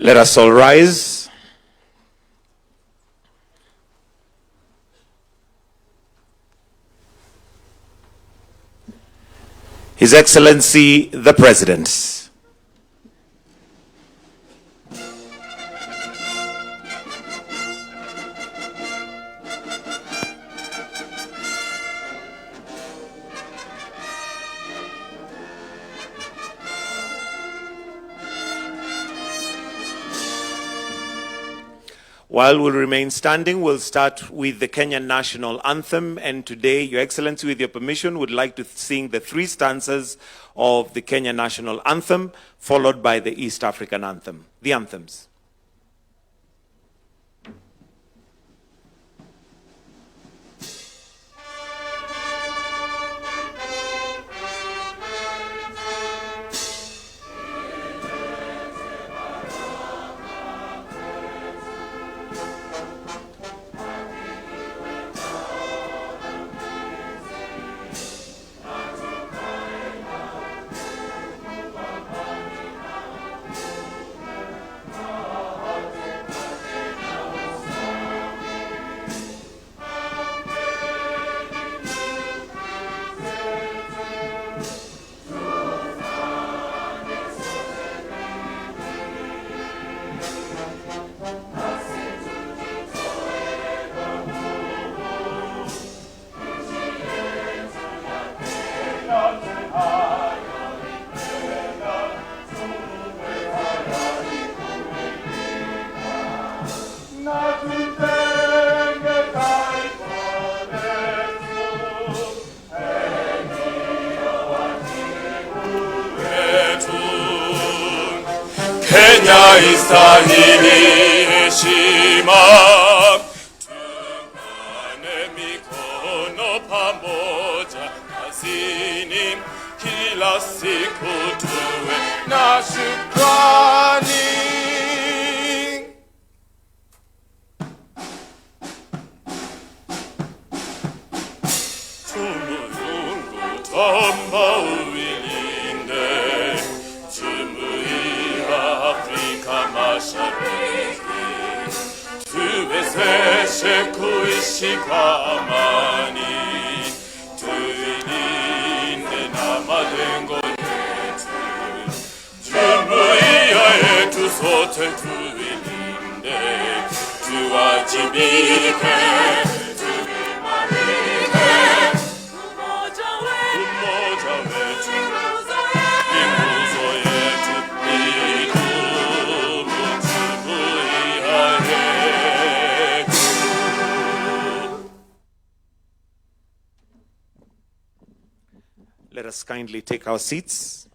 Let us all rise. His Excellency, the President. While we'll remain standing, we'll start with the Kenyan national anthem. And today, Your Excellency, with your permission, would like to sing the 3 stanzas of the Kenyan national anthem, followed by the East African anthem. The anthems. Kenya istahili heshima, tuungane mikono pamoja kazini, kila siku tuwe na shukrani. Mungu tamba uilinde jumuiya Afrika Mashariki, tuwezeshe kuishi kwa amani, tuilinde na malengo yetu, jumuiya yetu sote tuilinde, tuwajibike. Let us kindly take our seats.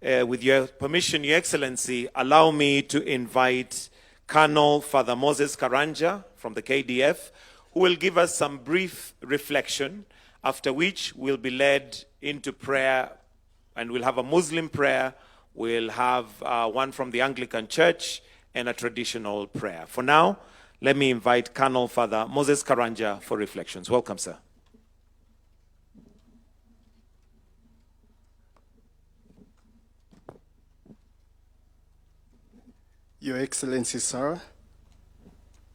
With your permission, Your Excellency, allow me to invite Colonel Father Moses Karanja from the KDF, who will give us some brief reflection, after which we'll be led into prayer, and we'll have a Muslim prayer, we'll have one from the Anglican Church, and a traditional prayer. For now, let me invite Colonel Father Moses Karanja for reflections. Welcome, sir. Your Excellency, sir,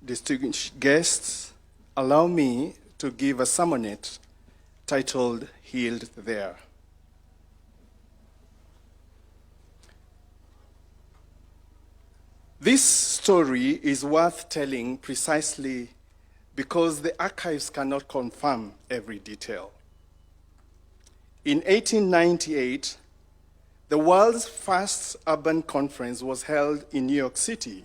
distinguished guests, allow me to give a sermonette titled Healed There. This story is worth telling precisely because the archives cannot confirm every detail. In 1898, the world's first urban conference was held in New York City.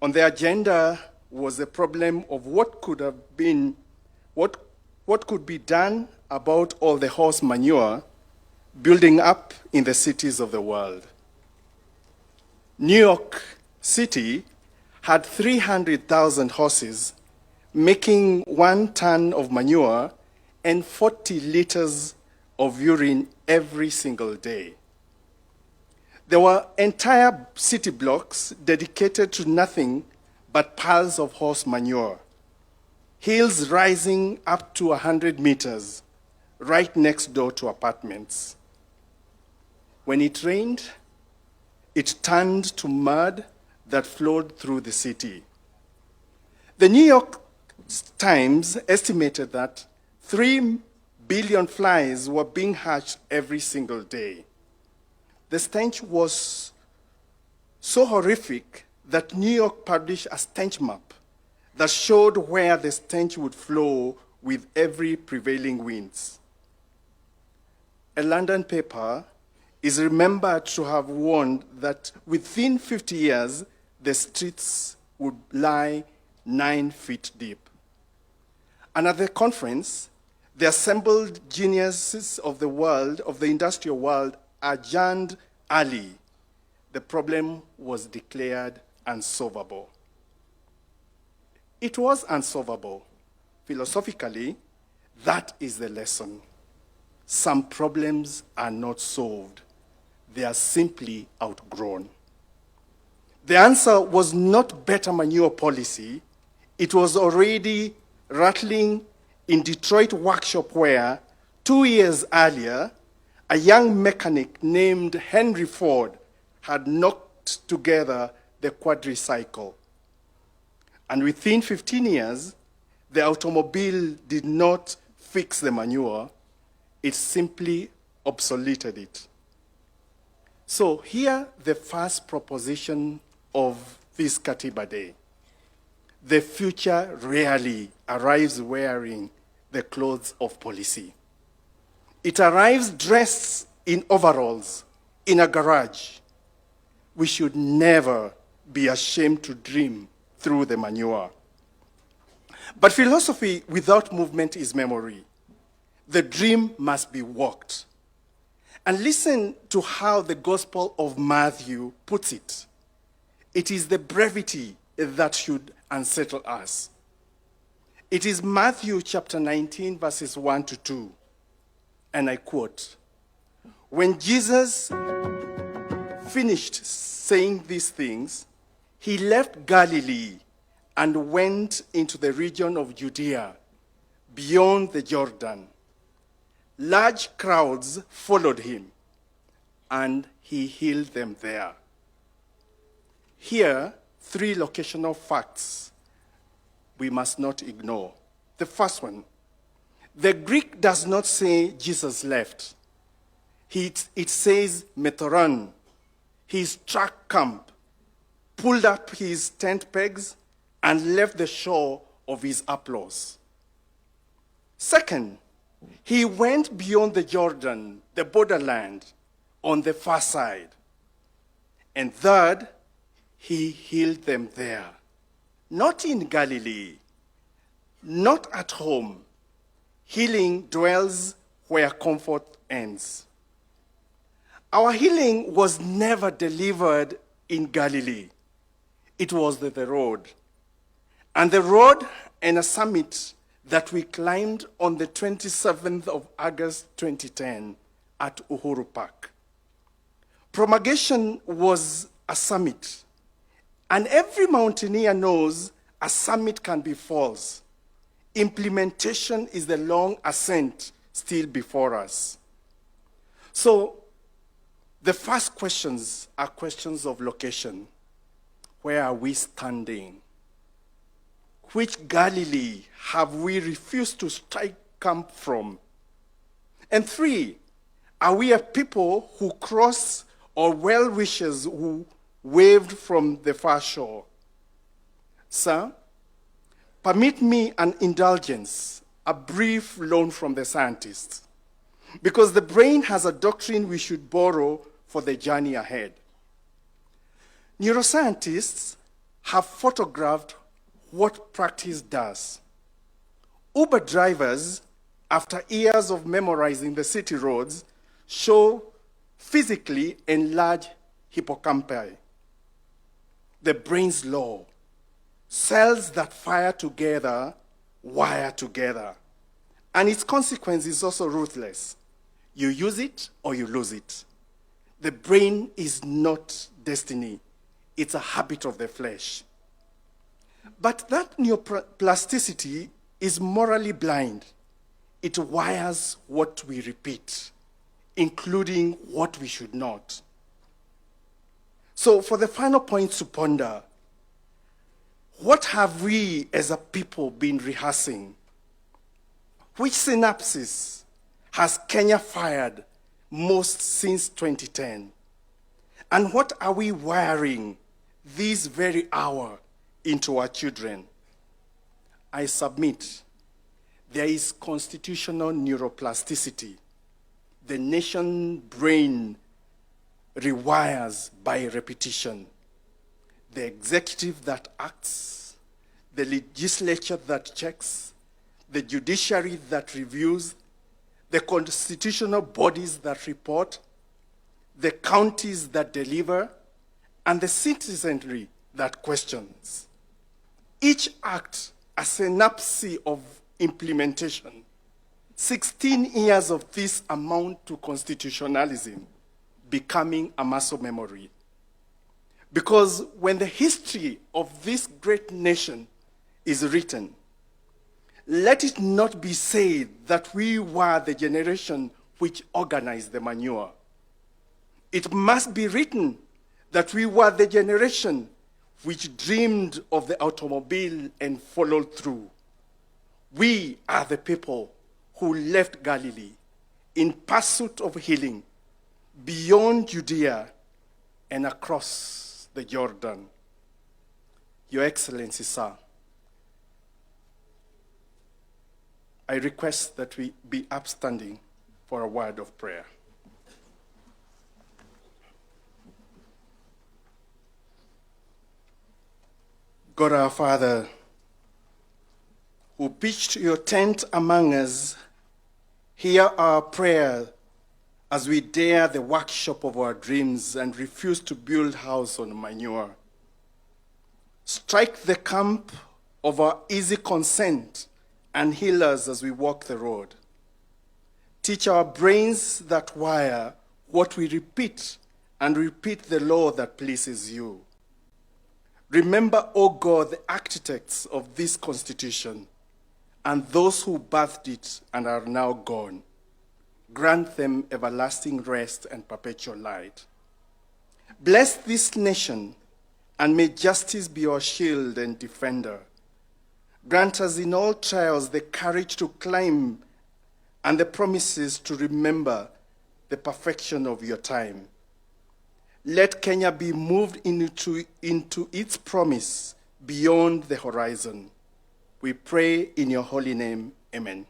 On the agenda was the problem of what could be done about all the horse manure building up in the cities of the world. New York City had 300,000 horses, making 1 ton of manure and 40 liters of urine every single day. There were entire city blocks dedicated to nothing but piles of horse manure, hills rising up to 100 meters, right next door to apartments. When it rained, it turned to mud that flowed through the city. The New York Times estimated that 3 billion flies were being hatched every single day. The stench was so horrific that New York published a stench map that showed where the stench would flow with every prevailing winds. A London paper is remembered to have warned that within 50 years, the streets would lie 9 feet deep. And at the conference, the assembled geniuses of the world, of the industrial world, adjourned early. The problem was declared unsolvable. It was unsolvable. Philosophically, that is the lesson. Some problems are not solved. They are simply outgrown. The answer was not better manure policy. It was already rattling in Detroit workshop where, 2 years earlier, a young mechanic named Henry Ford had knocked together the quadricycle. And within 15 years, the automobile did not fix the manure, it simply obsoleted it. So here, the first proposition of this Katiba Day. The future rarely arrives wearing the clothes of policy. It arrives dressed in overalls, in a garage. We should never be ashamed to dream through the manure. But philosophy without movement is memory. The dream must be walked. And listen to how the Gospel of Matthew puts it. It is the brevity that should unsettle us. It is Matthew chapter 19, verses 1 to 2. And I quote, "When Jesus finished saying these things, he left Galilee and went into the region of Judea, beyond the Jordan. Large crowds followed him, and he healed them there." Here, 3 locational facts we must not ignore. The first one, the Greek does not say Jesus left. It says metoron. He struck camp, pulled up his tent pegs, and left the shore of his applause. Second, he went beyond the Jordan, the borderland, on the far side. And third, he healed them there. Not in Galilee, not at home. Healing dwells where comfort ends. Our healing was never delivered in Galilee. It was the road. And the road and a summit that we climbed on the 27th of August 2010 at Uhuru Park. Promulgation was a summit. And every mountaineer knows a summit can be false. Implementation is the long ascent still before us. So, the first questions are questions of location. Where are we standing? Which Galilee have we refused to strike camp from? And 3, are we a people who cross or well-wishers who waved from the far shore? Sir, permit me an indulgence, a brief loan from the scientists, because the brain has a doctrine we should borrow for the journey ahead. Neuroscientists have photographed what practice does. Uber drivers, after years of memorizing the city roads, show physically enlarged hippocampi. The brain's law. Cells that fire together, wire together. And its consequence is also ruthless. You use it or you lose it. The brain is not destiny. It's a habit of the flesh. But that neuroplasticity is morally blind. It wires what we repeat, including what we should not. So for the final point to ponder, what have we as a people been rehearsing? Which synapses has Kenya fired most since 2010? And what are we wiring this very hour into our children? I submit there is constitutional neuroplasticity. The nation brain rewires by repetition. The executive that acts, the legislature that checks, the judiciary that reviews, the constitutional bodies that report, the counties that deliver, and the citizenry that questions. Each act a synapse of implementation. 16 years of this amount to constitutionalism becoming a muscle memory. Because when the history of this great nation is written, let it not be said that we were the generation which organized the manure. It must be written that we were the generation which dreamed of the automobile and followed through. We are the people who left Galilee in pursuit of healing beyond Judea and across the Jordan. Your Excellency, sir, I request that we be upstanding for a word of prayer. God our Father, who pitched your tent among us, hear our prayer as we dare the workshop of our dreams and refuse to build house on manure. Strike the camp of our easy consent and heal us as we walk the road. Teach our brains that wire what we repeat and repeat the law that pleases you. Remember, O God, the architects of this Constitution and those who birthed it and are now gone. Grant them everlasting rest and perpetual light. Bless this nation, and may justice be our shield and defender. Grant us in all trials the courage to climb and the promises to remember the perfection of your time. Let Kenya be moved into its promise beyond the horizon. We pray in your holy name. Amen.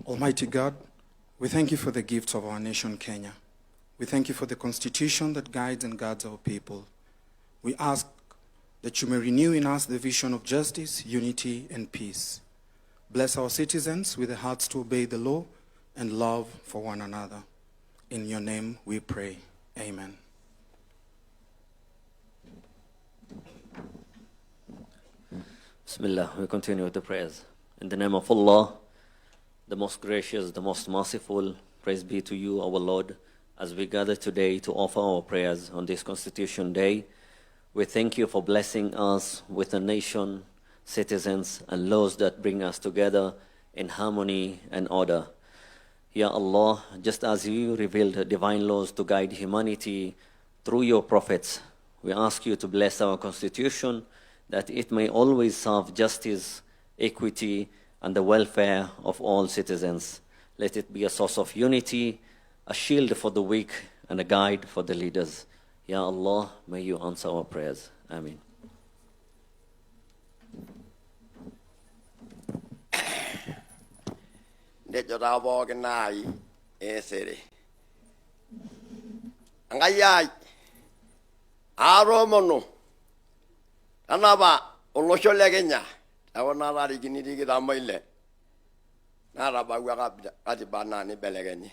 Almighty God, we thank you for the gifts of our nation, Kenya. We thank you for the Constitution that guides and guards our people. We ask that you may renew in us the vision of justice, unity, and peace. Bless our citizens with the hearts to obey the law and love for one another. In your name we pray. Amen. Bismillah, we continue with the prayers. In the name of Allah, the most gracious, the most merciful, praise be to you, our Lord, as we gather today to offer our prayers on this Constitution Day. We thank you for blessing us with a nation, citizens, and laws that bring us together in harmony and order. Ya Allah, just as you revealed divine laws to guide humanity through your prophets, we ask you to bless our Constitution, that it may always serve justice, equity, and the welfare of all citizens. Let it be a source of unity, a shield for the weak, and a guide for the leaders. Ya Allah, may you answer our prayers. Amen. Anaba olosho le Kenya awona rari kinidi kidamaile naraba waka katibana ni belegenyi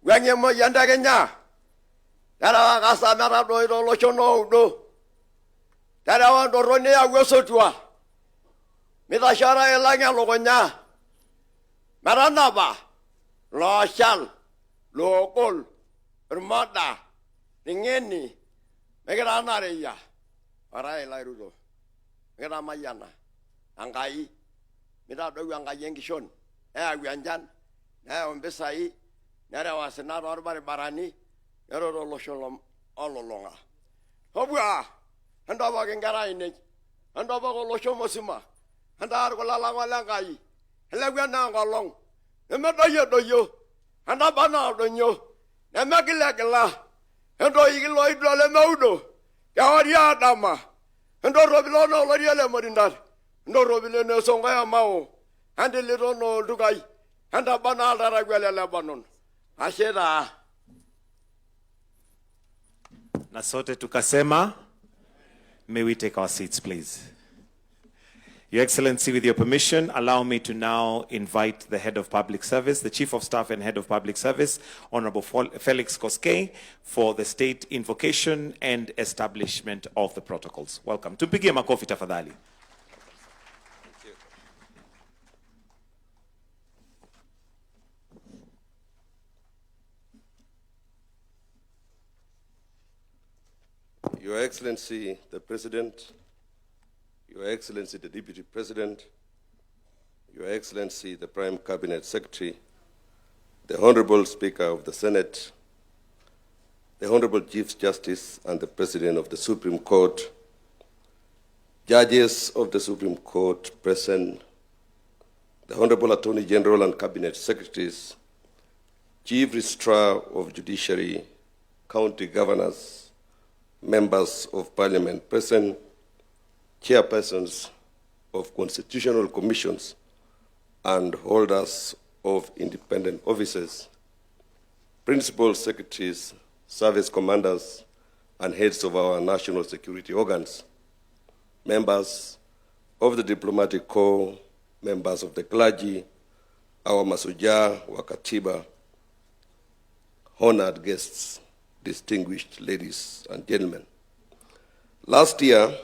wenye mo yanda Kenya dara kasa nara do olosho no do dara wa do rone ya wesotua mitashara elanya logonya maranaba lo shal lo kol ermada ngeni megrana reya Arai lai Ruto, mera mayana, angkai, mera doa angkai yang kishon, eyau enchan neyau mpisai nereu asinat torbaribarani neret olosho olulung'a. Tobua entopok inkera ainei entopok olosho musima entaar kulo lang'ok lenkai ilepu enaa enkolong nemedoyio entaba enaa oldonyo nemegilegila entoiki loidro lemeudo kewarie adama entorropilo olorie lemorindat entorropilo nesonkoe emao entilito oltukai entaba enaa iltarakua le Lebanon. Ashe taa. Na sote tukasema, may we take our seats, please. Your Excellency, with your permission, allow me to now invite the Head of Public Service, the Chief of Staff and Head of Public Service, Honorable Felix Koskei, for the state invocation and establishment of the protocols. Welcome. Tumpigie makofi tafadhali. Your Excellency, the President, Your Excellency, the Deputy President, Your Excellency, the Prime Cabinet Secretary, the Honorable Speaker of the Senate, the Honorable Chief Justice and the President of the Supreme Court, judges of the Supreme Court present, the Honorable Attorney General and Cabinet Secretaries, Chief Registrar of Judiciary, County Governors, Members of Parliament present, chairpersons of constitutional commissions, and holders of independent offices, principal secretaries, service commanders, and heads of our national security organs, members of the diplomatic corps, members of the clergy, our masuja wa katiba, honored guests, distinguished ladies and gentlemen. Last year,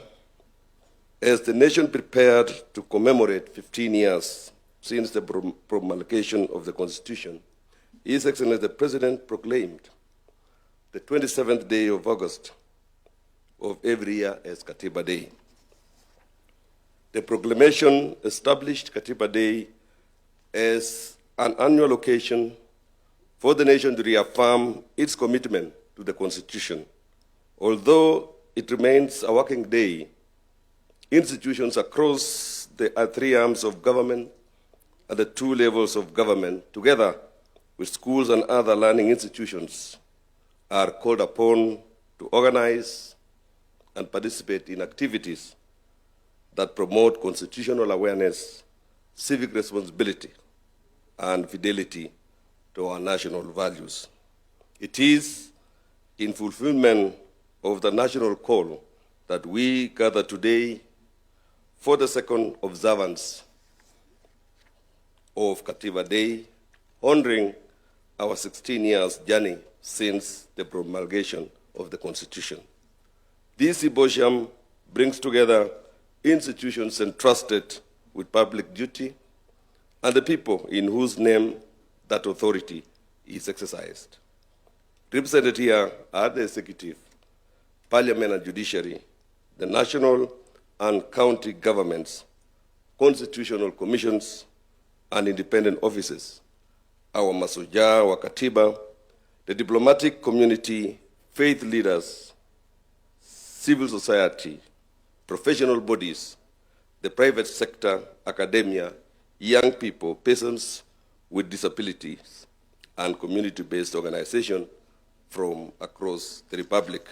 as the nation prepared to commemorate 15 years since the promulgation of the Constitution, His Excellency the President proclaimed the 27th day of August of every year as Katiba Day. The proclamation established Katiba Day as an annual occasion for the nation to reaffirm its commitment to the Constitution. Although it remains a working day, institutions across the three arms of government and the two levels of government, together with schools and other learning institutions, are called upon to organize and participate in activities that promote constitutional awareness, civic responsibility, and fidelity to our national values. It is in fulfillment of the national call that we gather today for the second observance of Katiba Day, honoring our 16 years journey since the promulgation of the Constitution. This symposium brings together institutions entrusted with public duty and the people in whose name that authority is exercised. Represented here are the executive, parliament and judiciary, the national and county governments, constitutional commissions, and independent offices, our masuja wa katiba, the diplomatic community, faith leaders, civil society, professional bodies, the private sector, academia, young people, persons with disabilities, and community-based organizations from across the Republic.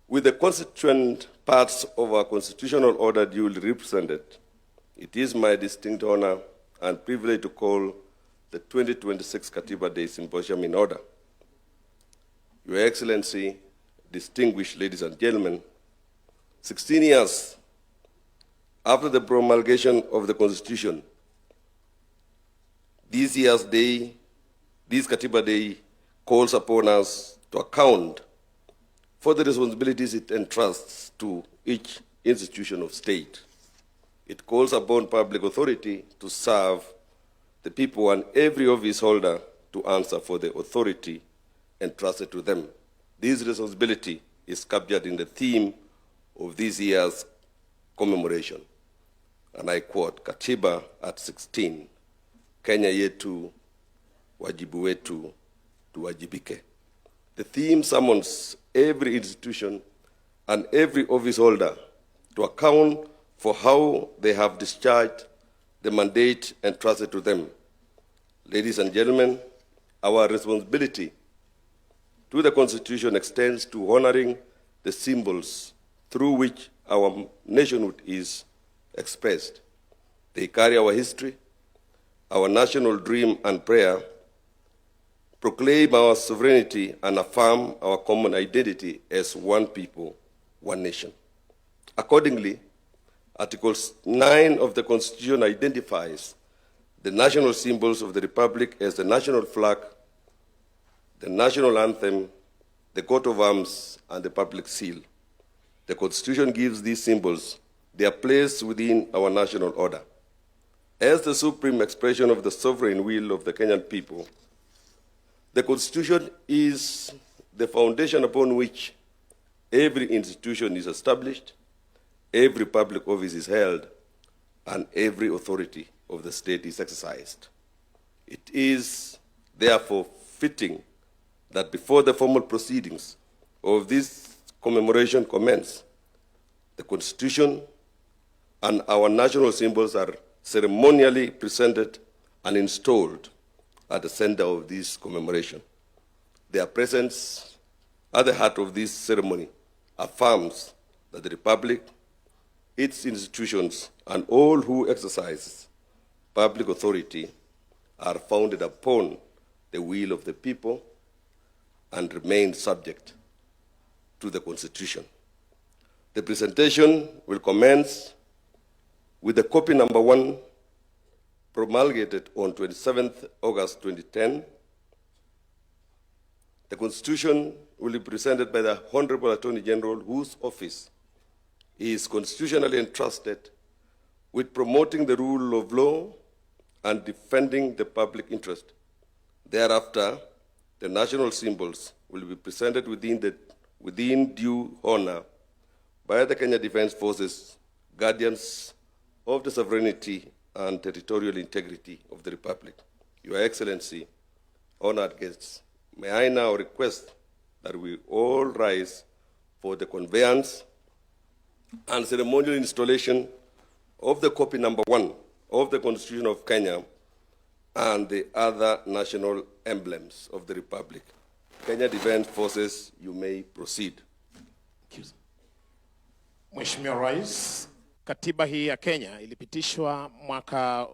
With the constituent parts of our constitutional order duly represented, it is my distinct honor and privilege to call the 2026 Katiba Day Symposium in order. Your Excellency, distinguished ladies and gentlemen, 16 years after the promulgation of the Constitution, this Katiba Day calls upon us to account for the responsibilities it entrusts to each institution of state. It calls upon public authority to serve the people and every office holder to answer for the authority entrusted to them. This responsibility is captured in the theme of this year's commemoration. And I quote, Katiba at 16, Kenya yetu, wajibu wetu, tuwajibike. The theme summons every institution and every office holder to account for how they have discharged the mandate entrusted to them. Ladies and gentlemen, our responsibility to the Constitution extends to honoring the symbols through which our nationhood is expressed. They carry our history, our national dream and prayer, proclaim our sovereignty, and affirm our common identity as one people, one nation. Accordingly, Article 9 of the Constitution identifies the national symbols of the Republic as the national flag, the national anthem, the coat of arms, and the public seal. The Constitution gives these symbols their place within our national order. As the supreme expression of the sovereign will of the Kenyan people, the Constitution is the foundation upon which every institution is established, every public office is held, and every authority of the state is exercised. It is therefore fitting that before the formal proceedings of this commemoration commence, the Constitution and our national symbols are ceremonially presented and installed at the center of this commemoration. Their presence at the heart of this ceremony affirms that the Republic, its institutions, and all who exercise public authority are founded upon the will of the people and remain subject to the Constitution. The presentation will commence with the copy number 1 promulgated on 27th August 2010. The Constitution will be presented by the Honorable Attorney General, whose office is constitutionally entrusted with promoting the rule of law and defending the public interest. Thereafter, the national symbols will be presented within due honor by the Kenya Defense Forces, guardians of the sovereignty and territorial integrity of the Republic. Your Excellency, honored guests, may I now request that we all rise for the conveyance and ceremonial installation of the copy number 1 of the Constitution of Kenya and the other national emblems of the Republic. Kenya Defense Forces, you may proceed. Mheshimiwa Rais, katiba hii ya Kenya ilipitishwa mwaka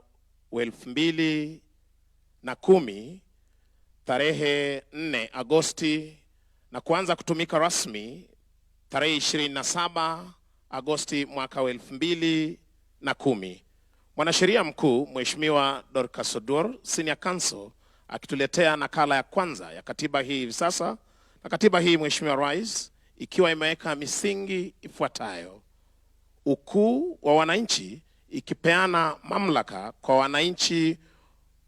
wa 2010 tarehe 4 Agosti na kuanza kutumika rasmi tarehe 27 Agosti mwaka wa 2010. Mwanasheria mkuu Mheshimiwa Dorcas Oduor, Senior Counsel, akituletea nakala ya kwanza ya katiba hii hivi sasa. Na katiba hii Mheshimiwa Rais ikiwa imeweka misingi ifuatayo: ukuu wa wananchi, ikipeana mamlaka kwa wananchi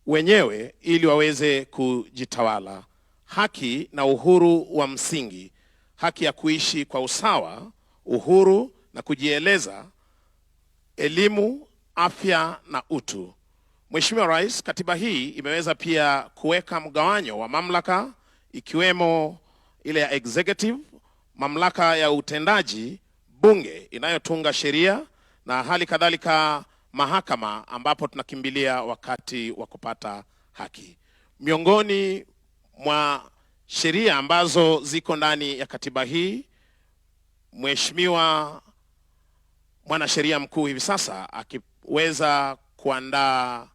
wenyewe ili waweze kujitawala; haki na uhuru wa msingi, haki ya kuishi kwa usawa, uhuru na kujieleza, elimu, afya na utu. Mheshimiwa Rais, katiba hii imeweza pia kuweka mgawanyo wa mamlaka, ikiwemo ile ya executive, mamlaka ya utendaji, bunge inayotunga sheria, na hali kadhalika mahakama ambapo tunakimbilia wakati wa kupata haki. Miongoni mwa sheria ambazo ziko ndani ya katiba hii, Mheshimiwa mwanasheria mkuu hivi sasa akiweza kuandaa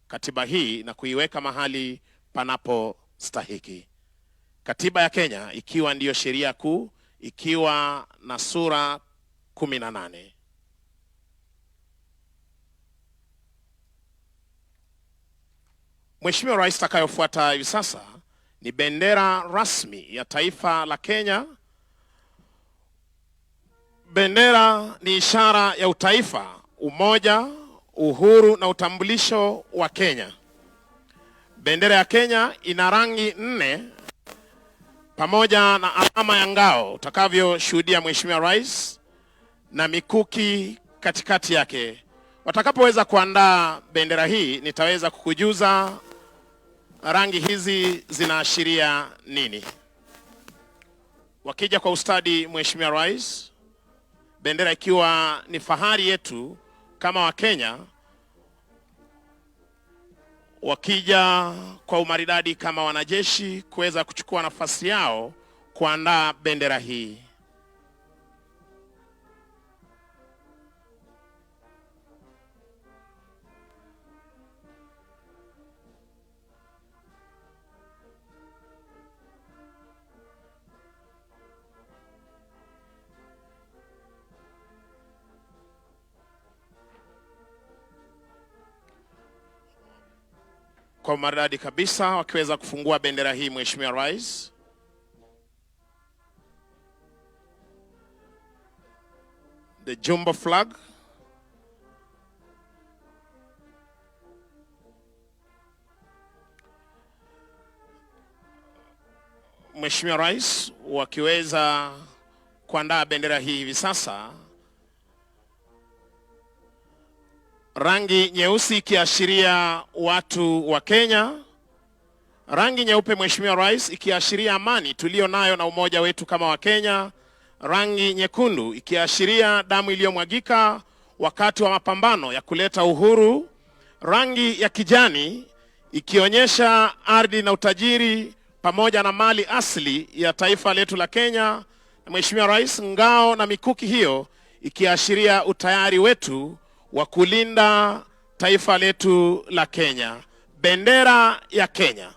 katiba hii na kuiweka mahali panapostahiki. Katiba ya Kenya ikiwa ndiyo sheria kuu, ikiwa na sura 18. Mheshimiwa Rais, takayofuata hivi sasa ni bendera rasmi ya taifa la Kenya. Bendera ni ishara ya utaifa, umoja, uhuru na utambulisho wa Kenya. Bendera ya Kenya ina rangi 4 pamoja na alama ya ngao utakavyoshuhudia Mheshimiwa Rais, na mikuki katikati yake. Watakapoweza kuandaa bendera hii, nitaweza kukujuza rangi hizi zinaashiria nini. Wakija kwa ustadi, Mheshimiwa Rais, bendera ikiwa ni fahari yetu kama Wakenya, wakija kwa umaridadi kama wanajeshi kuweza kuchukua nafasi yao kuandaa bendera hii. Kwa umaridadi kabisa wakiweza kufungua bendera hii, Mheshimiwa Rais. The jumbo flag. Mheshimiwa Rais, wakiweza kuandaa bendera hii hivi sasa, rangi nyeusi ikiashiria watu wa Kenya, rangi nyeupe, Mheshimiwa Rais, ikiashiria amani tulio nayo na umoja wetu kama wa Kenya, rangi nyekundu ikiashiria damu iliyomwagika wakati wa mapambano ya kuleta uhuru, rangi ya kijani ikionyesha ardhi na utajiri pamoja na mali asili ya taifa letu la Kenya, na Mheshimiwa Rais, ngao na mikuki hiyo ikiashiria utayari wetu wa kulinda taifa letu la Kenya. Bendera ya Kenya.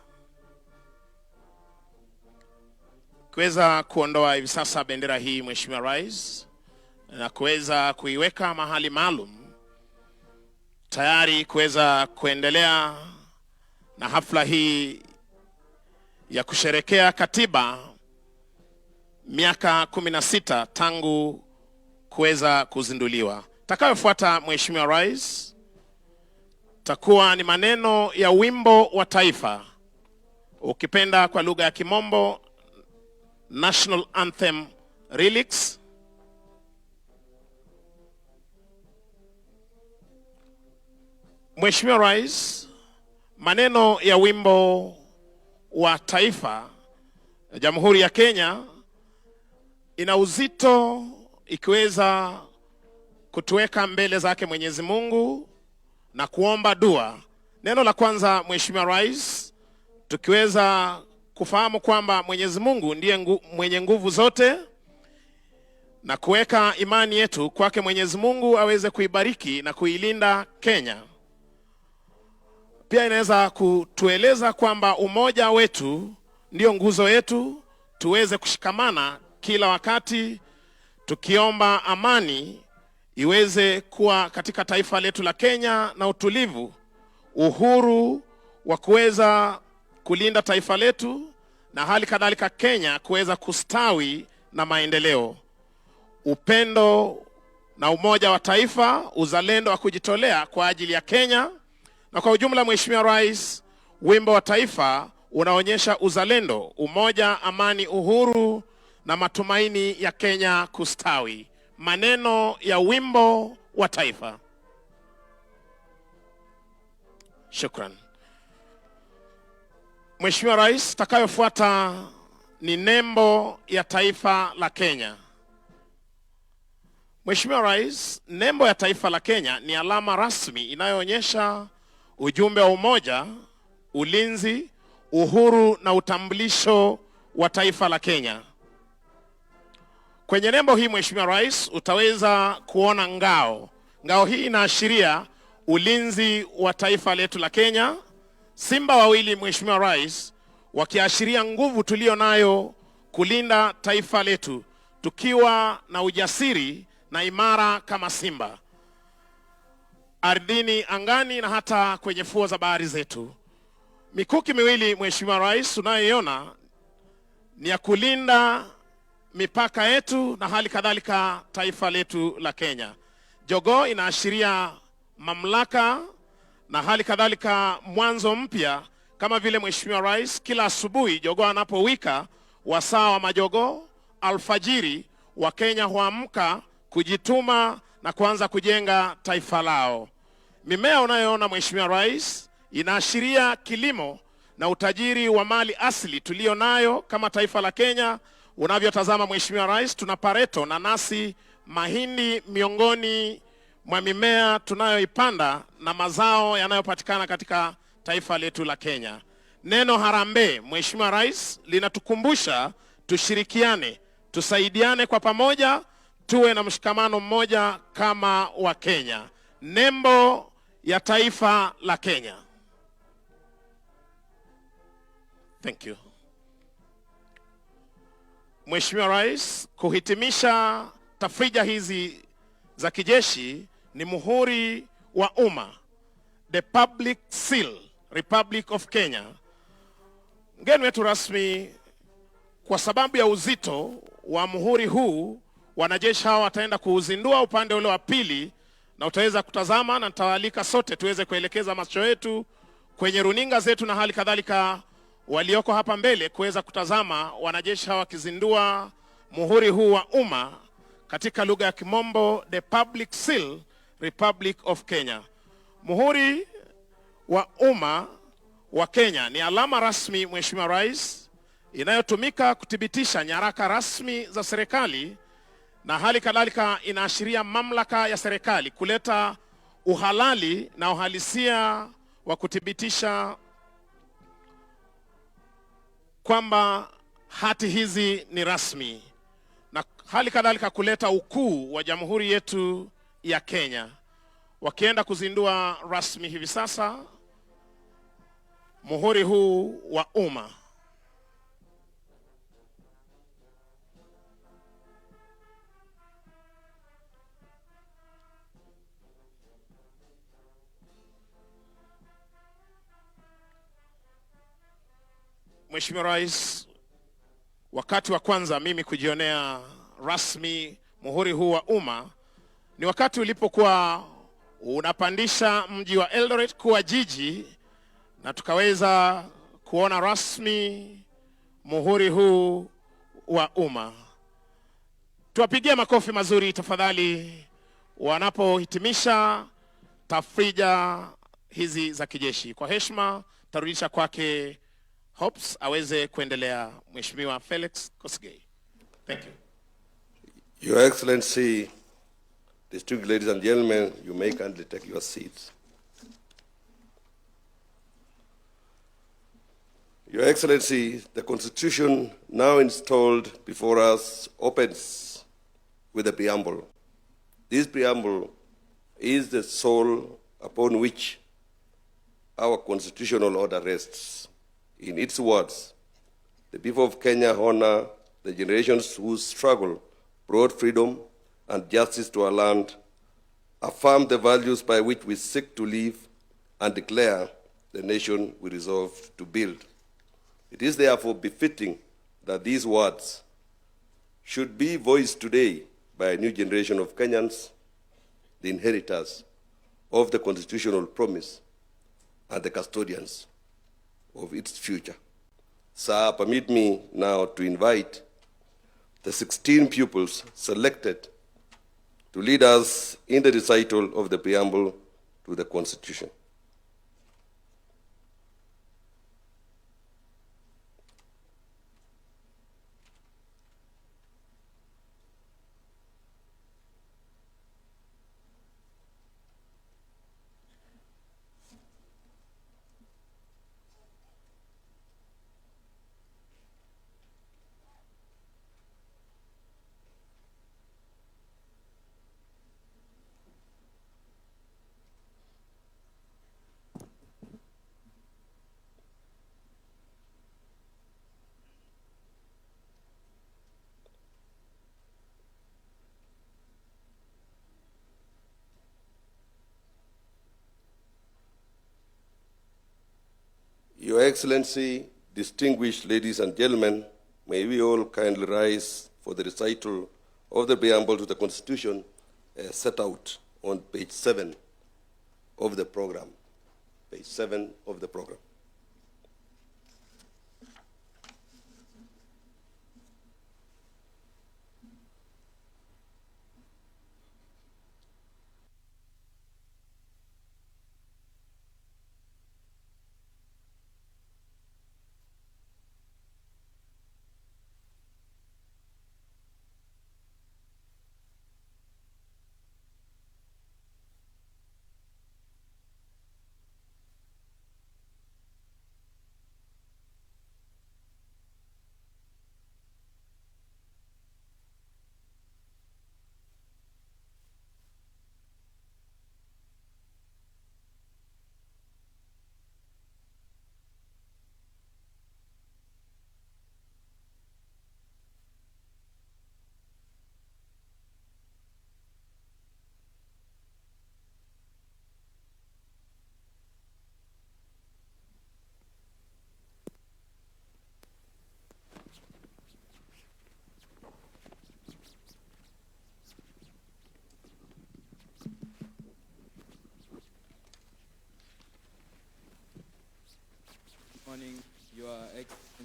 Kuweza kuondoa hivi sasa bendera hii, Mheshimiwa Rais, na kuweza kuiweka mahali maalum tayari kuweza kuendelea na hafla hii ya kusherekea katiba miaka 16 tangu kuweza kuzinduliwa. Takayofuata, Mheshimiwa Rais, takuwa ni maneno ya wimbo wa taifa, ukipenda kwa lugha ya Kimombo National Anthem Lyrics. Mheshimiwa Rais, maneno ya wimbo wa taifa ya Jamhuri ya Kenya ina uzito ikiweza kutuweka mbele zake Mwenyezi Mungu na kuomba dua. Neno la kwanza, Mheshimiwa Rais, tukiweza kufahamu kwamba Mwenyezi Mungu ndiye mwenye nguvu zote na kuweka imani yetu kwake Mwenyezi Mungu aweze kuibariki na kuilinda Kenya. Pia inaweza kutueleza kwamba umoja wetu ndio nguzo yetu, tuweze kushikamana kila wakati tukiomba amani iweze kuwa katika taifa letu la Kenya na utulivu, uhuru wa kuweza kulinda taifa letu na hali kadhalika Kenya kuweza kustawi na maendeleo. Upendo na umoja wa taifa, uzalendo wa kujitolea kwa ajili ya Kenya. Na kwa ujumla, Mheshimiwa Rais, wimbo wa taifa unaonyesha uzalendo, umoja, amani, uhuru na matumaini ya Kenya kustawi. Maneno ya wimbo wa taifa. Shukran. Mheshimiwa Rais, takayofuata ni nembo ya taifa la Kenya. Mheshimiwa Rais, nembo ya taifa la Kenya ni alama rasmi inayoonyesha ujumbe wa umoja, ulinzi, uhuru na utambulisho wa taifa la Kenya. Kwenye nembo hii, Mheshimiwa Rais, utaweza kuona ngao. Ngao hii inaashiria ulinzi wa taifa letu la Kenya. Simba wawili, Mheshimiwa Rais, wakiashiria nguvu tulio nayo kulinda taifa letu, tukiwa na ujasiri na imara kama simba, ardhini, angani na hata kwenye fuo za bahari zetu. Mikuki miwili, Mheshimiwa Rais, unayoiona ni ya kulinda mipaka yetu na hali kadhalika taifa letu la Kenya. Jogoo inaashiria mamlaka na hali kadhalika mwanzo mpya, kama vile Mheshimiwa Rais, kila asubuhi jogoo anapowika, wasaa wa majogoo, alfajiri, wa Kenya huamka kujituma na kuanza kujenga taifa lao. Mimea unayoona Mheshimiwa Rais inaashiria kilimo na utajiri wa mali asili tulio nayo kama taifa la Kenya. Unavyotazama Mheshimiwa Rais, tuna pareto, nanasi, mahindi miongoni mwa mimea tunayoipanda na mazao yanayopatikana katika taifa letu la Kenya. Neno harambee, Mheshimiwa Rais, linatukumbusha tushirikiane, tusaidiane kwa pamoja, tuwe na mshikamano mmoja kama wa Kenya. Nembo ya taifa la Kenya. Thank you. Mheshimiwa Rais, kuhitimisha tafrija hizi za kijeshi ni muhuri wa umma, the public seal, Republic of Kenya. Mgeni wetu rasmi, kwa sababu ya uzito wa muhuri huu, wanajeshi hawa wataenda kuuzindua upande ule wa pili, na utaweza kutazama, na nitawaalika sote tuweze kuelekeza macho yetu kwenye runinga zetu na hali kadhalika walioko hapa mbele kuweza kutazama wanajeshi hawa wakizindua muhuri huu wa umma, katika lugha ya Kimombo, the public seal, Republic of Kenya. Muhuri wa umma wa Kenya ni alama rasmi, Mheshimiwa Rais, inayotumika kuthibitisha nyaraka rasmi za serikali, na hali kadhalika inaashiria mamlaka ya serikali kuleta uhalali na uhalisia wa kuthibitisha kwamba hati hizi ni rasmi, na hali kadhalika kuleta ukuu wa jamhuri yetu ya Kenya. Wakienda kuzindua rasmi hivi sasa muhuri huu wa umma. Mheshimiwa Rais, wakati wa kwanza mimi kujionea rasmi muhuri huu wa umma ni wakati ulipokuwa unapandisha mji wa Eldoret kuwa jiji, na tukaweza kuona rasmi muhuri huu wa umma. Tuwapigie makofi mazuri tafadhali wanapohitimisha tafrija hizi za kijeshi. Kwa heshima tarudisha kwake Hops aweze kuendelea. Mheshimiwa Felix Kosgei. Thank you. Your Excellency, distinguished ladies and gentlemen, you may kindly take your seats. Your Excellency, the Constitution now installed before us opens with a preamble. This preamble is the soul upon which our constitutional order rests. In its words, the people of Kenya honor the generations whose struggle brought freedom and justice to our land, affirm the values by which we seek to live, and declare the nation we resolve to build. It is therefore befitting that these words should be voiced today by a new generation of Kenyans, the inheritors of the constitutional promise and the custodians of its future. Sir, permit me now to invite the 16 pupils selected to lead us in the recital of the preamble to the Constitution. Your Excellency, distinguished ladies and gentlemen, may we all kindly rise for the recital of the preamble to the Constitution set out on page 7 of the program. Page 7 of the program.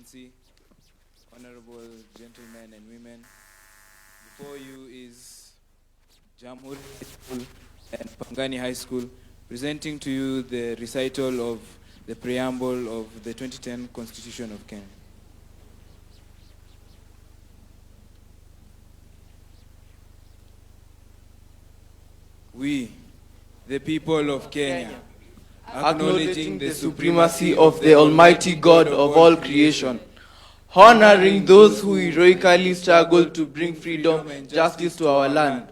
Excellency, honorable gentlemen and women, before you is Jamhuri High School and Pangani High School, presenting to you the recital of the preamble of the 2010 Constitution of Kenya. We, the people of Kenya, acknowledging the supremacy of the Almighty God of all creation, honoring those who heroically struggled to bring freedom and justice to our land,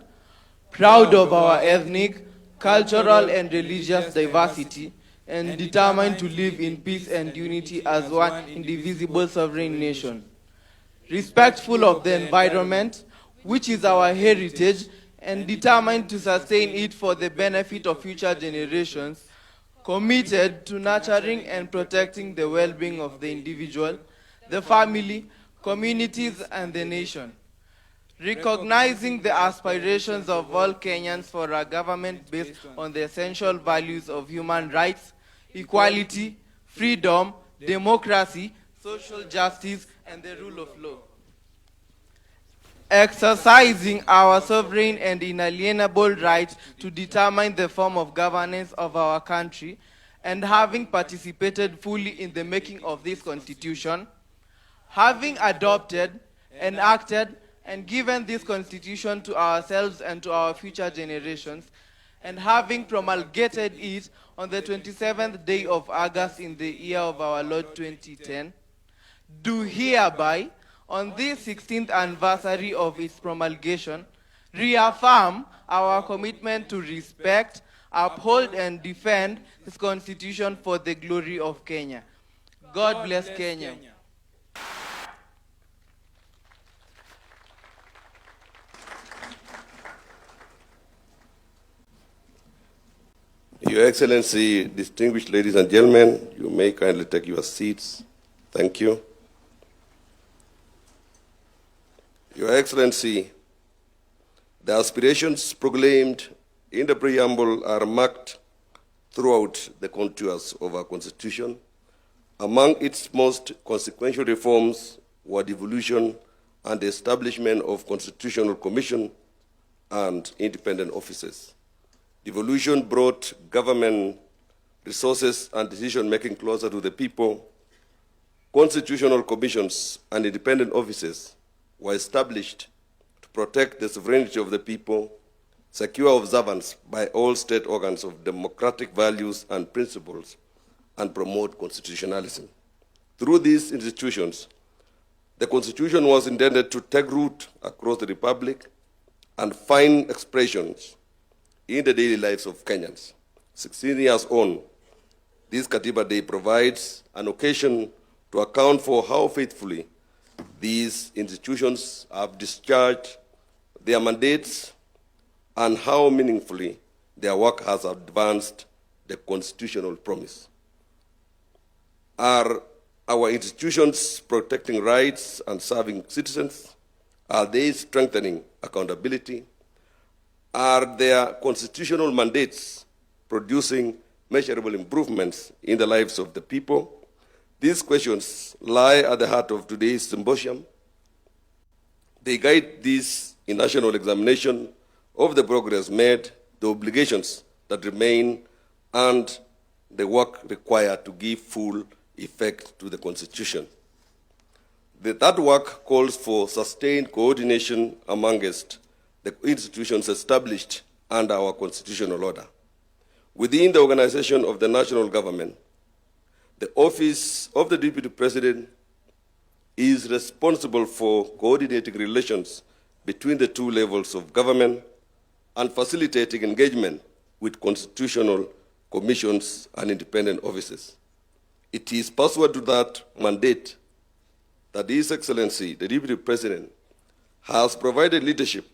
proud of our ethnic, cultural, and religious diversity, and determined to live in peace and unity as one indivisible sovereign nation. Respectful of the environment, which is our heritage, and determined to sustain it for the benefit of future generations, committed to nurturing and protecting the well-being of the individual, the family, communities, and the nation. Recognizing the aspirations of all Kenyans for a government based on the essential values of human rights, equality, freedom, democracy, social justice, and the rule of law. Exercising our sovereign and inalienable right to determine the form of governance of our country, and having participated fully in the making of this constitution, having adopted, enacted, and given this constitution to ourselves and to our future generations, and having promulgated it on the 27th day of August in the year of our Lord 2010, do hereby, on this 16th anniversary of its promulgation, reaffirm our commitment to respect, uphold, and defend this constitution for the glory of Kenya. God bless Kenya. Your Excellency, distinguished ladies and gentlemen, you may kindly take your seats. Thank you. Your Excellency, the aspirations proclaimed in the preamble are marked throughout the contours of our Constitution. Among its most consequential reforms were devolution and the establishment of constitutional commission and independent offices. Devolution brought government resources and decision-making closer to the people. Constitutional commissions and independent offices were established to protect the sovereignty of the people, secure observance by all state organs of democratic values and principles, and promote constitutionalism. Through these institutions, the Constitution was intended to take root across the Republic and find expressions in the daily lives of Kenyans. 16 years on, this Katiba Day provides an occasion to account for how faithfully these institutions have discharged their mandates and how meaningfully their work has advanced the constitutional promise. Are our institutions protecting rights and serving citizens? Are they strengthening accountability? Are their constitutional mandates producing measurable improvements in the lives of the people? These questions lie at the heart of today's symposium. They guide this national examination of the progress made, the obligations that remain, and the work required to give full effect to the Constitution. That work calls for sustained coordination amongst the institutions established under our constitutional order. Within the organization of the national government, the office of the Deputy President is responsible for coordinating relations between the two levels of government and facilitating engagement with constitutional commissions and independent offices. It is pursuant to that mandate that His Excellency, the Deputy President, has provided leadership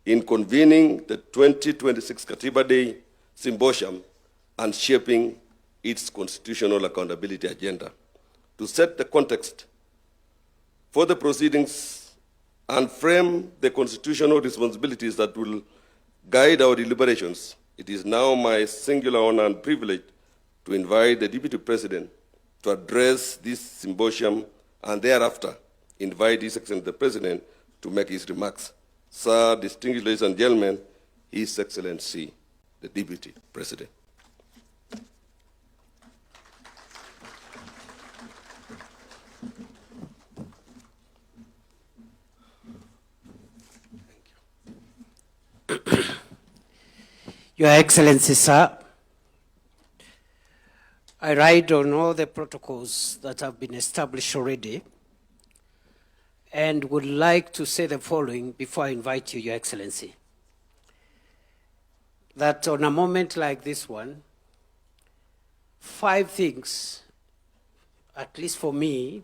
in convening the 2026 Katiba Day Symposium and shaping its constitutional accountability agenda. To set the context for the proceedings and frame the constitutional responsibilities that will guide our deliberations, it is now my singular honor and privilege to invite the Deputy President to address this symposium and thereafter invite His Excellency the President to make his remarks. Sir, distinguished ladies and gentlemen, His Excellency the Deputy President. Your Excellency, sir, I ride on all the protocols that have been established already and would like to say the following before I invite you, Your Excellency. That on a moment like this one, 5 things, at least for me,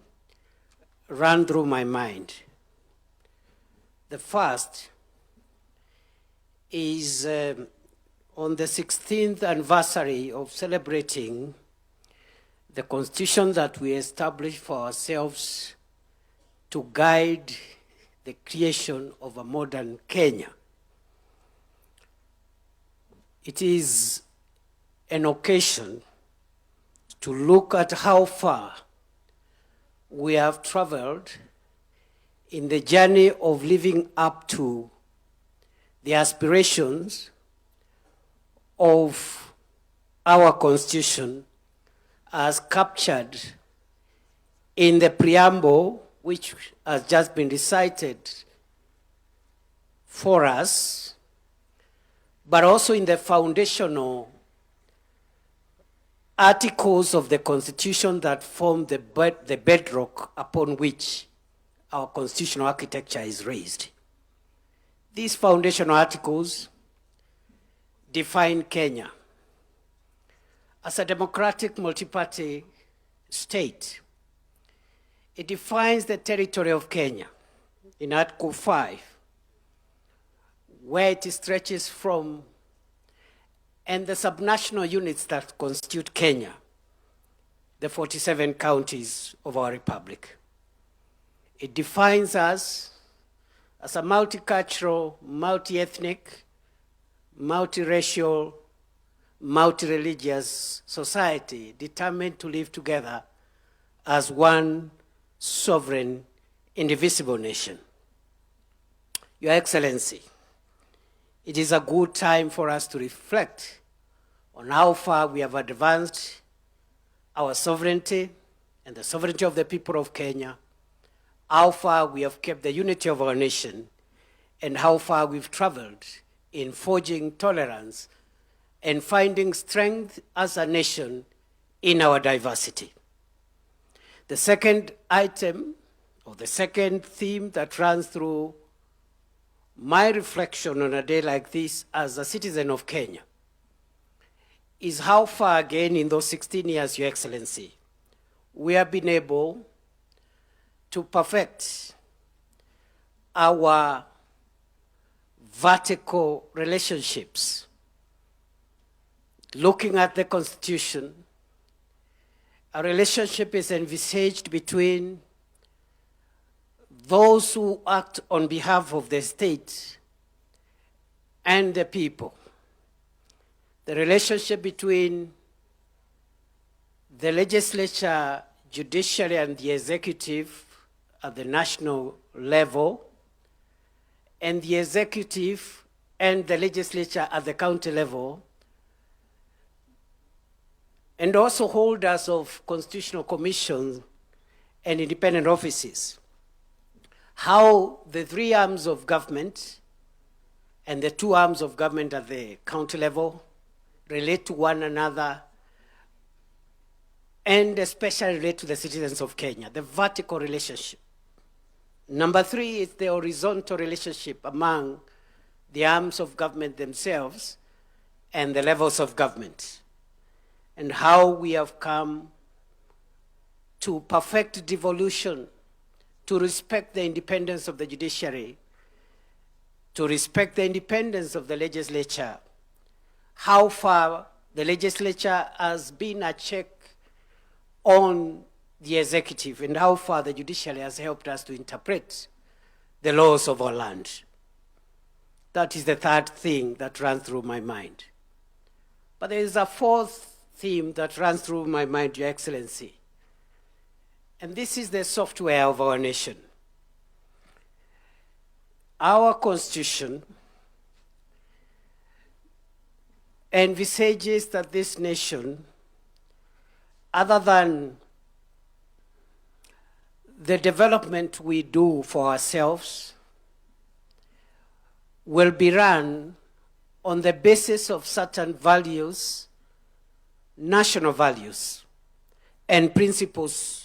ran through my mind. The first is on the 16th anniversary of celebrating the constitution that we established for ourselves to guide the creation of a modern Kenya. It is an occasion to look at how far we have traveled in the journey of living up to the aspirations of our Constitution as captured in the preamble, which has just been recited for us, but also in the foundational articles of the Constitution that form the bedrock upon which our constitutional architecture is raised. These foundational articles define Kenya as a democratic multi-party state. It defines the territory of Kenya in Article 5, where it stretches from, and the subnational units that constitute Kenya, the 47 counties of our republic. It defines us as a multicultural, multi-ethnic, multiracial, multi-religious society determined to live together as one sovereign, indivisible nation. Your Excellency, it is a good time for us to reflect on how far we have advanced our sovereignty and the sovereignty of the people of Kenya, how far we have kept the unity of our nation, and how far we've traveled in forging tolerance and finding strength as a nation in our diversity. The second item, or the second theme that runs through my reflection on a day like this as a citizen of Kenya, is how far again in those 16 years, Your Excellency, we have been able to perfect our vertical relationships. Looking at the Constitution, a relationship is envisaged between those who act on behalf of the state and the people. The relationship between the legislature, judiciary, and the executive at the national level, and the executive and the legislature at the county level, and also holders of constitutional commissions and independent offices. How the 3 arms of government and the 2 arms of government at the county level relate to one another, and especially relate to the citizens of Kenya, the vertical relationship. Number 3 is the horizontal relationship among the arms of government themselves and the levels of government, and how we have come to perfect devolution, to respect the independence of the judiciary, to respect the independence of the legislature, how far the legislature has been a check on the executive, and how far the judiciary has helped us to interpret the laws of our land. That is the third thing that runs through my mind. But there is a fourth theme that runs through my mind, Your Excellency. And this is the software of our nation. Our Constitution envisages that this nation, other than the development we do for ourselves, will be run on the basis of certain values, national values, and principles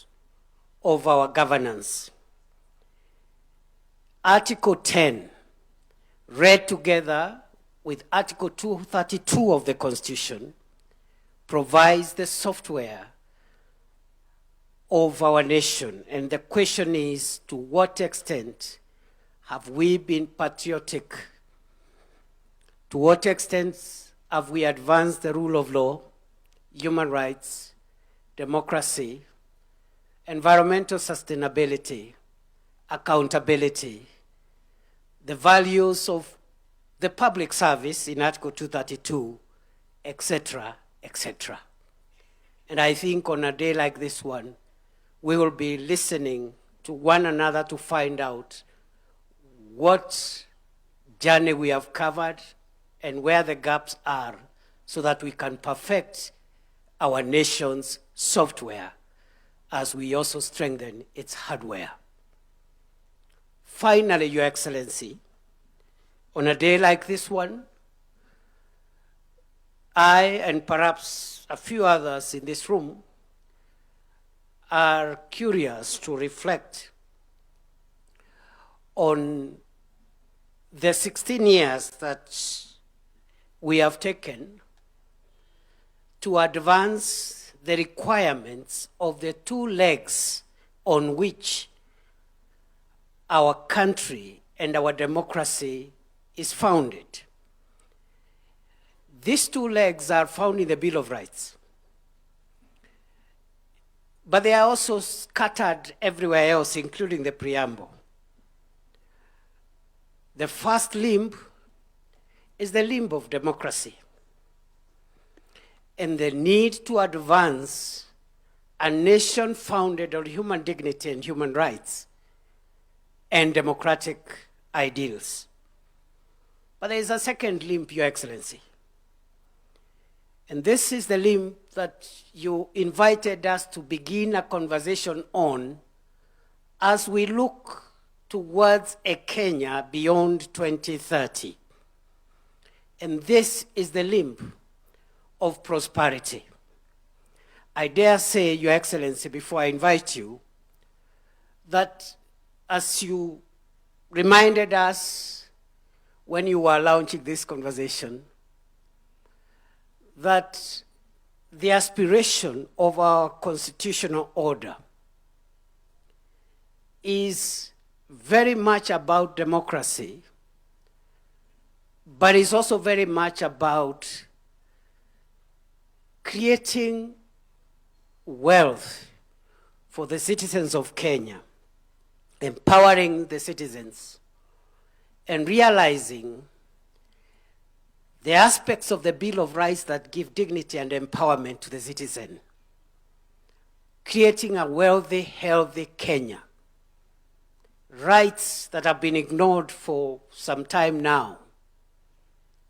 of our governance. Article 10, read together with Article 232 of the Constitution, provides the software of our nation. And the question is, to what extent have we been patriotic? To what extent have we advanced the rule of law, human rights, democracy, environmental sustainability, accountability, the values of the public service in Article 232, etc., etc. And I think on a day like this one, we will be listening to one another to find out what journey we have covered and where the gaps are, so that we can perfect our nation's software as we also strengthen its hardware. Finally, Your Excellency, on a day like this one, I and perhaps a few others in this room are curious to reflect on the 16 years that we have taken to advance the requirements of the two legs on which our country and our democracy is founded. These two legs are found in the Bill of Rights, but they are also scattered everywhere else, including the preamble. The first limb is the limb of democracy and the need to advance a nation founded on human dignity and human rights and democratic ideals. But there is a second limb, Your Excellency. And this is the limb that you invited us to begin a conversation on as we look towards a Kenya beyond 2030. And this is the limb of prosperity. I dare say, Your Excellency, before I invite you, that as you reminded us when you were launching this conversation, that the aspiration of our constitutional order is very much about democracy, but it's also very much about creating wealth for the citizens of Kenya, empowering the citizens, and realizing the aspects of the Bill of Rights that give dignity and empowerment to the citizen, creating a wealthy, healthy Kenya. Rights that have been ignored for some time now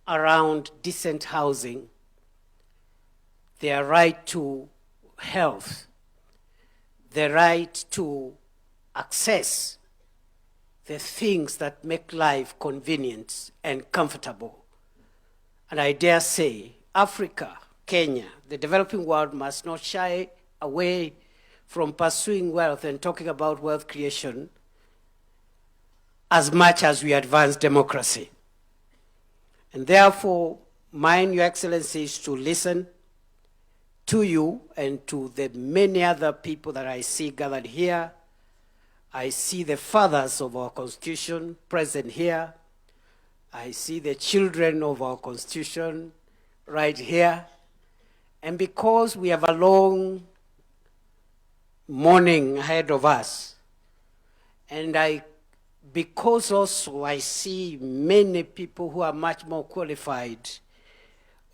around decent housing, their right to health, the right to access the things that make life convenient and comfortable. And I dare say, Africa, Kenya, the developing world must not shy away from pursuing wealth and talking about wealth creation as much as we advance democracy. And therefore, mine, Your Excellency, is to listen to you and to the many other people that I see gathered here. I see the fathers of our Constitution present here. I see the children of our Constitution right here. And because we have a long morning ahead of us, and because also I see many people who are much more qualified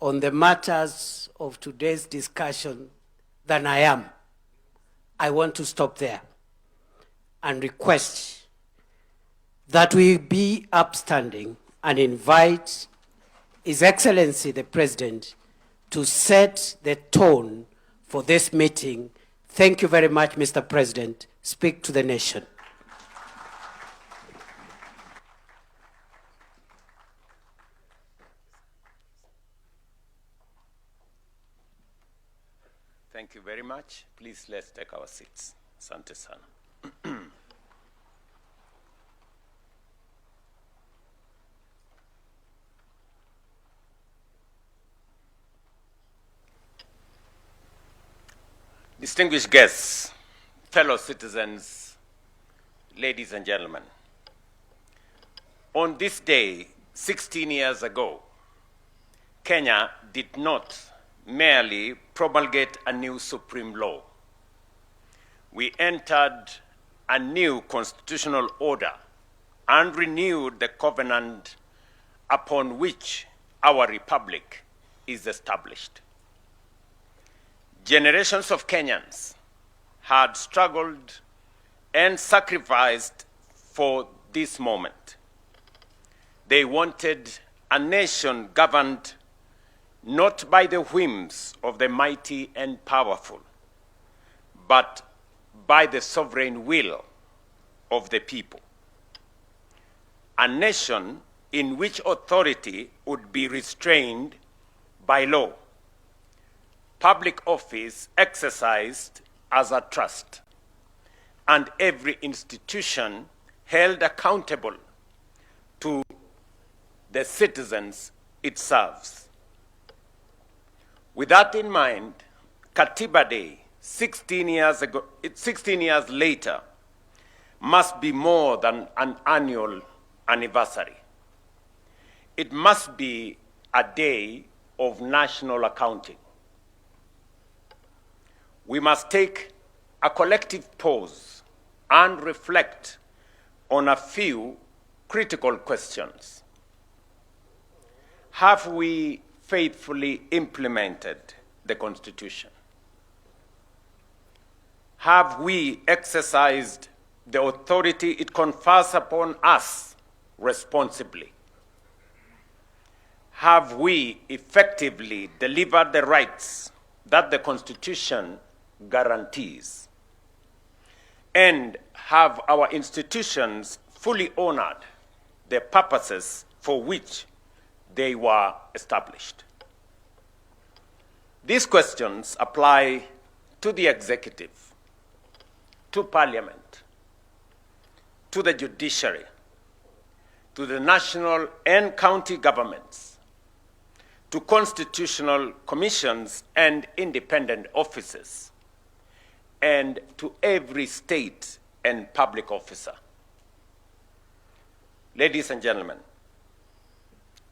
on the matters of today's discussion than I am, I want to stop there and request that we be upstanding and invite His Excellency the President to set the tone for this meeting. Thank you very much, Mr. President. Speak to the nation. Thank you very much. Please, let's take our seats. Asante sana. Distinguished guests, fellow citizens, ladies and gentlemen, on this day, 16 years ago, Kenya did not merely promulgate a new supreme law. We entered a new constitutional order and renewed the covenant upon which our republic is established. Generations of Kenyans had struggled and sacrificed for this moment. They wanted a nation governed not by the whims of the mighty and powerful, but by the sovereign will of the people. A nation in which authority would be restrained by law, public office exercised as a trust, and every institution held accountable to the citizens it serves. With that in mind, Katiba Day, 16 years later, must be more than an annual anniversary. It must be a day of national accounting. We must take a collective pause and reflect on a few critical questions. Have we faithfully implemented the Constitution? Have we exercised the authority it confers upon us responsibly? Have we effectively delivered the rights that the Constitution guarantees? And have our institutions fully honored the purposes for which they were established? These questions apply to the executive, to Parliament, to the judiciary, to the national and county governments, to constitutional commissions and independent offices, and to every state and public officer. Ladies and gentlemen,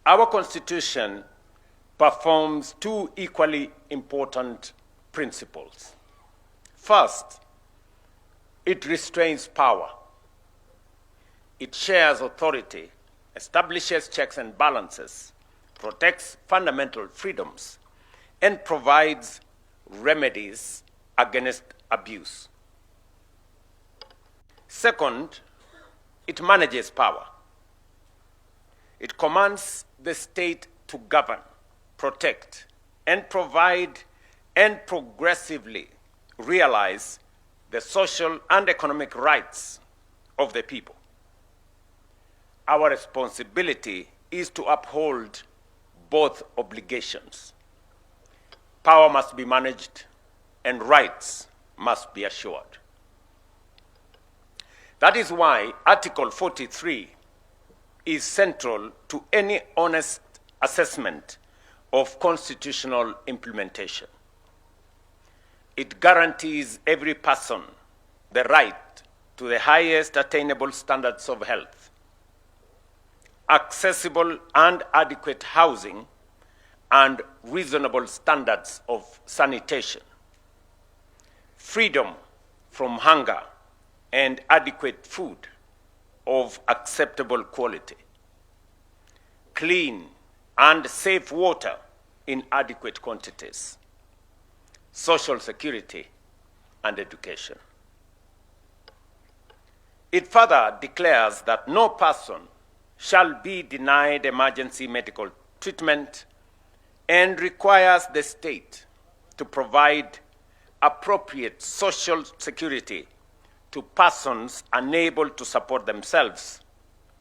our Constitution performs two equally important principles. First, it restrains power. It shares authority, establishes checks and balances, protects fundamental freedoms, and provides remedies against abuse. Second, it manages power. It commands the state to govern, protect, and provide and progressively realize the social and economic rights of the people. Our responsibility is to uphold both obligations. Power must be managed and rights must be assured. That is why Article 43 is central to any honest assessment of constitutional implementation. It guarantees every person the right to the highest attainable standards of health, accessible and adequate housing, and reasonable standards of sanitation, freedom from hunger, and adequate food of acceptable quality, clean and safe water in adequate quantities, social security, and education. It further declares that no person shall be denied emergency medical treatment and requires the state to provide appropriate social security to persons unable to support themselves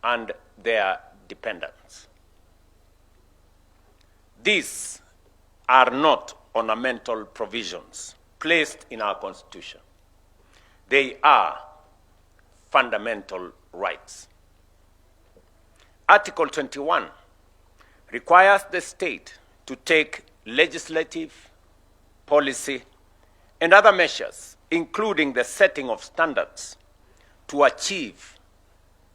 and their dependents. These are not ornamental provisions placed in our Constitution. They are fundamental rights. Article 21 requires the state to take legislative, policy, and other measures, including the setting of standards, to achieve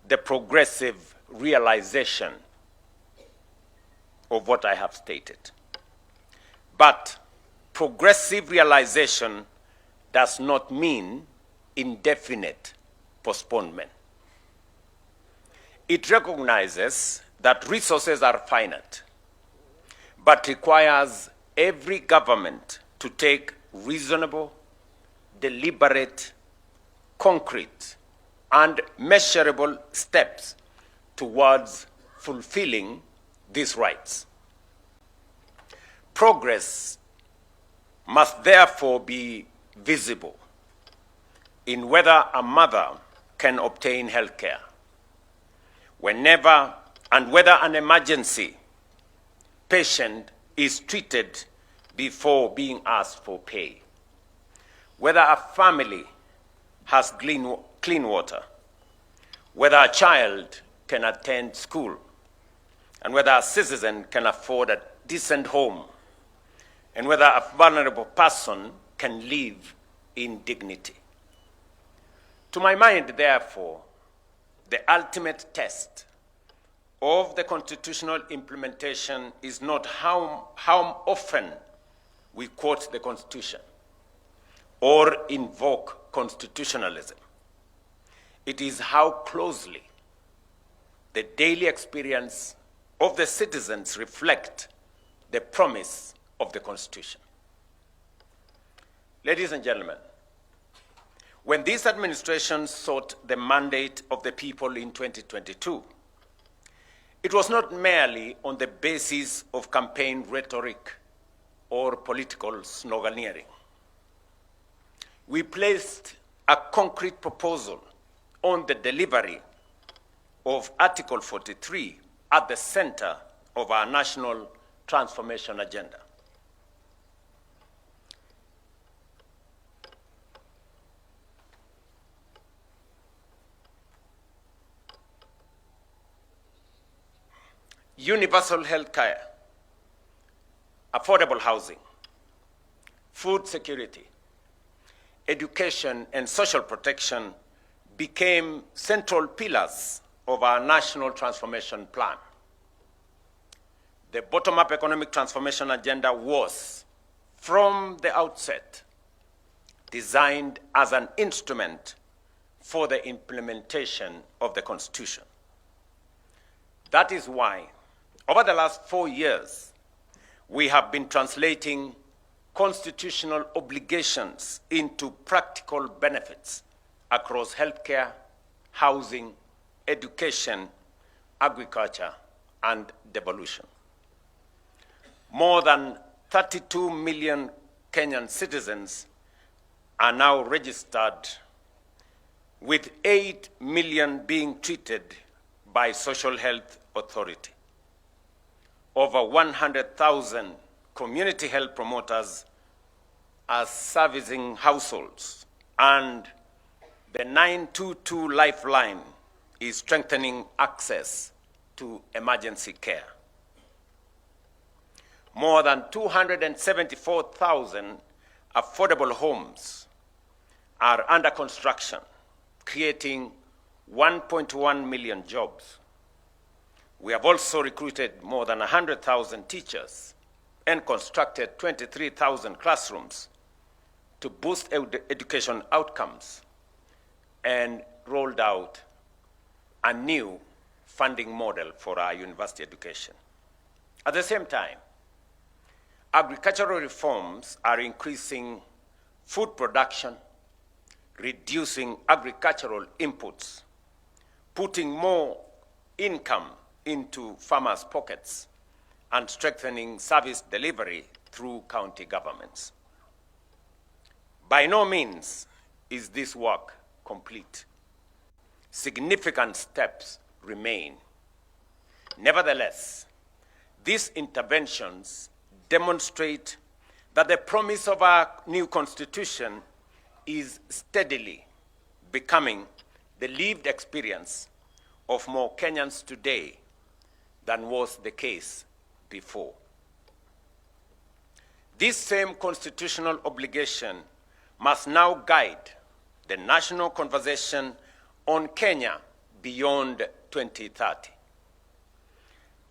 the progressive realization of what I have stated. But progressive realization does not mean indefinite postponement. It recognizes that resources are finite, but requires every government to take reasonable, deliberate, concrete, and measurable steps towards fulfilling these rights. Progress must therefore be visible in whether a mother can obtain health care, whenever and whether an emergency patient is treated before being asked for pay, whether a family has clean water, whether a child can attend school, and whether a citizen can afford a decent home, and whether a vulnerable person can live in dignity. To my mind, therefore, the ultimate test of the constitutional implementation is not how often we quote the Constitution or invoke constitutionalism. It is how closely the daily experience of the citizens reflect the promise of the Constitution. Ladies and gentlemen, when this administration sought the mandate of the people in 2022, it was not merely on the basis of campaign rhetoric or political sloganeering. We placed a concrete proposal on the delivery of Article 43 at the center of our national transformation agenda. Universal health care, affordable housing, food security, education, and social protection became central pillars of our national transformation plan. The bottom-up economic transformation agenda was, from the outset, designed as an instrument for the implementation of the Constitution. That is why, over the last 4 years, we have been translating constitutional obligations into practical benefits across healthcare, housing, education, agriculture, and devolution. More than 32 million Kenyan citizens are now registered, with 8 million being treated by Social Health Authority. Over 100,000 community health promoters are servicing households, and the 922 Lifeline is strengthening access to emergency care. More than 274,000 affordable homes are under construction, creating 1.1 million jobs. We have also recruited more than 100,000 teachers and constructed 23,000 classrooms to boost education outcomes and rolled out a new funding model for our university education. At the same time, agricultural reforms are increasing food production reducing agricultural inputs, putting more income into farmers' pockets, and strengthening service delivery through county governments. By no means is this work complete. Significant steps remain. Nevertheless, these interventions demonstrate that the promise of our new constitution is steadily becoming the lived experience of more Kenyans today than was the case before. This same constitutional obligation must now guide the national conversation on Kenya beyond 2030.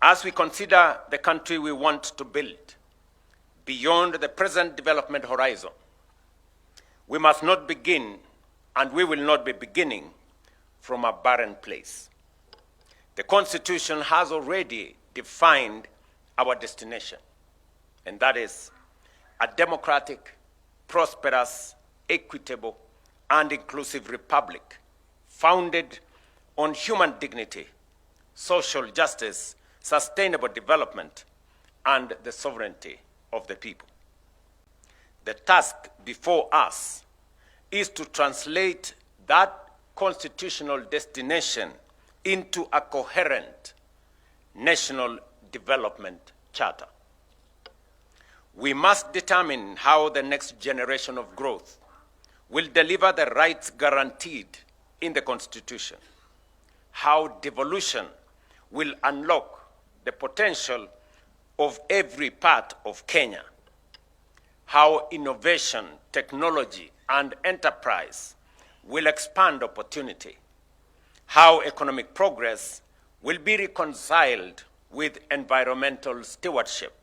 As we consider the country we want to build beyond the present development horizon, we must not begin, and we will not be beginning, from a barren place. The Constitution has already defined our destination, and that is a democratic, prosperous, equitable, and inclusive republic founded on human dignity, social justice, sustainable development, and the sovereignty of the people. The task before us is to translate that constitutional destination into a coherent national development charter. We must determine how the next generation of growth will deliver the rights guaranteed in the Constitution, how devolution will unlock the potential of every part of Kenya, how innovation, technology, and enterprise will expand opportunity, how economic progress will be reconciled with environmental stewardship,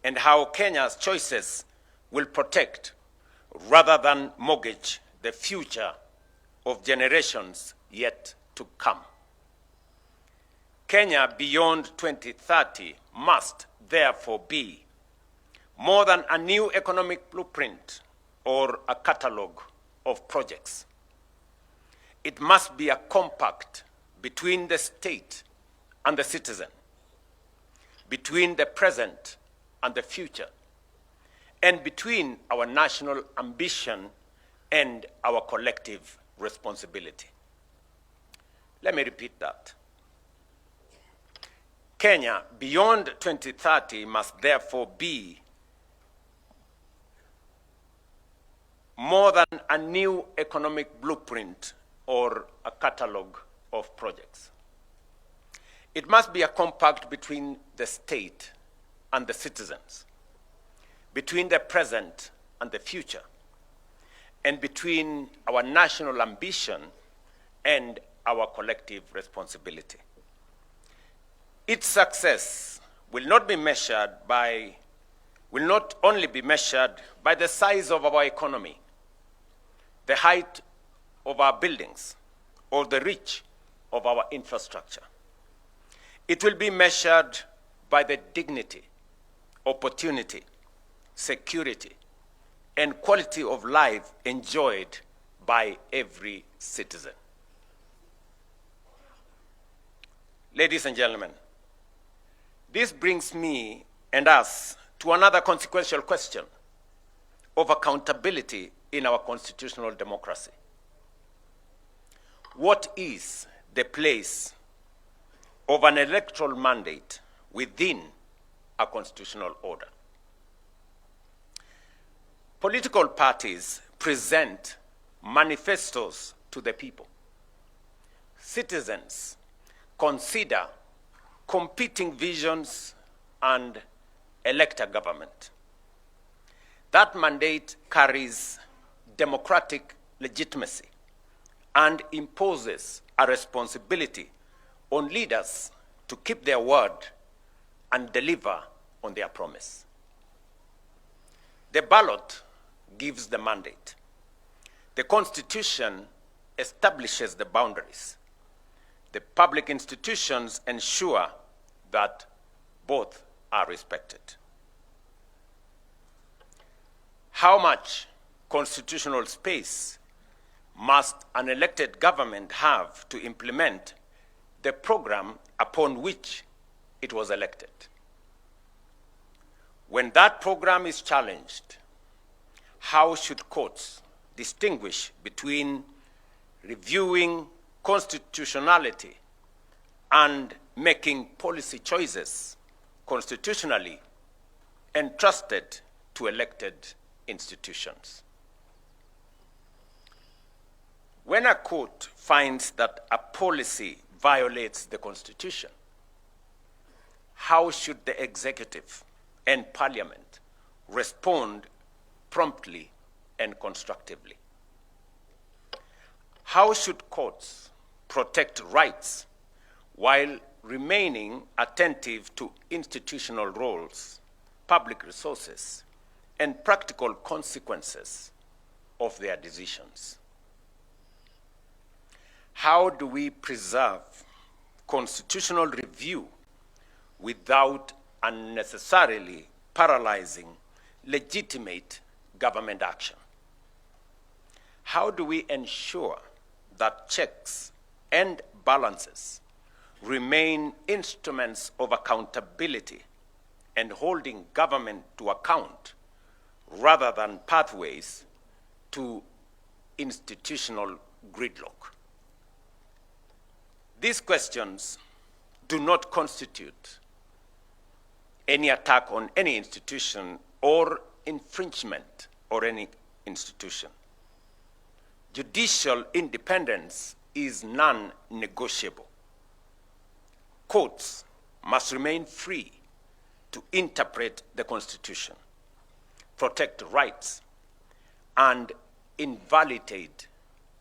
and how Kenya's choices will protect rather than mortgage the future of generations yet to come. Kenya beyond 2030 must therefore be more than a new economic blueprint or a catalogue of projects. It must be a compact between the state and the citizen, between the present and the future, and between our national ambition and our collective responsibility. Let me repeat that. Kenya beyond 2030 must therefore be more than a new economic blueprint or a catalogue of projects. It must be a compact between the state and the citizens, between the present and the future, and between our national ambition and our collective responsibility. Its success will not only be measured by the size of our economy, the height of our buildings, or the reach of our infrastructure. It will be measured by the dignity, opportunity, security, and quality of life enjoyed by every citizen. Ladies and gentlemen, this brings me and us to another consequential question of accountability in our constitutional democracy. What is the place of an electoral mandate within a constitutional order? Political parties present manifestos to the people. Citizens consider competing visions and elect a government. That mandate carries democratic legitimacy and imposes a responsibility on leaders to keep their word and deliver on their promise. The ballot gives the mandate. The Constitution establishes the boundaries. The public institutions ensure that both are respected. How much constitutional space must an elected government have to implement the program upon which it was elected. When that program is challenged, how should courts distinguish between reviewing constitutionality and making policy choices constitutionally entrusted to elected institutions? When a court finds that a policy violates the Constitution, how should the executive and parliament respond promptly and constructively? How should courts protect rights while remaining attentive to institutional roles, public resources, and practical consequences of their decisions? How do we preserve constitutional review without unnecessarily paralyzing legitimate government action? How do we ensure that checks and balances remain instruments of accountability and holding government to account rather than pathways to institutional gridlock? These questions do not constitute any attack on any institution or infringement on any institution. Judicial independence is non-negotiable. Courts must remain free to interpret the Constitution, protect rights, and invalidate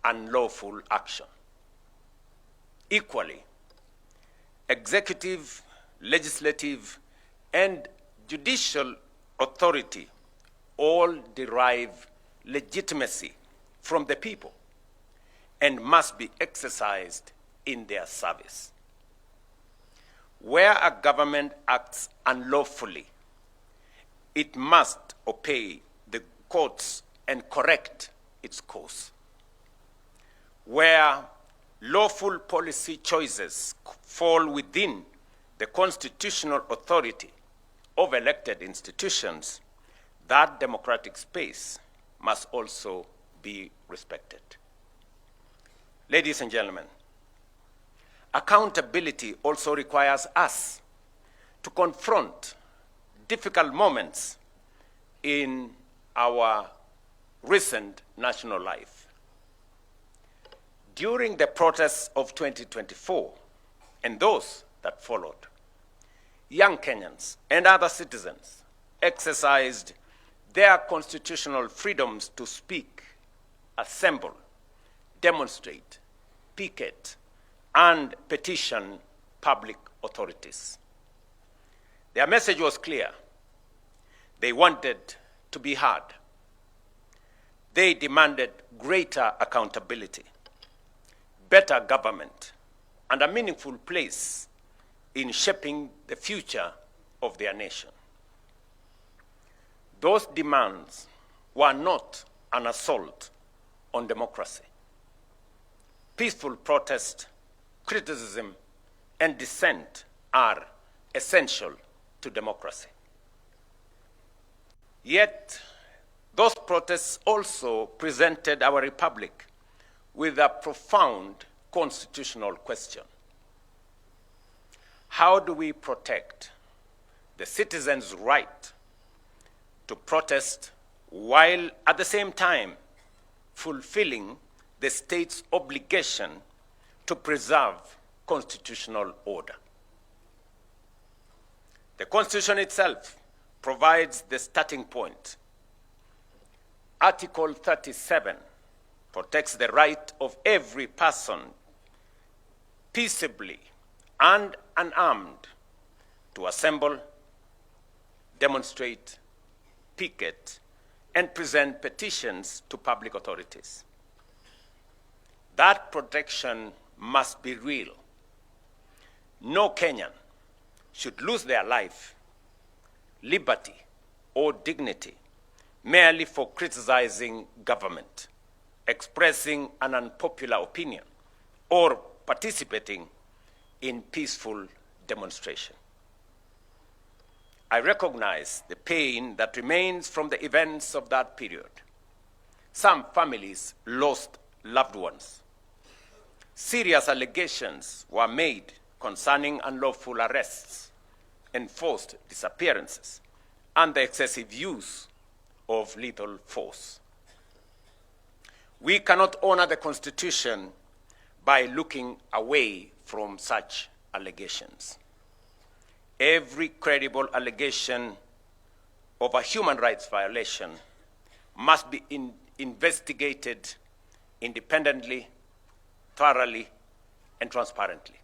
unlawful action. Equally, executive, legislative, and judicial authority all derive legitimacy from the people and must be exercised in their service. Where a government acts unlawfully, it must obey the courts and correct its course. Where lawful policy choices fall within the constitutional authority of elected institutions, that democratic space must also be respected. Ladies and gentlemen, accountability also requires us to confront difficult moments in our recent national life. During the protests of 2024 and those that followed, young Kenyans and other citizens exercised their constitutional freedoms to speak, assemble, demonstrate, picket, and petition public authorities. Their message was clear. They wanted to be heard. They demanded greater accountability, better government, and a meaningful place in shaping the future of their nation. Those demands were not an assault on democracy. Peaceful protest, criticism, and dissent are essential to democracy. Yet, those protests also presented our republic with a profound constitutional question. How do we protect the citizens' right to protest while at the same time fulfilling the state's obligation to preserve constitutional order? The Constitution itself provides the starting point. Article 37 protects the right of every person peaceably and unarmed to assemble, demonstrate, picket, and present petitions to public authorities. That protection must be real. No Kenyan should lose their life, liberty, or dignity merely for criticizing government expressing an unpopular opinion, or participating in peaceful demonstration. I recognize the pain that remains from the events of that period. Some families lost loved ones. Serious allegations were made concerning unlawful arrests, enforced disappearances, and the excessive use of lethal force. We cannot honor the Constitution by looking away from such allegations. Every credible allegation of a human rights violation must be investigated independently, thoroughly, and transparently.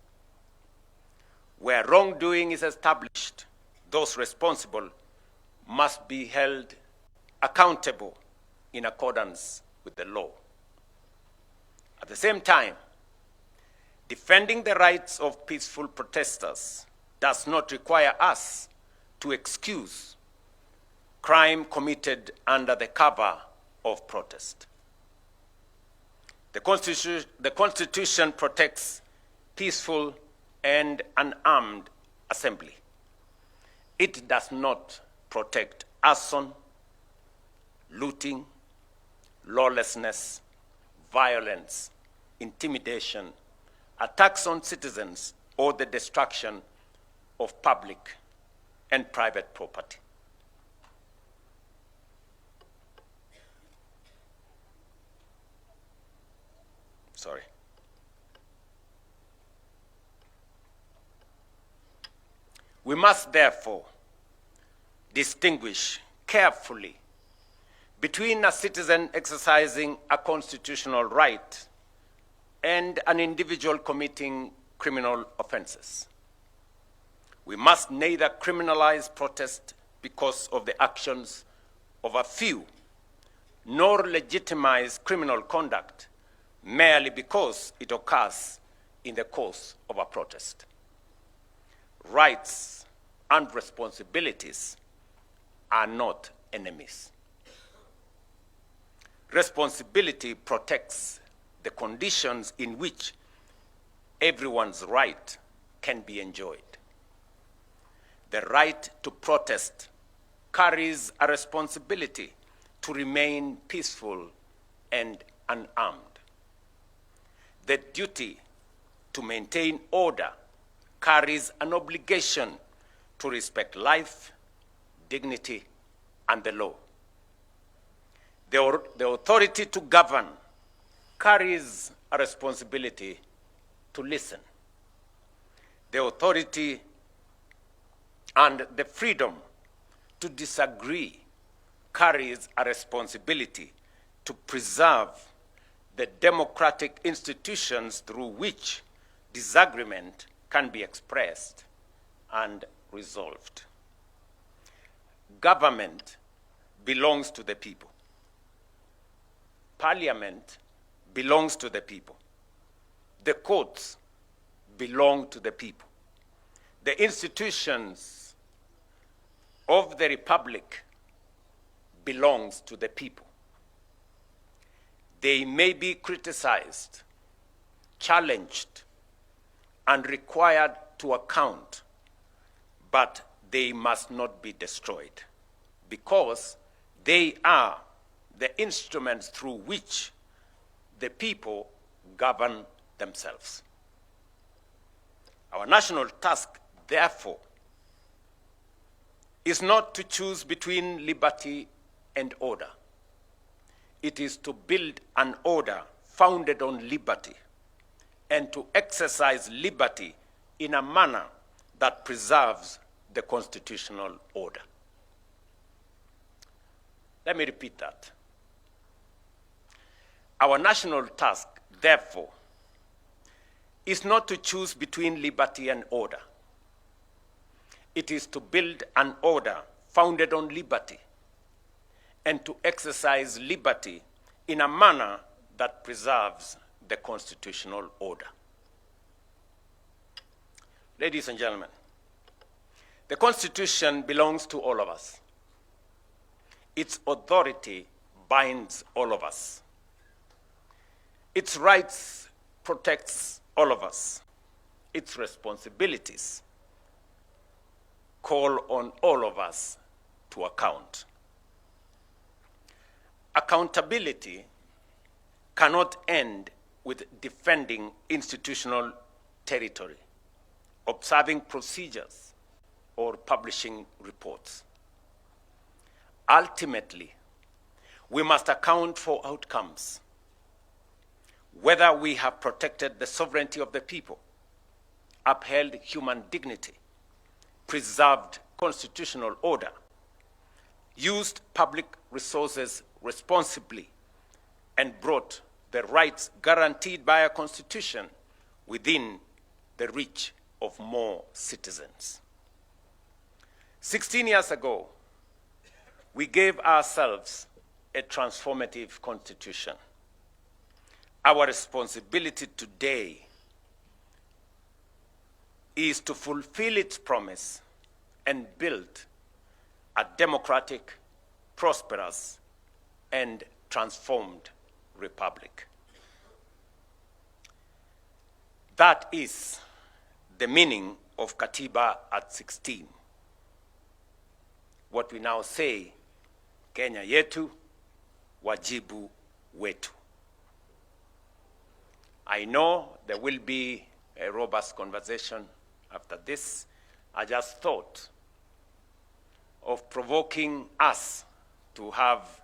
Where wrongdoing is established, those responsible must be held accountable in accordance with the law. At the same time, defending the rights of peaceful protesters does not require us to excuse crime committed under the cover of protest. The Constitution protects peaceful and unarmed assembly. It does not protect arson, looting, lawlessness, violence, intimidation, attacks on citizens, or the destruction of public and private property. Sorry. We must therefore distinguish carefully between a citizen exercising a constitutional right and an individual committing criminal offenses. We must neither criminalize protest because of the actions of a few, nor legitimize criminal conduct merely because it occurs in the course of a protest. Rights and responsibilities are not enemies. Responsibility protects the conditions in which everyone's right can be enjoyed. The right to protest carries a responsibility to remain peaceful and unarmed. The duty to maintain order carries an obligation to respect life, dignity, and the law. The authority to govern carries a responsibility to listen. The authority and the freedom to disagree carries a responsibility to preserve the democratic institutions through which disagreement can be expressed and resolved. Government belongs to the people. Parliament belongs to the people. The courts belong to the people. The institutions of the republic belongs to the people. They may be criticized, challenged, and required to account, but they must not be destroyed because they are the instruments through which the people govern themselves. Our national task, therefore, is not to choose between liberty and order. It is to build an order founded on liberty and to exercise liberty in a manner that preserves the constitutional order. Let me repeat that. Our national task, therefore, is not to choose between liberty and order. It is to build an order founded on liberty and to exercise liberty in a manner that preserves the constitutional order. Ladies and gentlemen, the Constitution belongs to all of us. Its authority binds all of us. Its rights protects all of us. Its responsibilities call on all of us to account. Accountability cannot end with defending institutional territory, observing procedures, or publishing reports. Ultimately, we must account for outcomes, whether we have protected the sovereignty of the people, upheld human dignity, preserved constitutional order, used public resources responsibly, and brought the rights guaranteed by our Constitution within the reach of more citizens. 16 years ago, we gave ourselves a transformative Constitution. Our responsibility today is to fulfill its promise and build a democratic, prosperous, and transformed republic. That is the meaning of Katiba at 16. What we now say, Kenya yetu, wajibu wetu. I know there will be a robust conversation after this. I just thought of provoking us to have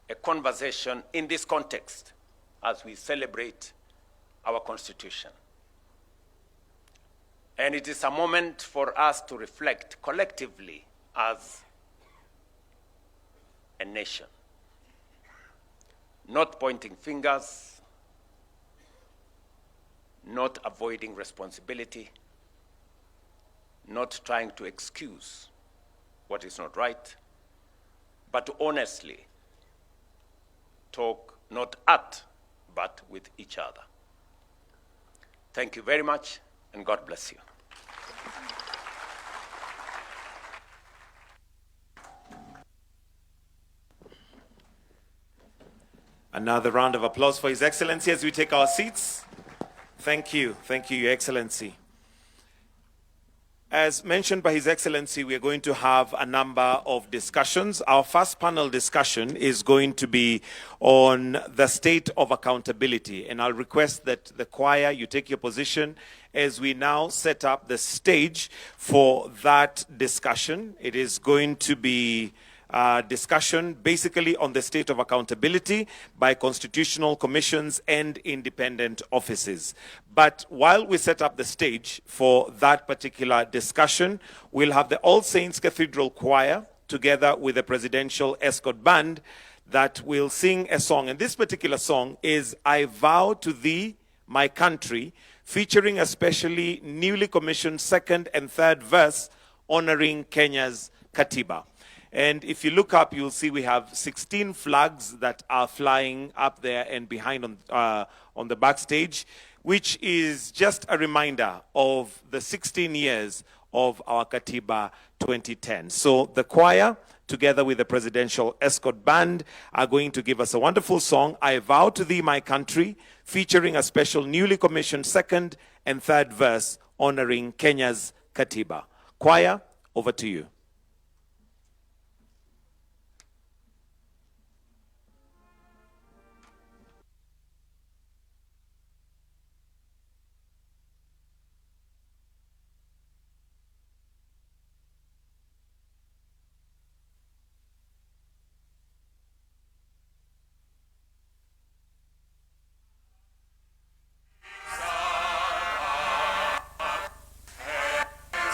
a conversation in this context as we celebrate our Constitution. And it is a moment for us to reflect collectively as a nation, not pointing fingers, not avoiding responsibility, not trying to excuse what is not right, but to honestly talk not at, but with each other. Thank you very much, and God bless you. Another round of applause for His Excellency as we take our seats. Thank you, Your Excellency. As mentioned by His Excellency, we are going to have a number of discussions. Our first panel discussion is going to be on the state of accountability. And I'll request that the choir, you take your position as we now set up the stage for that discussion. It is going to be discussion basically on the state of accountability by constitutional commissions and independent offices. But while we set up the stage for that particular discussion, we'll have the All Saints Cathedral Choir together with the Presidential Escort Band that will sing a song. And this particular song is I Vow to Thee, My Country, featuring a specially newly commissioned second and third verse honoring Kenya's Katiba. And if you look up, you'll see we have 16 flags that are flying up there and behind on the backstage, which is just a reminder of the 16 years of our Katiba 2010. So the choir, together with the Presidential Escort Band, are going to give us a wonderful song, I Vow to Thee, My Country, featuring a special newly commissioned second and third verse honoring Kenya's Katiba. Choir, over to you. It's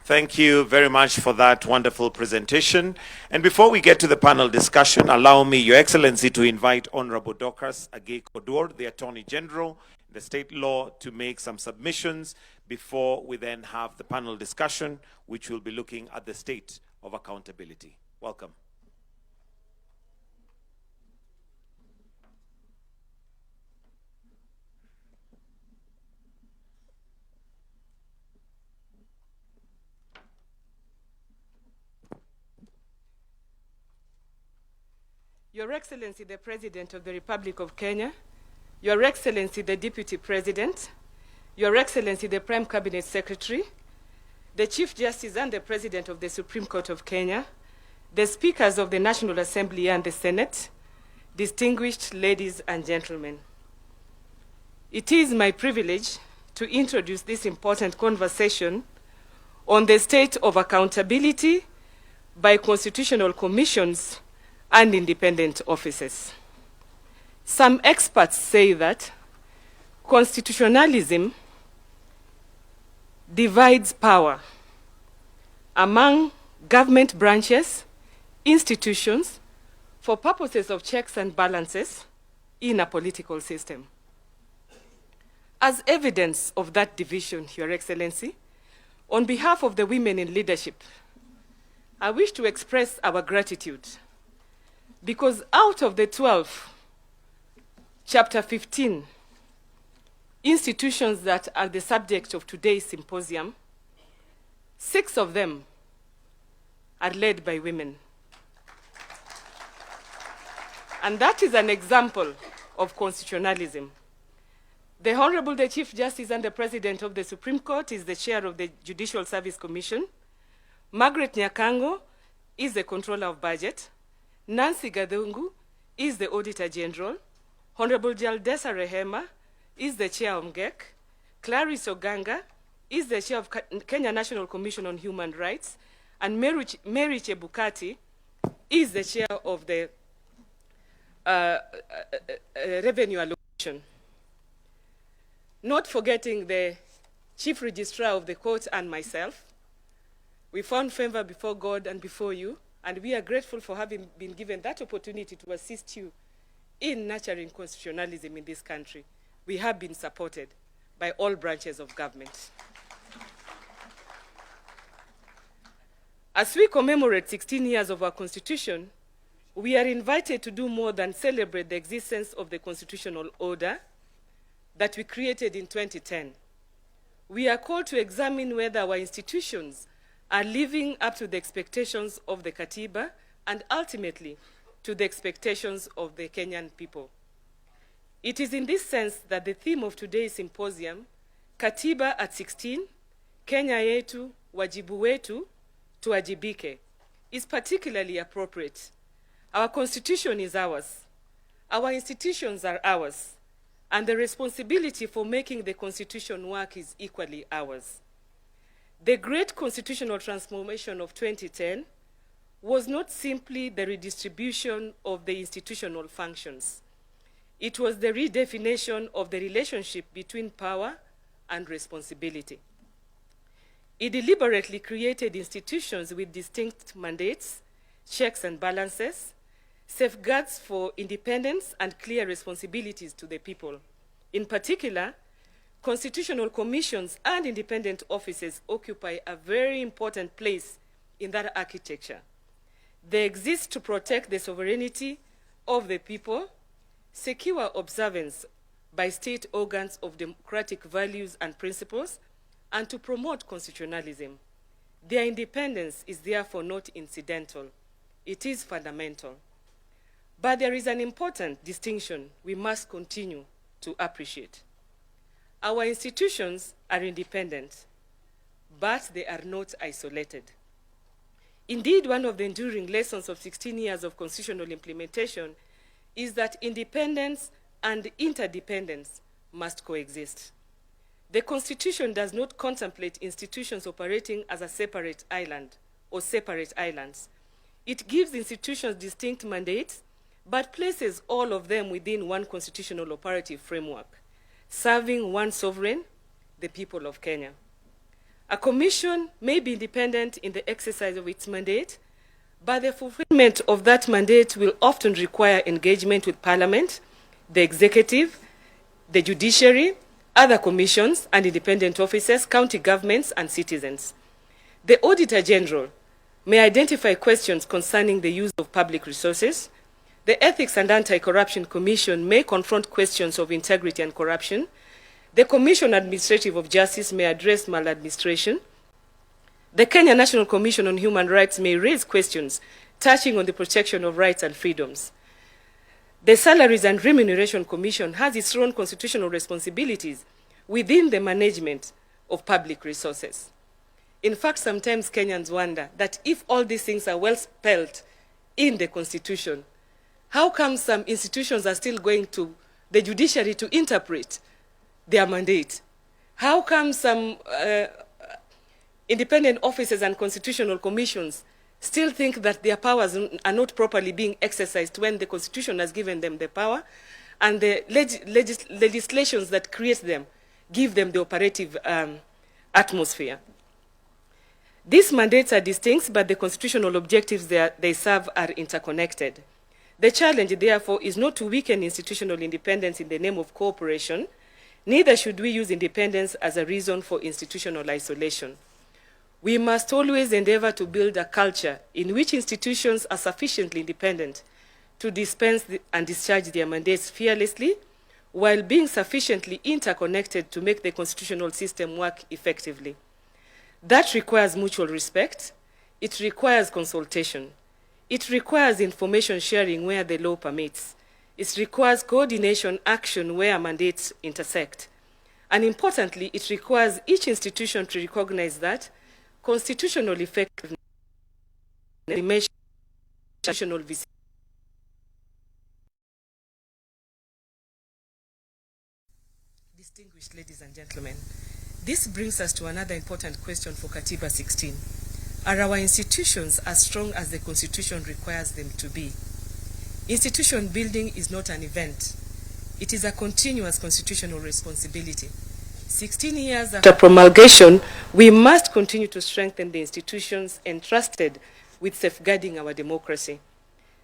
Thank you very much for that wonderful presentation. And before we get to the panel discussion, allow me, Your Excellency, to invite Honorable Dorcas Agei-Kodur, the Attorney General, the state law, to make some submissions before we then have the panel discussion, which will be looking at the state of accountability. Welcome. Your Excellency, the President of the Republic of Kenya, Your Excellency, the Deputy President, Your Excellency, the Prime Cabinet Secretary, the Chief Justice and the President of the Supreme Court of Kenya, the Speakers of the National Assembly and the Senate, distinguished ladies and gentlemen. It is my privilege to introduce this important conversation on the state of accountability by constitutional commissions and independent offices. Some experts say that constitutionalism divides power among government branches, institutions, for purposes of checks and balances in a political system. As evidence of that division, Your Excellency, on behalf of the women in leadership, I wish to express our gratitude because out of the 12, Chapter 15, institutions that are the subject of today's symposium, 6 of them are led by women. And that is an example of constitutionalism. The Honorable the Chief Justice and the President of the Supreme Court is the chair of the Judicial Service Commission. Margaret Nyakango is the controller of budget. Nancy Gadungu is the Auditor General. Honorable Jaldesa Rehema is the chair of MGEC. Clarice Oganga is the chair of Kenya National Commission on Human Rights. And Mary Chebukati is the chair of the Revenue Allocation. Not forgetting the Chief Registrar of the court and myself. We found favor before God and before you, and we are grateful for having been given that opportunity to assist you in nurturing constitutionalism in this country. We have been supported by all branches of government. As we commemorate 16 years of our Constitution, we are invited to do more than celebrate the existence of the constitutional order that we created in 2010. We are called to examine whether our institutions are living up to the expectations of the Katiba and ultimately to the expectations of the Kenyan people. It is in this sense that the theme of today's symposium, Katiba at 16, Kenya yetu, wajibu wetu, tuwajibike, is particularly appropriate. Our Constitution is ours. Our institutions are ours. And the responsibility for making the Constitution work is equally ours. The great constitutional transformation of 2010 was not simply the redistribution of the institutional functions. It was the redefinition of the relationship between power and responsibility. It deliberately created institutions with distinct mandates, checks and balances, safeguards for independence and clear responsibilities to the people. In particular, constitutional commissions and independent offices occupy a very important place in that architecture. They exist to protect the sovereignty of the people, secure observance by state organs of democratic values and principles, and to promote constitutionalism. Their independence is therefore not incidental. It is fundamental. But there is an important distinction we must continue to appreciate. Our institutions are independent, but they are not isolated. Indeed, one of the enduring lessons of 16 years of constitutional implementation is that independence and interdependence must coexist. The Constitution does not contemplate institutions operating as a separate island or separate islands. It gives institutions distinct mandates, but places all of them within one constitutional operative framework, serving one sovereign, the people of Kenya. A commission may be independent in the exercise of its mandate, but the fulfillment of that mandate will often require engagement with Parliament, the executive, the judiciary, other commissions and independent officers, county governments, and citizens. The Auditor General may identify questions concerning the use of public resources. The Ethics and Anti-Corruption Commission may confront questions of integrity and corruption. The Commission Administrative of Justice may address maladministration. The Kenya National Commission on Human Rights may raise questions touching on the protection of rights and freedoms. The Salaries and Remuneration Commission has its own constitutional responsibilities within the management of public resources. In fact, sometimes Kenyans wonder that if all these things are well spelled in the Constitution, how come some institutions are still going to the judiciary to interpret their mandate? How come some independent officers and constitutional commissions still think that their powers are not properly being exercised when the Constitution has given them the power and the legislations that create them give them the operative atmosphere? These mandates are distinct, but the constitutional objectives they serve are interconnected. The challenge, therefore, is not to weaken institutional independence in the name of cooperation. Neither should we use independence as a reason for institutional isolation. We must always endeavor to build a culture in which institutions are sufficiently independent to dispense and discharge their mandates fearlessly, while being sufficiently interconnected to make the constitutional system work effectively. That requires mutual respect. It requires consultation. It requires information sharing where the law permits. It requires coordination action where mandates intersect. And importantly, it requires each institution to recognize that constitutional effectiveness measures constitutional visibility. Distinguished ladies and gentlemen, this brings us to another important question for Katiba 16. Are our institutions as strong as the Constitution requires them to be? Institution building is not an event. It is a continuous constitutional responsibility. 16 years after promulgation, we must continue to strengthen the institutions entrusted with safeguarding our democracy.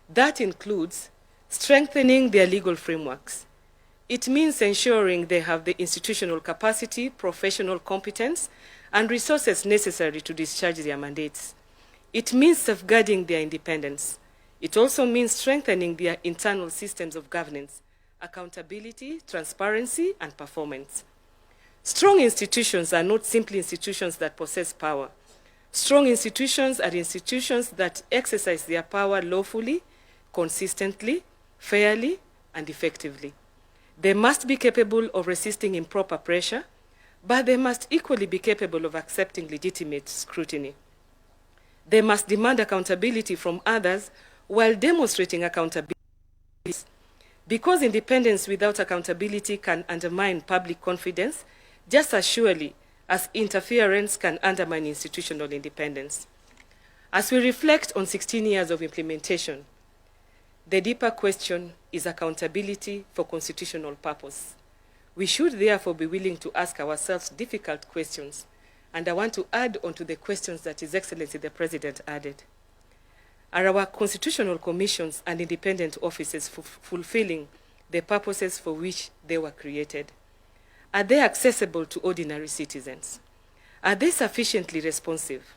That includes strengthening their legal frameworks. It means ensuring they have the institutional capacity, professional competence, and resources necessary to discharge their mandates. It means safeguarding their independence. It also means strengthening their internal systems of governance, accountability, transparency, and performance. Strong institutions are not simply institutions that possess power. Strong institutions are institutions that exercise their power lawfully, consistently, fairly, and effectively. They must be capable of resisting improper pressure, but they must equally be capable of accepting legitimate scrutiny. They must demand accountability from others while demonstrating accountability. Because independence without accountability can undermine public confidence, just as surely as interference can undermine institutional independence. As we reflect on 16 years of implementation, the deeper question is accountability for constitutional purpose. We should therefore be willing to ask ourselves difficult questions, and I want to add on to the questions that His Excellency the President added. Are our constitutional commissions and independent offices fulfilling the purposes for which they were created? Are they accessible to ordinary citizens? Are they sufficiently responsive?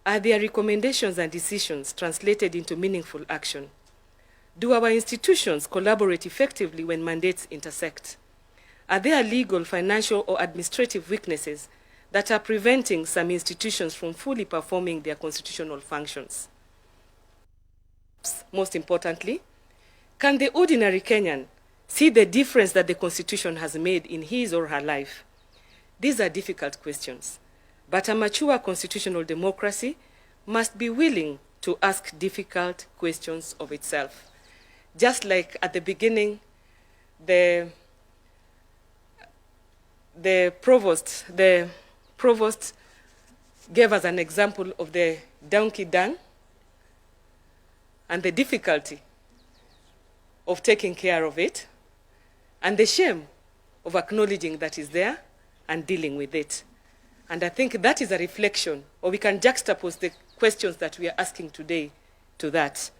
Are their recommendations and decisions translated into meaningful action? Do our institutions collaborate effectively when mandates intersect? Are there legal, financial, or administrative weaknesses that are preventing some institutions from fully performing their constitutional functions? Most importantly, can the ordinary Kenyan see the difference that the Constitution has made in his or her life? These are difficult questions, but a mature constitutional democracy must be willing to ask difficult questions of itself. Just like at the beginning, the provost gave us an example of the donkey dung and the difficulty of taking care of it and the shame of acknowledging that is there and dealing with it. And I think that is a reflection, or we can juxtapose the questions that we are asking today to that.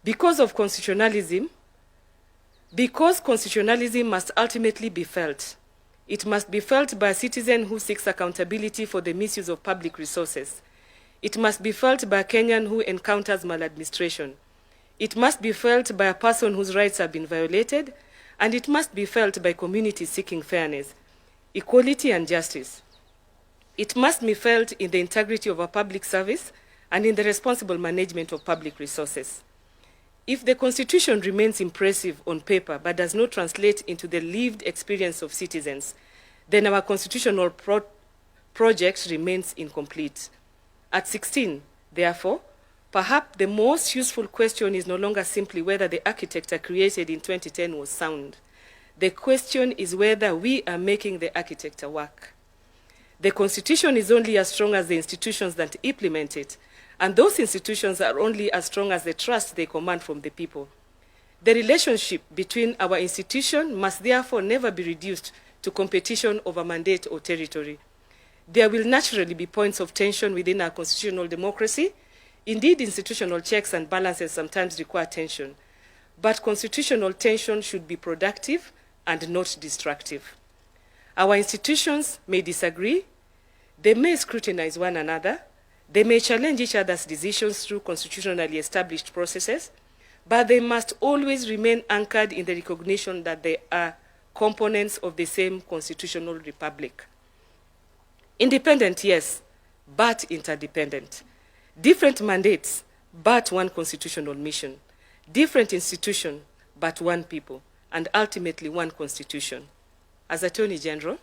Because constitutionalism must ultimately be felt. It must be felt by a citizen who seeks accountability for the misuse of public resources. It must be felt by a Kenyan who encounters maladministration. It must be felt by a person whose rights have been violated, and it must be felt by communities seeking fairness, equality, and justice. It must be felt in the integrity of a public service and in the responsible management of public resources. If the Constitution remains impressive on paper but does not translate into the lived experience of citizens, then our constitutional project remains incomplete. At 16, therefore, perhaps the most useful question is no longer simply whether the architecture created in 2010 was sound. The question is whether we are making the architecture work. The Constitution is only as strong as the institutions that implement it, and those institutions are only as strong as the trust they command from the people. The relationship between our institution must therefore never be reduced to competition over mandate or territory. There will naturally be points of tension within our constitutional democracy. Indeed, institutional checks and balances sometimes require tension, but constitutional tension should be productive and not destructive. Our institutions may disagree, they may scrutinize one another, they may challenge each other's decisions through constitutionally established processes, but they must always remain anchored in the recognition that they are components of the same constitutional republic. Independent, yes, but interdependent. Different mandates, but one constitutional mission. Different institution, but one people, and ultimately one constitution. As Attorney General,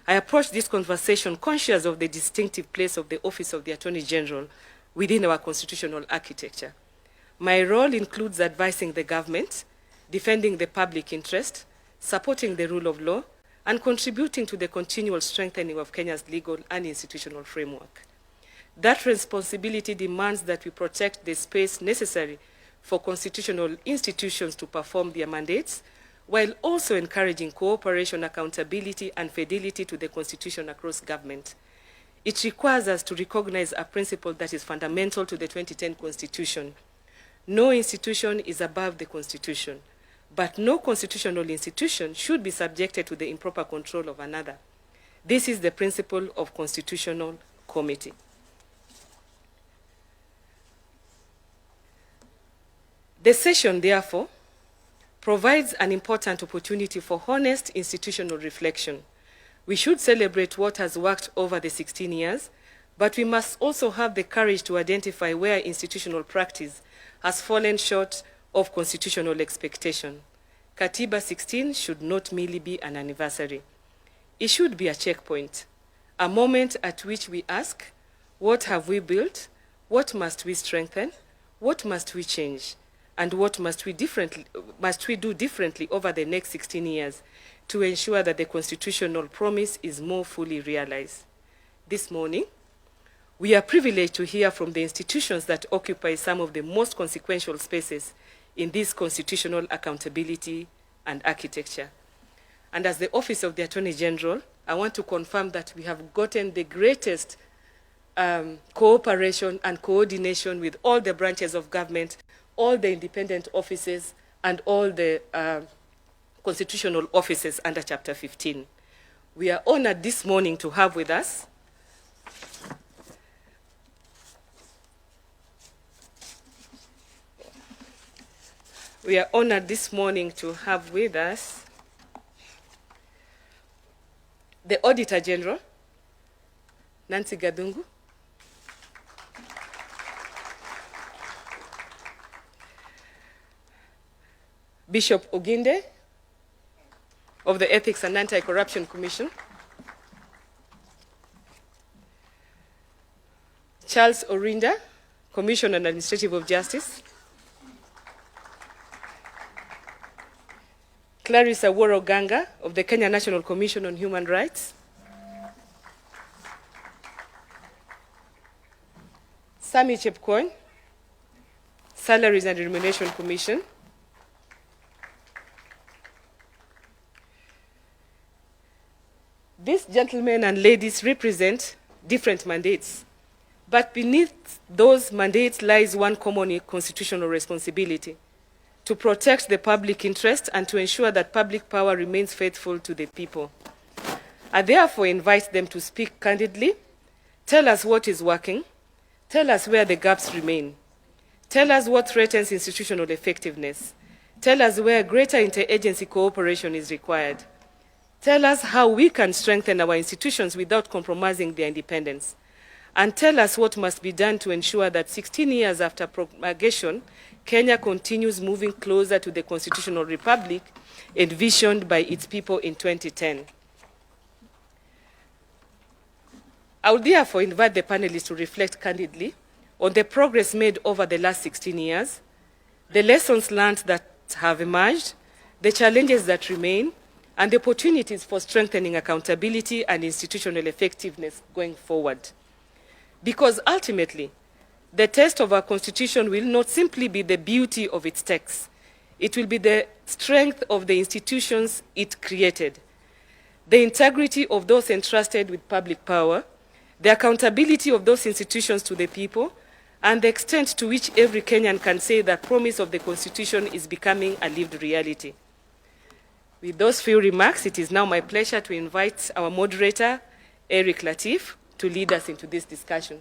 I approach this conversation conscious of the distinctive place of the Office of the Attorney General within our constitutional architecture. My role includes advising the government, defending the public interest, supporting the rule of law, and contributing to the continual strengthening of Kenya's legal and institutional framework. That responsibility demands that we protect the space necessary for constitutional institutions to perform their mandates, while also encouraging cooperation, accountability, and fidelity to the Constitution across government. It requires us to recognize a principle that is fundamental to the 2010 Constitution. No institution is above the Constitution, but no constitutional institution should be subjected to the improper control of another. This is the principle of constitutional comity. The session, therefore, provides an important opportunity for honest institutional reflection. We should celebrate what has worked over the 16 years, but we must also have the courage to identify where institutional practice has fallen short of constitutional expectation. Katiba 16 should not merely be an anniversary. It should be a checkpoint, a moment at which we ask, what have we built? What must we strengthen? What must we change? And what must we do differently over the next 16 years to ensure that the constitutional promise is more fully realized? This morning, we are privileged to hear from the institutions that occupy some of the most consequential spaces in this constitutional accountability and architecture. And as the Office of the Attorney General, I want to confirm that we have gotten the greatest cooperation and coordination with all the branches of government, all the independent offices, and all the constitutional offices under Chapter 15. We are honored this morning to have with us the Auditor General, Nancy Gadungu, Bishop Oginde of the Ethics and Anti-Corruption Commission, Charles Orinda, Commissioner on Administrative of Justice, Clarissa Woro Ganga of the Kenya National Commission on Human Rights, Sami Chepkwony, Salaries and Remuneration Commission, this gentlemen and ladies represent different mandates. But beneath those mandates lies one common constitutional responsibility: to protect the public interest and to ensure that public power remains faithful to the people. I therefore invite them to speak candidly, tell us what is working, tell us where the gaps remain, tell us what threatens institutional effectiveness, tell us where greater interagency cooperation is required, tell us how we can strengthen our institutions without compromising their independence, and tell us what must be done to ensure that 16 years after promulgation, Kenya continues moving closer to the constitutional republic envisioned by its people in 2010. I would therefore invite the panelists to reflect candidly on the progress made over the last 16 years, the lessons learned that have emerged, the challenges that remain, and the opportunities for strengthening accountability and institutional effectiveness going forward. Because ultimately, the test of our Constitution will not simply be the beauty of its text. It will be the strength of the institutions it created, the integrity of those entrusted with public power, the accountability of those institutions to the people, and the extent to which every Kenyan can say that promise of the Constitution is becoming a lived reality. With those few remarks, it is now my pleasure to invite our moderator, Eric Latif, to lead us into this discussion.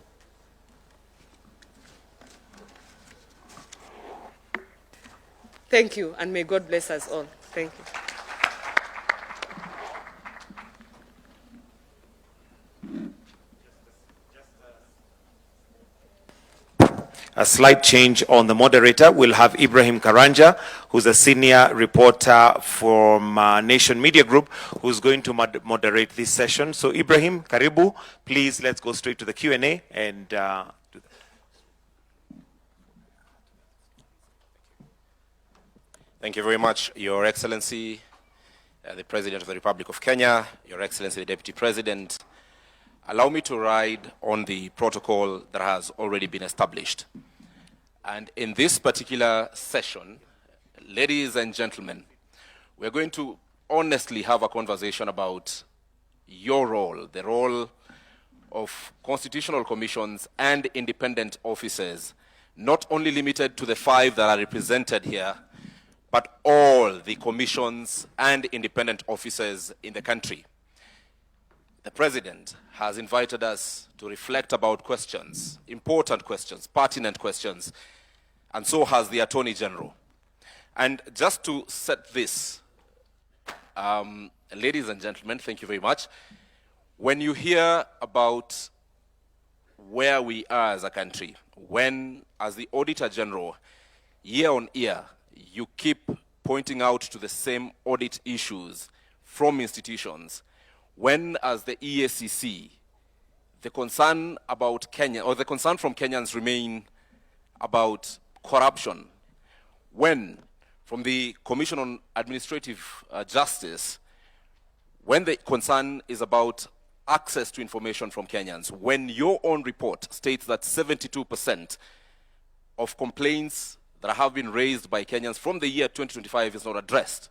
Thank you, and may God bless us all. Thank you. A slight change on the moderator. We'll have Ibrahim Karanja, who's a senior reporter from Nation Media Group, who's going to moderate this session. So Ibrahim, karibu. Please, let's go straight to the Q&A and do that. Thank you very much, Your Excellency, the President of the Republic of Kenya, Your Excellency, the Deputy President. Allow me to ride on the protocol that has already been established. And in this particular session, ladies and gentlemen, we're going to honestly have a conversation about your role, the role of constitutional commissions and independent officers, not only limited to the 5 that are represented here, but all the commissions and independent officers in the country. The President has invited us to reflect about questions, important questions, pertinent questions, and so has the Attorney General. And just to set this, ladies and gentlemen, thank you very much. When you hear about where we are as a country, when, as the Auditor General, year on year, you keep pointing out to the same audit issues from institutions, when, as the EACC, the concern about Kenya, or the concern from Kenyans remain about corruption, when, from the Commission on Administrative Justice, when the concern is about access to information from Kenyans, when your own report states that 72% of complaints that have been raised by Kenyans from the year 2025 is not addressed,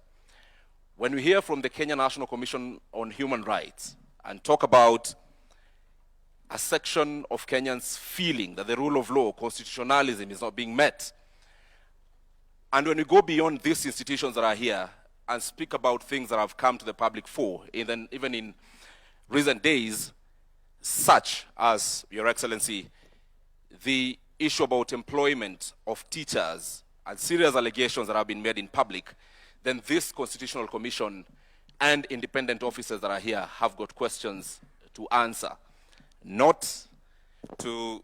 when we hear from the Kenya National Commission on Human Rights and talk about a section of Kenyans feeling that the rule of law, constitutionalism, is not being met, and when we go beyond these institutions that are here and speak about things that have come to the public fore, even in recent days, such as, Your Excellency, the issue about employment of teachers and serious allegations that have been made in public, then this Constitutional Commission and independent officers that are here have got questions to answer. Not to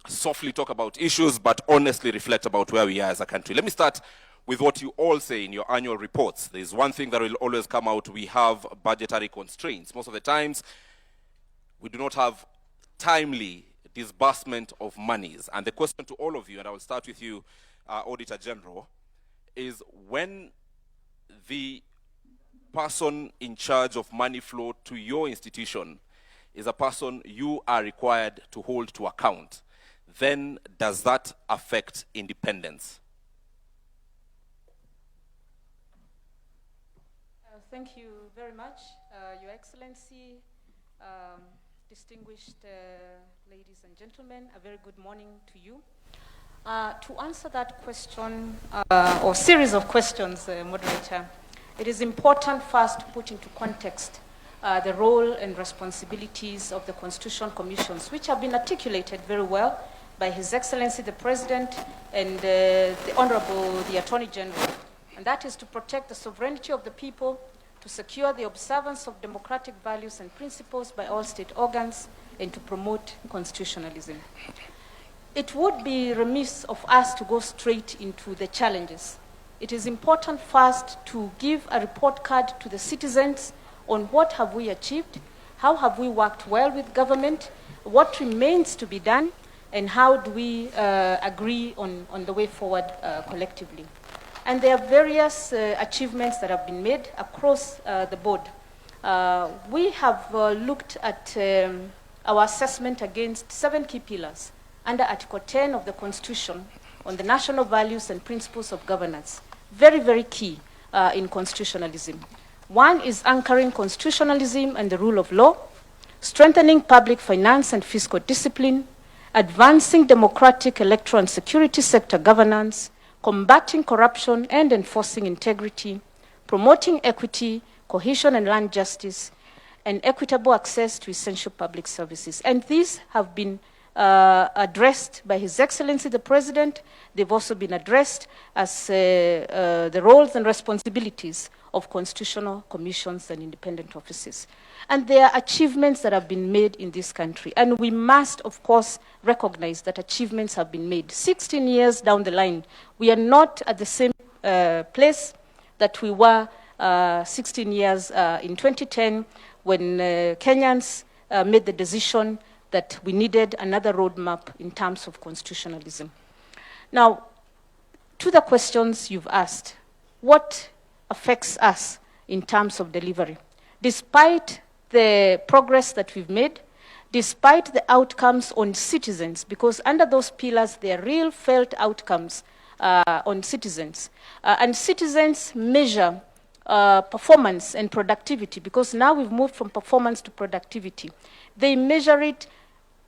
softly talk about issues, but honestly reflect about where we are as a country. Let me start with what you all say in your annual reports. There's one thing that will always come out: we have budgetary constraints. Most of the times, we do not have timely disbursement of monies. And the question to all of you, and I will start with you, Auditor General, is when the person in charge of money flow to your institution is a person you are required to hold to account, then does that affect independence? Thank you very much, Your Excellency, distinguished ladies and gentlemen. A very good morning to you. To answer that question, or series of questions, Moderator, it is important first to put into context the role and responsibilities of the Constitution Commissions, which have been articulated very well by His Excellency the President and the Honorable the Attorney General. And that is to protect the sovereignty of the people, to secure the observance of democratic values and principles by all state organs, and to promote constitutionalism. It would be remiss of us to go straight into the challenges. It is important first to give a report card to the citizens on what have we achieved, how have we worked well with government, what remains to be done, and how do we agree on the way forward collectively. And there are various achievements that have been made across the board. We have looked at our assessment against 7 key pillars under Article 10 of the Constitution on the national values and principles of governance. Very, very key in constitutionalism. One is anchoring constitutionalism and the rule of law, strengthening public finance and fiscal discipline, advancing democratic electoral and security sector governance, combating corruption and enforcing integrity, promoting equity, cohesion and land justice, and equitable access to essential public services. And these have been addressed by His Excellency the President. They've also been addressed as the roles and responsibilities of constitutional commissions and independent offices. And there are achievements that have been made in this country. And we must, of course, recognize that achievements have been made. 16 years down the line, we are not at the same place that we were 16 years in 2010 when Kenyans made the decision that we needed another roadmap in terms of constitutionalism. Now, to the questions you've asked, what affects us in terms of delivery? Despite the progress that we've made, despite the outcomes on citizens, because under those pillars, there are real felt outcomes on citizens. And citizens measure performance and productivity, because now we've moved from performance to productivity. They measure it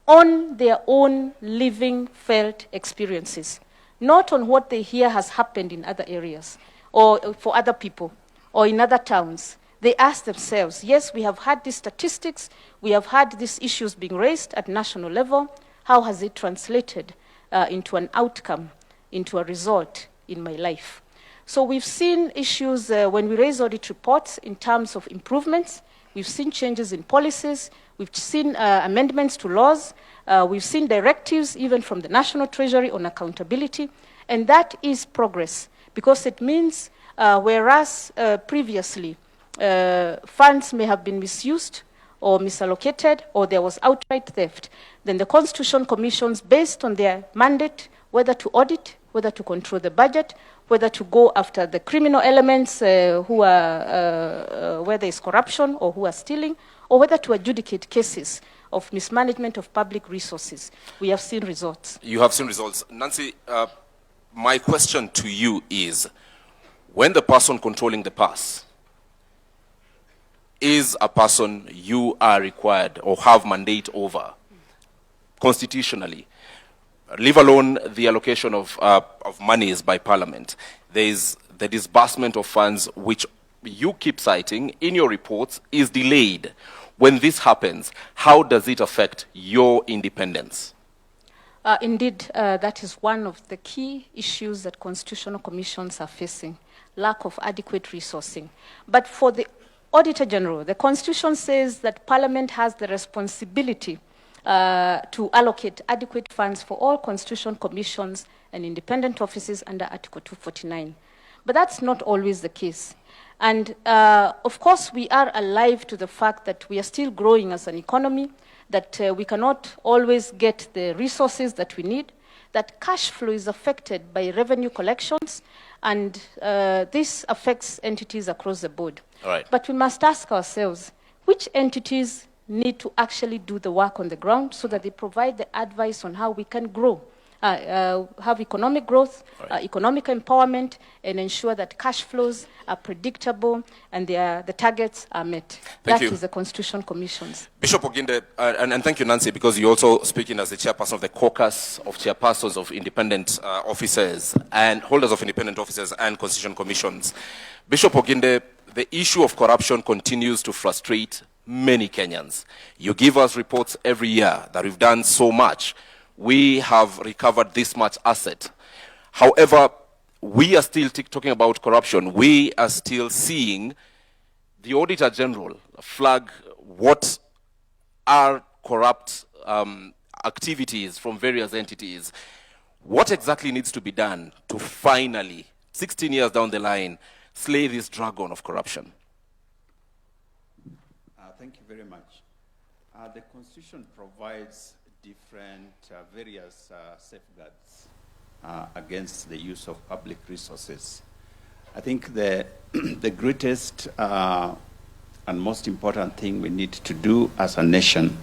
on their own living, felt experiences, not on what they hear has happened in other areas or for other people or in other towns. They ask themselves, yes, we have had these statistics, we have had these issues being raised at national level. How has it translated into an outcome, into a result in my life? So we've seen issues when we raise audit reports in terms of improvements. We've seen changes in policies. We've seen amendments to laws. We've seen directives even from the National Treasury on accountability. And that is progress, because it means whereas previously funds may have been misused or misallocated, or there was outright theft, then the Constitution Commissions, based on their mandate, whether to audit, whether to control the budget, whether to go after the criminal elements who are, where there is corruption or who are stealing, or whether to adjudicate cases of mismanagement of public resources. We have seen results. You have seen results. Nancy, my question to you is, when the person controlling the purse is a person you are required or have mandate over constitutionally, leave alone the allocation of monies by Parliament, there is the disbursement of funds which you keep citing in your reports is delayed. When this happens, how does it affect your independence? Indeed, that is one of the key issues that constitutional commissions are facing, lack of adequate resourcing. But for the Auditor General, the Constitution says that Parliament has the responsibility to allocate adequate funds for all constitutional commissions and independent offices under Article 249. But that's not always the case. And of course, we are alive to the fact that we are still growing as an economy, that we cannot always get the resources that we need, that cash flow is affected by revenue collections, and this affects entities across the board. All right. But we must ask ourselves, which entities need to actually do the work on the ground so that they provide the advice on how we can grow have economic growth, economic empowerment, and ensure that cash flows are predictable and the targets are met. Thank That you. is the Constitution Commission's. Bishop Oginde, and thank you, Nancy, because you're also speaking as the chairperson of the caucus of chairpersons of independent officers and holders of independent officers and constitution commissions. Bishop Oginde, the issue of corruption continues to frustrate many Kenyans. You give us reports every year that we've done so much. We have recovered this much asset. However, we are still talking about corruption. We are still seeing the Auditor General flag what are corrupt activities from various entities. What exactly needs to be done to finally, 16 years down the line, slay this dragon of corruption? Thank you very much. The Constitution provides different various safeguards against the use of public resources. I think the greatest and most important thing we need to do as a nation,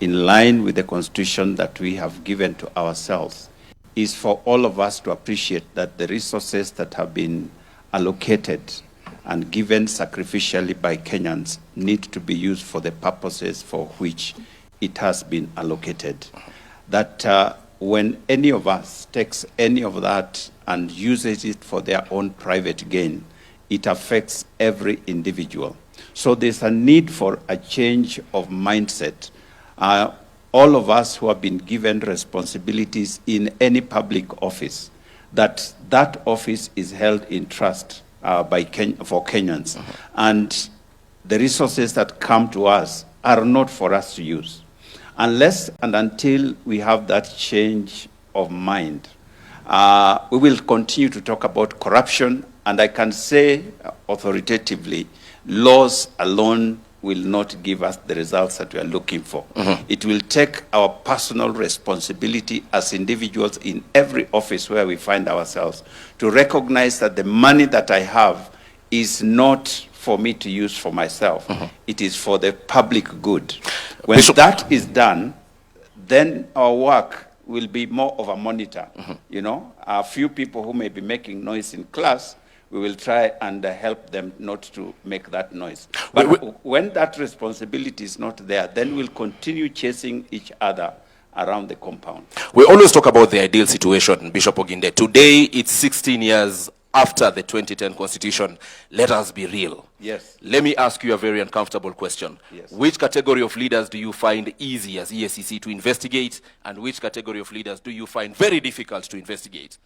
in line with the Constitution that we have given to ourselves, is for all of us to appreciate that the resources that have been allocated and given sacrificially by Kenyans need to be used for the purposes for which it has been allocated. That when any of us takes any of that and uses it for their own private gain, it affects every individual. So there's a need for a change of mindset. All of us who have been given responsibilities in any public office, that office is held in trust for Kenyans. And the resources that come to us are not for us to use. Unless and until we have that change of mind, we will continue to talk about corruption, and I can say authoritatively, laws alone will not give us the results that we are looking for. It will take our personal responsibility as individuals in every office where we find ourselves to recognize that the money that I have is not for me to use for myself. It is for the public good. When that is done, then our work will be more of a monitor. You know, a few people who may be making noise in class, we will try and help them not to make that noise. But when that responsibility is not there, then we'll continue chasing each other around the compound. We always talk about the ideal situation, Bishop Oginde. Today, it's 16 years after the 2010 Constitution. Let us be real. Yes. Let me ask you a very uncomfortable question. Yes. Which category of leaders do you find easy as EACC to investigate, and which category of leaders do you find very difficult to investigate?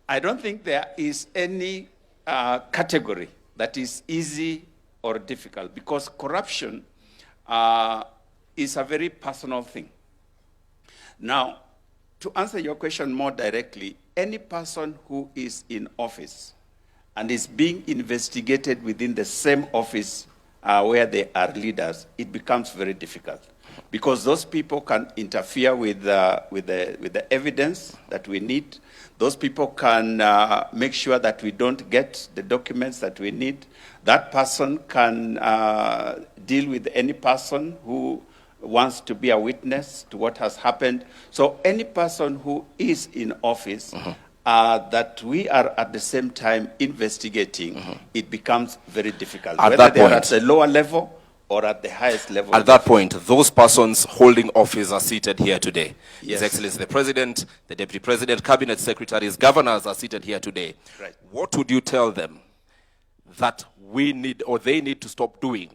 I don't think there is any category that is easy or difficult, because corruption is a very personal thing. Now, to answer your question more directly, any person who is in office and is being investigated within the same office where they are leaders, it becomes very difficult, because those people can interfere with the evidence that we need. Those people can make sure that we don't get the documents that we need. That person can deal with any person who wants to be a witness to what has happened. So any person who is in office that we are at the same time investigating, it becomes very difficult. Whether they are at the lower level or at the highest level. At that point, those persons holding office are seated here today. Yes. His Excellency the President, the Deputy President, Cabinet Secretaries, Governors are seated here today. Right. What would you tell them that we need or they need to stop doing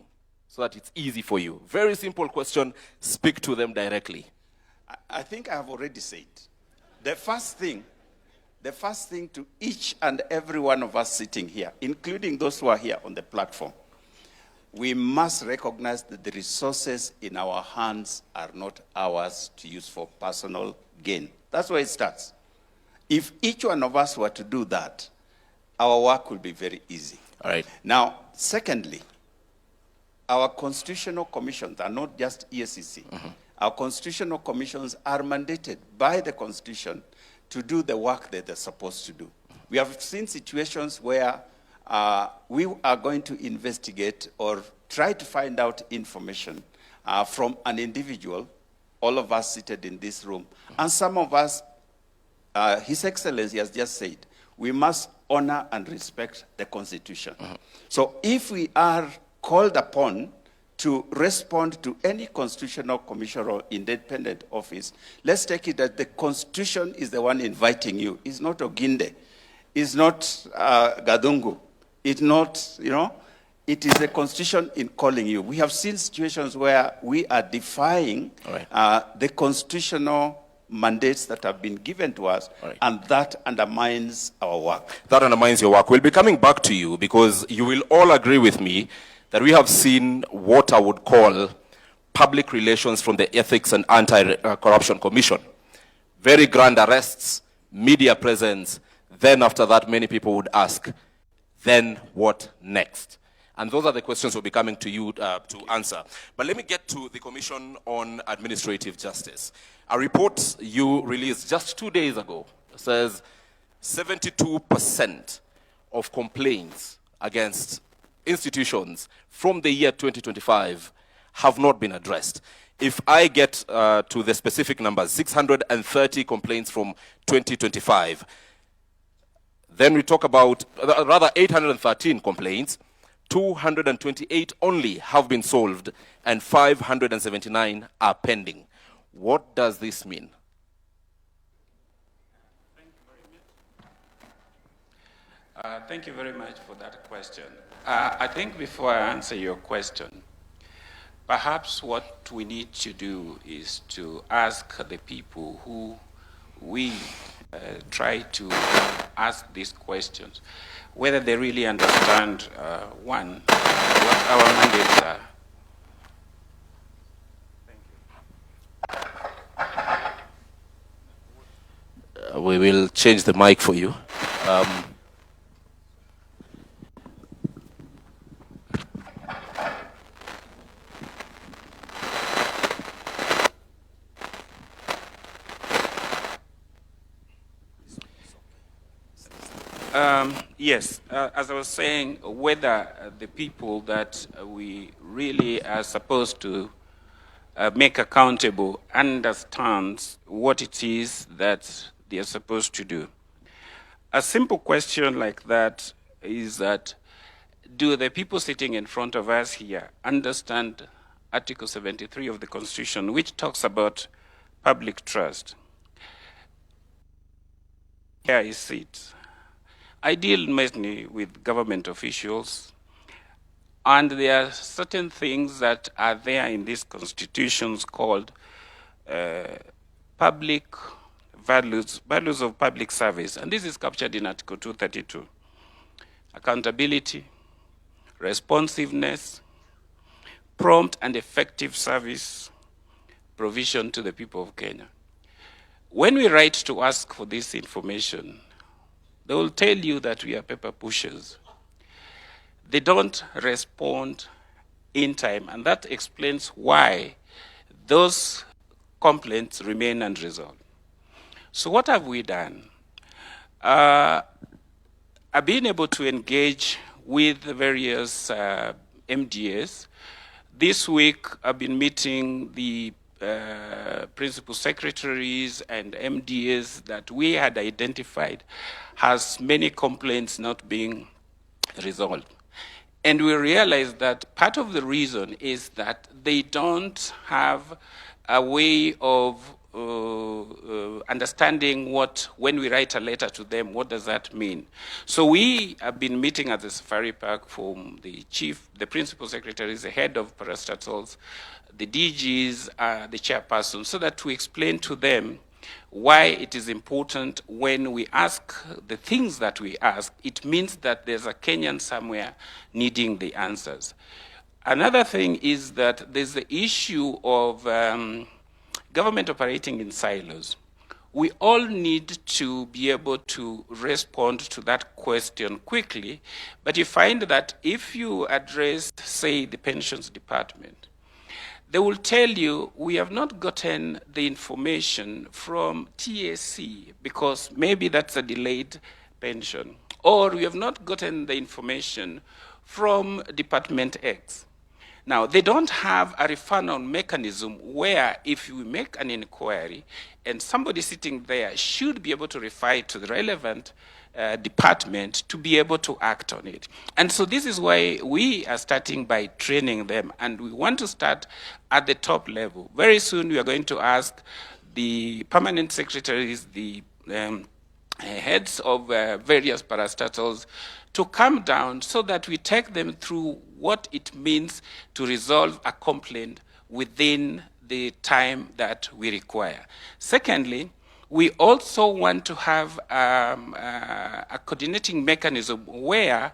so that it's easy for you? Very simple question. Speak to them directly. I think I have already said. The first thing to each and every one of us sitting here, including those who are here on the platform, we must recognize that the resources in our hands are not ours to use for personal gain. That's where it starts. If each one of us were to do that, our work will be very easy. All right. Now, secondly, our constitutional commissions are not just EACC. Our constitutional commissions are mandated by the Constitution to do the work that they're supposed to do. We have seen situations where we are going to investigate or try to find out information from an individual all of us seated in this room, and some of us, His Excellency has just said, we must honor and respect the Constitution. So if we are called upon to respond to any constitutional commission or independent office, let's take it that the Constitution is the one inviting you. It's not Oginde. It's not Gadungu. It's not, it is the Constitution in calling you. We have seen situations where we are defying the constitutional mandates that have been given to us, and that undermines our work. That undermines your work. We'll be coming back to you because you will all agree with me that we have seen what I would call public relations from the Ethics and Anti-Corruption Commission. Very grand arrests, media presence. Then after that, many people would ask, then what next? And those are the questions we'll be coming to you to answer. But let me get to the Commission on Administrative Justice. A report you released just 2 days ago says 72% of complaints against institutions from the year 2025 have not been addressed. If I get to the specific numbers, 630 complaints from 2025, then we talk about, rather 813 complaints, 228 only have been solved, and 579 are pending. What does this mean? Thank you very much for that question. I think before I answer your question, perhaps what we need to do is to ask the people who we try to ask these questions, whether they really understand, one, what our mandates are. We will change the mic for you. Yes, as I was saying, whether the people that we really are supposed to make accountable understands what it is that they are supposed to do. A simple question like that is that, do the people sitting in front of us here understand Article 73 of the Constitution, which talks about public trust? Here is it. I deal mainly with government officials, and there are certain things that are there in these constitutions called public values of public service, and this is captured in Article 232. Accountability, responsiveness, prompt and effective service provision to the people of Kenya. When we write to ask for this information, they will tell you that we are paper pushers. They don't respond in time, and that explains why those complaints remain unresolved. So what have we done? I've been able to engage with the various MDAs. This week, I've been meeting the principal secretaries and MDAs that we had identified has many complaints not being resolved. And we realized that part of the reason is that they don't have a way of understanding what, when we write a letter to them, what does that mean? So we have been meeting at the Safari Park from the chief, the principal secretaries, the head of parastatals, the DGs, the chairperson, so that we explain to them why it is important when we ask the things that we ask. It means that there's a Kenyan somewhere needing the answers. Another thing is that there's the issue of government operating in silos. We all need to be able to respond to that question quickly, but you find that if you address, say, the pensions department, they will tell you, we have not gotten the information from TAC because maybe that's a delayed pension, or we have not gotten the information from Department X. Now, they don't have a referral mechanism where if you make an inquiry and somebody sitting there should be able to refer it to the relevant department to be able to act on it. And so this is why we are starting by training them, and we want to start at the top level. Very soon we are going to ask the permanent secretaries, the heads of various parastatals to come down so that we take them through what it means to resolve a complaint within the time that we require. Secondly, we also want to have a coordinating mechanism where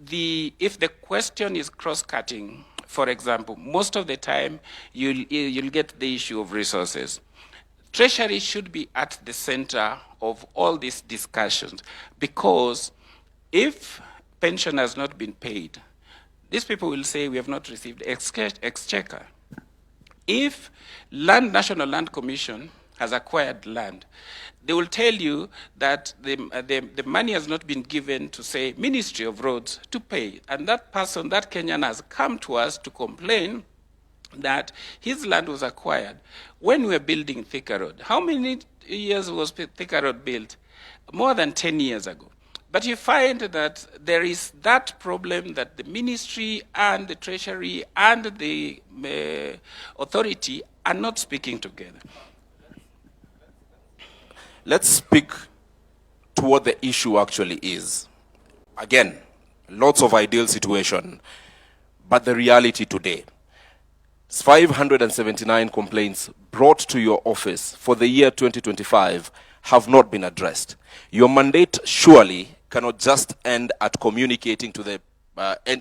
if the question is cross-cutting, for example, most of the time you'll get the issue of resources. Treasury should be at the center of all these discussions, because if pension has not been paid, these people will say we have not received exchequer. If National Land Commission has acquired land, they will tell you that the money has not been given to, say, Ministry of Roads to pay. And that person, that Kenyan, has come to us to complain that his land was acquired when we were building Thika Road. How many years was Thika Road built? More than 10 years ago. But you find that there is that problem that the ministry and the treasury and the authority are not speaking together. Let's speak to what the issue actually is. Again, lots of ideal situation, but the reality today. 579 complaints brought to your office for the year 2025 have not been addressed. Your mandate surely cannot just end at communicating to the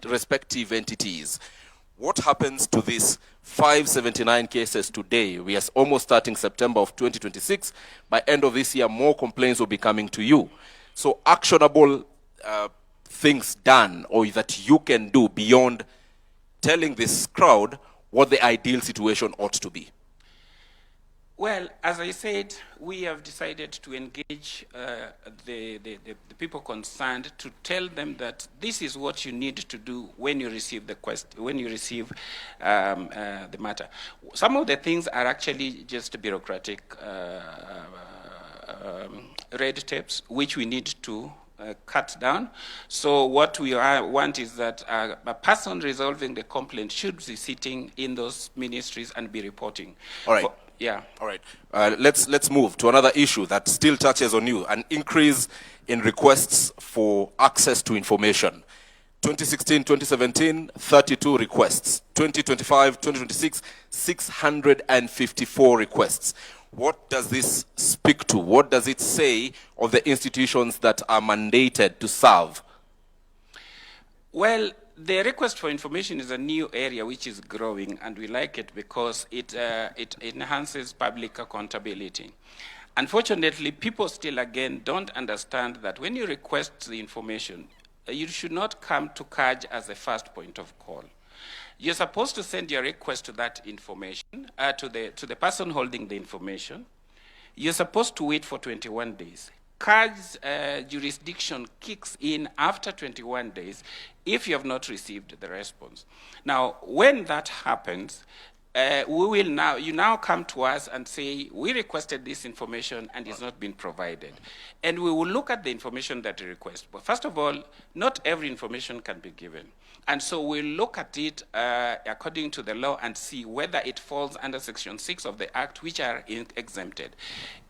respective entities. What happens to these 579 cases today? We are almost starting September of 2026. By end of this year, more complaints will be coming to you. So actionable things done or that you can do beyond telling this crowd what the ideal situation ought to be. Well, as I said, we have decided to engage the people concerned to tell them that this is what you need to do when you receive the the matter. Some of the things are actually just bureaucratic red tapes, which we need to cut down. So what we want is that a person resolving the complaint should be sitting in those ministries and be reporting. All right. Yeah. All right. Let's move to another issue that still touches on you: an increase in requests for access to information. 2016, 2017, 32 requests. 2025, 2026, 654 requests. What does this speak to? What does it say of the institutions that are mandated to serve? Well, the request for information is a new area which is growing, and we like it because it enhances public accountability. Unfortunately, people still, again, don't understand that when you request the information, you should not come to CAJ as the first point of call. You're supposed to send your request to that information, to the person holding the information. You're supposed to wait for 21 days. CAJ's jurisdiction kicks in after 21 days if you have not received the response. Now, when that happens, you now come to us and say, we requested this information and it's not been provided. And we will look at the information that you request. But first of all, not every information can be given. And so we'll look at it according to the law and see whether it falls under Section 6 of the Act, which are exempted.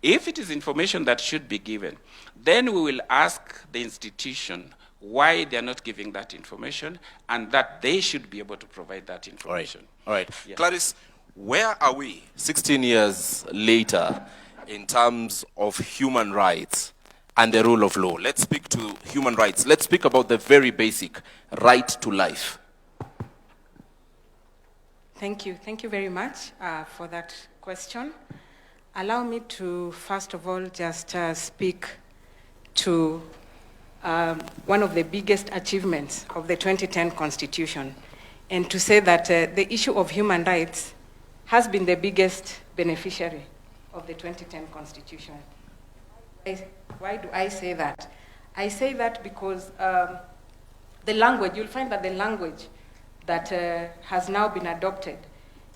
If it is information that should be given, then we will ask the institution why they are not giving that information, and that they should be able to provide that information. All right. Yeah. Clarisse, where are we 16 years later in terms of human rights and the rule of law? Let's speak to human rights. Let's speak about the very basic right to life. Thank you. Thank you very much for that question. Allow me to, first of all, just speak to one of the biggest achievements of the 2010 Constitution, and to say that the issue of human rights has been the biggest beneficiary of the 2010 Constitution. Why do I say that? I say that because the language, you'll find that the language that has now been adopted.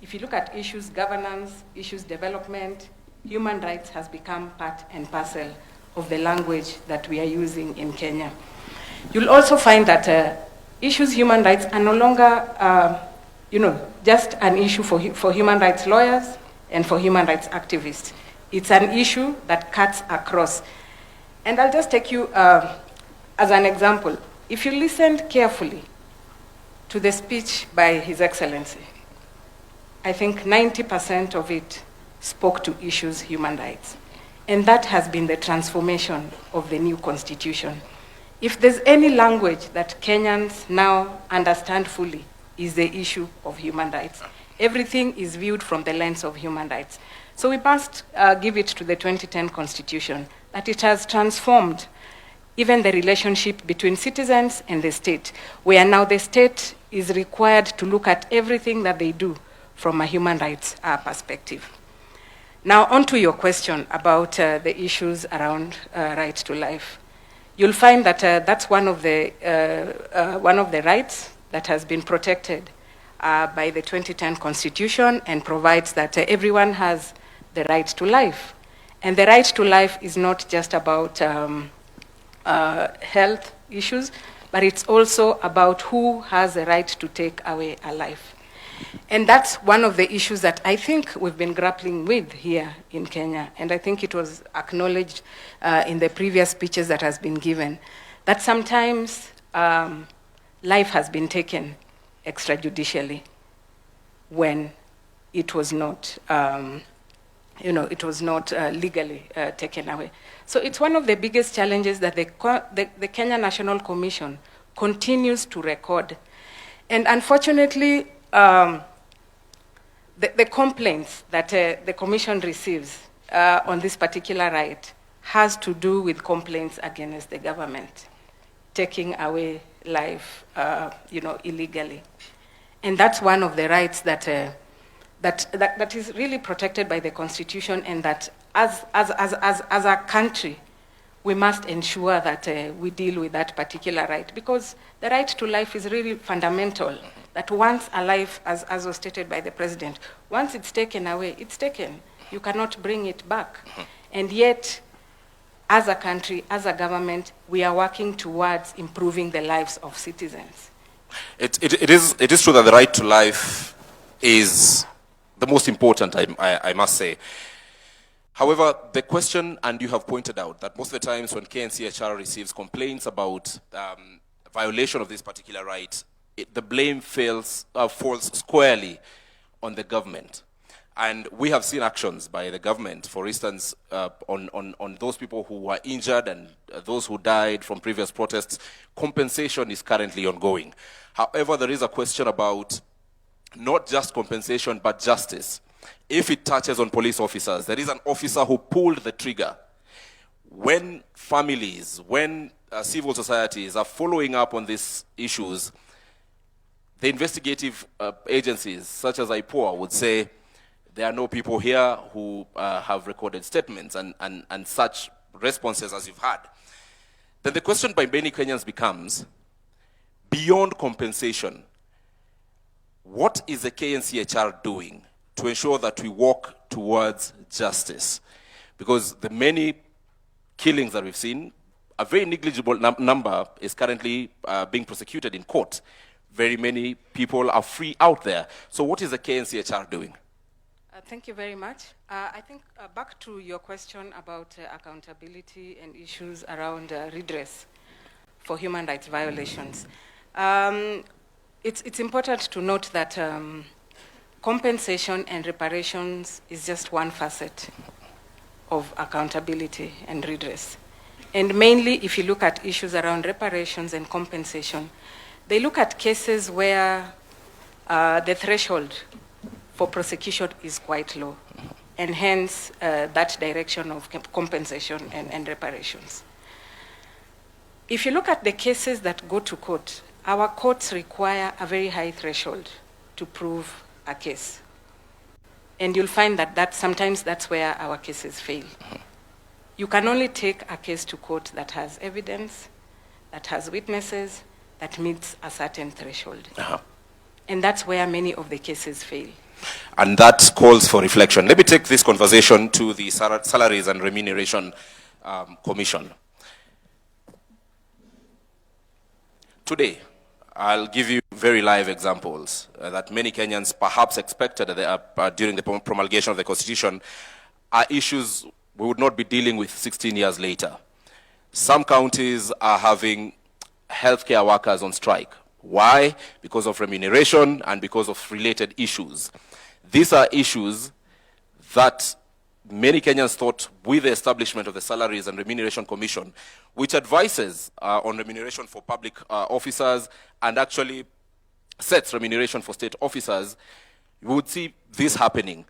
If you look at issues governance, issues development, human rights has become part and parcel of the language that we are using in Kenya. You'll also find that issues human rights are no longer, just an issue for human rights lawyers and for human rights activists. It's an issue that cuts across. And I'll just take you as an example. If you listened carefully to the speech by His Excellency, I think 90% of it spoke to issues human rights. And that has been the transformation of the new constitution. If there's any language that Kenyans now understand fully, is the issue of human rights. Everything is viewed from the lens of human rights. So we must give it to the 2010 constitution that it has transformed even the relationship between citizens and the state, where now the state is required to look at everything that they do from a human rights perspective. Now, on to your question about the issues around right to life. You'll find that that's one of the rights that has been protected by the 2010 Constitution and provides that everyone has the right to life. And the right to life is not just about health issues, but it's also about who has the right to take away a life. And that's one of the issues that I think we've been grappling with here in Kenya. And I think it was acknowledged in the previous speeches that has been given, that sometimes life has been taken extrajudicially when it was not, legally taken away. So it's one of the biggest challenges that the Kenya National Commission continues to record. And unfortunately, the complaints that the Commission receives on this particular right has to do with complaints against the government, taking away life, illegally. And that's one of the rights that is really protected by the Constitution, and that as a country, we must ensure that we deal with that particular right, because the right to life is really fundamental. That once a life, as was stated by the President, once it's taken away, it's taken. You cannot bring it back. And yet, as a country, as a government, we are working towards improving the lives of citizens. It is true that the right to life is the most important, I must say. However, the question, and you have pointed out, that most of the times when KNCHR receives complaints about violation of this particular right, the blame falls squarely on the government. And we have seen actions by the government, for instance, on those people who were injured and those who died from previous protests. Compensation is currently ongoing. However, there is a question about not just compensation, but justice. If it touches on police officers, there is an officer who pulled the trigger. When families, when civil societies are following up on these issues, the investigative agencies, such as IPOA, would say there are no people here who have recorded statements and such responses as you've had. Then the question by many Kenyans becomes, beyond compensation, what is the KNCHR doing to ensure that we walk towards justice? Because the many killings that we've seen, a very negligible number is currently being prosecuted in court. Very many people are free out there. So what is the KNCHR doing? Thank you very much. I think back to your question about accountability and issues around redress for human rights violations. It's important to note that compensation and reparations is just one facet of accountability and redress. And mainly, if you look at issues around reparations and compensation, they look at cases where the threshold for prosecution is quite low, and hence that direction of compensation and reparations. If you look at the cases that go to court, our courts require a very high threshold to prove a case. And you'll find that sometimes that's where our cases fail. You can only take a case to court that has evidence, that has witnesses, that meets a certain threshold. And that's where many of the cases fail. And that calls for reflection. Let me take this conversation to the Salaries and Remuneration Commission. Today, I'll give you very live examples that many Kenyans perhaps expected during the promulgation of the Constitution are issues we would not be dealing with 16 years later. Some counties are having healthcare workers on strike. Why? Because of remuneration and because of related issues. These are issues that many Kenyans thought with the establishment of the Salaries and Remuneration Commission, which advises on remuneration for public officers and actually sets remuneration for state officers, we would see this happening.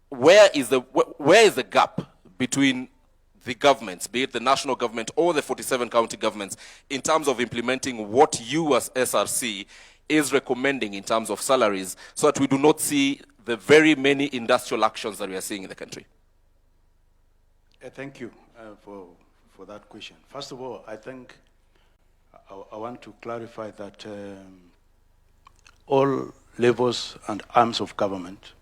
Where is the gap between the governments, be it the national government or the 47 county governments, in terms of implementing what you as SRC is recommending in terms of salaries, so that we do not see the very many industrial actions that we are seeing in the country? Thank you for that question. First of all, I think I want to clarify that all levels and arms of government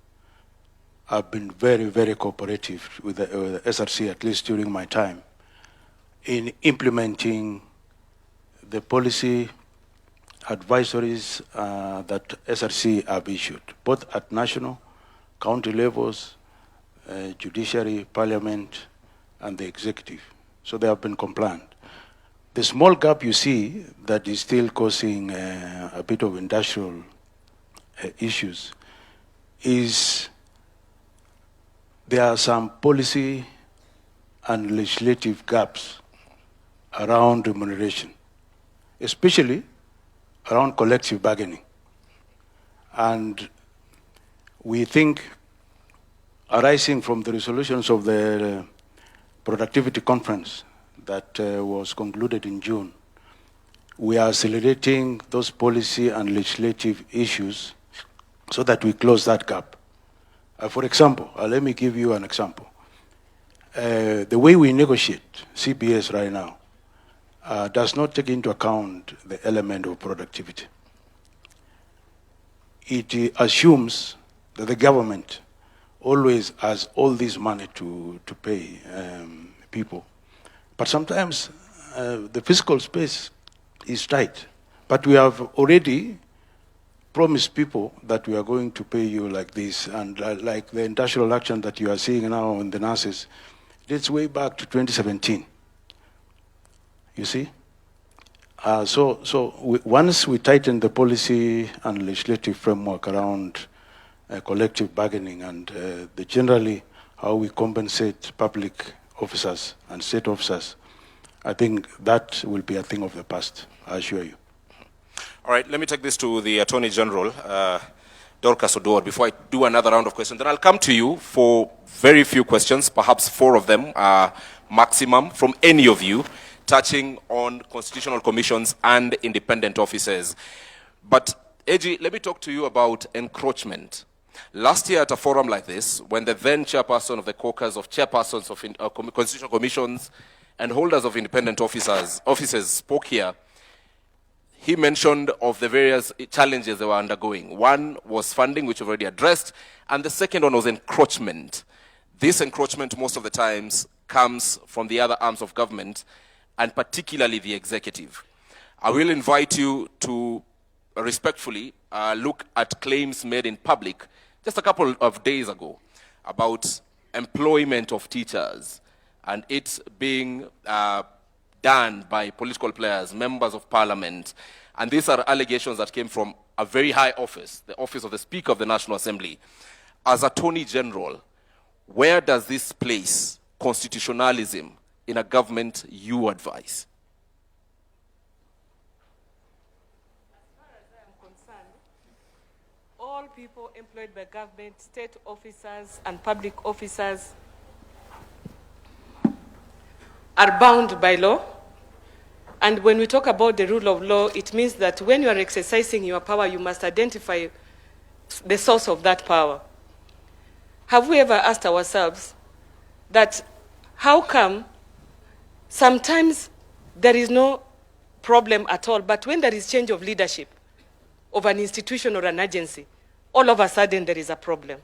have been very, very cooperative with the SRC, at least during my time, in implementing the policy advisories that SRC have issued, both at national, county levels, judiciary, parliament, and the executive. So they have been compliant. The small gap you see that is still causing a bit of industrial issues is there are some policy and legislative gaps around remuneration, especially around collective bargaining. And we think, arising from the resolutions of the productivity conference that was concluded in June, we are accelerating those policy and legislative issues so that we close that gap. For example, let me give you an example. The way we negotiate CBS right now does not take into account the element of productivity. It assumes that the government always has all this money to pay people. But sometimes the fiscal space is tight. But we have already promised people that we are going to pay you like this, and like the industrial action that you are seeing now in the nurses, dates way back to 2017. You see? Once we tighten the policy and legislative framework around collective bargaining and generally how we compensate public officers and state officers, I think that will be a thing of the past, I assure you. All right, let me take this to the Attorney General, Dorcas Oduor, before I do another round of questions. Then I'll come to you for very few questions, perhaps 4 of them maximum, from any of you, touching on constitutional commissions and independent offices. But, AG, let me talk to you about encroachment. Last year at a forum like this, when the then chairperson of the caucus of chairpersons of constitutional commissions and holders of independent offices spoke here, he mentioned of the various challenges they were undergoing. One was funding, which we've already addressed, and the second one was encroachment. This encroachment, most of the times, comes from the other arms of government, and particularly the executive. I will invite you to respectfully look at claims made in public just a couple of days ago about employment of teachers and it being done by political players, members of parliament. And these are allegations that came from a very high office, the office of the Speaker of the National Assembly. As Attorney General, where does this place constitutionalism in a government you advise? As far as I am concerned, all people employed by government, state officers and public officers are bound by law. And when we talk about the rule of law, it means that when you are exercising your power, you must identify the source of that power. Have we ever asked ourselves that how come sometimes there is no problem at all. But when there is change of leadership of an institution or an agency, all of a sudden there is a problem.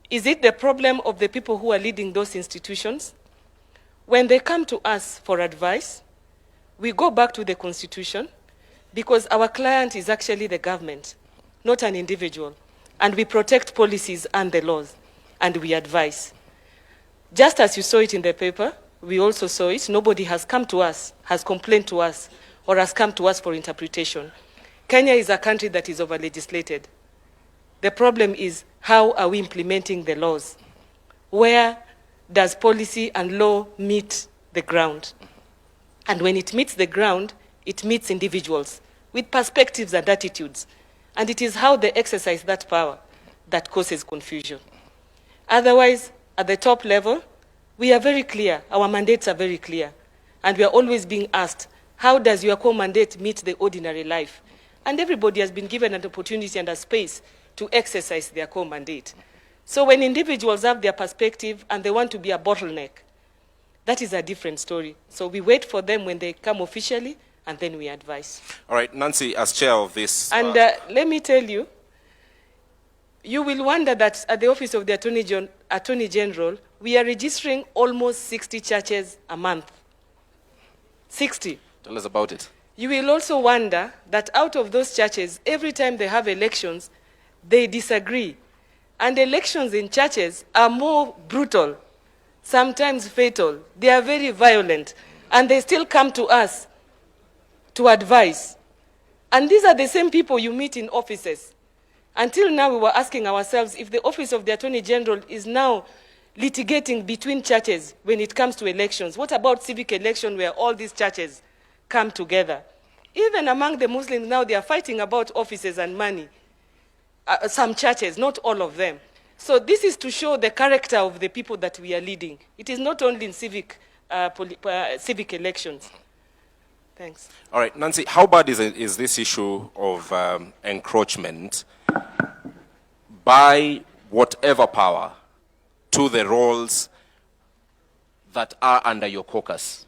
Is it the problem of the people who are leading those institutions? When they come to us for advice, we go back to the Constitution, because our client is actually the government, not an individual. And we protect policies and the laws, and we advise. Just as you saw it in the paper, we also saw it. Nobody has come to us, has complained to us, or has come to us for interpretation. Kenya is a country that is over-legislated. The problem is, how are we implementing the laws? Where does policy and law meet the ground? And when it meets the ground, it meets individuals with perspectives and attitudes. And it is how they exercise that power that causes confusion. Otherwise, at the top level, we are very clear. Our mandates are very clear. And we are always being asked, how does your core mandate meet the ordinary life? And everybody has been given an opportunity and a space to exercise their core mandate. So when individuals have their perspective and they want to be a bottleneck, that is a different story. So we wait for them when they come officially, and then we advise. All right, Nancy, as chair of this... And let me tell you, you will wonder that at the Office of the Attorney General, we are registering almost 60 churches a month. 60. Tell us about it. You will also wonder that out of those churches, every time they have elections, they disagree. And elections in churches are more brutal, sometimes fatal. They are very violent, and they still come to us to advise. And these are the same people you meet in offices. Until now, we were asking ourselves if the Office of the Attorney General is now litigating between churches when it comes to elections. What about civic election where all these churches come together? Even among the Muslims now, they are fighting about offices and money. Some churches, not all of them. So this is to show the character of the people that we are leading. It is not only in civic elections. Thanks. All right, Nancy, how bad is this issue of encroachment by whatever power to the roles that are under your caucus?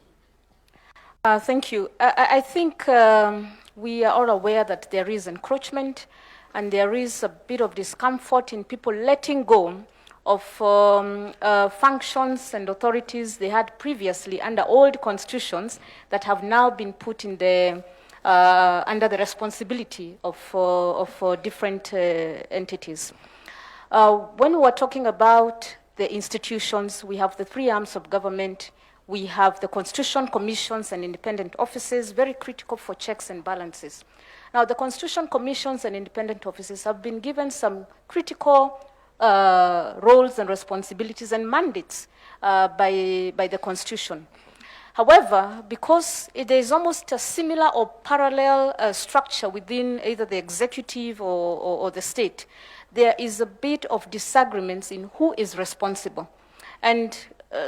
Thank you. I think we are all aware that there is encroachment, and there is a bit of discomfort in people letting go of functions and authorities they had previously under old constitutions that have now been put in the, under the responsibility of different entities. When we were talking about the institutions, we have the three arms of government. We have the Constitution Commissions and independent offices, very critical for checks and balances. Now, the Constitution Commissions and independent offices have been given some critical roles and responsibilities and mandates by the Constitution. However, because there is almost a similar or parallel structure within either the executive or the state, there is a bit of disagreements in who is responsible. And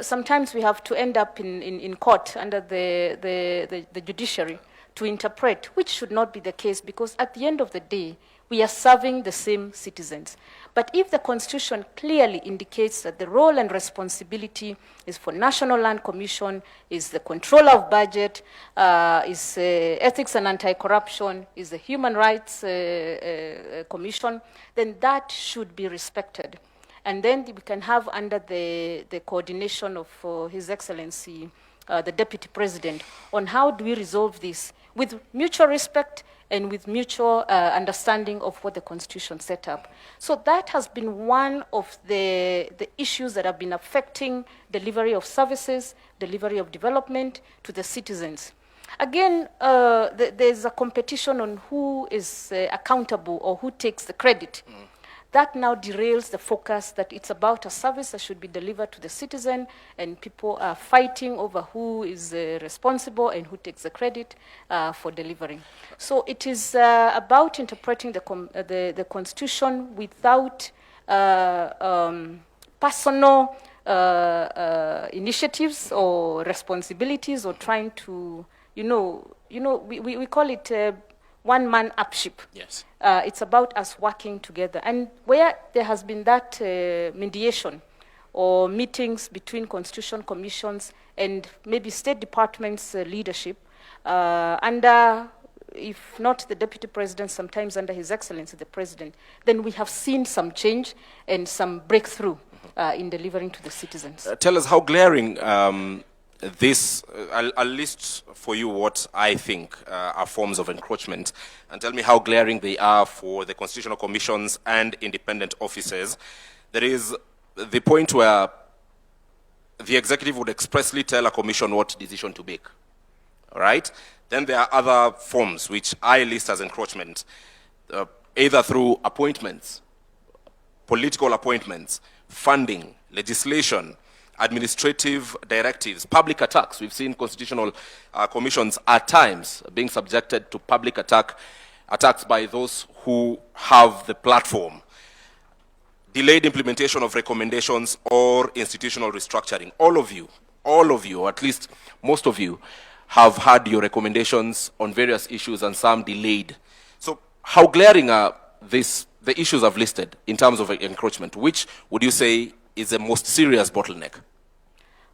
sometimes we have to end up in court under the judiciary to interpret, which should not be the case, because at the end of the day, we are serving the same citizens. But if the Constitution clearly indicates that the role and responsibility is for National Land Commission, is the control of budget, is ethics and anti-corruption, is the Human Rights Commission, then that should be respected. And then we can have under the coordination of His Excellency, the Deputy President, on how do we resolve this with mutual respect and with mutual understanding of what the Constitution set up. So that has been one of the issues that have been affecting delivery of services, delivery of development to the citizens. Again, there's a competition on who is accountable or who takes the credit. That now derails the focus that it's about a service that should be delivered to the citizen, and people are fighting over who is responsible and who takes the credit for delivering. So it is about interpreting the Constitution without personal initiatives or responsibilities, or trying to, we call it one-man upship. Yes. It's about us working together. And where there has been that mediation or meetings between Constitution Commissions and maybe State Department's leadership, Under, if not the Deputy President, sometimes under His Excellency the President, then we have seen some change and some breakthrough in delivering to the citizens. Tell us how glaring this, I'll list for you what I think are forms of encroachment, and tell me how glaring they are for the constitutional commissions and independent officers. There is the point where the executive would expressly tell a commission what decision to make. All right? Then there are other forms which I list as encroachment, either through appointments, political appointments, funding, legislation, administrative directives, public attacks. We've seen constitutional commissions at times being subjected to public attacks by those who have the platform. Delayed implementation of recommendations or institutional restructuring. All of you, or at least most of you, have had your recommendations on various issues and some delayed. So how glaring are the issues I've listed in terms of encroachment? Which would you say is the most serious bottleneck?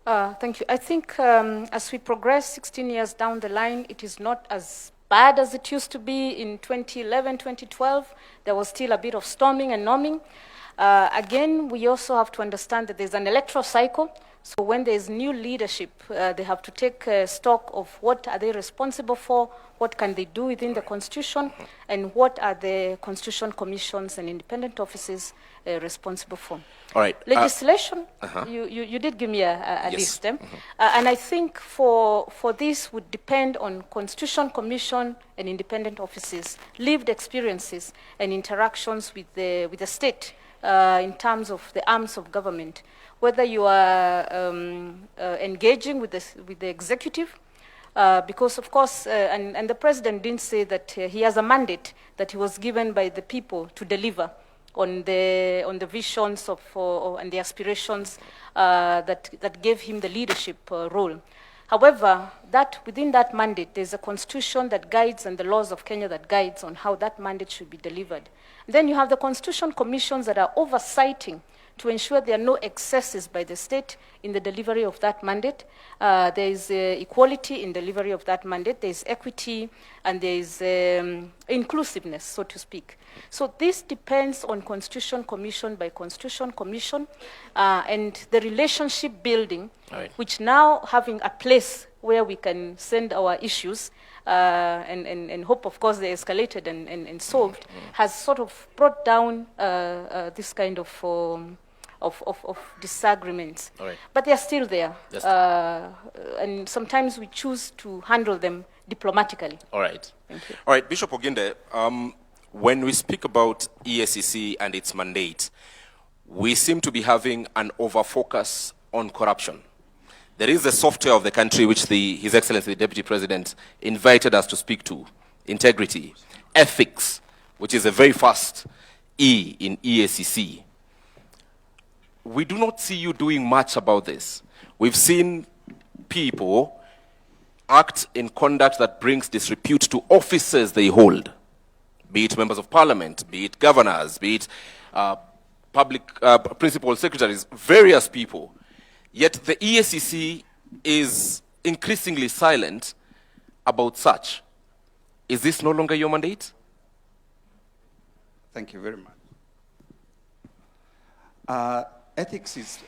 Thank you. I think as we progress 16 years down the line, it is not as bad as it used to be in 2011, 2012. There was still a bit of storming and norming. Again, we also have to understand that there's an electoral cycle. So when there's new leadership, they have to take stock of what are they responsible for, what can they do within the Constitution, and what are the Constitution commissions and independent offices responsible for. All right. Legislation, you did give me a yes. list. And I think for this would depend on Constitution Commission and independent offices, lived experiences and interactions with the state in terms of the arms of government. Whether you are engaging with the executive, because of course, and the president didn't say that he has a mandate that he was given by the people to deliver on the visions of and the aspirations that gave him the leadership role. However, within that mandate, there's a constitution that guides and the laws of Kenya that guides on how that mandate should be delivered. Then you have the constitution commissions that are oversighting to ensure there are no excesses by the state in the delivery of that mandate. There is equality in delivery of that mandate. There is equity and there is inclusiveness, so to speak. So this depends on Constitution Commission by Constitution Commission and the relationship building, right, which now having a place where we can send our issues and hope, of course, they're escalated and solved, has sort of brought down this kind of disagreements. Right. But they're still there. And sometimes we choose to handle them diplomatically. All right. Thank you. All right, Bishop Oginde, when we speak about EACC and its mandate, we seem to be having an over-focus on corruption. There is a software of the country which His Excellency, the Deputy President, invited us to speak to. Integrity, ethics, which is a very fast E in EACC. We do not see you doing much about this. We've seen people act in conduct that brings disrepute to offices they hold, be it members of parliament, be it governors, be it public principal secretaries, various people. Yet the EACC is increasingly silent about such. Is this no longer your mandate? Thank you very much. Ethics is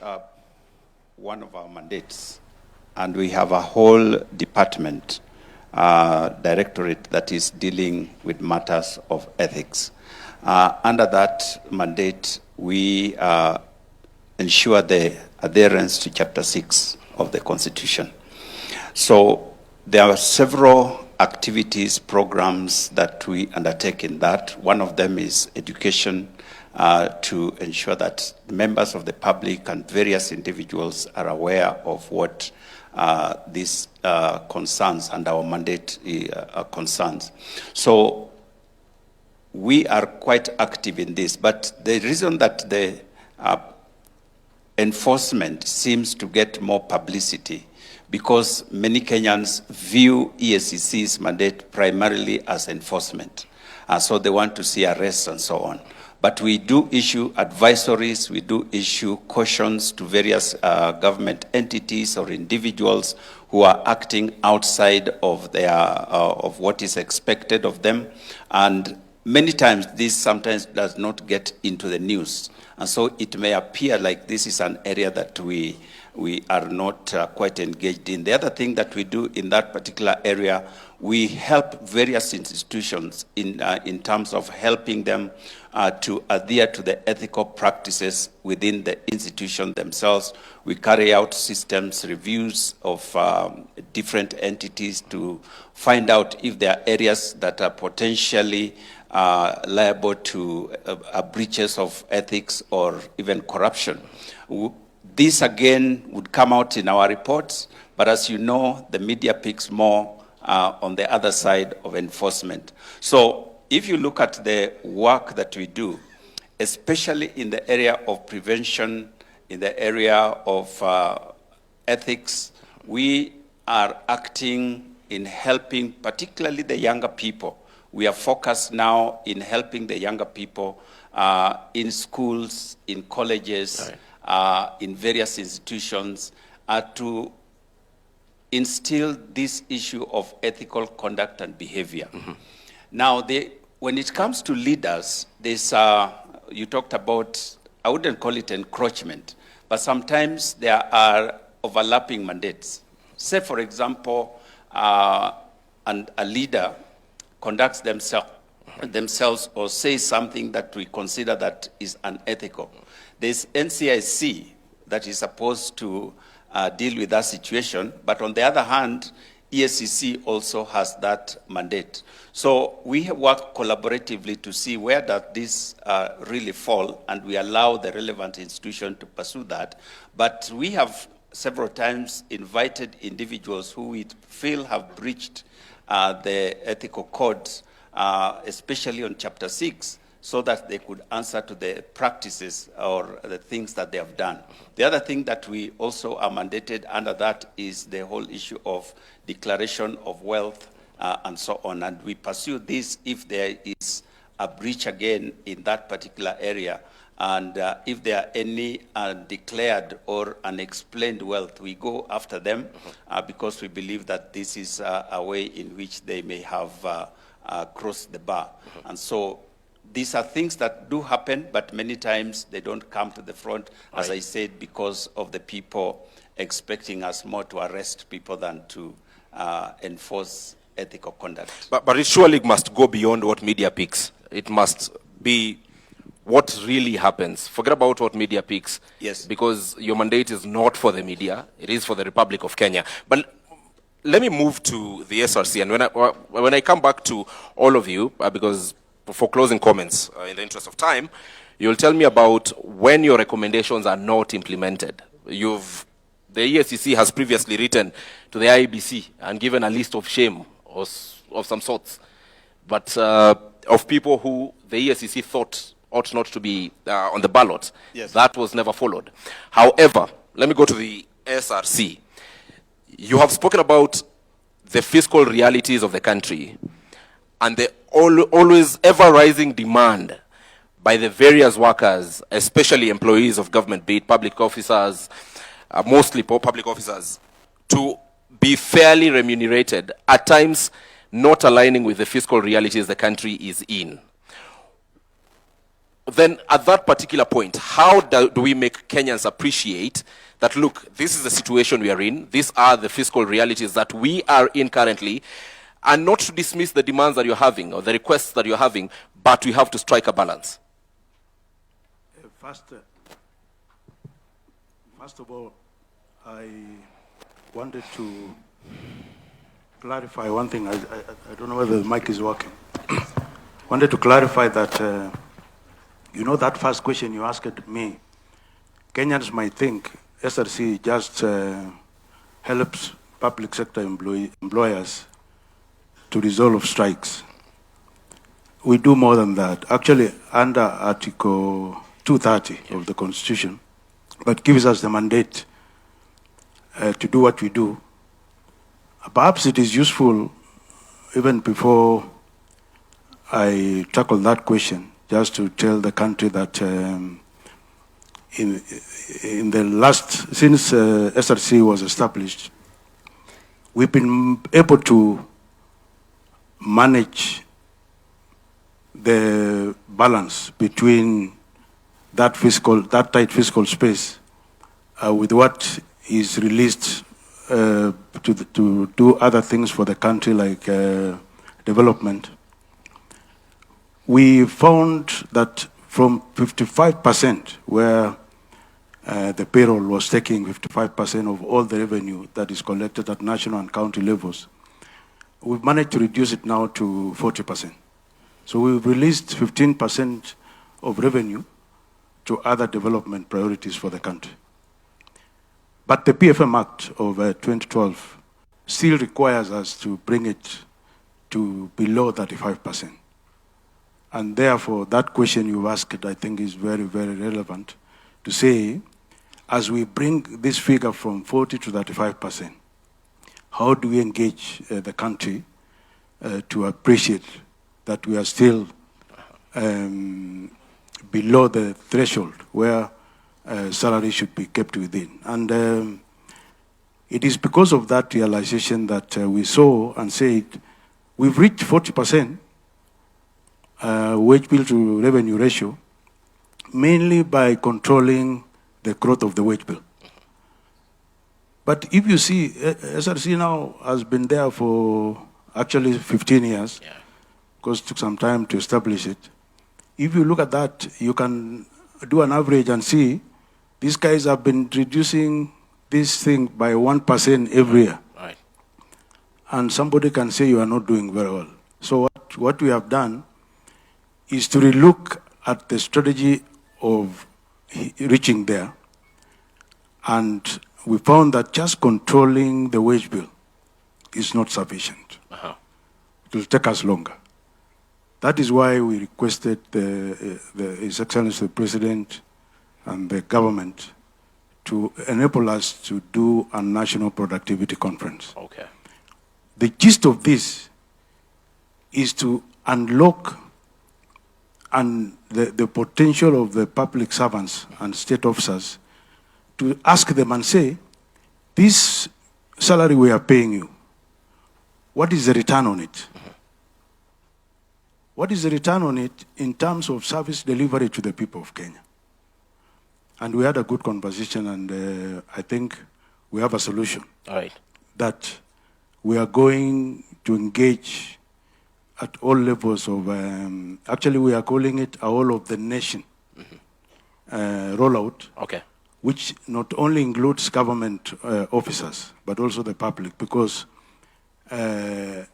one of our mandates, and we have a whole department, directorate that is dealing with matters of ethics. Under that mandate, we ensure the adherence to Chapter 6 of the Constitution. So there are several activities, programs that we undertake in that. One of them is education, to ensure that members of the public and various individuals are aware of what these concerns and our mandate concerns. So we are quite active in this, but the reason that the enforcement seems to get more publicity because many Kenyans view EACC's mandate primarily as enforcement. So they want to see arrests and so on. But we do issue advisories, we do issue cautions to various government entities or individuals who are acting outside of their of what is expected of them, and many times this sometimes does not get into the news, and so it may appear like this is an area that we are not quite engaged in. The other thing that we do in that particular area, we help various institutions in terms of helping them to adhere to the ethical practices within the institution themselves. We carry out systems reviews of different entities to find out if there are areas that are potentially liable to breaches of ethics or even corruption. This again would come out in our reports, but as you know, the media picks more on the other side of enforcement. So if you look at the work that we do, especially in the area of prevention, in the area of ethics, we are acting in helping particularly the younger people. We are focused now in helping the younger people in schools, in colleges, in various institutions to instill this issue of ethical conduct and behavior. Now, when it comes to leaders, there's, you talked about, I wouldn't call it encroachment, but sometimes there are overlapping mandates. Say, for example, a leader conducts themselves or says something that we consider that is unethical. There's NCIC that is supposed to deal with that situation, but on the other hand, EACC also has that mandate. So we work collaboratively to see where does this really fall, and we allow the relevant institution to pursue that. But we have several times invited individuals who we feel have breached the ethical codes, especially on Chapter 6, so that they could answer to the practices or the things that they have done. The other thing that we also are mandated under that is the whole issue of declaration of wealth and so on. And we pursue this if there is a breach again in that particular area. And if there are any declared or unexplained wealth, we go after them because we believe that this is a way in which they may have crossed the bar. And so these are things that do happen, but many times they don't come to the front, as I said, because of the people expecting us more to arrest people than to enforce ethical conduct. But it surely must go beyond what media picks. It must be what really happens. Forget about what media picks. Yes. Because your mandate is not for the media. It is for the Republic of Kenya. But let me move to the SRC. And when I come back to all of you, because for closing comments, in the interest of time, you'll tell me about when your recommendations are not implemented. The EACC has previously written to the IEBC and given a list of shame of some sorts, but of people who the EACC thought ought not to be on the ballot. Yes. That was never followed. However, let me go to the SRC. You have spoken about the fiscal realities of the country and the always ever-rising demand by the various workers, especially employees of government, be it public officers, mostly public officers, to be fairly remunerated, at times not aligning with the fiscal realities the country is in. Then at that particular point, how do we make Kenyans appreciate that, look, this is the situation we are in, these are the fiscal realities that we are in currently, and not to dismiss the demands that you're having or the requests that you're having, but we have to strike a balance? First of all, I wanted to clarify one thing. I don't know whether the mic is working. Wanted to clarify that, you know, that first question you asked me, Kenyans might think SRC just helps public sector employers to resolve strikes. We do more than that. Actually, under Article 230 of the Constitution, that gives us the mandate to do what we do. Perhaps it is useful, even before I tackle that question, just to tell the country that in the last, since SRC was established, we've been able to manage the balance between that tight fiscal space with what is released to do other things for the country, like development. We found that from 55%, where the payroll was taking 55% of all the revenue that is collected at national and county levels, we've managed to reduce it now to 40%. So we've released 15% of revenue to other development priorities for the country. But the PFM Act of 2012 still requires us to bring it to below 35%. And therefore, that question you asked, I think, is very, very relevant to say, as we bring this figure from 40 to 35%, how do we engage the country to appreciate that we are still below the threshold where salary should be kept within? And it is because of that realization that we saw and said, we've reached 40% wage bill to revenue ratio, mainly by controlling the growth of the wage bill. But if you see, SRC now has been there for actually 15 years, because it took some time to establish it. If you look at that, you can do an average and see these guys have been reducing this thing by 1% every year. Right. And somebody can say you are not doing very well. So what we have done is to relook at the strategy of reaching there. And we found that just controlling the wage bill is not sufficient. It will take us longer. That is why we requested His Excellency the President and the government to enable us to do a national productivity conference. Okay. The gist of this is to unlock the potential of the public servants and state officers, to ask them and say, this salary we are paying you, what is the return on it? What is the return on it in terms of service delivery to the people of Kenya? And we had a good conversation, and I think we have a solution. All right. That we are going to engage at all levels of, actually we are calling it a whole of the nation rollout. Okay. Which not only includes government officers, but also the public, because as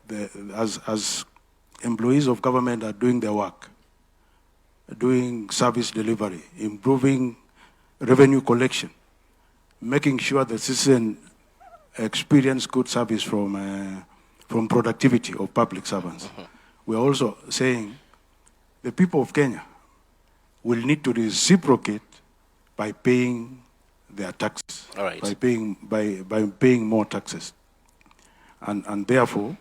employees of government are doing their work, doing service delivery, improving revenue collection, making sure the citizen experience good service from productivity of public servants. We're also saying the people of Kenya will need to reciprocate by paying their taxes, all right, by paying more taxes. And therefore,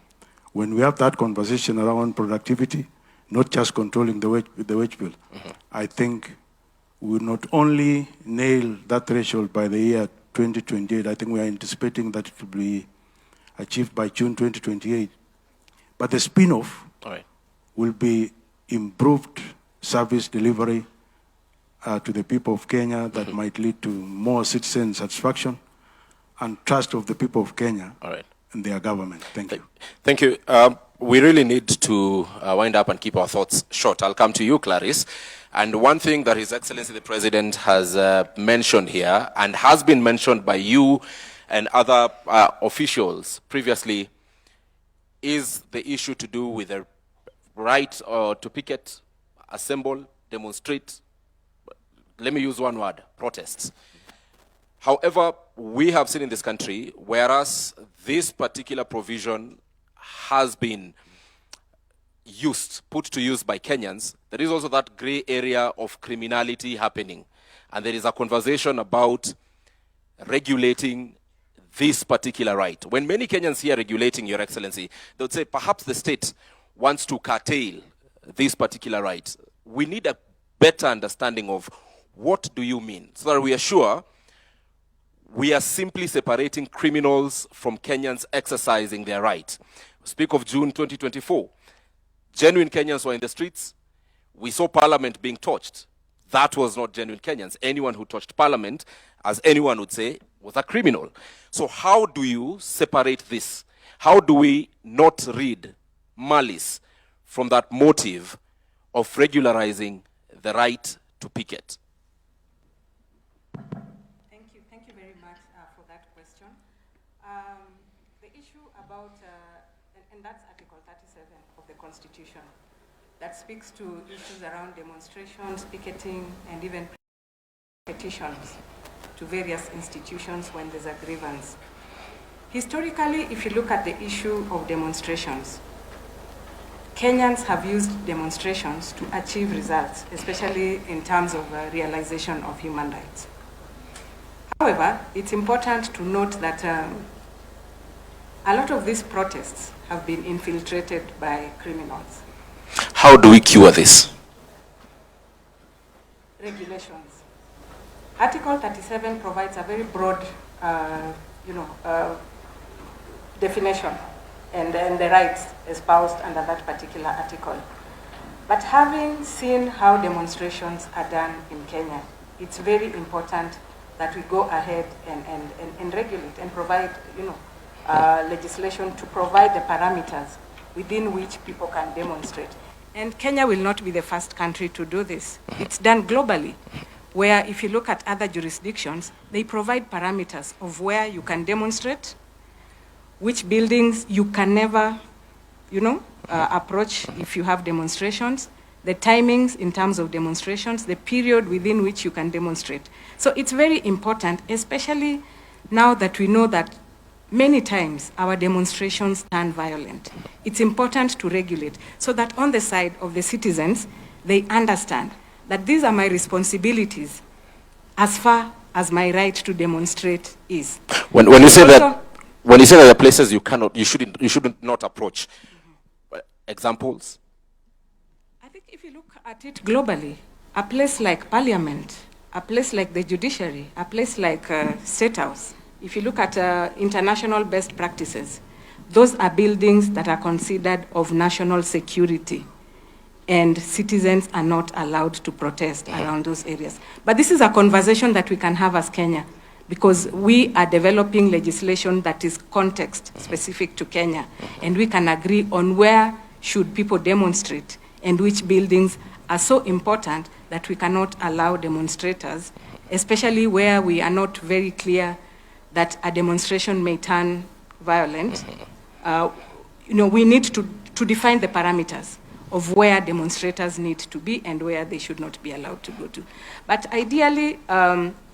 when we have that conversation around productivity, not just controlling the wage bill, I think we will not only nail that threshold by the year 2028, I think we are anticipating that it will be achieved by June 2028. But the spin-off will be improved service delivery to the people of Kenya that might lead to more citizen satisfaction and trust of the people of Kenya in their government. Thank you. Thank you. We really need to wind up and keep our thoughts short. I'll come to you, Clarice. And one thing that His Excellency the President has mentioned here, and has been mentioned by you and other officials previously, is the issue to do with the right to picket, assemble, demonstrate. Let me use one word, protests. However, we have seen in this country, whereas this particular provision has been put to use by Kenyans, there is also that gray area of criminality happening. And there is a conversation about regulating this particular right. When many Kenyans hear regulating, Your Excellency, they would say perhaps the state wants to curtail this particular right. We need a better understanding of what do you mean, so that we are sure we are simply separating criminals from Kenyans exercising their right. Speak of June 2024. Genuine Kenyans were in the streets. We saw Parliament being torched. That was not genuine Kenyans. Anyone who touched Parliament, as anyone would say, was a criminal. So how do you separate this? How do we not read malice from that motive of regularizing the right to picket? Thank you very much for that question. The issue about, and that's Article 37 of the Constitution, that speaks to issues around demonstrations, picketing, and even petitions to various institutions when there's a grievance. Historically, if you look at the issue of demonstrations, Kenyans have used demonstrations to achieve results, especially in terms of realization of human rights. However, it's important to note that a lot of these protests have been infiltrated by criminals. How do we cure this? Regulations. Article 37 provides a very broad, definition and the rights espoused under that particular article. But having seen how demonstrations are done in Kenya, it's very important that we go ahead and regulate and provide, legislation to provide the parameters within which people can demonstrate. And Kenya will not be the first country to do this. It's done globally, where if you look at other jurisdictions, they provide parameters of where you can demonstrate, which buildings you can never, approach if you have demonstrations, the timings in terms of demonstrations, the period within which you can demonstrate. So it's very important, especially now that we know that many times our demonstrations turn violent. It's important to regulate so that on the side of the citizens, they understand that these are my responsibilities as far as my right to demonstrate is. When you say that, when you say that the places you shouldn't not approach, examples? I think if you look at it globally, a place like Parliament, a place like the judiciary, a place like State House, if you look at international best practices, those are buildings that are considered of national security, and citizens are not allowed to protest around those areas. But this is a conversation that we can have as Kenya, because we are developing legislation that is context specific to Kenya, and we can agree on where should people demonstrate and which buildings are so important that we cannot allow demonstrators, especially where we are not very clear that a demonstration may turn violent. We need to define the parameters of where demonstrators need to be and where they should not be allowed to go to. But ideally,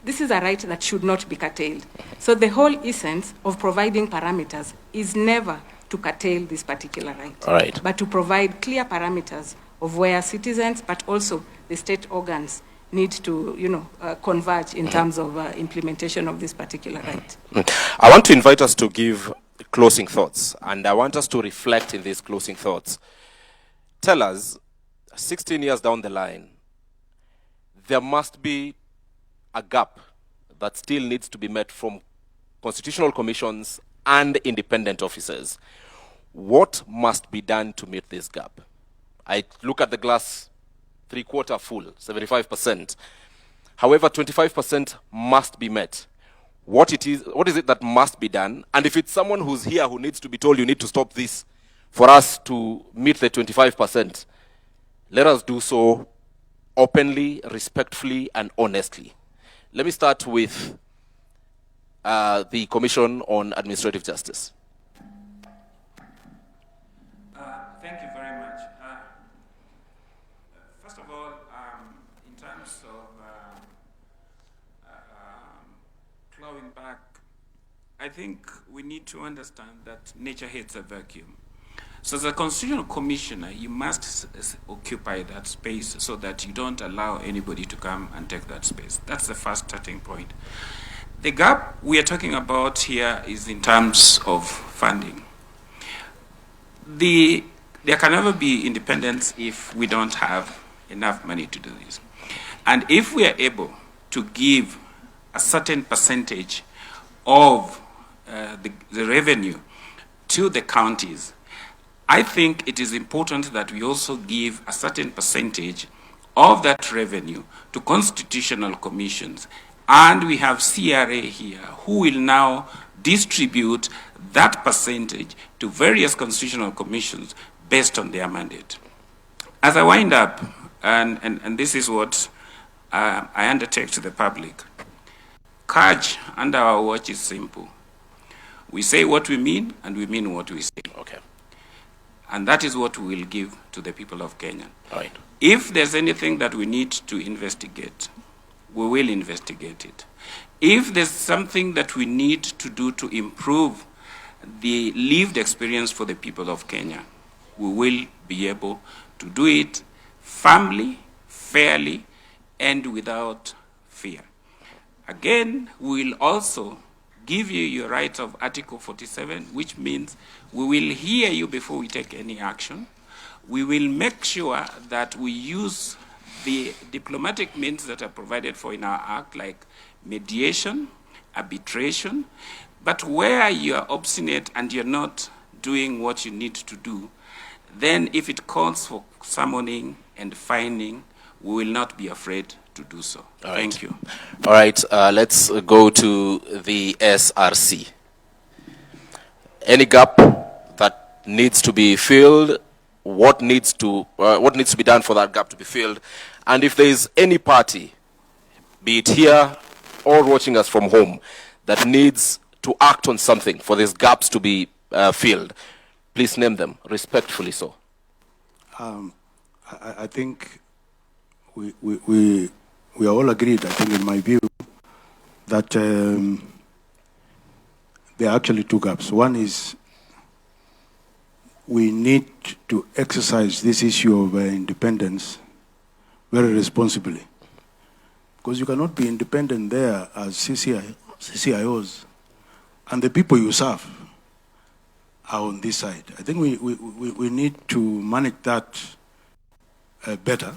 this is a right that should not be curtailed. So the whole essence of providing parameters is never to curtail this particular right, but to provide clear parameters of where citizens, but also the state organs, need to, converge in terms of implementation of this particular right. I want to invite us to give closing thoughts, and I want us to reflect in these closing thoughts. Tell us, 16 years down the line, there must be a gap that still needs to be met from constitutional commissions and independent officers. What must be done to meet this gap? I look at the glass 3/4 full, 75%. However, 25% must be met. What is it that must be done? And if it's someone who's here who needs to be told you need to stop this for us to meet the 25%, let us do so openly, respectfully, and honestly. Let me start with the Commission on Administrative Justice. Thank you very much. First of all, in terms of clawing back, I think we need to understand that nature hates a vacuum. So as a constitutional commissioner, you must occupy that space so that you don't allow anybody to come and take that space. That's the first starting point. The gap we are talking about here is in terms of funding. There can never be independence if we don't have enough money to do this. And if we are able to give a certain percentage of the revenue to the counties, I think it is important that we also give a certain percentage of that revenue to constitutional commissions. And we have CRA here who will now distribute that percentage to various constitutional commissions based on their mandate. As I wind up, and this is what I undertake to the public, CAJ under our watch is simple. We say what we mean, and we mean what we say. Okay. And that is what we will give to the people of Kenya. All right. If there's anything that we need to investigate, we will investigate it. If there's something that we need to do to improve the lived experience for the people of Kenya, we will be able to do it firmly, fairly, and without fear. Again, we will also give you your right of Article 47, which means we will hear you before we take any action. We will make sure that we use the diplomatic means that are provided for in our act, like mediation, arbitration. But where you are obstinate and you're not doing what you need to do, then if it calls for summoning and fining, we will not be afraid to do so. All right. Thank you. All right, let's go to the SRC. Any gap that needs to be filled, what needs to be done for that gap to be filled, and if there is any party, be it here or watching us from home, that needs to act on something for these gaps to be filled, please name them, respectfully so. I think we are all agreed, I think in my view, that there are actually two gaps. One is we need to exercise this issue of independence very responsibly. Because you cannot be independent there as CCIOs and the people you serve are on this side. I think we need to manage that better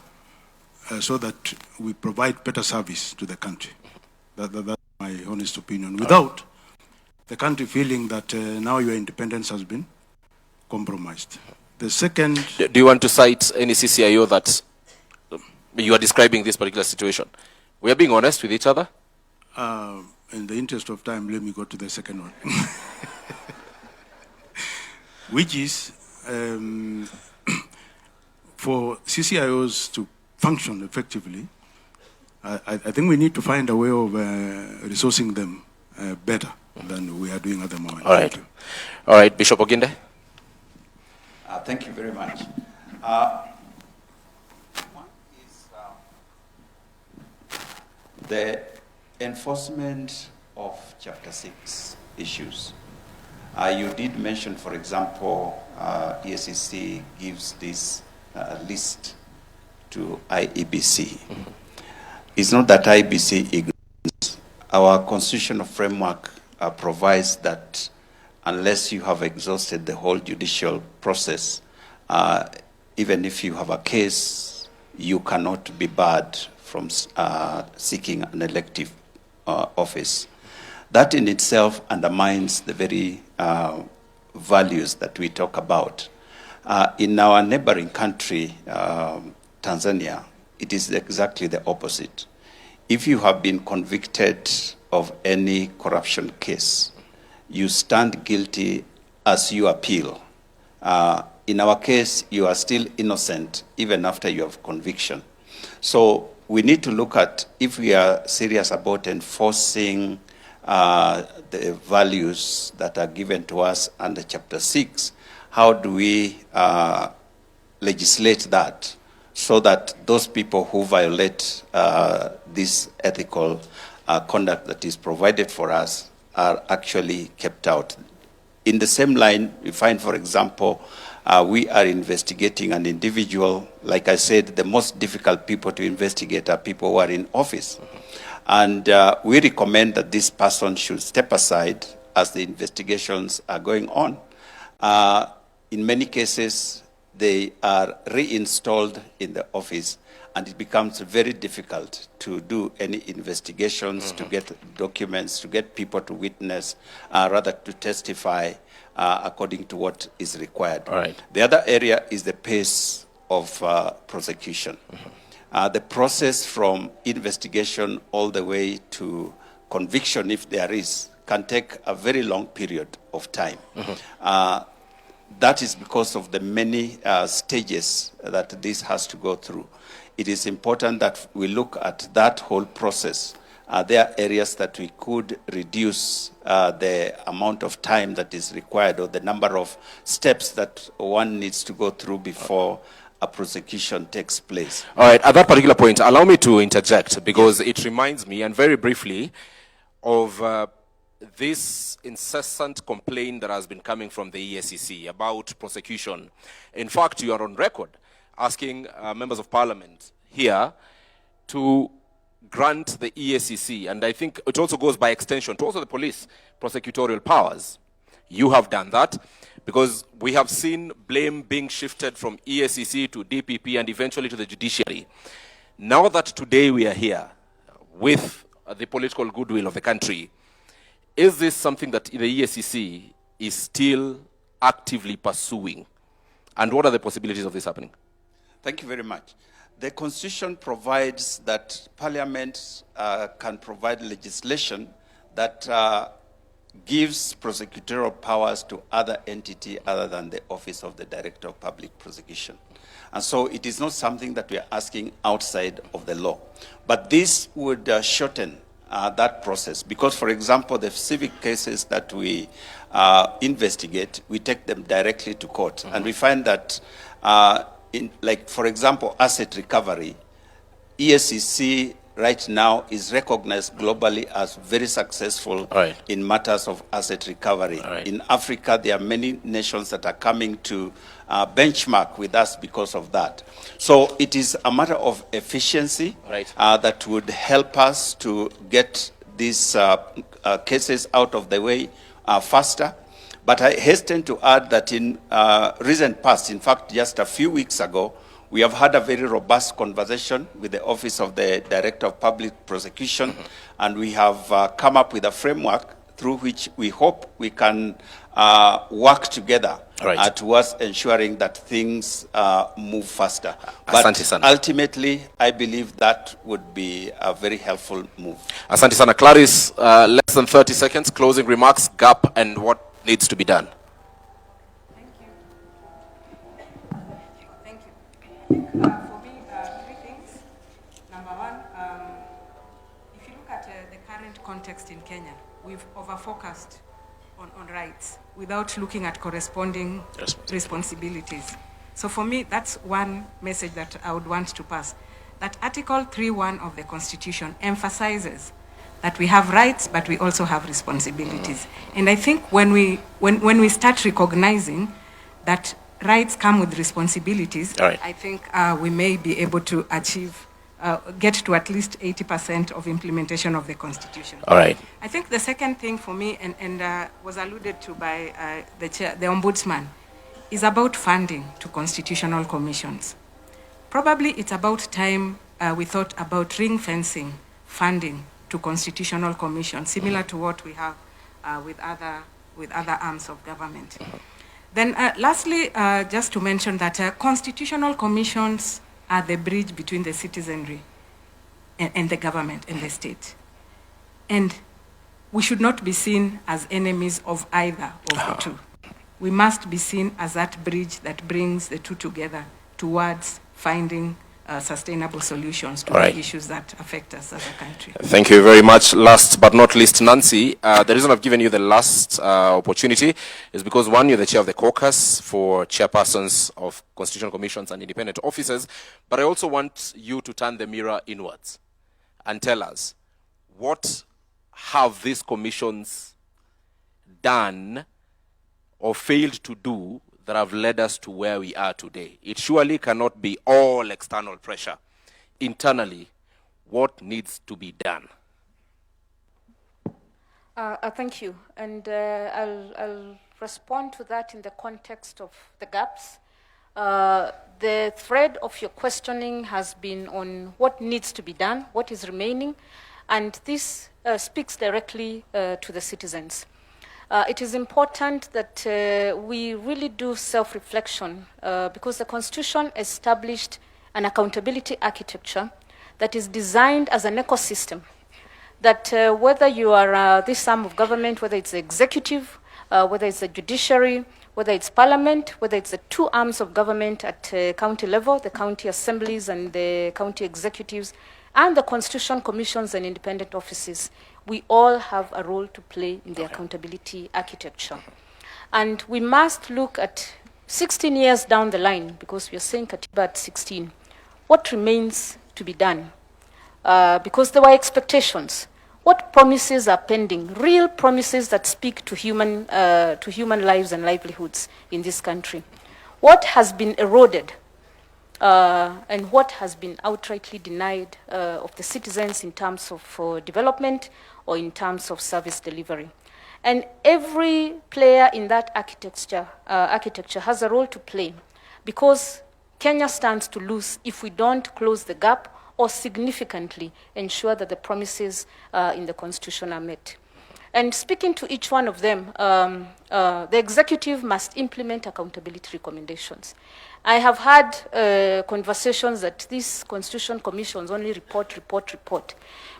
so that we provide better service to the country. That's my honest opinion. Without the country feeling that now your independence has been compromised. The second... Do you want to cite any CCIO that you are describing this particular situation? We are being honest with each other. In the interest of time, let me go to the second one. Which is for CCIOs to function effectively, I think we need to find a way of resourcing them better than we are doing at the moment. All right. All right, Bishop Oginde. Thank you very much. One is the enforcement of Chapter 6 issues. You did mention, for example, EACC gives this list to IEBC. It's not that IEBC ignores. Our constitutional framework provides that unless you have exhausted the whole judicial process, even if you have a case, you cannot be barred from seeking an elective office. That in itself undermines the very values that we talk about. In our neighboring country, Tanzania, it is exactly the opposite. If you have been convicted of any corruption case, you stand guilty as you appeal. In our case, you are still innocent even after you have conviction. So we need to look at, if we are serious about enforcing the values that are given to us under Chapter 6, how do we legislate that so that those people who violate this ethical conduct that is provided for us are actually kept out? In the same line, we find, for example, we are investigating an individual. Like I said, the most difficult people to investigate are people who are in office. And we recommend that this person should step aside as the investigations are going on. In many cases, they are reinstalled in the office, and it becomes very difficult to do any investigations, to get documents, to get people to witness, rather to testify according to what is required. All right. The other area is the pace of prosecution. The process from investigation all the way to conviction, if there is, can take a very long period of time. That is because of the many stages that this has to go through. It is important that we look at that whole process. There are areas that we could reduce the amount of time that is required, or the number of steps that one needs to go through before a prosecution takes place. All right, at that particular point, allow me to interject, because it reminds me, and very briefly, of this incessant complaint that has been coming from the EACC about prosecution. In fact, you are on record asking members of parliament here to grant the EACC, and I think it also goes by extension to also the police, prosecutorial powers. You have done that, because we have seen blame being shifted from EACC to DPP and eventually to the judiciary. Now that today we are here with the political goodwill of the country, is this something that the EACC is still actively pursuing? And what are the possibilities of this happening? Thank you very much. The Constitution provides that Parliament can provide legislation that gives prosecutorial powers to other entity other than the Office of the Director of Public Prosecution. And so it is not something that we are asking outside of the law. But this would shorten that process, because, for example, the civic cases that we investigate, we take them directly to court. And we find that, like, for example, asset recovery, EACC right now is recognized globally as very successful in matters of asset recovery. In Africa, there are many nations that are coming to benchmark with us because of that. So it is a matter of efficiency that would help us to get these cases out of the way faster. But I hasten to add that in recent past, in fact, just a few weeks ago, we have had a very robust conversation with the Office of the Director of Public Prosecution, and we have come up with a framework through which we hope we can work together towards ensuring that things move faster. But ultimately, I believe that would be a very helpful move. Asante sana. Clarice, less than 30 seconds, closing remarks, gap, and what needs to be done. For me, three things. Number one, if you look at the current context in Kenya, we've over-focused on rights without looking at corresponding responsibilities. So for me, that's one message that I would want to pass. That Article 3.1 of the Constitution emphasizes that we have rights, but we also have responsibilities. And I think when we start recognizing that rights come with responsibilities, I think we may be able to achieve, get to at least 80% of implementation of the Constitution. All right. I think the second thing for me, and was alluded to by the Ombudsman, is about funding to constitutional commissions. Probably it's about time we thought about ring fencing funding to constitutional commissions, similar to what we have with other arms of government. Then lastly, just to mention that constitutional commissions are the bridge between the citizenry and the government and the state. And we should not be seen as enemies of either of the two. We must be seen as that bridge that brings the two together towards finding sustainable solutions to the issues that affect us as a country. Thank you very much. Last but not least, Nancy, the reason I've given you the last opportunity is because, one, you're the chair of the caucus for chairpersons of constitutional commissions and independent officers, but I also want you to turn the mirror inwards and tell us, what have these commissions done or failed to do that have led us to where we are today? It surely cannot be all external pressure. Internally, what needs to be done? Thank you. And I'll respond to that in the context of the gaps. The thread of your questioning has been on what needs to be done, what is remaining, and this speaks directly to the citizens. It is important that we really do self-reflection because the Constitution established an accountability architecture that is designed as an ecosystem, that whether you are this arm of government, whether it's the executive, whether it's the judiciary, whether it's parliament, whether it's the two arms of government at county level, the county assemblies and the county executives, and the constitution commissions and independent offices, we all have a role to play in the accountability architecture. And we must look at 16 years down the line, because we are saying Katiba at 16, what remains to be done? Because there were expectations. What promises are pending? Real promises that speak to human lives and livelihoods in this country. What has been eroded and what has been outrightly denied of the citizens in terms of development or in terms of service delivery. And every player in that architecture has a role to play, because Kenya stands to lose if we don't close the gap or significantly ensure that the promises in the Constitution are met. And speaking to each one of them, the executive must implement accountability recommendations. I have had conversations that these Constitution commissions only report.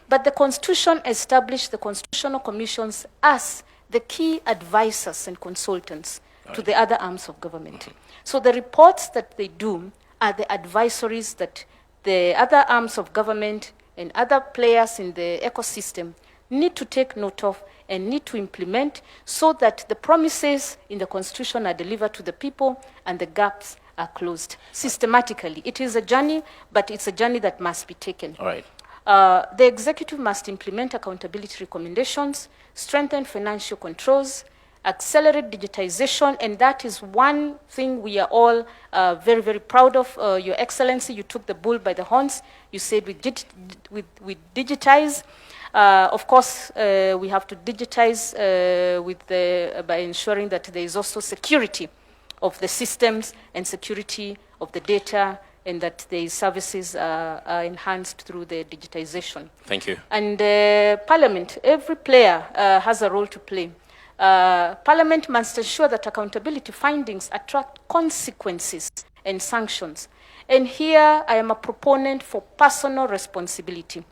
But the Constitution established the constitutional commissions as the key advisors and consultants to the other arms of government. So the reports that they do are the advisories that the other arms of government and other players in the ecosystem need to take note of and need to implement, so that the promises in the Constitution are delivered to the people and the gaps are closed systematically. It is a journey, but it's a journey that must be taken. All right. The executive must implement accountability recommendations, strengthen financial controls, accelerate digitization, and that is one thing we are all very, very proud of. Your Excellency, you took the bull by the horns. You said we digitize. Of course, we have to digitize by ensuring that there is also security of the systems and security of the data, and that the services are enhanced through the digitization. Thank you. And Parliament, every player has a role to play. Parliament must ensure that accountability findings attract consequences and sanctions. And here I am a proponent for personal responsibility.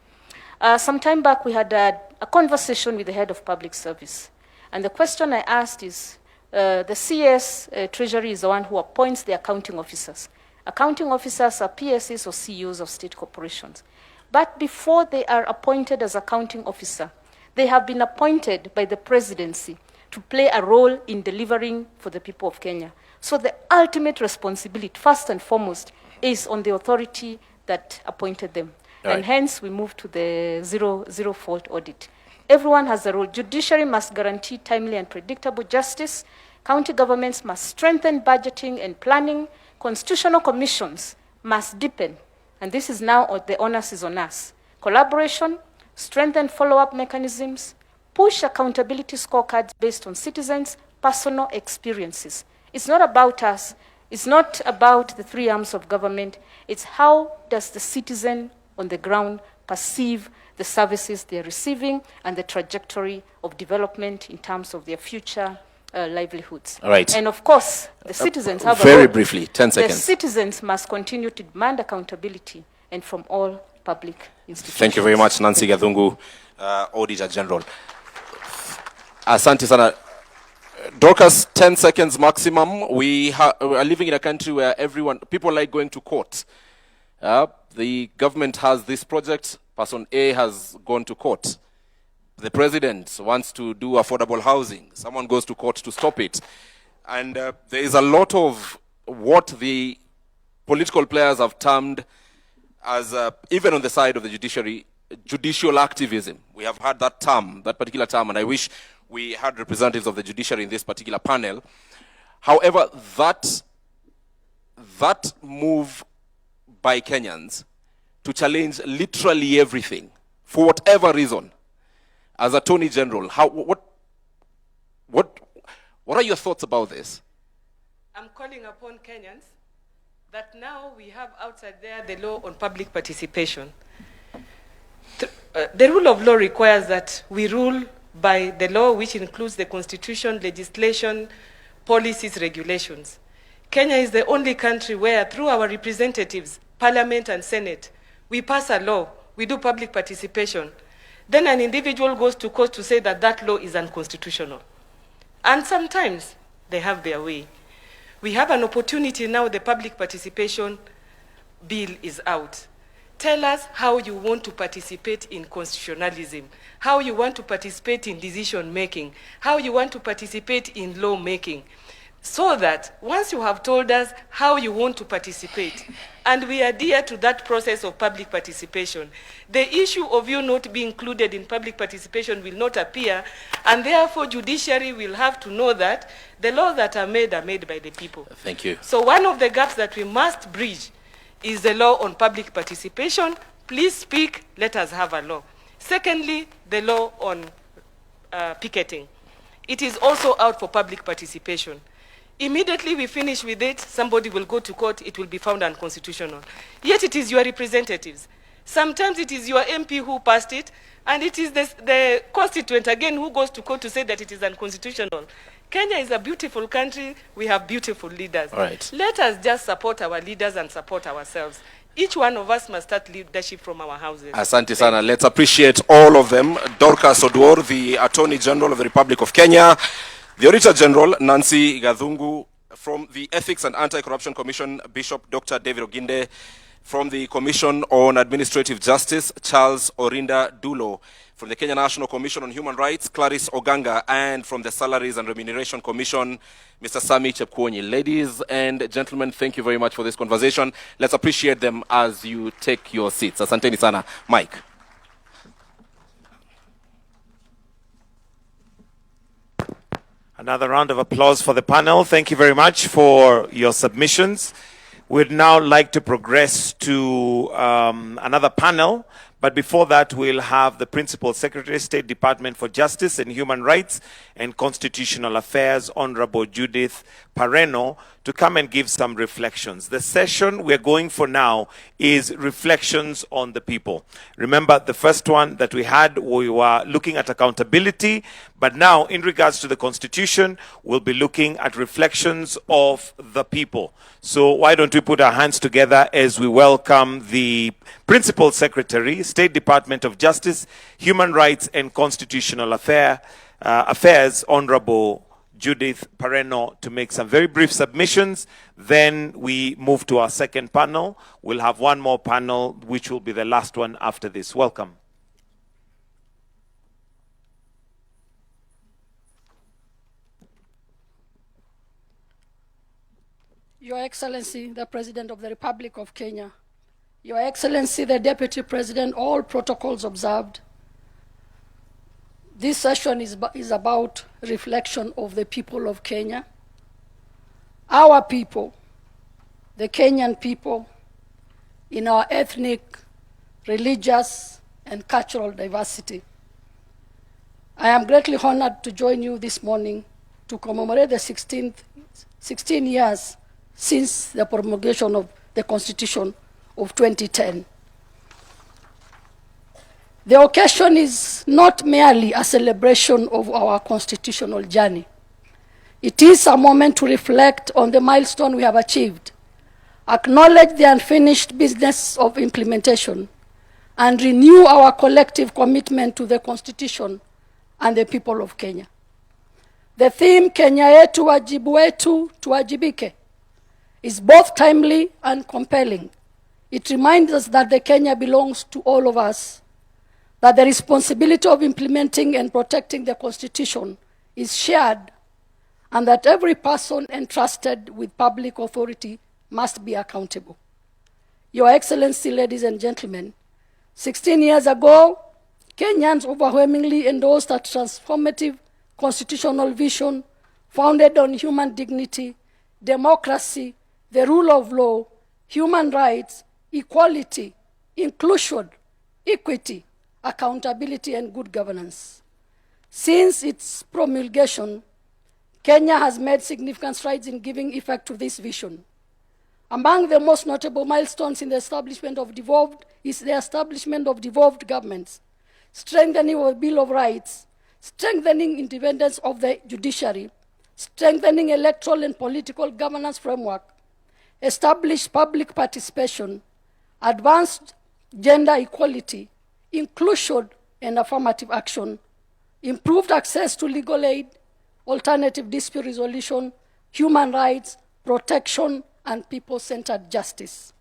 Some time back we had a conversation with the head of public service. And the question I asked is, the CS Treasury is the one who appoints the accounting officers. Accounting officers are PSs or CEOs of state corporations. But before they are appointed as accounting officer, they have been appointed by the presidency to play a role in delivering for the people of Kenya. So the ultimate responsibility, first and foremost, is on the authority that appointed them. Right. And hence we move to the zero fault audit. Everyone has a role. Judiciary must guarantee timely and predictable justice. County governments must strengthen budgeting and planning. Constitutional commissions must deepen. And this is now the onus is on us. Collaboration, strengthen follow-up mechanisms, push accountability scorecards based on citizens' personal experiences. It's not about us. It's not about the three arms of government. It's how does the citizen on the ground perceive the services they're receiving and the trajectory of development in terms of their future livelihoods. All right. And of course, the citizens have very a role. briefly, 10 seconds. The citizens must continue to demand accountability and from all public institutions. Thank you very much, Nancy Gathungu, Auditor General. Asante sana. Dorcas, 10 seconds maximum. We are living in a country where people like going to court. The government has this project. Person A has gone to court. The president wants to do affordable housing. Someone goes to court to stop it. And there is a lot of what the political players have termed as, even on the side of the judiciary, judicial activism. We have had that term, that particular term, and I wish we had representatives of the judiciary in this particular panel. However, that move by Kenyans to challenge literally everything, for whatever reason, as Attorney General, what are your thoughts about this? I'm calling upon Kenyans that now we have outside there the law on public participation. The rule of law requires that we rule by the law, which includes the constitution, legislation, policies, regulations. Kenya is the only country where, through our representatives, parliament and senate, we pass a law, we do public participation. Then an individual goes to court to say that that law is unconstitutional. And sometimes they have their way. We have an opportunity now, the public participation bill is out. Tell us how you want to participate in constitutionalism, how you want to participate in decision making, how you want to participate in law making, so that once you have told us how you want to participate, and we adhere to that process of public participation, the issue of you not being included in public participation will not appear, and therefore judiciary will have to know that the laws that are made by the people. Thank you. So one of the gaps that we must bridge is the law on public participation. Please speak, let us have a law. Secondly, the law on picketing. It is also out for public participation. Immediately we finish with it, somebody will go to court, it will be found unconstitutional. Yet it is your representatives. Sometimes it is your MP who passed it, and it is the constituent again who goes to court to say that it is unconstitutional. Kenya is a beautiful country, we have beautiful leaders. All right. Let us just support our leaders and support ourselves. Each one of us must start leadership from our houses. Asante sana. Let's appreciate all of them. Dorcas Oduor, the Attorney General of the Republic of Kenya. The Auditor General, Nancy Gathungu. From the Ethics and Anti-Corruption Commission, Bishop Dr. David Oginde. From the Commission on Administrative Justice, Charles Orinda Dulo. From the Kenya National Commission on Human Rights, Clarice Oganga. And from the Salaries and Remuneration Commission, Mr. Sami Chepkwonyi. Ladies and gentlemen, thank you very much for this conversation. Let's appreciate them as you take your seats. Asanteni sana. Mike. Another round of applause for the panel. Thank you very much for your submissions. We'd now like to progress to another panel. But before that, we'll have the Principal Secretary, State Department for Justice and Human Rights and Constitutional Affairs, Honorable Judith Pareno, to come and give some reflections. The session we're going for now is reflections on the people. Remember, the first one that we had, we were looking at accountability, but now, in regards to the Constitution, we'll be looking at reflections of the people. So why don't we put our hands together as we welcome the Principal Secretary, State Department of Justice, Human Rights and Constitutional Affairs, Honorable Judith Pareno, to make some very brief submissions. Then we move to our second panel. We'll have one more panel, which will be the last one after this. Welcome. Your Excellency, the President of the Republic of Kenya, Your Excellency, the Deputy President, all protocols observed. This session is about reflection of the people of Kenya. Our people, the Kenyan people, in our ethnic, religious, and cultural diversity. I am greatly honored to join you this morning to commemorate the 16 years since the promulgation of the Constitution of 2010. The occasion is not merely a celebration of our constitutional journey. It is a moment to reflect on the milestone we have achieved, acknowledge the unfinished business of implementation, and renew our collective commitment to the Constitution and the people of Kenya. The theme, Kenya yetu wajibu wetu tuwajibike, is both timely and compelling. It reminds us that the Kenya belongs to all of us, that the responsibility of implementing and protecting the Constitution is shared, and that every person entrusted with public authority must be accountable. Your Excellency, ladies and gentlemen, 16 years ago, Kenyans overwhelmingly endorsed a transformative constitutional vision founded on human dignity, democracy, the rule of law, human rights, equality, inclusion, equity, accountability, and good governance. Since its promulgation, Kenya has made significant strides in giving effect to this vision. Among the most notable milestones in the establishment of devolved governments, strengthening of the Bill of Rights, strengthening independence of the judiciary, strengthening electoral and political governance framework, established public participation, advanced gender equality, inclusion and affirmative action, improved access to legal aid, alternative dispute resolution, human rights, protection, and people-centered justice.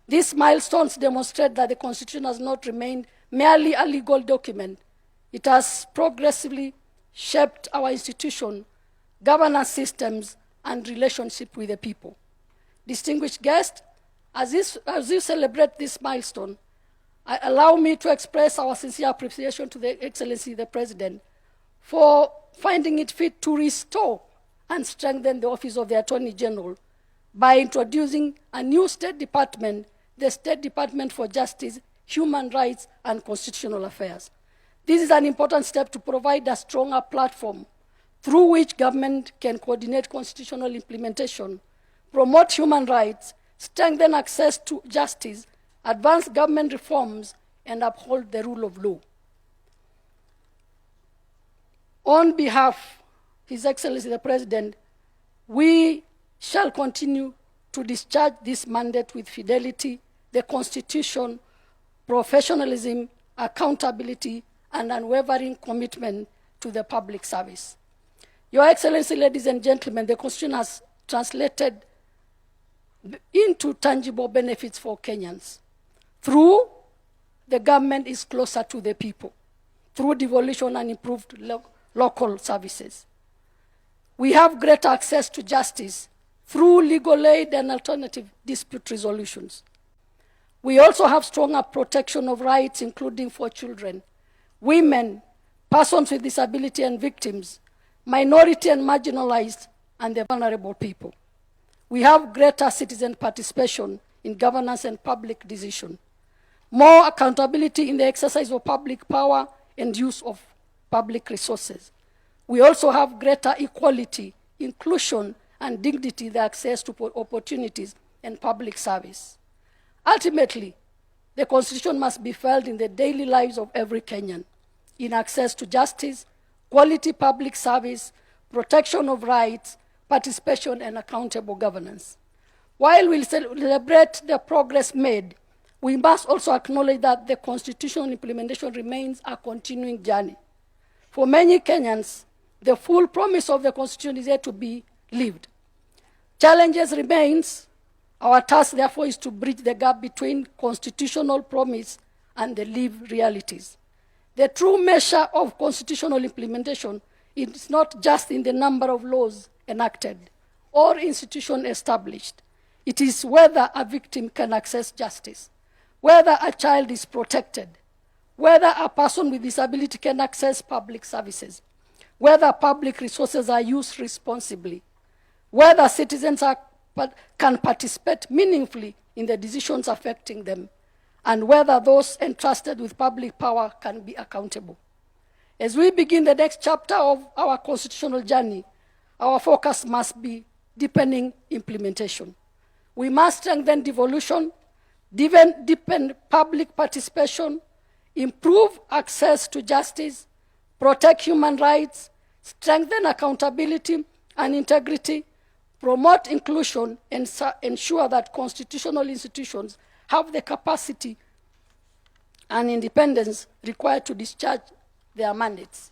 These milestones demonstrate that the Constitution has not remained merely a legal document. It has progressively shaped our institution, governance systems, and relationship with the people. Distinguished guests, as you celebrate this milestone, allow me to express our sincere appreciation to the Excellency the President for finding it fit to restore and strengthen the Office of the Attorney General by introducing a new State Department, the State Department for Justice, Human Rights, and Constitutional Affairs. This is an important step to provide a stronger platform through which government can coordinate constitutional implementation, promote human rights, strengthen access to justice, advance government reforms, and uphold the rule of law. On behalf of His Excellency the President, we shall continue to discharge this mandate with fidelity, the Constitution, professionalism, accountability, and unwavering commitment to the public service. Your Excellency, ladies and gentlemen, the Constitution has translated into tangible benefits for Kenyans. Through the government is closer to the people, through devolution and improved local services. We have greater access to justice through legal aid and alternative dispute resolutions. We also have stronger protection of rights, including for children, women, persons with disability and victims, minority and marginalized, and the vulnerable people. We have greater citizen participation in governance and public decision, more accountability in the exercise of public power and use of public resources. We also have greater equality, inclusion, and dignity, the access to opportunities and public service. Ultimately, the Constitution must be felt in the daily lives of every Kenyan, in access to justice, quality public service, protection of rights, participation, and accountable governance. While we celebrate the progress made, we must also acknowledge that the constitutional implementation remains a continuing journey. For many Kenyans, the full promise of the Constitution is yet to be lived. Challenges remains. Our task, therefore, is to bridge the gap between constitutional promise and the lived realities. The true measure of constitutional implementation is not just in the number of laws enacted or institutions established. It is whether a victim can access justice, whether a child is protected, whether a person with disability can access public services, whether public resources are used responsibly, whether citizens can participate meaningfully in the decisions affecting them, and whether those entrusted with public power can be accountable. As we begin the next chapter of our constitutional journey, our focus must be deepening implementation. We must strengthen devolution, deepen public participation, improve access to justice, protect human rights, strengthen accountability and integrity, promote inclusion, and ensure that constitutional institutions have the capacity and independence required to discharge their mandates.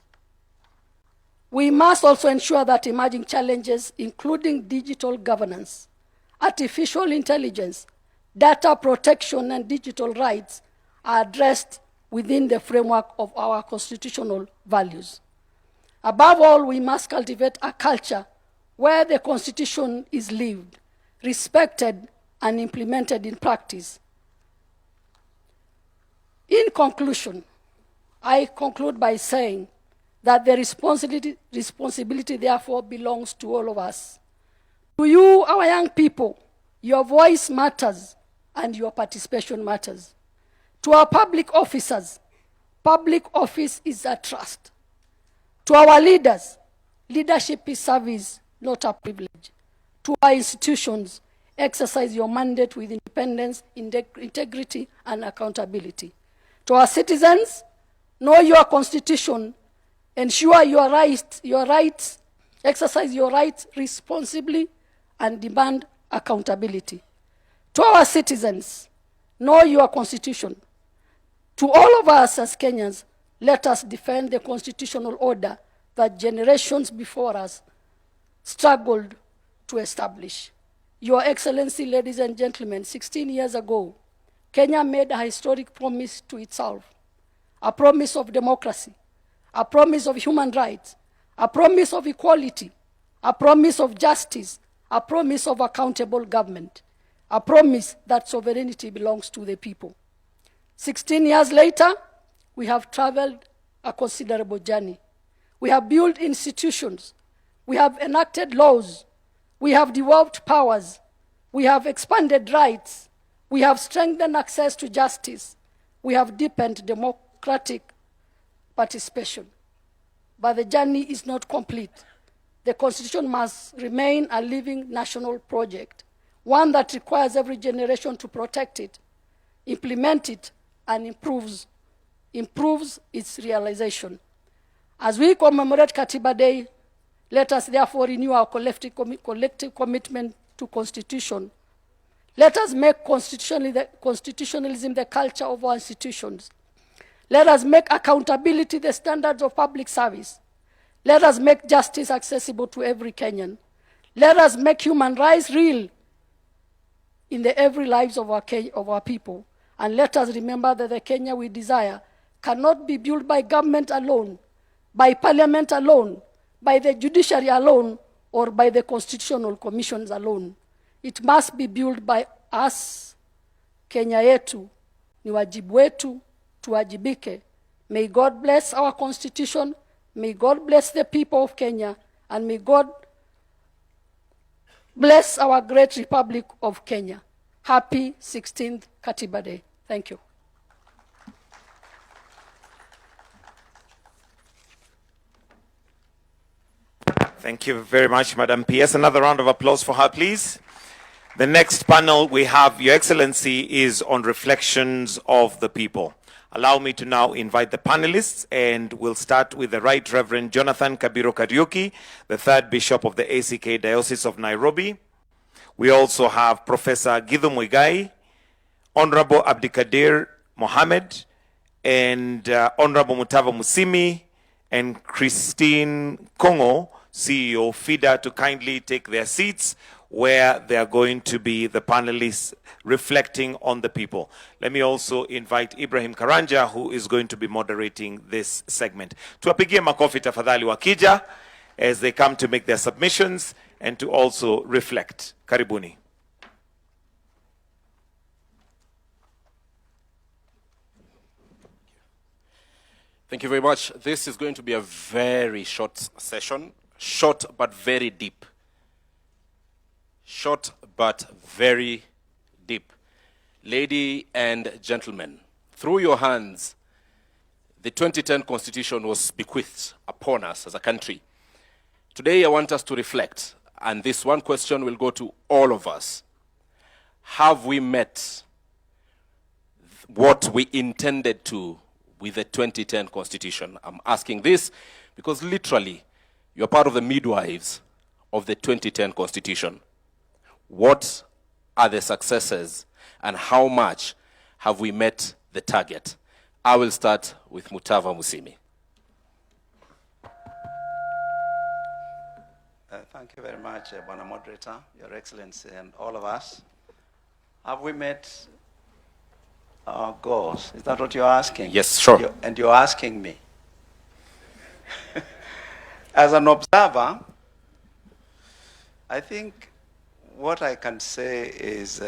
We must also ensure that emerging challenges, including digital governance, artificial intelligence, data protection, and digital rights, are addressed within the framework of our constitutional values. Above all, we must cultivate a culture where the Constitution is lived, respected, and implemented in practice. In conclusion, I conclude by saying that the responsibility therefore belongs to all of us. To you, our young people, your voice matters and your participation matters. To our public officers, public office is a trust. To our leaders, leadership is service, not a privilege. To our institutions, exercise your mandate with independence, integrity, and accountability. To our citizens, know your constitution, ensure your rights, exercise your rights responsibly, and demand accountability. To our citizens, know your constitution. To all of us as Kenyans, let us defend the constitutional order that generations before us struggled to establish. Your Excellency, ladies and gentlemen, 16 years ago, Kenya made a historic promise to itself, a promise of democracy, a promise of human rights, a promise of equality, a promise of justice, a promise of accountable government, a promise that sovereignty belongs to the people. 16 years later, we have traveled a considerable journey. We have built institutions. We have enacted laws. We have devolved powers. We have expanded rights. We have strengthened access to justice. We have deepened democratic participation. But the journey is not complete. The Constitution must remain a living national project, one that requires every generation to protect it, implement it, and improves its realization. As we commemorate Katiba Day, let us therefore renew our collective commitment to Constitution. Let us make constitutionalism the culture of our institutions. Let us make accountability the standards of public service. Let us make justice accessible to every Kenyan. Let us make human rights real in the every lives of our people. And let us remember that the Kenya we desire cannot be built by government alone, by parliament alone, by the judiciary alone, or by the constitutional commissions alone. It must be built by us. Kenya yetu ni wajibu wetu, tuwajibike. May God bless our constitution, may God bless the people of Kenya, and may God bless our great Republic of Kenya. Happy 16th Katiba Day. Thank you. Thank you very much, Madam PS. Another round of applause for her, please. The next panel we have, Your Excellency, is on reflections of the people. Allow me to now invite the panelists, and we'll start with the Right Reverend Jonathan Kabiro Kariuki, the third Bishop of the ACK Diocese of Nairobi. We also have Professor Githu Muigai, Honorable Abdikadir Mohammed, and Honorable Mutava Musimi, and Christine Kongo, CEO FIDA, to kindly take their seats where they are going to be the panelists reflecting on the people. Let me also invite Ibrahim Karanja, who is going to be moderating this segment. Tuwapigie makofi tafadhali wakija as they come to make their submissions and to also reflect. Karibuni. Thank you very much. This is going to be a very short session. Short but very deep. Short but very deep. Ladies and gentlemen, through your hands, the 2010 Constitution was bequeathed upon us as a country. Today I want us to reflect, and this one question will go to all of us. Have we met what we intended to with the 2010 Constitution? I'm asking this because literally, you're part of the midwives of the 2010 Constitution. What are the successes and how much have we met the target? I will start with Mutava Musimi. Thank you very much, Bwana Moderator, Your Excellency, and all of us. Have we met our goals? Is that what you're asking? Yes, sure. And you're asking me. As an observer, I think what I can say is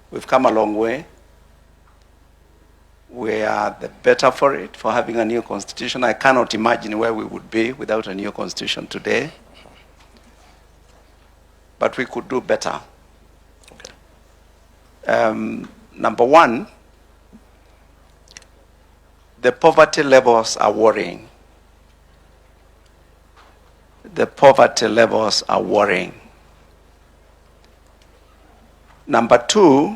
we've come a long way. We are the better for it, for having a new constitution. I cannot imagine where we would be without a new constitution today. But we could do better. Okay. Number one, the poverty levels are worrying. The poverty levels are worrying. Number two,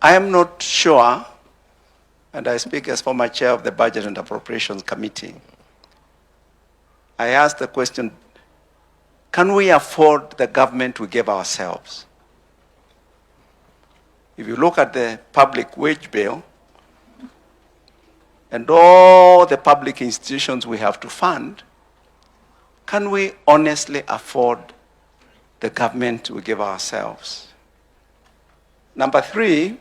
I am not sure, and I speak as former chair of the Budget and Appropriations Committee, I asked the question, can we afford the government we give ourselves? If you look at the public wage bill and all the public institutions we have to fund, can we honestly afford the government we give ourselves? Number three,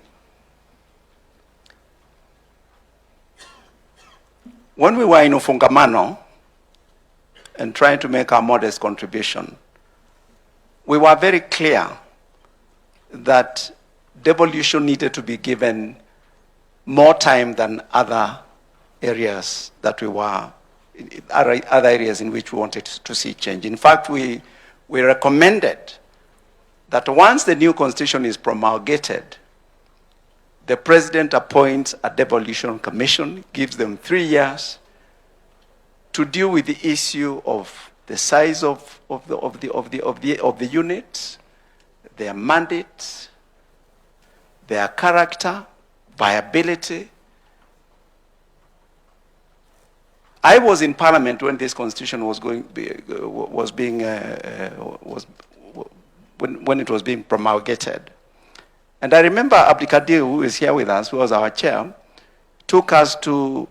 when we were in Ufungamano and trying to make our modest contribution, we were very clear that devolution needed to be given more time than other areas that we were, other areas in which we wanted to see change. In fact, we recommended that once the new constitution is promulgated, the president appoints a devolution commission, gives them 3 years to deal with the issue of the size of the units, their mandate, their character, viability. I was in Parliament when this constitution was when it was being promulgated. And I remember Abdikadir, who is here with us, who was our chair, took us to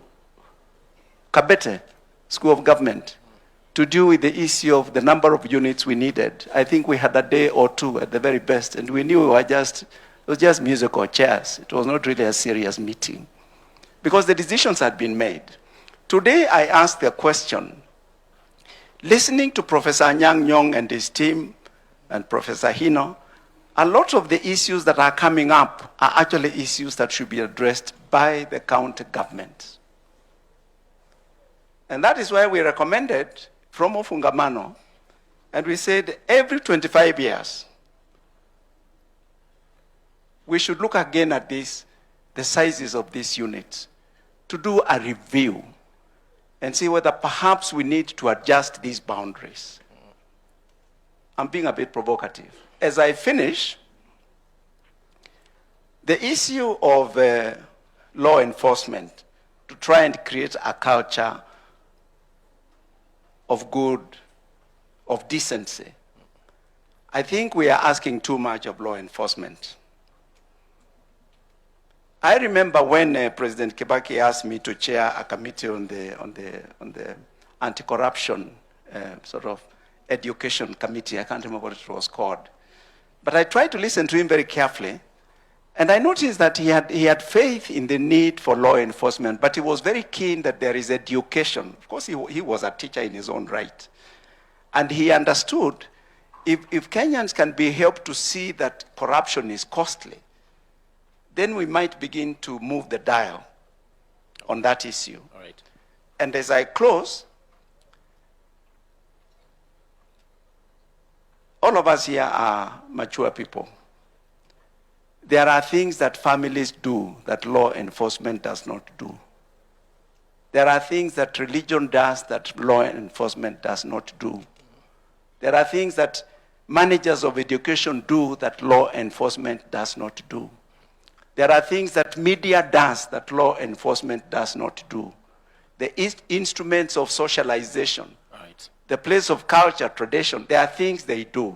Kabete School of Government to deal with the issue of the number of units we needed. I think we had a day or two at the very best, and we knew it was just musical chairs. It was not really a serious meeting because the decisions had been made. Today I asked the question, listening to Professor Anyang' Nyong and his team and Professor Hino, a lot of the issues that are coming up are actually issues that should be addressed by the county government. And that is why we recommended from Ufungamano, and we said every 25 years, we should look again at this, the sizes of these units, to do a review and see whether perhaps we need to adjust these boundaries. I'm being a bit provocative. As I finish, the issue of law enforcement, to try and create a culture of good, of decency, I think we are asking too much of law enforcement. I remember when President Kibaki asked me to chair a committee on the anti-corruption sort of education committee. I can't remember what it was called. But I tried to listen to him very carefully, and I noticed that he had faith in the need for law enforcement, but he was very keen that there is education. Of course, he was a teacher in his own right. And he understood if Kenyans can be helped to see that corruption is costly, then we might begin to move the dial on that issue. All right. And as I close, all of us here are mature people. There are things that families do that law enforcement does not do. There are things that religion does that law enforcement does not do. There are things that managers of education do that law enforcement does not do. There are things that media does that law enforcement does not do. The instruments of socialization, Right. the place of culture, tradition, there are things they do.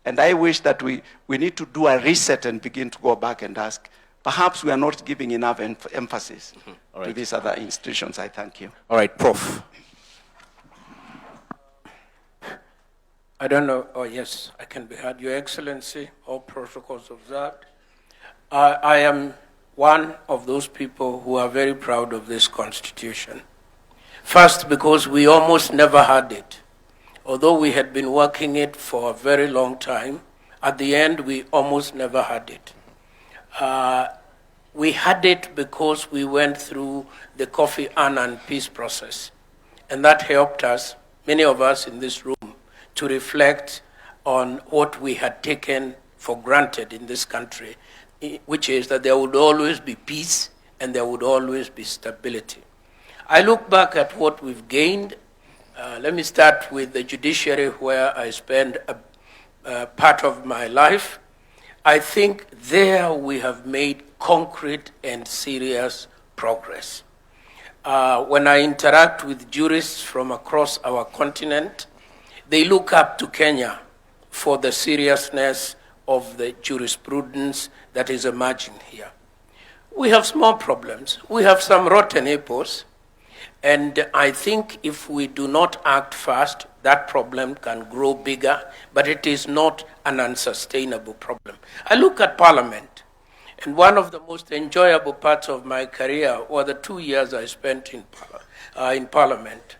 And I wish that we need to do a reset and begin to go back and ask, perhaps we are not giving enough emphasis to these other institutions. I thank you. All right, Prof. I don't know. Oh, yes, I can be heard. Your Excellency, all protocols observed. I am one of those people who are very proud of this Constitution. First, because we almost never had it. Although we had been working it for a very long time, at the end, we almost never had it. We had it because we went through the Kofi Annan peace process. And that helped us, many of us in this room, to reflect on what we had taken for granted in this country, which is that there would always be peace and there would always be stability. I look back at what we've gained. Let me start with the judiciary, where I spend part of my life. I think there we have made concrete and serious progress. When I interact with jurists from across our continent, they look up to Kenya for the seriousness of the jurisprudence that is emerging here. We have small problems. We have some rotten apples, and I think if we do not act fast, that problem can grow bigger, but it is not an unsustainable problem. I look at Parliament, and one of the most enjoyable parts of my career were the 2 years I spent in Parliament.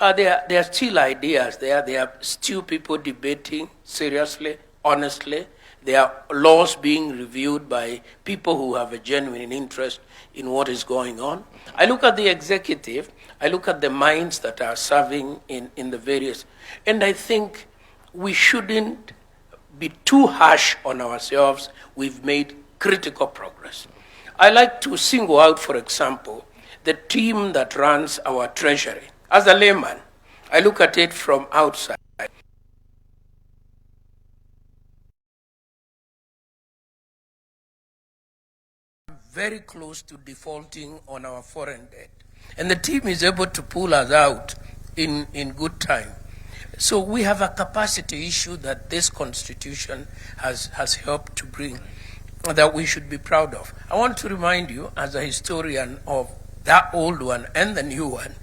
There are still ideas there. There are still people debating seriously, honestly. There are laws being reviewed by people who have a genuine interest in what is going on. I look at the executive. I look at the minds that are serving in the various. And I think we shouldn't be too harsh on ourselves. We've made critical progress. I like to single out, for example, the team that runs our treasury. As a layman, I look at it from outside. Very close to defaulting on our foreign debt. And the team is able to pull us out in good time. So we have a capacity issue that this constitution has helped to bring that we should be proud of. I want to remind you, as a historian of that old one and the new one,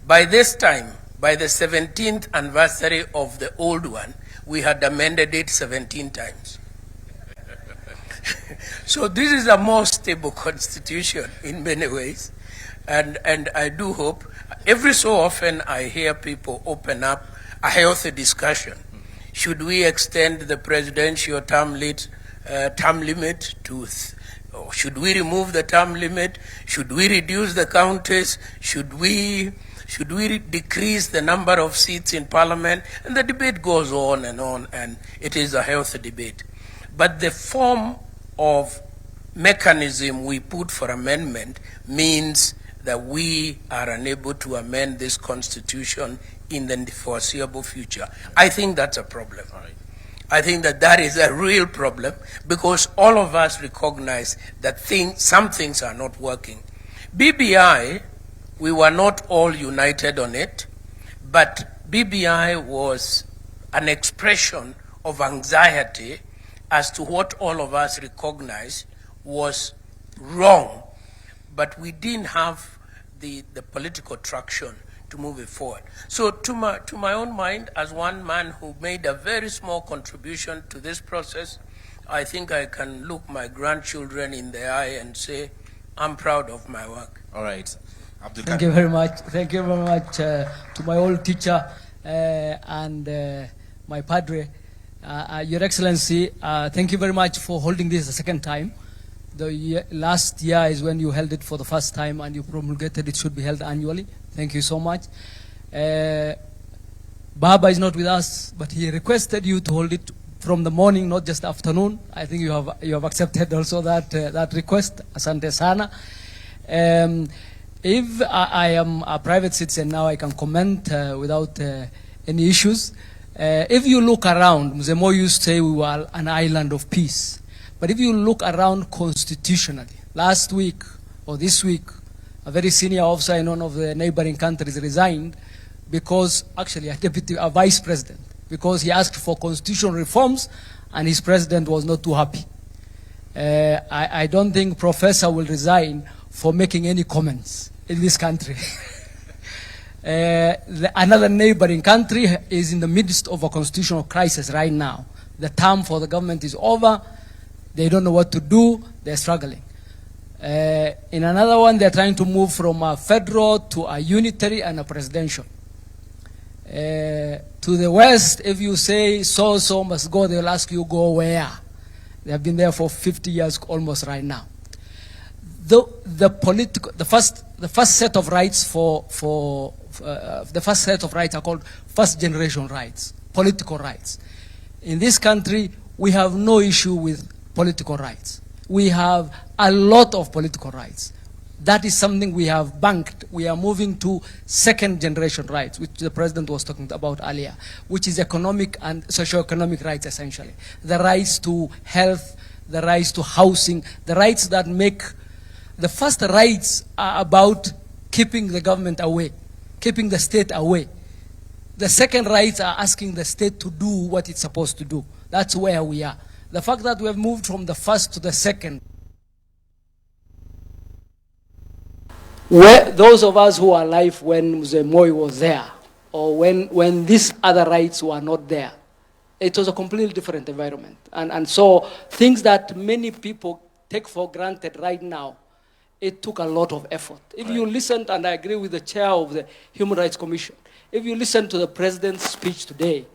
by this time, by the 17th anniversary of the old one, we had amended it 17 times. So this is a more stable constitution in many ways. And I do hope, every so often I hear people open up a healthy discussion. Should we extend the presidential term limit to, or should we remove the term limit? Should we reduce the counties? Should we decrease the number of seats in parliament? And the debate goes on, and it is a healthy debate. But the form of mechanism we put for amendment means that we are unable to amend this constitution in the foreseeable future. I think that's a problem. I think that is a real problem, because all of us recognize that some things are not working. BBI, we were not all united on it, but BBI was an expression of anxiety as to what all of us recognize was wrong, but we didn't have the political traction to move it forward. So to my own mind, as one man who made a very small contribution to this process, I think I can look my grandchildren in the eye and say, I'm proud of my work. All right. Thank you very much. Thank you very much to my old teacher and my padre. Your Excellency, thank you very much for holding this a second time. Last year is when you held it for the first time, and you promulgated it should be held annually. Thank you so much. Baba is not with us, but he requested you to hold it from the morning, not just afternoon. I think you have accepted also that request. Asante sana. If I am a private citizen now, I can comment without any issues. If you look around, Mzee Moi used to say we were an island of peace. But if you look around constitutionally, last week or this week, a very senior officer in one of the neighboring countries resigned because, actually a vice president, because he asked for constitutional reforms and his president was not too happy. I don't think Professor will resign for making any comments in this country. Another neighboring country is in the midst of a constitutional crisis right now. The term for the government is over. They don't know what to do. They're struggling. In another one, they're trying to move from a federal to a unitary and a presidential. To the west, if you say so must go, they'll ask you go where. They have been there for 50 years almost right now. The first set of rights the first set of rights are called first generation rights, political rights. In this country, we have no issue with political rights. We have a lot of political rights. That is something we have banked we are moving to second generation rights, which the president was talking about earlier, which is economic and socio-economic rights essentially. The rights to health, the rights to housing, the rights that make, the first rights are about keeping the government away, keeping the state away. The second rights are asking the state to do what it's supposed to do. That's where we are. The fact that we have moved from the first to the second, where those of us who are alive when Mzee Moi was there, or when these other rights were not there, it was a completely different environment. And so things that many people take for granted right now, it took a lot of effort. If you listened, and I agree with the chair of the Human Rights Commission, if you listen to the president's speech today,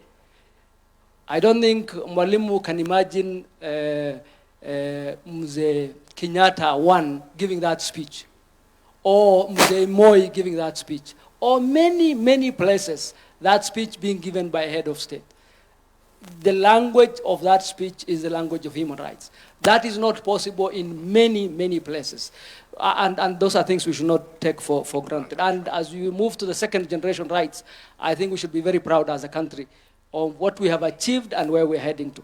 I don't think Mwalimu can imagine Mzee Kenyatta one giving that speech, or Mzee Moi giving that speech, or many, many places that speech being given by a head of state. The language of that speech is the language of human rights. That is not possible in many, many places. And those are things we should not take for granted. And as we move to the second generation rights, I think we should be very proud as a country of what we have achieved and where we're heading to.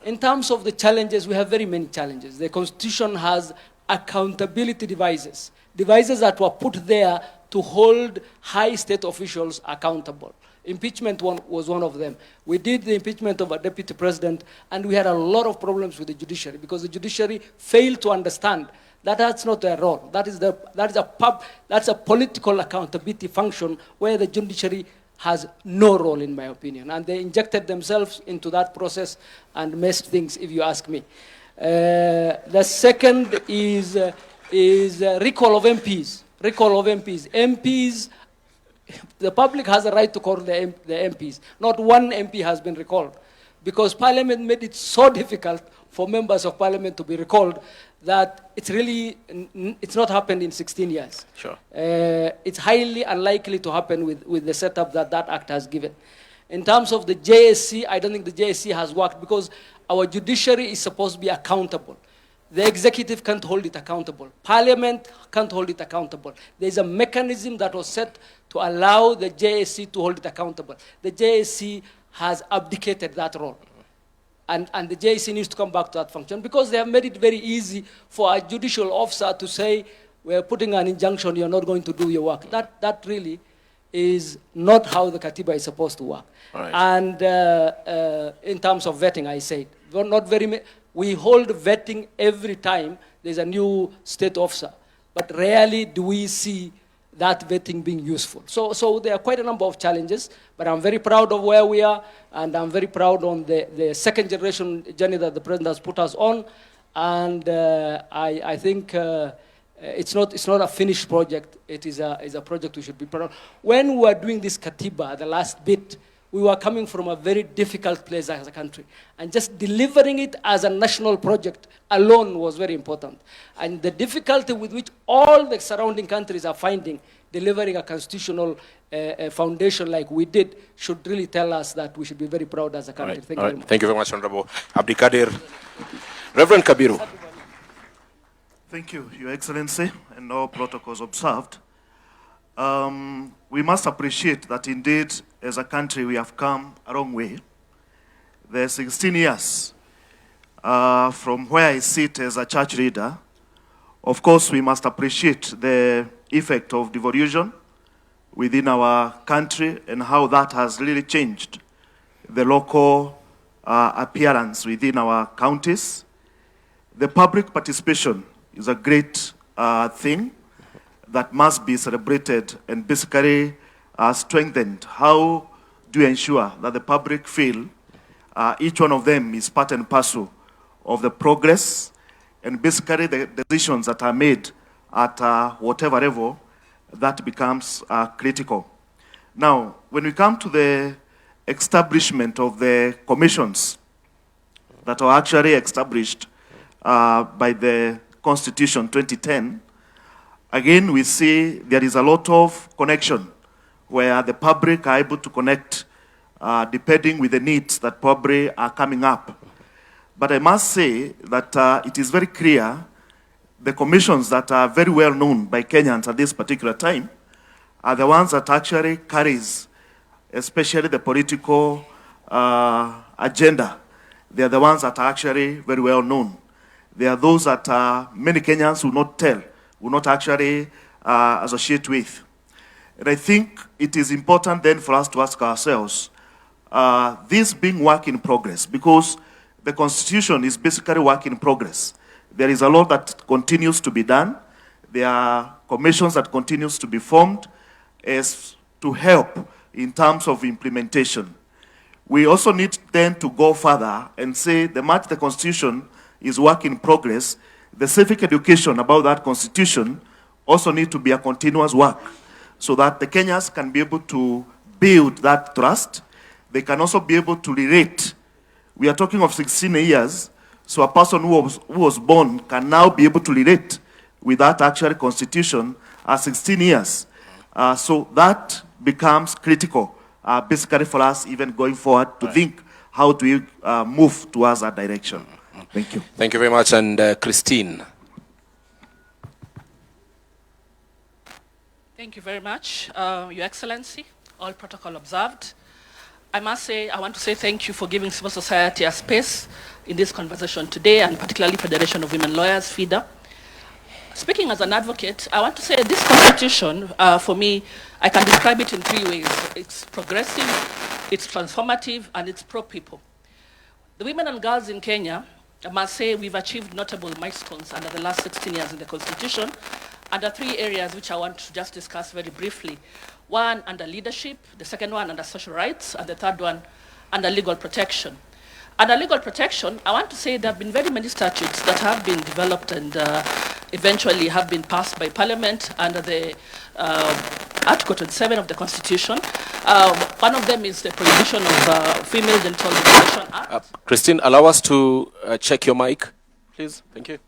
In terms of the challenges, we have very many challenges. The Constitution has accountability devices that were put there to hold high state officials accountable. Impeachment was one of them. We did the impeachment of a deputy president, and we had a lot of problems with the judiciary because the judiciary failed to understand that that's not their role. That's a political accountability function where the judiciary has no role, in my opinion. And they injected themselves into that process and messed things, if you ask me. The second is recall of MPs. Recall of MPs. MPs, the public has a right to call the MPs. Not one MP has been recalled because Parliament made it so difficult for members of Parliament to be recalled that it's not happened in 16 years. Sure. It's highly unlikely to happen with the setup that Act has given. In terms of the JSC, I don't think the JSC has worked because our judiciary is supposed to be accountable. The executive can't hold it accountable. Parliament can't hold it accountable. There's a mechanism that was set to allow the JSC to hold it accountable. The JSC has abdicated that role. And the JSC needs to come back to that function because they have made it very easy for a judicial officer to say, we're putting an injunction, you're not going to do your work. That really is not how the Katiba is supposed to work. Right. And in terms of vetting, I said, we hold vetting every time there's a new state officer, but rarely do we see that vetting being useful. So there are quite a number of challenges, but I'm very proud of where we are, and I'm very proud on the second generation journey that the president has put us on, and I think it's not a finished project. It is a project we should be proud of. When we were doing this Katiba, the last bit, we were coming from a very difficult place as a country. And just delivering it as a national project alone was very important. And the difficulty with which all the surrounding countries are finding delivering a constitutional foundation like we did should really tell us that we should be very proud as a country. Right. Thank you very much. Thank you very much, Honorable Abdikadir. Reverend Kabiru. Thank you, Your Excellency, and all protocols observed. We must appreciate that indeed, as a country, we have come a long way. The 16 years from where I sit as a church leader, of course, we must appreciate the effect of devolution within our country and how that has really changed the local appearance within our counties. The public participation is a great thing that must be celebrated and basically strengthened. How do you ensure that the public feel each one of them is part and parcel of the progress and basically the decisions that are made at whatever level, that becomes critical. Now, when we come to the establishment of the commissions that are actually established by the Constitution 2010, again, we see there is a lot of connection where the public are able to connect depending with the needs that probably are coming up. But I must say that it is very clear the commissions that are very well known by Kenyans at this particular time are the ones that actually carries, especially the political agenda. They are the ones that are actually very well known. They are those that many Kenyans will not tell, will not actually associate with. And I think it is important then for us to ask ourselves, this being work in progress, because the Constitution is basically work in progress. There is a lot that continues to be done. There are commissions that continues to be formed as to help in terms of implementation. We also need then to go further and say the much the Constitution is work in progress, the civic education about that Constitution also need to be a continuous work so that the Kenyans can be able to build that trust. They can also be able to relate. We are talking of 16 years, so a person who was born can now be able to relate with that actual Constitution at 16 years. So that becomes critical, basically for us even going forward to think how do we move towards that direction. Thank you. Thank you very much. And Christine. Thank you very much, Your Excellency, all protocol observed. I must say, I want to say thank you for giving civil society a space in this conversation today, and particularly Federation of Women Lawyers, FIDA. Speaking as an advocate, I want to say this constitution, for me, I can describe it in three ways. It's progressive, it's transformative, and it's pro-people. The women and girls in Kenya, I must say we've achieved notable milestones under the last 16 years in the constitution, under three areas which I want to just discuss very briefly. One, under leadership, the second one under social rights, and the third one under legal protection. Under legal protection, I want to say there have been very many statutes that have been developed and eventually have been passed by Parliament under the Article 27 of the Constitution. One of them is the prohibition of female genital mutilation act. Christine, allow us to check your mic, please. Thank you.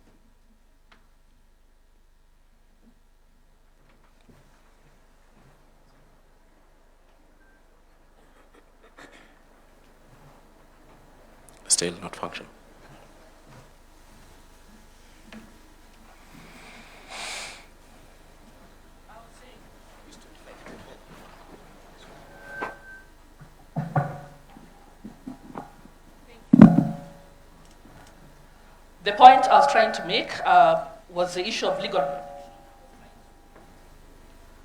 Still not functioning. The point I was trying to make was the issue of legal.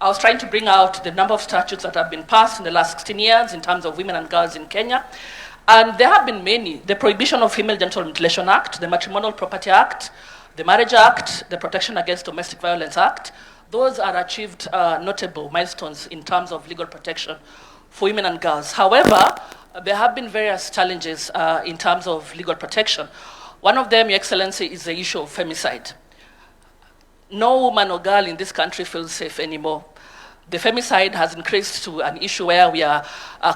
I was trying to bring out the number of statutes that have been passed in the last 16 years in terms of women and girls in Kenya. And there have been many. The Prohibition of Female Genital Mutilation Act, the Matrimonial Property Act, the Marriage Act, the Protection Against Domestic Violence Act. Those are achieved notable milestones in terms of legal protection for women and girls. However, there have been various challenges in terms of legal protection. One of them, Your Excellency, is the issue of femicide. No woman or girl in this country feels safe anymore. The femicide has increased to an issue where we are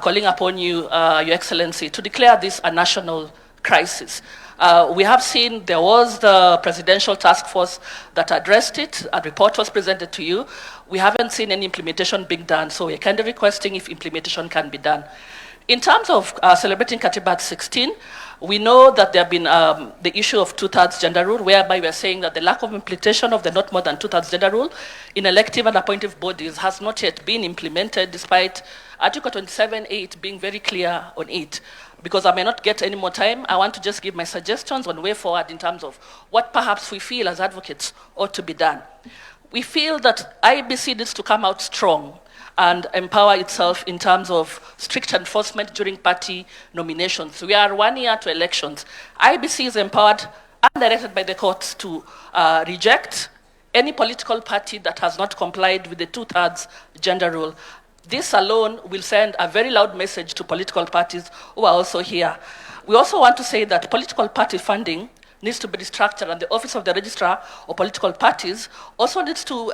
calling upon you, Your Excellency, to declare this a national crisis. We have seen there was the presidential task force that addressed it. A report was presented to you. We haven't seen any implementation being done, so we're kind of requesting if implementation can be done. In terms of celebrating Katiba 16, we know that there have been the issue of two-thirds gender rule, whereby we are saying that the lack of implementation of the not more than two-thirds gender rule in elective and appointive bodies has not yet been implemented, despite Article 27.8 being very clear on it. Because I may not get any more time, I want to just give my suggestions on way forward in terms of what perhaps we feel as advocates ought to be done. We feel that IEBC needs to come out strong and empower itself in terms of strict enforcement during party nominations. We are 1 year to elections. IEBC is empowered and directed by the courts to reject any political party that has not complied with the two-thirds gender rule. This alone will send a very loud message to political parties who are also here. We also want to say that political party funding needs to be restructured, and the Office of the Registrar of Political Parties also needs to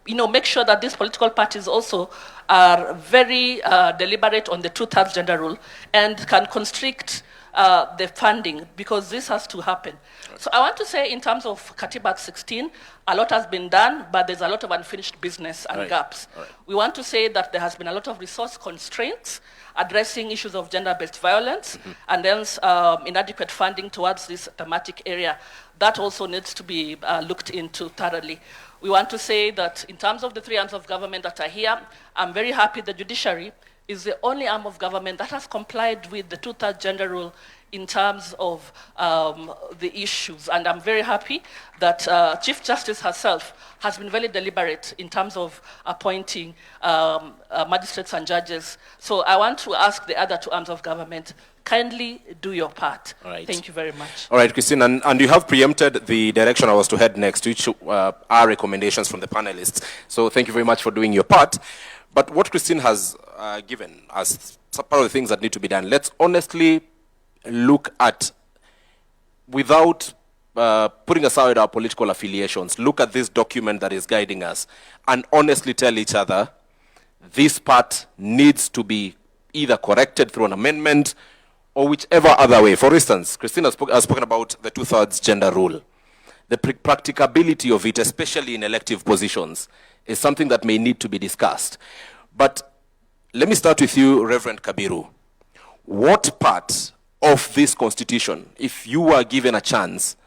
make sure that these political parties also are very deliberate on the two-thirds gender rule and can constrict the funding, because this has to happen. So I want to say, in terms of Katiba Act 16, a lot has been done, but there's a lot of unfinished business and gaps. We want to say that there has been a lot of resource constraints addressing issues of gender-based violence, and then inadequate funding towards this thematic area. That also needs to be looked into thoroughly. We want to say that in terms of the three arms of government that are here, I'm very happy the judiciary is the only arm of government that has complied with the two-thirds gender rule in terms of the issues. And I'm very happy that Chief Justice herself has been very deliberate in terms of appointing magistrates and judges. So I want to ask the other two arms of government, kindly do your part. All right. Thank you very much. All right, Christine, and you have preempted the direction I was to head next, which are recommendations from the panelists. So thank you very much for doing your part. But what Christine has given as part of the things that need to be done, let's honestly look at, without putting aside our political affiliations, look at this document that is guiding us and honestly tell each other this part needs to be either corrected through an amendment or whichever other way. For instance, Christine has spoken about the two-thirds gender rule. The practicability of it, especially in elective positions, is something that may need to be discussed. But let me start with you, Reverend Kabiru. What part of this constitution, if you were given a chance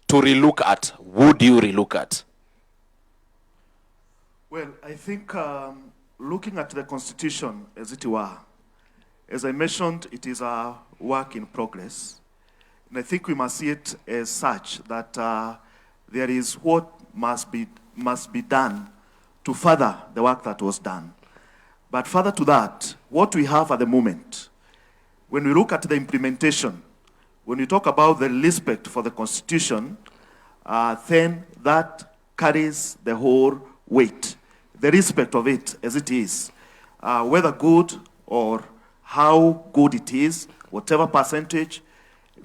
to relook at, would you relook at? Well, I think looking at the constitution as it were, as I mentioned, it is a work in progress. And I think we must see it as such that there is what must be done to further the work that was done. But further to that, what we have at the moment, when we look at the implementation, when we talk about the respect for the Constitution, then that carries the whole weight. The respect of it as it is, whether good or how good it is, whatever percentage,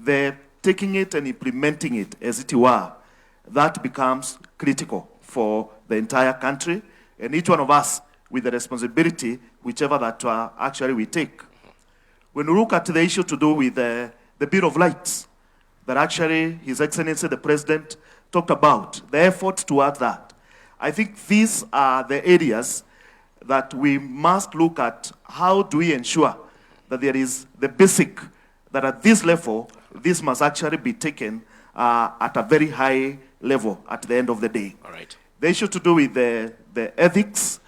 the taking it and implementing it as it were, that becomes critical for the entire country, and each one of us with the responsibility, whichever that actually we take. When we look at the issue to do with the Bill of Rights, that actually His Excellency the President talked about, the efforts towards that, I think these are the areas that we must look at. How do we ensure that there is the basic, that at this level, this must actually be taken at a very high level at the end of the day. All right. The issue to do with the ethics,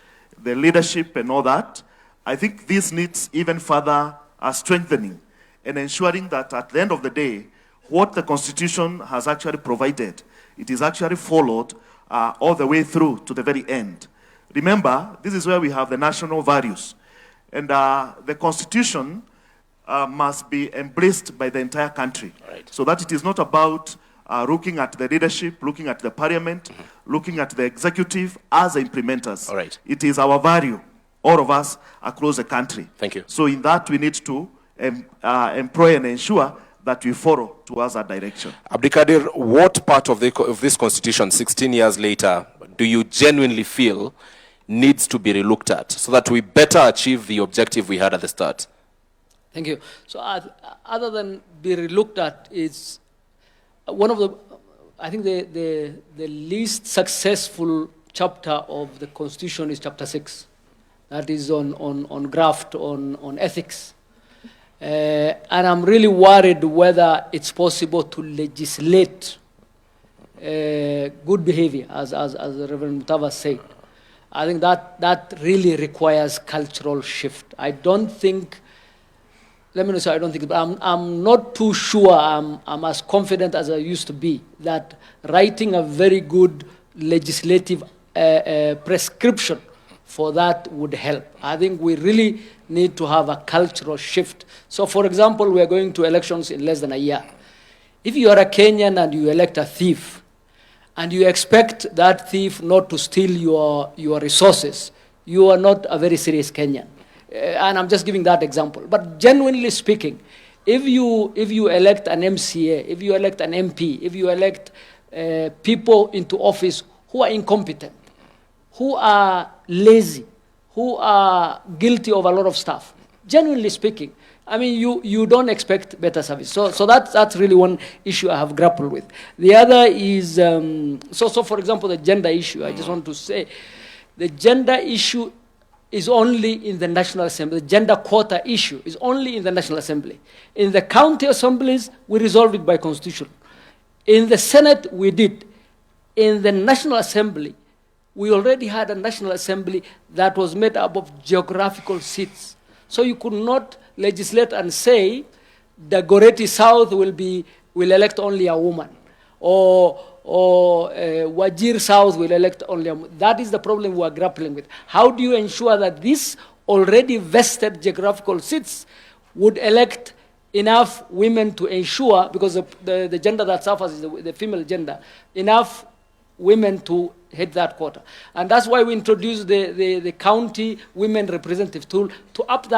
the leadership and all that, I think this needs even further strengthening and ensuring that at the end of the day, what the Constitution has actually provided, it is actually followed all the way through to the very end. Remember, this is where we have the national values. And the Constitution must be embraced by the entire country. Right. So that it is not about looking at the leadership, looking at the parliament, looking at the executive as implementers. All right. It is our value, all of us across the country. Thank you. So in that, we need to employ and ensure that we follow towards that direction. Abdikadir, what part of this constitution, 16 years later, do you genuinely feel needs to be relooked at so that we better achieve the objective we had at the start? Thank you. So other than be relooked at, it's one of the, I think the least successful chapter of the Constitution is chapter 6. That is on graft, on ethics. And I'm really worried whether it's possible to legislate good behavior, as Reverend Mutava said. I think that really requires cultural shift. I don't think, let me not say I don't think, but I'm not too sure I'm as confident as I used to be that writing a very good legislative prescription for that would help. I think we really need to have a cultural shift. So for example, we are going to elections in less than a year. If you are a Kenyan and you elect a thief, and you expect that thief not to steal your resources, you are not a very serious Kenyan. And I'm just giving that example. But genuinely speaking, if you elect an MCA, if you elect an MP, if you elect people into office who are incompetent, who are lazy, who are guilty of a lot of stuff, Genuinely speaking, I mean, you don't expect better service. So that's really one issue I have grappled with. The other is, so for example, the gender issue, I just want to say, the gender issue is only in the National Assembly. The gender quota issue is only in the National Assembly. In the county assemblies, we resolved it by constitution. In the Senate, we did. In the National Assembly, we already had a National Assembly that was made up of geographical seats. So you could not legislate and say the Goreti South will elect only a woman, or Wajir South will elect only a woman. That is the problem we are grappling with. How do you ensure that these already vested geographical seats would elect enough women to ensure, because the gender that suffers is the female gender, enough women to hit that quota. And that's why we introduced the county women representative tool to up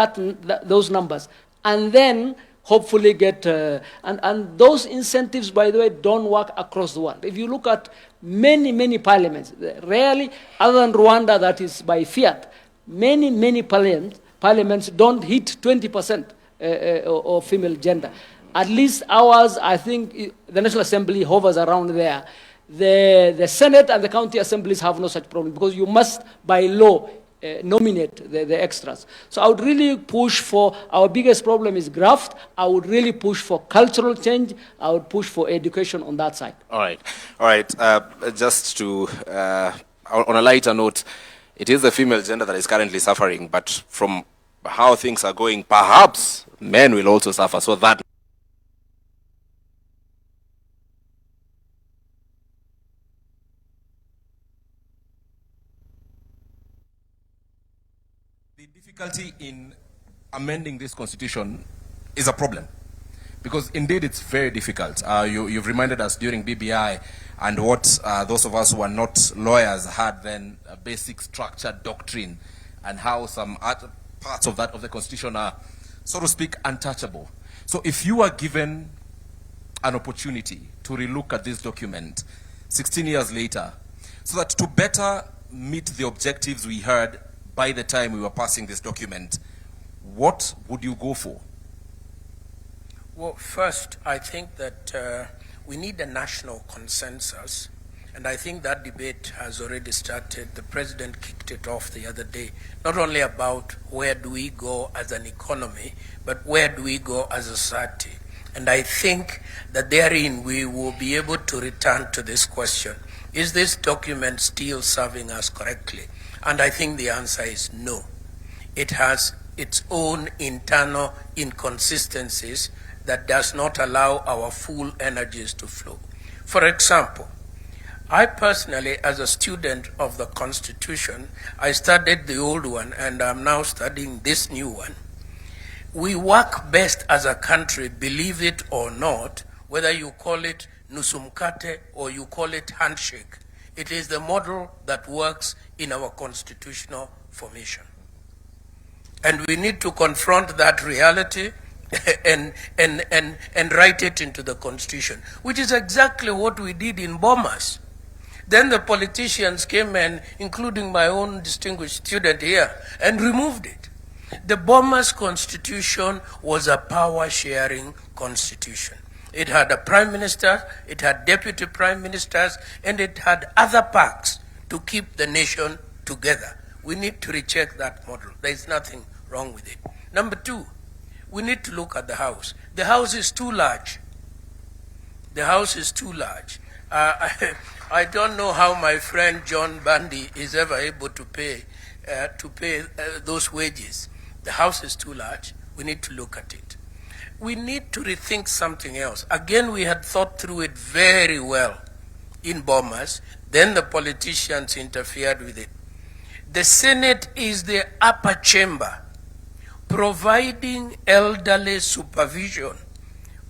those numbers. And then hopefully get, and those incentives, by the way, don't work across the world. If you look at many parliaments, rarely, other than Rwanda that is by fiat, many parliaments don't hit 20% of female gender. At least ours, I think the National Assembly hovers around there. The Senate and the county assemblies have no such problem, because you must, by law, nominate the extras. So I would really push for, our biggest problem is graft. I would really push for cultural change. I would push for education on that side. All right. Just to, on a lighter note, it is the female gender that is currently suffering, but from how things are going, perhaps men will also suffer. So that the difficulty in amending this constitution is a problem, because indeed it's very difficult. You've reminded us during BBI and what those of us who are not lawyers had then, a basic structure doctrine, and how some parts of the constitution are, so to speak, untouchable. So if you are given an opportunity to relook at this document 16 years later, so that to better meet the objectives we heard by the time we were passing this document, what would you go for? Well, first, I think that we need a national consensus, and I think that debate has already started. The president kicked it off the other day, not only about where do we go as an economy, but where do we go as a society. And I think that therein we will be able to return to this question. Is this document still serving us correctly? And I think the answer is no. It has its own internal inconsistencies that does not allow our full energies to flow. For example, I personally, as a student of the Constitution, I studied the old one and I'm now studying this new one. We work best as a country, believe it or not, whether you call it nusumkate or you call it handshake. It is the model that works in our constitutional formation. And we need to confront that reality and write it into the Constitution, which is exactly what we did in Bomas. Then the politicians came in, including my own distinguished student here, and removed it. The Bomas Constitution was a power-sharing constitution. It had a prime minister, it had deputy prime ministers, and it had other perks to keep the nation together. We need to recheck that model. There is nothing wrong with it. Number two, we need to look at the House. The House is too large. The House is too large. I don't know how my friend John Bundy is ever able to pay those wages. The House is too large. We need to look at it. We need to rethink something else. Again, we had thought through it very well in Bomas. Then the politicians interfered with it. The Senate is the upper chamber, providing elderly supervision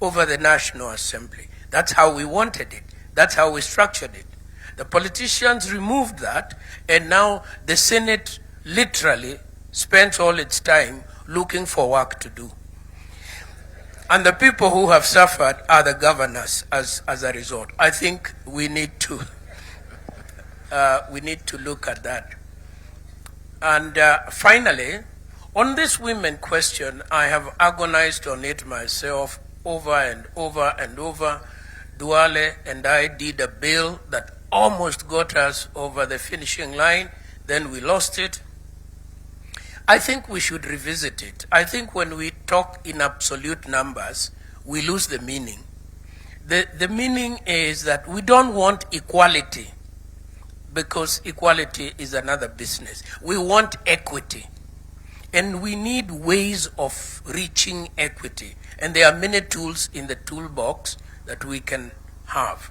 over the National Assembly. That's how we wanted it. That's how we structured it. The politicians removed that, and now the Senate literally spends all its time looking for work to do. And the people who have suffered are the governors as a result. I think we need to look at that. And finally, On this women question, I have agonized on it myself over and over and over. Duale and I did a bill that almost got us over the finishing line, then we lost it. I think we should revisit it. I think when we talk in absolute numbers, we lose the meaning. The meaning is that we don't want equality, because equality is another business. We want equity. And we need ways of reaching equity. And there are many tools in the toolbox that we can have.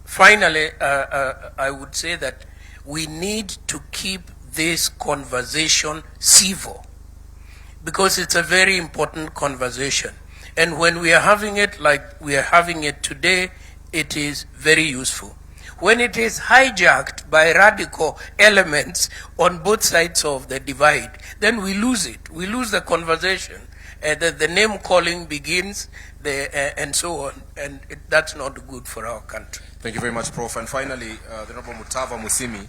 Finally, I would say that we need to keep this conversation civil, because it's a very important conversation. And when we are having it like we are having it today, it is very useful. When it is hijacked by radical elements on both sides of the divide, then we lose it. We lose the conversation. The name calling begins, and so on, and that's not good for our country. Thank you very much, Prof. And finally, the Honorable Mutava Musimi,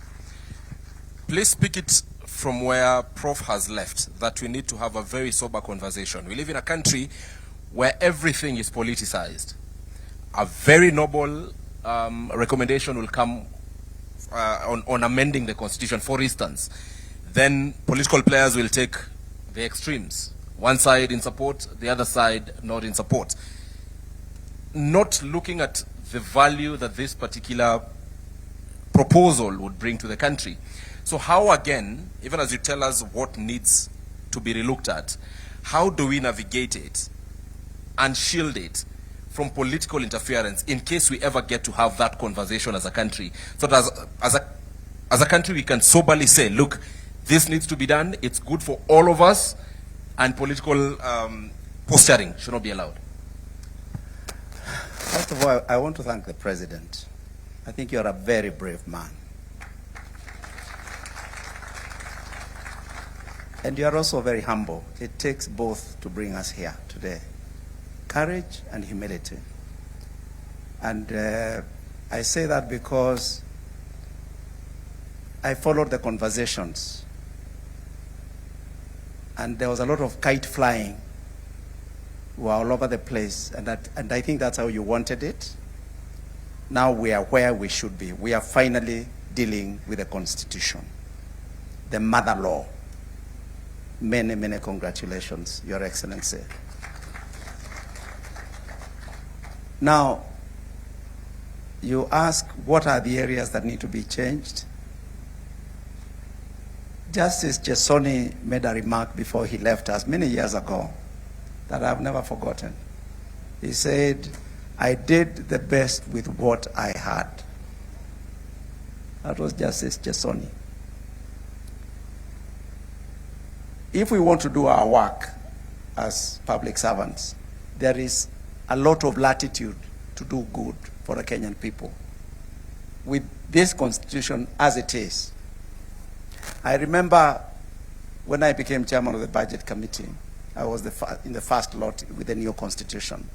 please speak it from where Prof has left, that we need to have a very sober conversation. We live in a country where everything is politicized. A very noble recommendation will come on amending the Constitution, for instance. Then political players will take the extremes. One side in support, the other side not in support. Not looking at the value that this particular proposal would bring to the country. So how, again, even as you tell us what needs to be relooked at, how do we navigate it and shield it from political interference in case we ever get to have that conversation as a country? So that as a country we can soberly say, look, this needs to be done, it's good for all of us, and political posturing should not be allowed. First of all, I want to thank the President. I think you're a very brave man. And you are also very humble. It takes both to bring us here today. Courage and humility. And I say that because I followed the conversations, and there was a lot of kite flying. We were all over the place, and I think that's how you wanted it. Now we are where we should be. We are finally dealing with the Constitution, the mother law. Many, many congratulations, Your Excellency. Now, you ask what are the areas that need to be changed? Justice Chesoni made a remark before he left us many years ago that I've never forgotten. He said, I did the best with what I had. That was Justice Chesoni. If we want to do our work as public servants, there is a lot of latitude to do good for the Kenyan people. With this constitution as it is, I remember when I became chairman of the budget committee, I was in the first lot with the new constitution.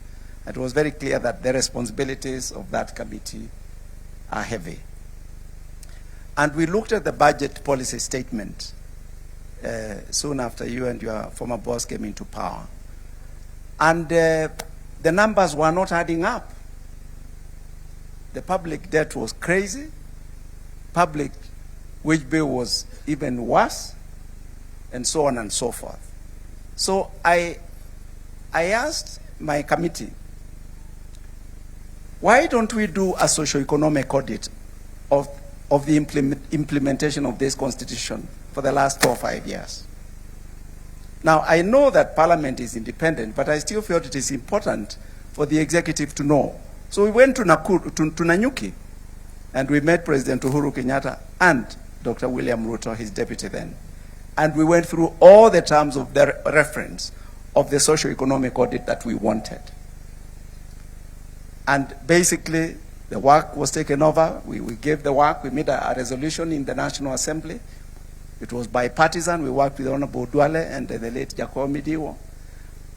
It was very clear that the responsibilities of that committee are heavy. And we looked at the budget policy statement soon after you and your former boss came into power. And the numbers were not adding up. The public debt was crazy. Public wage bill was even worse, and so on and so forth. So I asked my committee, why don't we do a socio-economic audit of the implementation of this constitution for the last 4 or 5 years? Now, I know that Parliament is independent, but I still felt it is important for the executive to know. So we went to Nanyuki, and we met President Uhuru Kenyatta and Dr. William Ruto, his deputy then. And we went through all the terms of the reference of the socio-economic audit that we wanted. And basically, the work was taken over. We gave the work. We made a resolution in the National Assembly. It was bipartisan. We worked with Honorable Duale and the late Gachagua Midiwo.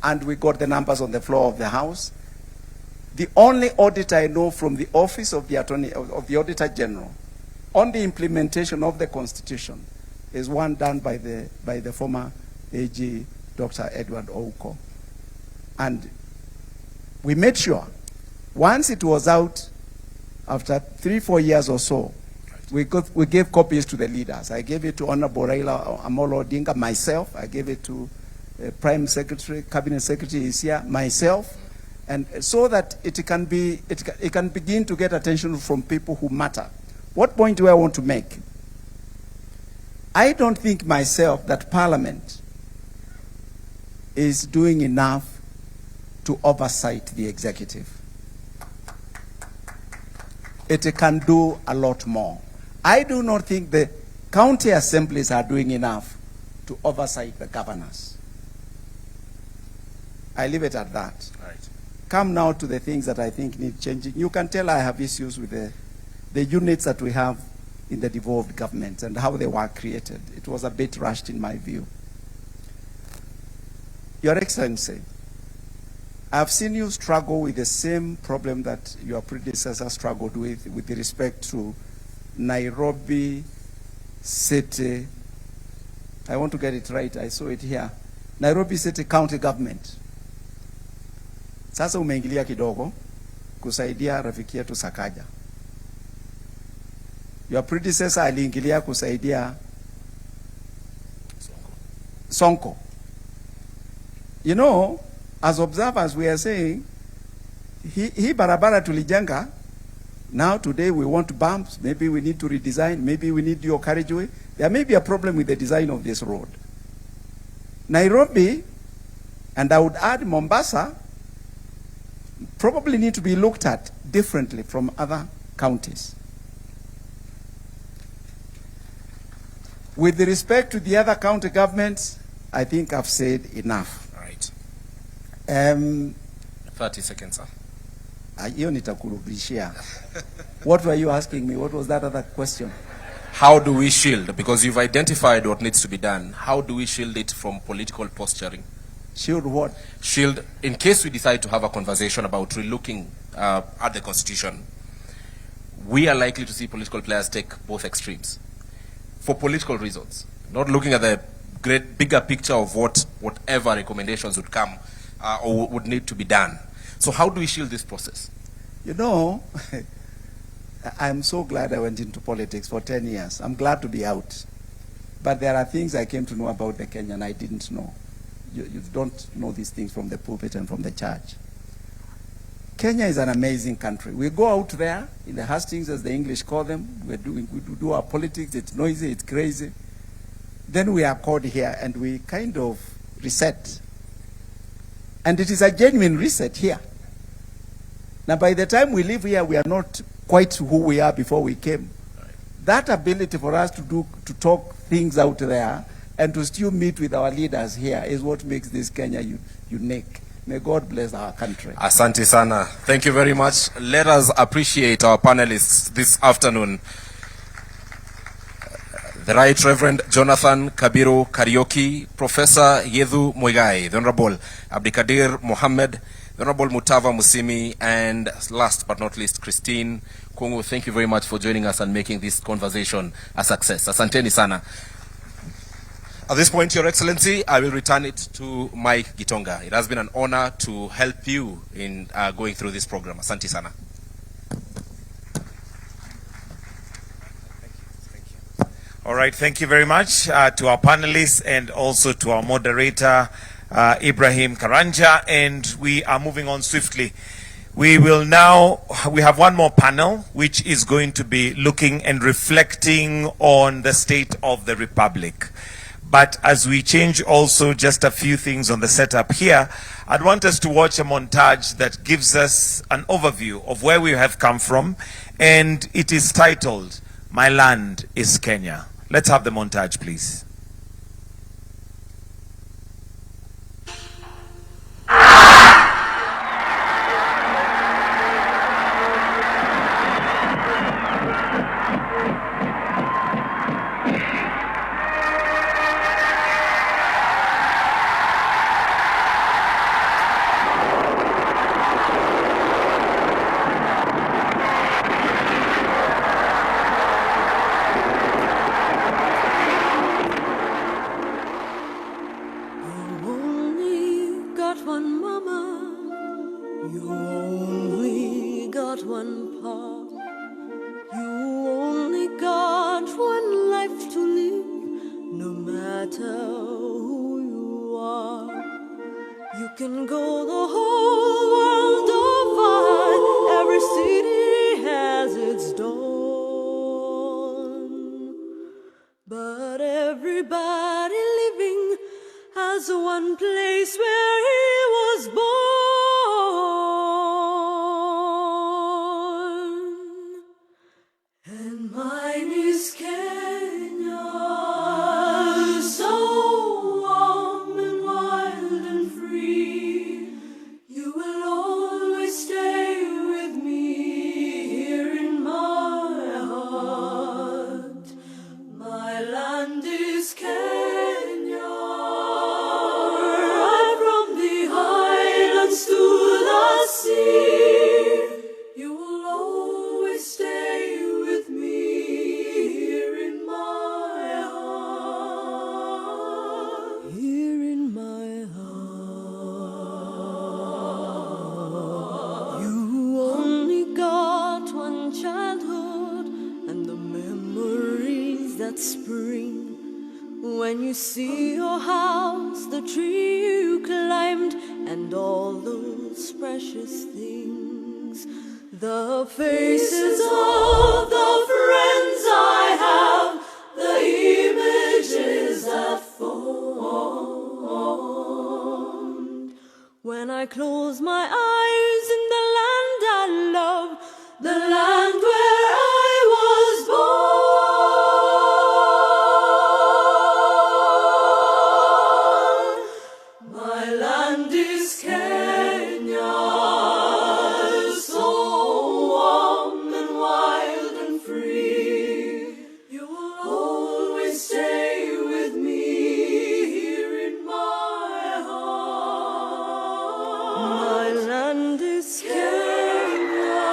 And we got the numbers on the floor of the House. The only audit I know from the Office of the Auditor General on the implementation of the Constitution is one done by the former AG Dr. Edward Ouko. And we made sure, once it was out, after 3-4 years or so, we gave copies to the leaders. I gave it to Honorable Raila Amolo Odinga, myself. I gave it to Prime Secretary, Cabinet Secretary is here, myself, and so that it can begin to get attention from people who matter. What point do I want to make? I don't think myself that Parliament is doing enough to oversight the executive. It can do a lot more. I do not think the county assemblies are doing enough to oversight the governors. I leave it at that. Right. Come now to the things that I think need changing. You can tell I have issues with the units that we have in the devolved governments and how they were created. It was a bit rushed in my view. Your Excellency, I've seen you struggle with the same problem that your predecessor struggled with respect to Nairobi City. I want to get it right, I saw it here. Nairobi City County Government. Sasa umeingilia kidogo kusaidia rafiki yetu Sakaja. Your predecessor aliingilia kusaidia Sonko. You know, as observers we are saying, he barabara tulijenga. Now today we want bumps, maybe we need to redesign, maybe we need your carriageway. There may be a problem with the design of this road. Nairobi, and I would add Mombasa, probably need to be looked at differently from other counties. With respect to the other county governments, I think I've said enough. Right. 30 seconds, sir. Hiyo nitakurudishia. What were you asking me? What was that other question? How do we shield? Because you've identified what needs to be done. How do we shield it from political posturing? Shield what? Shield, in case we decide to have a conversation about relooking at the Constitution, we are likely to see political players take both extremes for political reasons, not looking at the bigger picture of whatever recommendations would come or would need to be done. So how do we shield this process? You know, I'm so glad I went into politics for 10 years. I'm glad to be out. But there are things I came to know about the Kenyan I didn't know. You don't know these things from the pulpit and from the church. Kenya is an amazing country. We go out there in the hustings, as the English call them. We do our politics. It's noisy, it's crazy. Then we are called here and we kind of reset. And it is a genuine reset here. Now, by the time we leave here, we are not quite who we are before we came. Right. That ability for us to talk things out there and to still meet with our leaders here is what makes this Kenya unique. May God bless our country. Asante sana. Thank you very much. Let us appreciate our panelists this afternoon. The Right Reverend Jonathan Kabiru Karaoke, Professor Yedhu Muigai, the Honorable Abdikadir Mohammed, the Honorable Mutava Musimi, and last but not least, Christine Kungu. Thank you very much for joining us and making this conversation a success. Asanteni sana. At this point, Your Excellency, I will return it to Mike Gitonga. It has been an honor to help you in going through this program. Asante sana. All right, thank you very much to our panelists and also to our moderator, Ibrahim Karanja, and we are moving on swiftly. We have one more panel, which is going to be looking and reflecting on the state of the Republic. But as we change also just a few things on the setup here, I'd want us to watch a montage that gives us an overview of where we have come from, and it is titled, My Land is Kenya. Let's have the montage, please. matter who you are, you can go the whole world over. Every city has its dawn, but everybody living has one place where he was born, and mine is Kenya, so warm and wild and free. You will always stay with me here in my heart. My land is Kenya, right from the highlands to the sea. You will always stay with me here in my heart. Here in my heart. You only got one childhood and the memories that spring when you see your house, the tree you climbed, and all those precious things. The faces of the friends I have, the images that formed. When I close my eyes in the land I love, the land where I was born. My land is Kenya, so warm and wild and free. You will always stay with me here in my heart. My land is Kenya,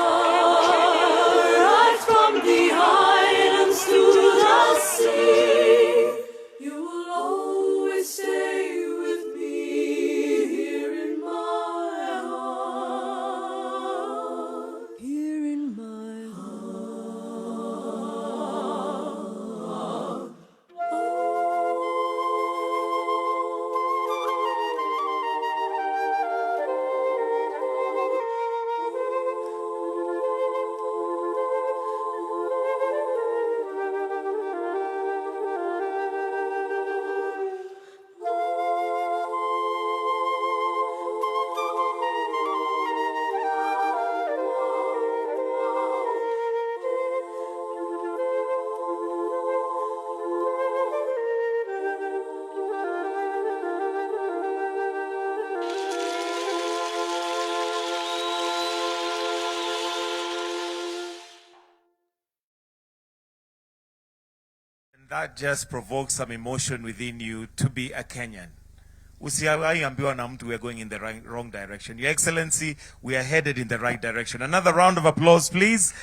right from the highlands to the sea. You will always stay with me here in my heart. Here in my heart. And that just provokes some emotion within you to be a Kenyan. Usiwahi ambiwa na mtu we are going in the wrong direction. Your Excellency, we are headed in the right direction. Another round of applause, please.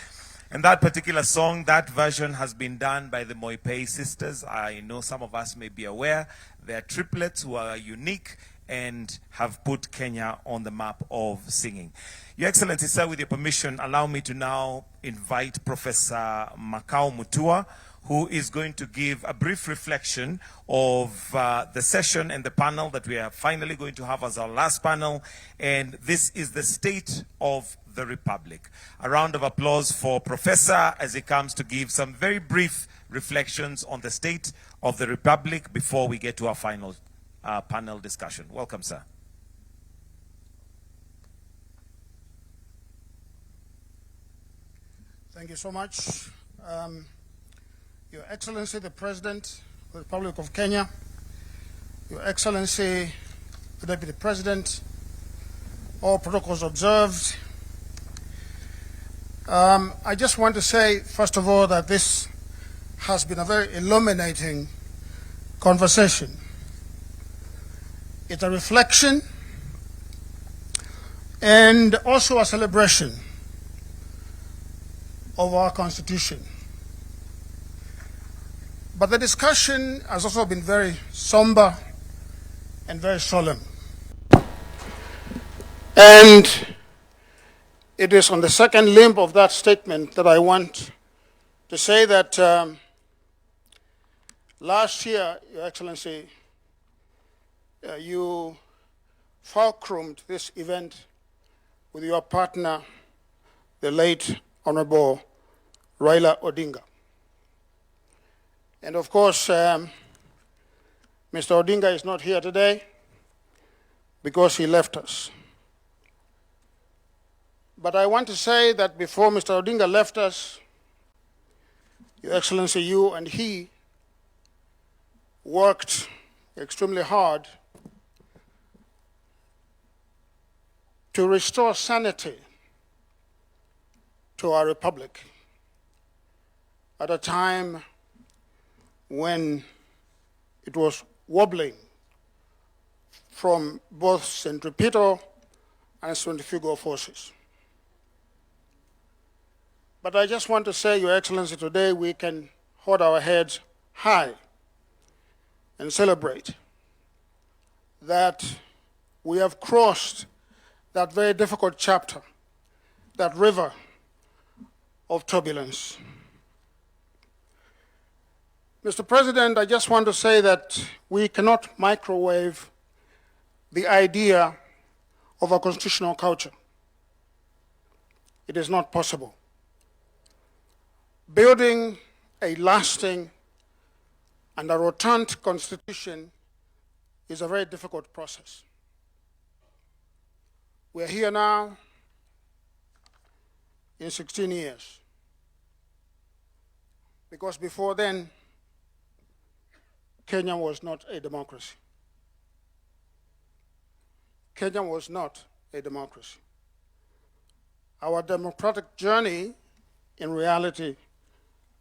And that particular song, that version has been done by the Moipei sisters. I know some of us may be aware. They are triplets who are unique and have put Kenya on the map of singing. Your Excellency, sir, with your permission, allow me to now invite Professor Makau Mutua, who is going to give a brief reflection of the session and the panel that we are finally going to have as our last panel. And this is the state of the Republic. A round of applause for Professor as he comes to give some very brief reflections on the state of the Republic before we get to our final panel discussion. Welcome, sir. Thank you so much. Your Excellency, the President of the Republic of Kenya, Your Excellency, the Deputy President, all protocols observed. I just want to say, first of all, that this has been a very illuminating conversation. It's a reflection and also a celebration of our Constitution. But the discussion has also been very somber and very solemn. And it is on the second limb of that statement that I want to say that Last year, Your Excellency, you fulcrumed this event with your partner, the late Honorable Raila Odinga. And of course, Mr. Odinga is not here today because he left us. But I want to say that before Mr. Odinga left us, Your Excellency, you and he worked extremely hard to restore sanity to our republic at a time when it was wobbling from both centripetal and centrifugal forces. But I just want to say, Your Excellency, today we can hold our heads high and celebrate that we have crossed that very difficult chapter, that river of turbulence. Mr. President, I just want to say that we cannot microwave the idea of a constitutional culture. It is not possible. Building a lasting and a rotund constitution is a very difficult process. We're here now in 16 years, because before then, Kenya was not a democracy. Kenya was not a democracy. Our democratic journey, in reality,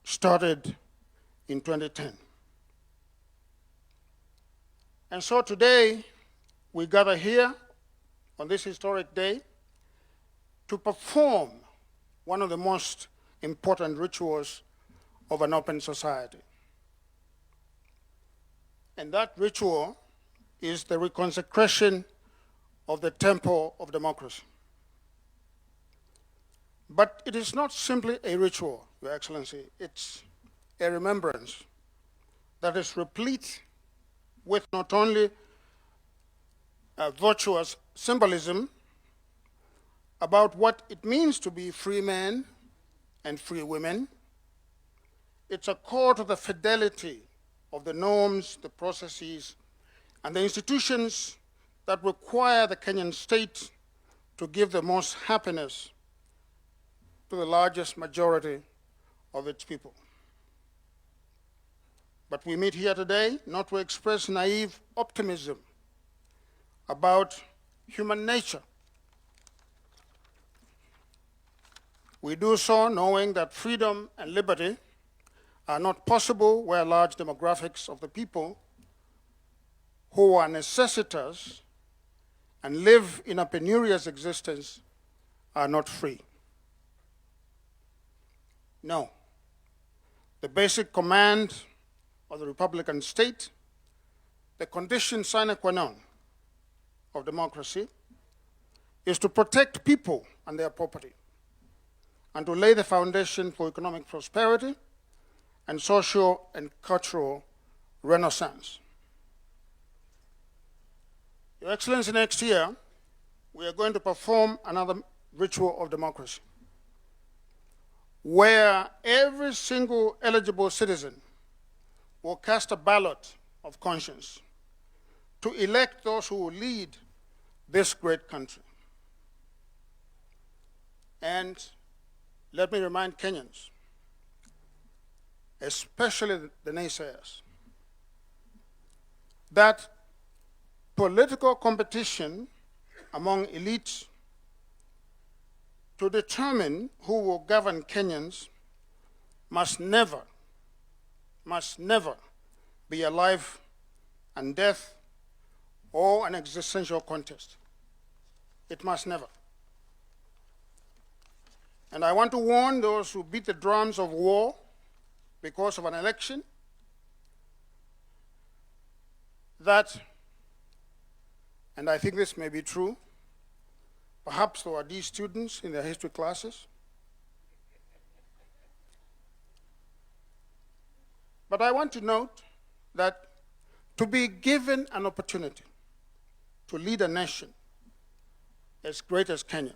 started in 2010. And so today, we gather here on this historic day to perform one of the most important rituals of an open society. And that ritual is the reconsecration of the temple of democracy. But it is not simply a ritual, Your Excellency. It's a remembrance that is replete with not only virtuous symbolism about what it means to be free men and free women. It's a call to the fidelity of the norms, the processes, and the institutions that require the Kenyan state to give the most happiness to the largest majority of its people. But we meet here today not to express naive optimism about human nature. We do so knowing that freedom and liberty are not possible where large demographics of the people who are necessitous and live in a penurious existence are not free. No. The basic command of the Republican state, the condition sine qua non of democracy, is to protect people and their property, and to lay the foundation for economic prosperity and social and cultural renaissance. Your Excellency, next year, we are going to perform another ritual of democracy, where every single eligible citizen will cast a ballot of conscience to elect those who will lead this great country. And let me remind Kenyans, especially the naysayers, that political competition among elites to determine who will govern Kenyans must never be a life and death or an existential contest. It must never. And I want to warn those who beat the drums of war because of an election that, and I think this may be true, perhaps there are these students in their history classes, but I want to note that to be given an opportunity to lead a nation as great as Kenya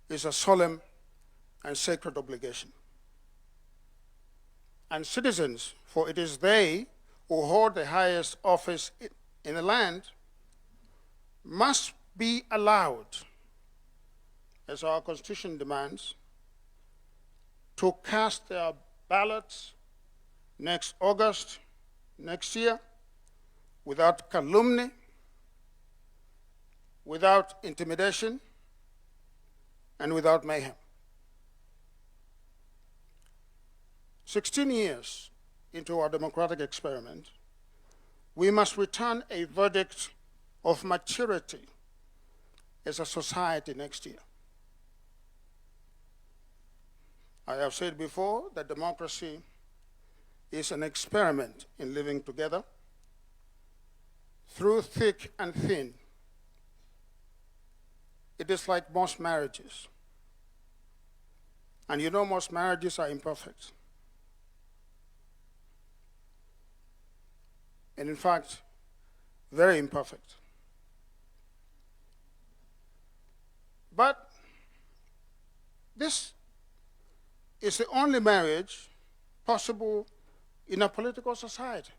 is a solemn and sacred obligation. And citizens, for it is they who hold the highest office in the land, must be allowed, as our Constitution demands, to cast their ballots next August, next year, without calumny, without intimidation, and without mayhem. 16 years into our democratic experiment, we must return a verdict of maturity as a society next year. I have said before that democracy is an experiment in living together through thick and thin. It is like most marriages. And you know most marriages are imperfect. And in fact, very imperfect. But this is the only marriage possible in a political society.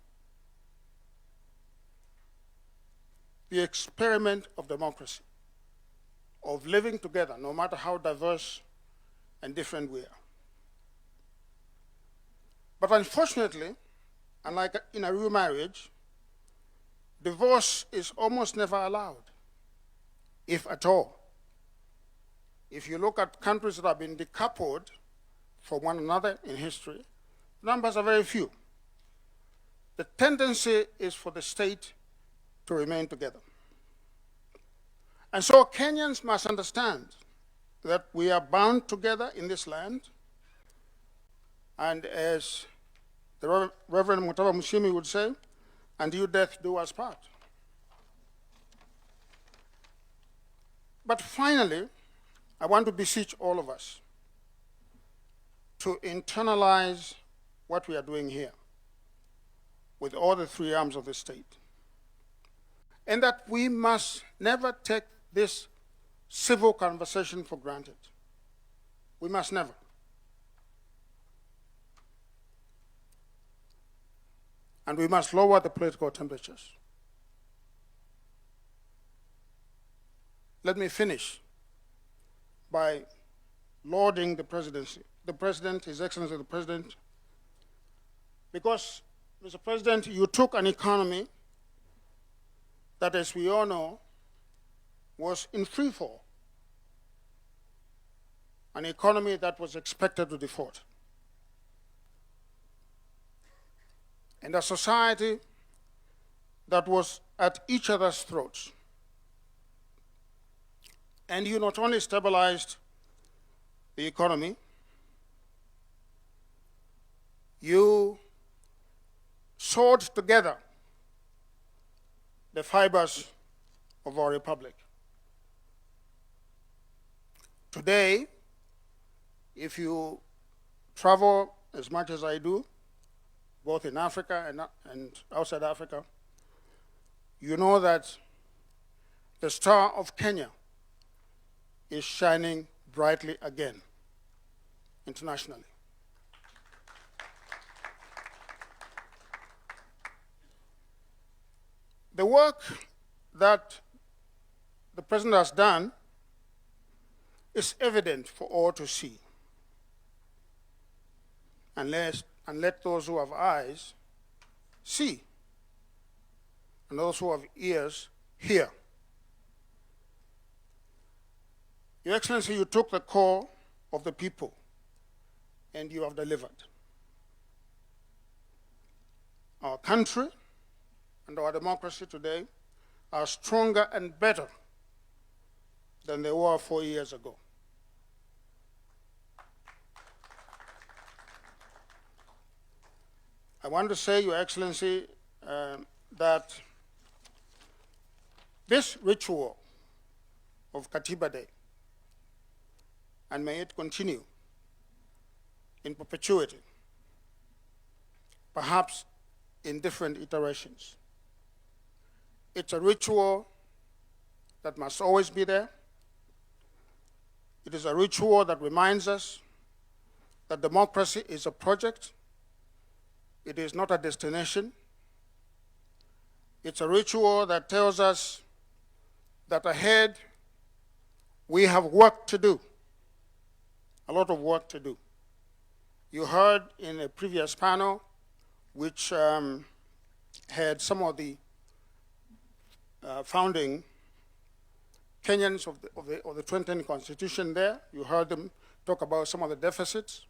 The experiment of democracy, of living together, no matter how diverse and different we are. But unfortunately, unlike in a real marriage, divorce is almost never allowed, if at all. If you look at countries that have been decoupled from one another in history, numbers are very few. The tendency is for the state to remain together. And so Kenyans must understand that we are bound together in this land, and as the Reverend Mutaba Mushimi would say, until death do us part. But finally, I want to beseech all of us to internalize what we are doing here with all the three arms of the state. And that we must never take this civil conversation for granted. We must never. And we must lower the political temperatures. Let me finish by lauding the presidency, the President, His Excellency the President, because, Mr. President, you took an economy that, as we all know, was in free fall, an economy that was expected to default, and a society that was at each other's throats. And you not only stabilized the economy, you sewed together the fibers of our republic. Today, if you travel as much as I do, both in Africa and outside Africa, you know that the star of Kenya is shining brightly again internationally. The work that the President has done is evident for all to see. And let those who have eyes see, and those who have ears hear. Your Excellency, you took the call of the people and you have delivered. Our country and our democracy today are stronger and better than they were 4 years ago. I want to say, Your Excellency, that this ritual of Katiba Day, and may it continue in perpetuity, perhaps in different iterations. It's a ritual that must always be there. It is a ritual that reminds us that democracy is a project. It is not a destination. It's a ritual that tells us that ahead we have work to do, a lot of work to do. You heard in a previous panel, which had some of the founding Kenyans of the 2010 Constitution there. You heard them talk about some of the deficits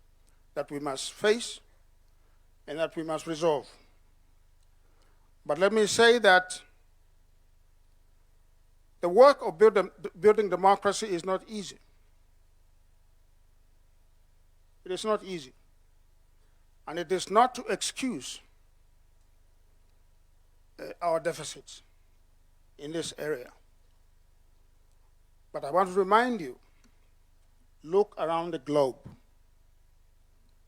that we must face and that we must resolve. But let me say that the work of building democracy is not easy. It is not easy. And it is not to excuse our deficits in this area. But I want to remind you, look around the globe,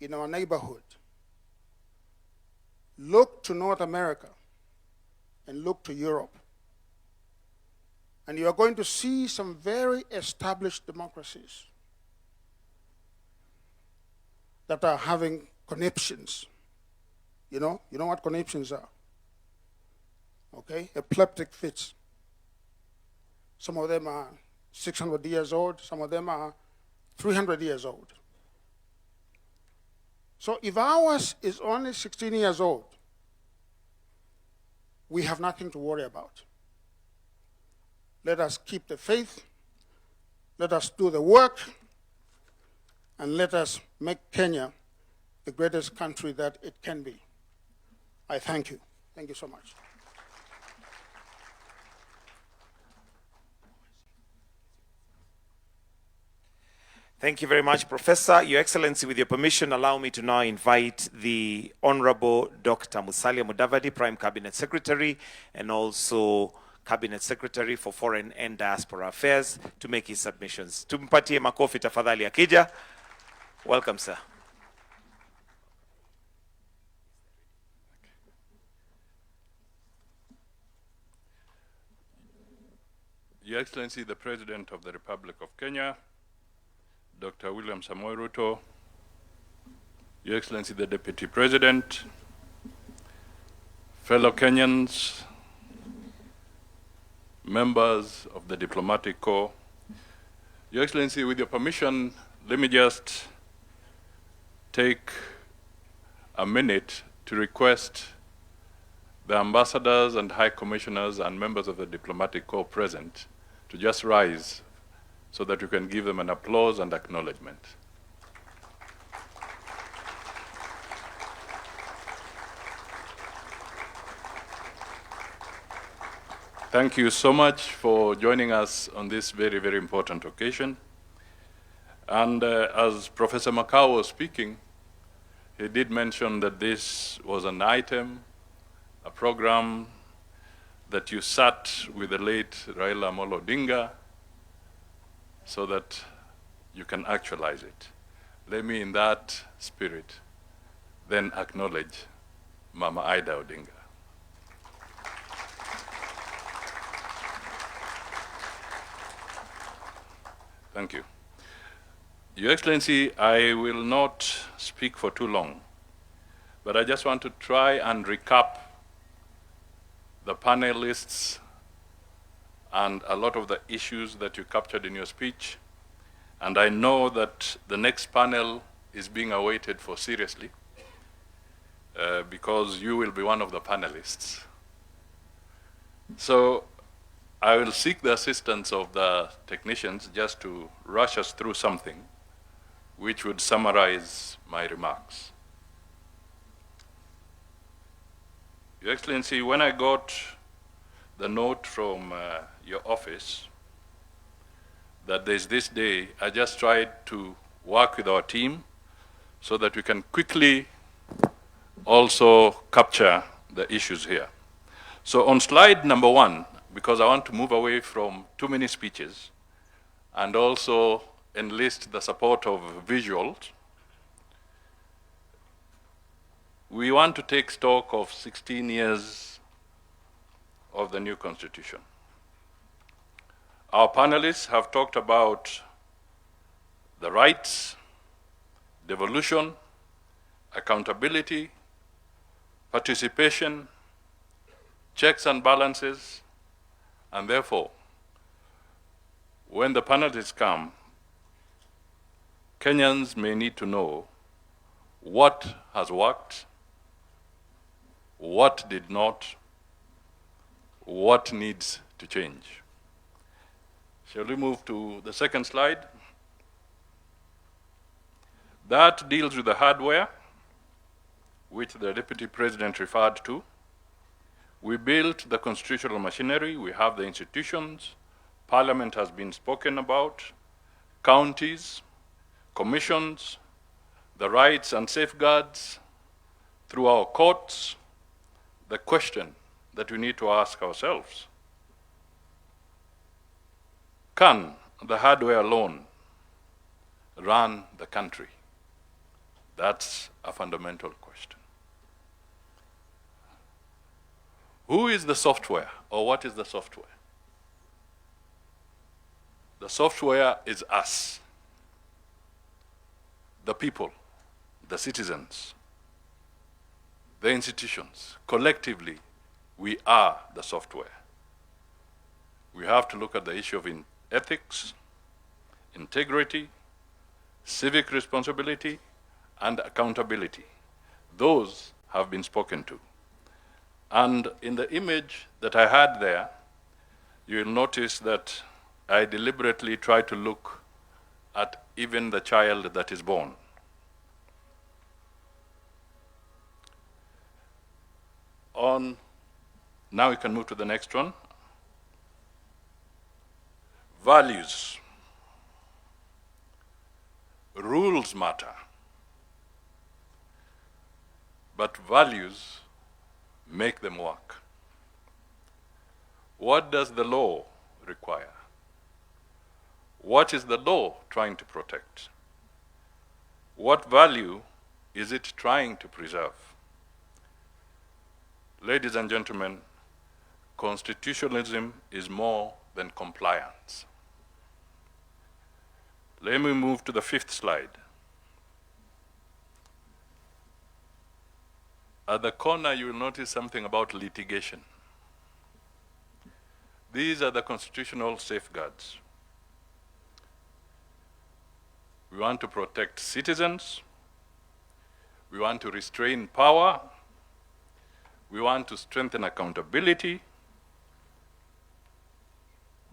in our neighborhood. Look to North America and look to Europe. And you are going to see some very established democracies that are having conniptions. You know what conniptions are? Okay, epileptic fits. Some of them are 600 years old, some of them are 300 years old. So if ours is only 16 years old, we have nothing to worry about. Let us keep the faith, let us do the work, and let us make Kenya the greatest country that it can be. I thank you. Thank you so much. Thank you very much, Professor. Your Excellency, with your permission, allow me to now invite the Honorable Dr. Musalia Mudavadi, Prime Cabinet Secretary, and also Cabinet Secretary for Foreign and Diaspora Affairs, to make his submissions. Tumpatie makofi tafadhali akija. Welcome, sir. Your Excellency, the President of the Republic of Kenya, Dr. William Samoei Ruto, Your Excellency, the Deputy President, fellow Kenyans, members of the Diplomatic Corps, Your Excellency, with your permission, let me just take a minute to request the ambassadors and high commissioners and members of the Diplomatic Corps present to just rise so that you can give them an applause and acknowledgement. Thank you so much for joining us on this very, very important occasion. And as Professor Makau was speaking, he did mention that this was an item, a program that you sat with the late Raila Amolo Odinga so that you can actualize it. Let me, in that spirit, then acknowledge Mama Ida Odinga. Thank you. Your Excellency, I will not speak for too long, but I just want to try and recap the panelists and a lot of the issues that you captured in your speech. And I know that the next panel is being awaited for seriously because you will be one of the panelists. So I will seek the assistance of the technicians just to rush us through something which would summarize my remarks. Your Excellency, when I got the note from your office that there's this day, I just tried to work with our team so that we can quickly also capture the issues here. So on slide number 1, because I want to move away from too many speeches and also enlist the support of visuals, we want to take stock of 16 years of the new constitution. Our panelists have talked about the rights, devolution, accountability, participation, checks and balances, and therefore, when the panelists come, Kenyans may need to know what has worked, what did not, what needs to change. Shall we move to the second slide? That deals with the hardware, which the Deputy President referred to. We built the constitutional machinery, we have the institutions, Parliament has been spoken about, counties, commissions, the rights and safeguards through our courts. The question that we need to ask ourselves, can the hardware alone run the country? That's a fundamental question. Who is the software, or what is the software? The software is us, the people, the citizens, the institutions. Collectively, we are the software. We have to look at the issue of ethics, integrity, civic responsibility, and accountability. Those have been spoken to. And in the image that I had there, you'll notice that I deliberately try to look at even the child that is born. Now we can move to the next one. Values. Rules matter, but values make them work. What does the law require? What is the law trying to protect? What value is it trying to preserve? Ladies and gentlemen, constitutionalism is more than compliance. Let me move to the fifth slide. At the corner, you will notice something about litigation. These are the constitutional safeguards. We want to protect citizens. We want to restrain power. We want to strengthen accountability.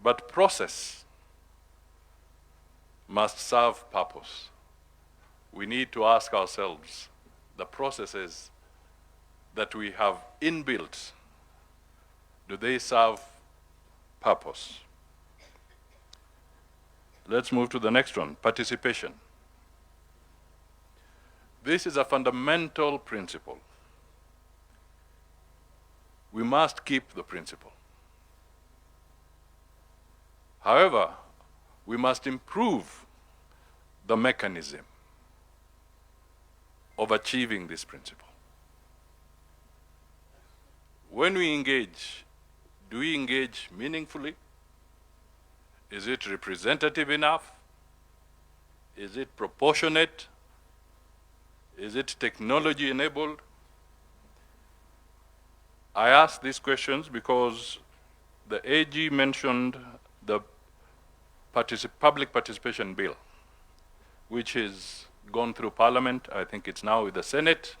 But process must serve purpose. We need to ask ourselves, the processes that we have inbuilt, do they serve purpose? Let's move to the next one, participation. This is a fundamental principle. We must keep the principle. However, we must improve the mechanism of achieving this principle. When we engage, do we engage meaningfully? Is it representative enough? Is it proportionate? Is it technology enabled? I ask these questions because the AG mentioned the public participation bill, which has gone through Parliament. I think it's now with the Senate.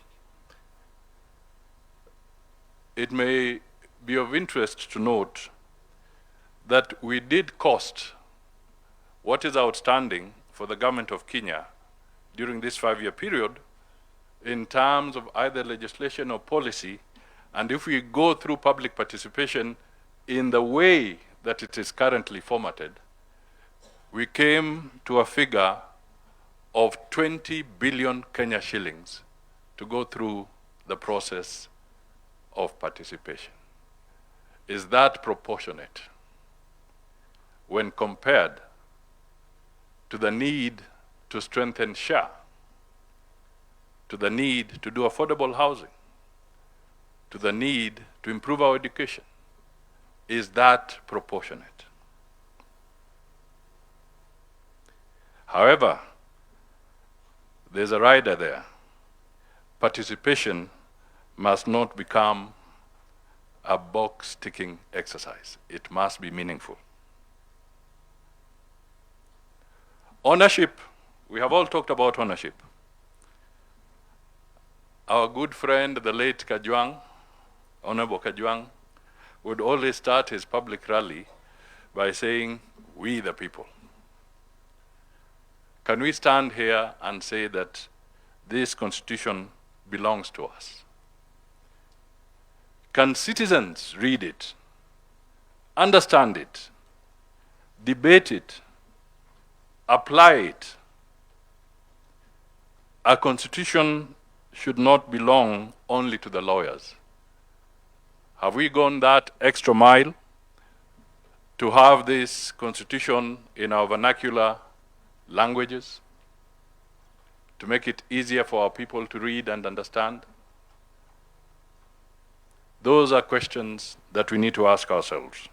It may be of interest to note that we did cost what is outstanding for the government of Kenya during this 5-year period in terms of either legislation or policy. And if we go through public participation in the way that it is currently formatted, we came to a figure of 20 billion Kenya shillings to go through the process of participation. Is that proportionate when compared to the need to strengthen SHA, to the need to do affordable housing, to the need to improve our education, is that proportionate? However, there's a rider there. Participation must not become a box-ticking exercise. It must be meaningful. Ownership. We have all talked about ownership. Our good friend, the late Kajwang, Honorable Kajwang, would always start his public rally by saying, "We the people." Can we stand here and say that this constitution belongs to us? Can citizens read it, understand it, debate it, apply it? A constitution should not belong only to the lawyers. Have we gone that extra mile to have this constitution in our vernacular languages, to make it easier for our people to read and understand? Those are questions that we need to ask ourselves.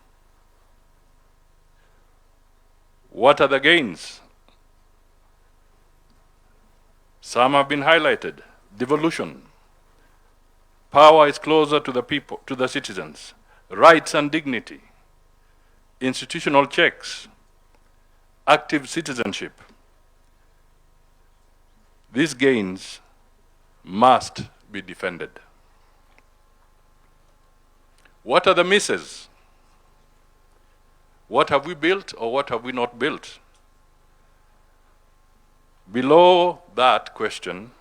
What are the gains? Some have been highlighted. Devolution. Power is closer to the people, to the citizens. Rights and dignity. Institutional checks. Active citizenship. These gains must be defended. What are the misses? What have we built or what have we not built? Below that question,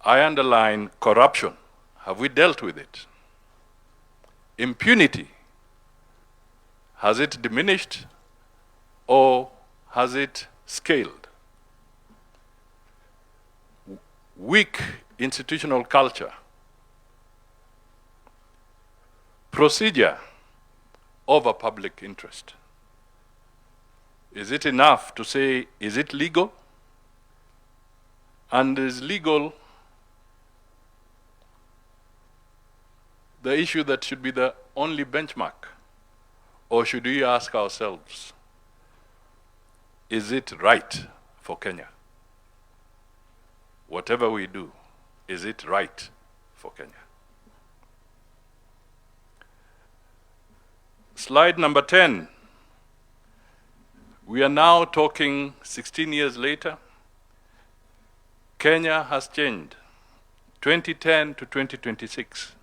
I underline corruption. Have we dealt with it? Impunity. Has it diminished or has it scaled? Weak institutional culture. Procedure over public interest. Is it enough to say, is it legal? And is legal the issue that should be the only benchmark? Or should we ask ourselves, is it right for Kenya? Whatever we do, is it right for Kenya? Slide number 10. We are now talking 16 years later. Kenya has changed. 2010 to 2026.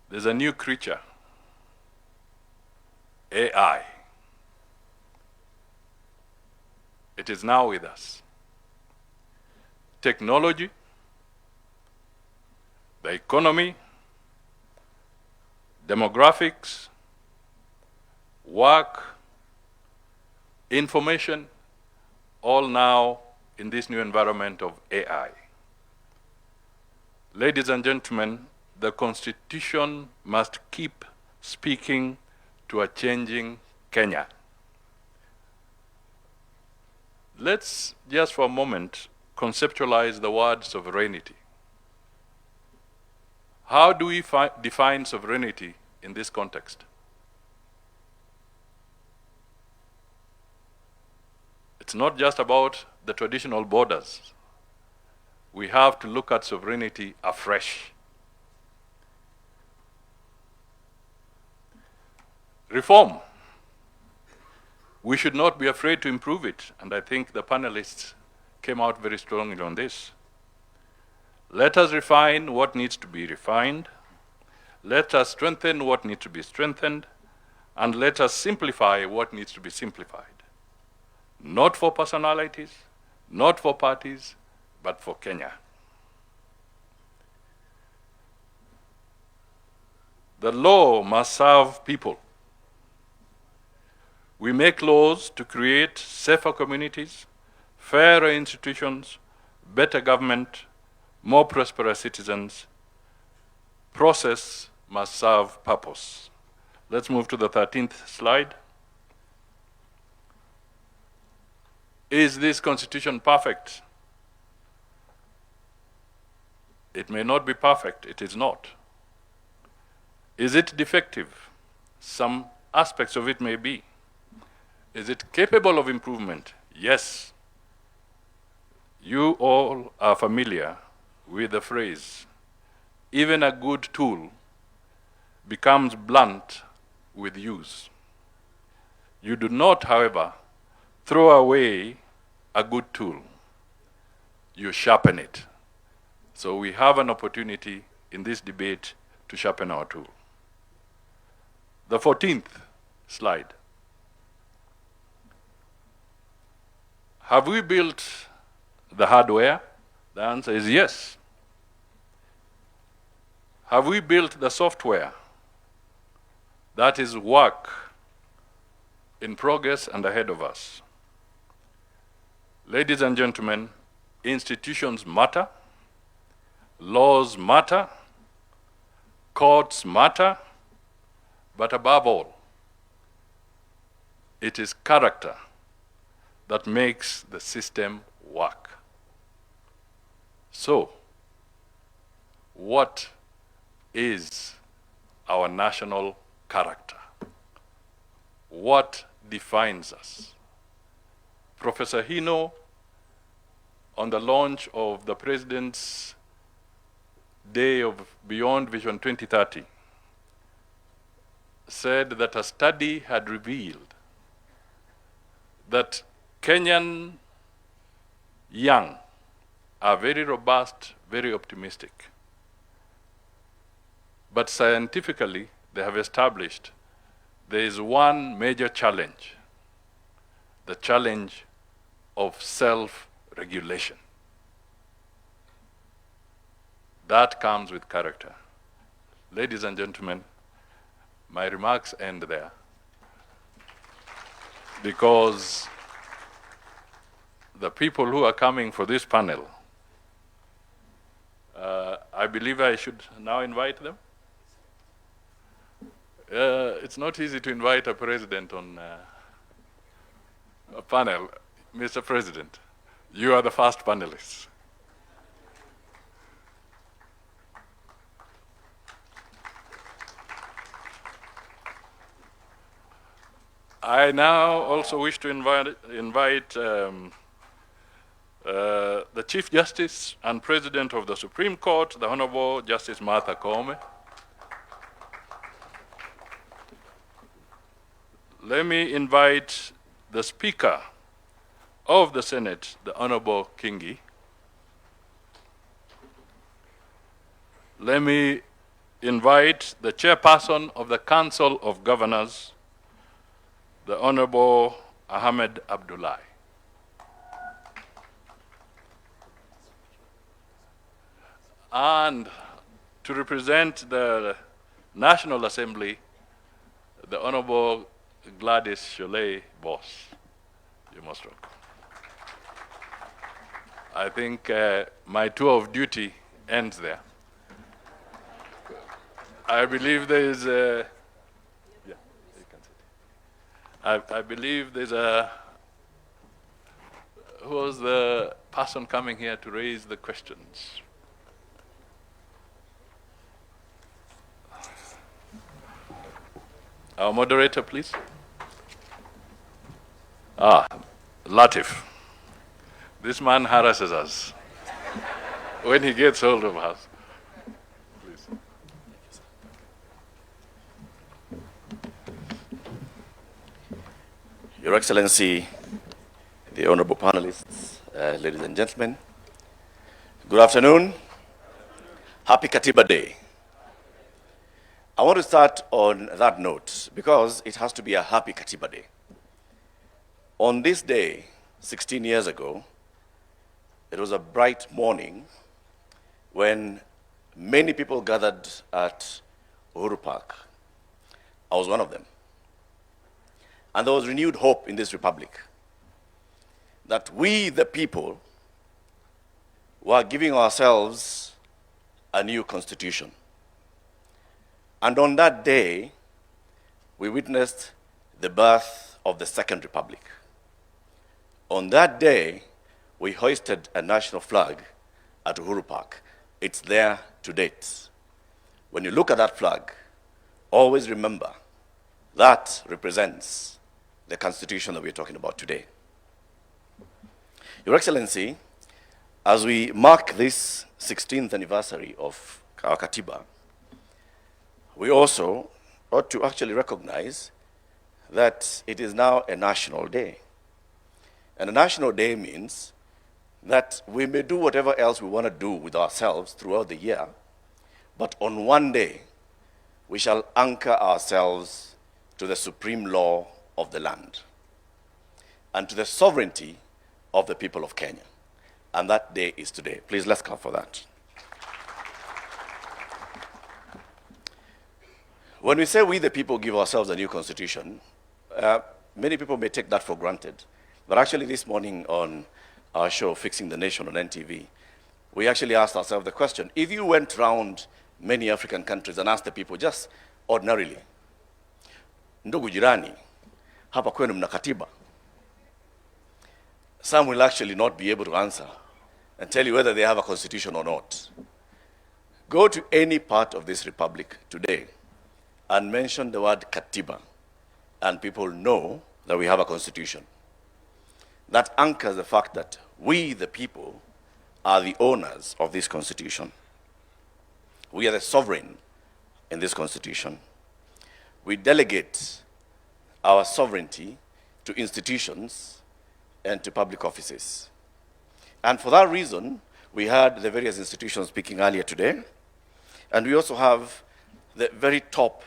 There's a new creature, AI. It is now with us. Technology, the economy, demographics, work, information, all now in this new environment of AI. Ladies and gentlemen, the Constitution must keep speaking to a changing Kenya. Let's just for a moment conceptualize the word sovereignty. How do we define sovereignty in this context? It's not just about the traditional borders. We have to look at sovereignty afresh. Reform. We should not be afraid to improve it, and I think the panelists came out very strongly on this. Let us refine what needs to be refined. Let us strengthen what needs to be strengthened, and let us simplify what needs to be simplified. Not for personalities, not for parties, but for Kenya. The law must serve people. We make laws to create safer communities, fairer institutions, better government, more prosperous citizens. Process must serve purpose. Let's move to the 13th slide. Is this constitution perfect? It may not be perfect, it is not. Is it defective? Some aspects of it may be. Is it capable of improvement? Yes. You all are familiar with the phrase, even a good tool becomes blunt with use. You do not, however, throw away a good tool. You sharpen it. So we have an opportunity in this debate to sharpen our tool. The 14th slide. Have we built the hardware? The answer is yes. Have we built the software? That is work in progress and ahead of us. Ladies and gentlemen, institutions matter, laws matter, courts matter, but above all, it is character that makes the system work. So, what is our national character? What defines us? Professor Hino, on the launch of the President's Day of Beyond Vision 2030, said that a study had revealed that Kenyan young are very robust, very optimistic. But scientifically, they have established there is one major challenge, the challenge of self-regulation. That comes with character. Ladies and gentlemen, my remarks end there because the people who are coming for this panel, I believe I should now invite them. It's not easy to invite a president on a panel. Mr. President, you are the first panelist. I now also wish to invite the Chief Justice and President of the Supreme Court, the Honorable Justice Martha Koome. Let me invite the Speaker of the Senate, the Honorable Kingi. Let me invite the Chairperson of the Council of Governors, the Honorable Ahmed Abdullahi. And to represent the National Assembly, the Honorable Gladys Sholay Boss. You're most welcome. I think my tour of duty ends there. I believe there is a, yeah, you can sit. I believe there's a, who was the person coming here to raise the questions? Our moderator, please. Latif. This man harasses us when he gets hold of us. Please. Your Excellency, the honorable panelists, ladies and gentlemen, good afternoon. Happy Katiba Day. I want to start on that note because it has to be a happy Katiba Day. On this day, 16 years ago, it was a bright morning when many people gathered at Uhuru Park. I was one of them. And there was renewed hope in this republic that we, the people, were giving ourselves a new constitution. And on that day, we witnessed the birth of the Second Republic. On that day, we hoisted a national flag at Uhuru Park. it's there to date. When you look at that flag, always remember that represents the Constitution that we're talking about today. Your Excellency, as we mark this 16th anniversary of our Katiba, we also ought to actually recognize that it is now a national day. And a national day means that we may do whatever else we want to do with ourselves throughout the year, but on one day, we shall anchor ourselves to the supreme law of the land and to the sovereignty of the people of Kenya. And that day is today. Please, let's clap for that. When we say we the people give ourselves a new constitution, many people may take that for granted. But actually this morning on our show, Fixing the Nation on NTV, we actually asked ourselves the question, if you went around many African countries and asked the people just ordinarily, ndugu jirani, hapa kwenu mna katiba? Some will actually not be able to answer and tell you whether they have a constitution or not. Go to any part of this republic today and mention the word katiba, and people know that we have a constitution. That anchors the fact that we, the people, are the owners of this constitution. We are the sovereign in this constitution. We delegate our sovereignty to institutions and to public offices. And for that reason, we had the various institutions speaking earlier today, and we also have the very top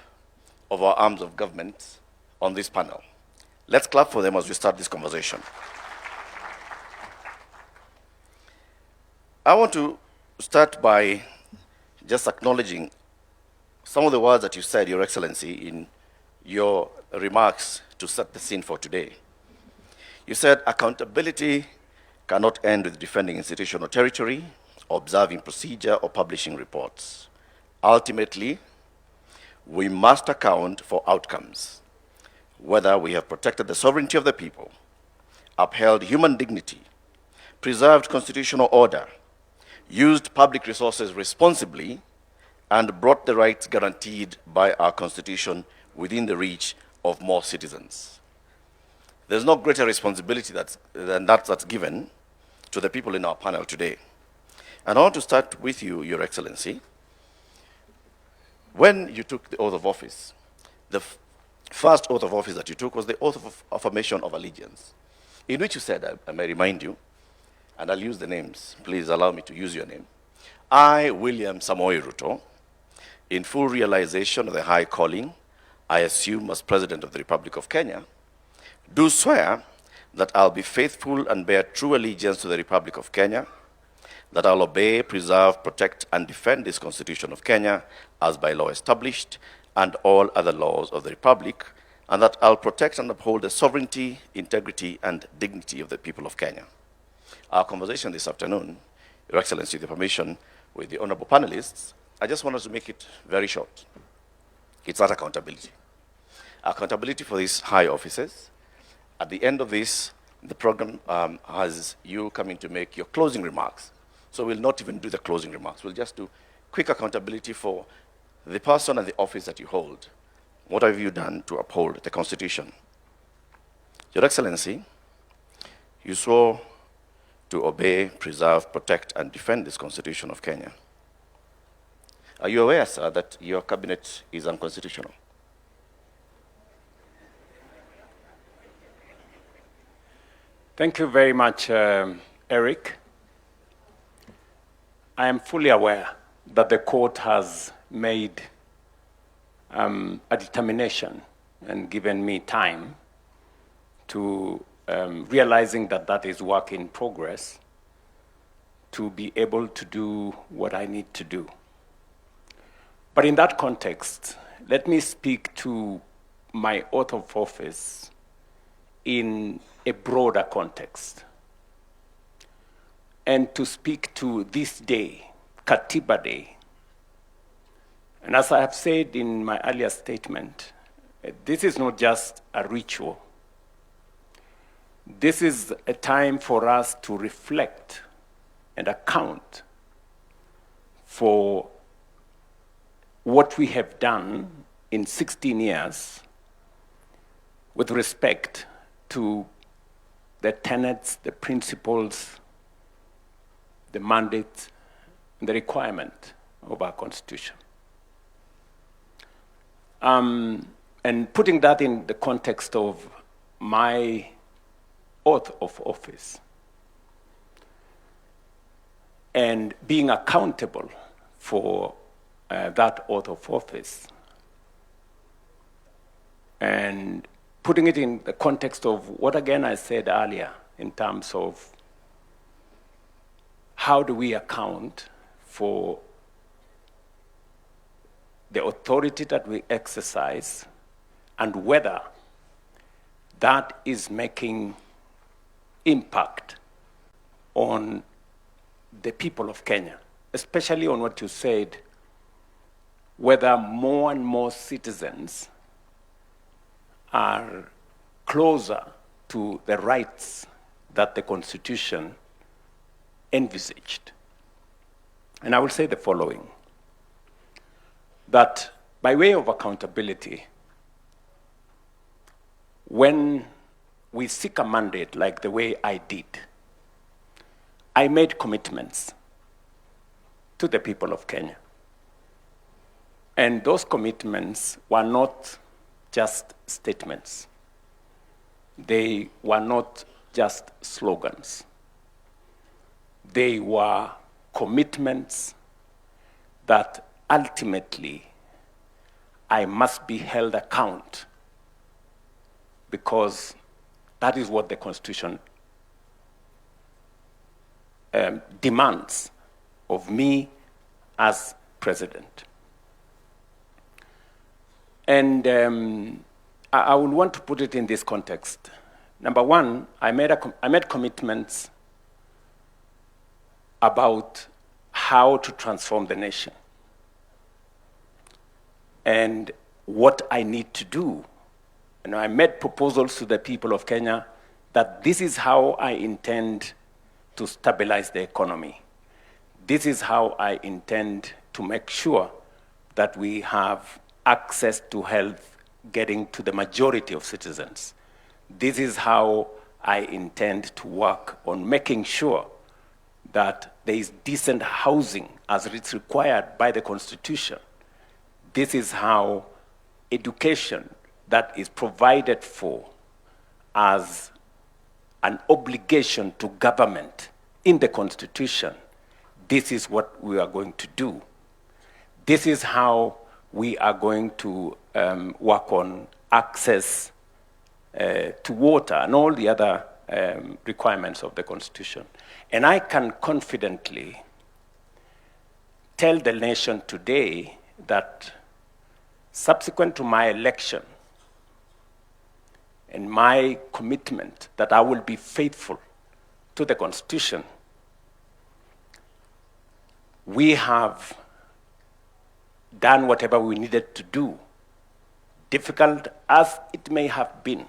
of our arms of government on this panel. Let's clap for them as we start this conversation. I want to start by just acknowledging some of the words that you said, Your Excellency, in your remarks to set the scene for today. You said accountability cannot end with defending institutional territory, observing procedure, or publishing reports. Ultimately, we must account for outcomes, whether we have protected the sovereignty of the people, upheld human dignity, preserved constitutional order, used public resources responsibly, and brought the rights guaranteed by our Constitution within the reach of more citizens. There's no greater responsibility than that's given to the people in our panel today. And I want to start with you, Your Excellency. When you took the oath of office, the first oath of office that you took was the oath of affirmation of allegiance, in which you said, I may remind you, and I'll use the names, please allow me to use your name. I, William Samoei Ruto, in full realization of the high calling I assume as President of the Republic of Kenya, do swear that I'll be faithful and bear true allegiance to the Republic of Kenya, that I'll obey, preserve, protect, and defend this Constitution of Kenya as by law established, and all other laws of the Republic, and that I'll protect and uphold the sovereignty, integrity, and dignity of the people of Kenya. Our conversation this afternoon, Your Excellency, with your permission, with the honorable panelists, I just want us to make it very short. It's that accountability. Accountability for these high offices. At the end of this, the program has you coming to make your closing remarks. So we'll not even do the closing remarks. We'll just do quick accountability for the person and the office that you hold. What have you done to uphold the Constitution? Your Excellency, you swore to obey, preserve, protect, and defend this Constitution of Kenya. Are you aware, sir, that your cabinet is unconstitutional? Thank you very much, Eric. I am fully aware that the court has made a determination and given me time to realizing that that is work in progress to be able to do what I need to do. But in that context, let me speak to my oath of office in a broader context, and to speak to this day, Katiba Day. And as I have said in my earlier statement, this is not just a ritual. This is a time for us to reflect and account for what we have done in 16 years with respect to the tenets, the principles, the mandate, and the requirement of our Constitution. And putting that in the context of my oath of office and being accountable for that oath of office, and putting it in the context of what, again, I said earlier in terms of how do we account for the authority that we exercise and whether that is making impact on the people of Kenya, especially on what you said, whether more and more citizens are closer to the rights that the Constitution envisaged. And I will say the following, that by way of accountability, when we seek a mandate like the way I did, I made commitments to the people of Kenya. And those commitments were not just statements. They were not just slogans. They were commitments that ultimately I must be held account, because that is what the Constitution demands of me as president. And I would want to put it in this context. Number one, I made commitments about how to transform the nation and what I need to do. And I made proposals to the people of Kenya that this is how I intend to stabilize the economy. This is how I intend to make sure that we have access to health getting to the majority of citizens. This is how I intend to work on making sure that there is decent housing as it's required by the Constitution. This is how education that is provided for as an obligation to government in the Constitution, this is what we are going to do. This is how we are going to work on access to water and all the other requirements of the Constitution. And I can confidently tell the nation today that subsequent to my election and my commitment that I will be faithful to the Constitution, we have done whatever we needed to do, difficult as it may have been,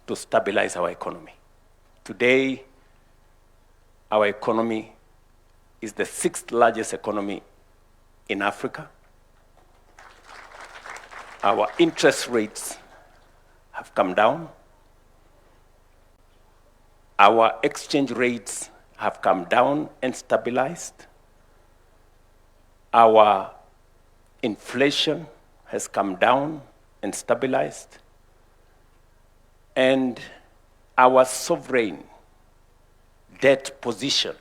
to stabilize our economy. Today, our economy is the 6th largest economy in Africa. Our interest rates have come down. Our exchange rates have come down and stabilized. Our inflation has come down and stabilized. And our sovereign debt position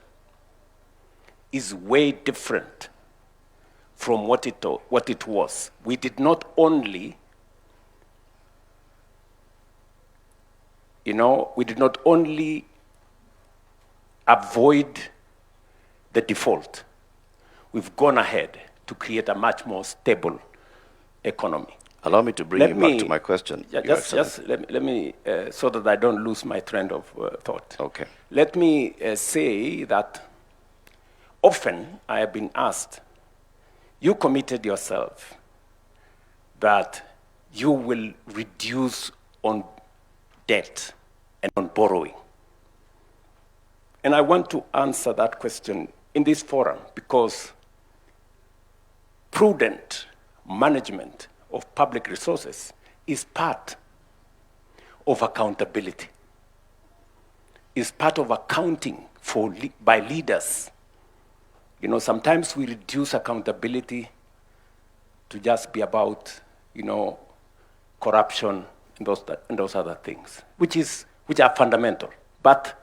is way different from what it was. We did not only, avoid the default. We've gone ahead to create a much more stable economy. Allow me to bring you back to my question. Yeah, just let me, so that I don't lose my trend of thought. Okay. Let me say that often I have been asked, you committed yourself that you will reduce on debt and on borrowing. And I want to answer that question in this forum because prudent management of public resources is part of accountability, is part of accounting by leaders. You know, sometimes we reduce accountability to just be about, you know, corruption and those other things, which are fundamental. But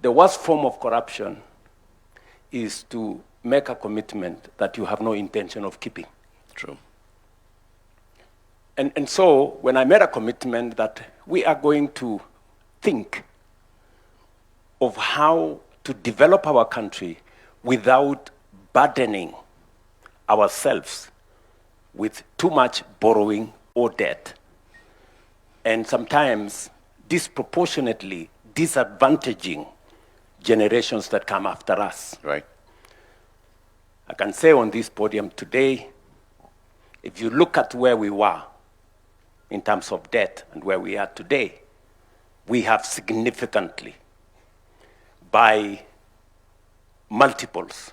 the worst form of corruption is to make a commitment that you have no intention of keeping. True. And so when I made a commitment that we are going to think of how to develop our country without burdening ourselves with too much borrowing or debt, and sometimes disproportionately disadvantaging generations that come after us. Right. I can say on this podium today, if you look at where we were in terms of debt and where we are today, we have significantly, by multiples,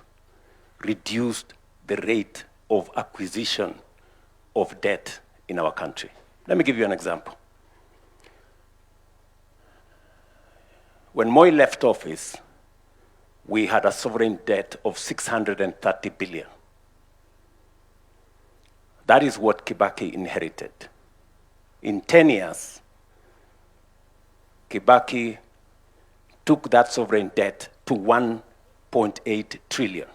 reduced the rate of acquisition of debt in our country. Let me give you an example. When Moi left office, we had a sovereign debt of 630 billion. That is what Kibaki inherited. In 10 years, Kibaki took that sovereign debt to 1.8 trillion.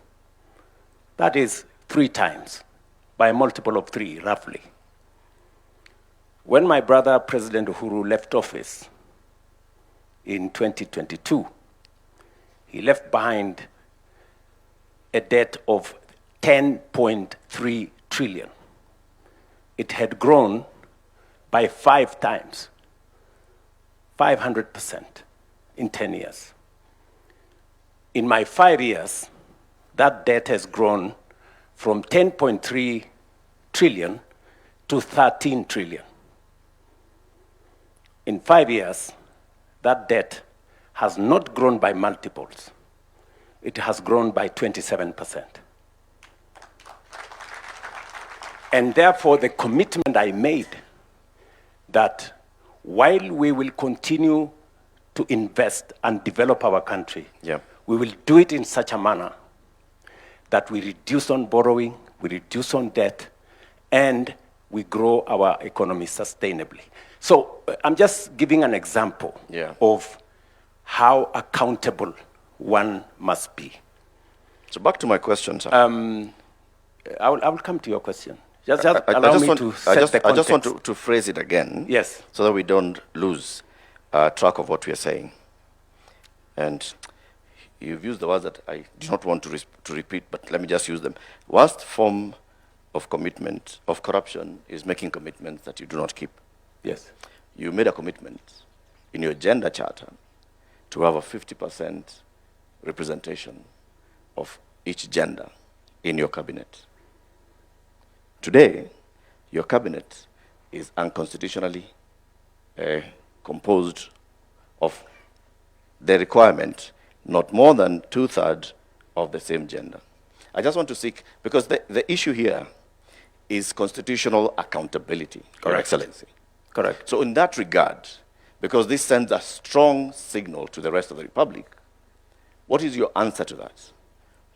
That is 3 times, by a multiple of 3, roughly. When my brother, President Uhuru, left office in 2022, he left behind a debt of 10.3 trillion. It had grown by 5 times, 500% in 10 years. In my 5 years, that debt has grown from 10.3 trillion to 13 trillion. In 5 years, that debt has not grown by multiples. It has grown by 27%. And therefore, the commitment I made that while we will continue to invest and develop our country, we will do it in such a manner that we reduce on borrowing, we reduce on debt, and we grow our economy sustainably. So I'm just giving an example of how accountable one must be. So back to my question, sir. I will come to your question. Just allow me to set the context. I just want to phrase it again. Yes. So that we don't lose track of what we are saying. And you've used the words that I do not want to repeat, but let me just use them. Worst form of commitment, of corruption, is making commitments that you do not keep. Yes. You made a commitment in your gender charter to have a 50% representation of each gender in your cabinet. Today, your cabinet is unconstitutionally composed of the requirement not more than 2/3 of the same gender. I just want to seek, because the issue here is constitutional accountability, Your Excellency. Correct. So in that regard, because this sends a strong signal to the rest of the Republic, what is your answer to that?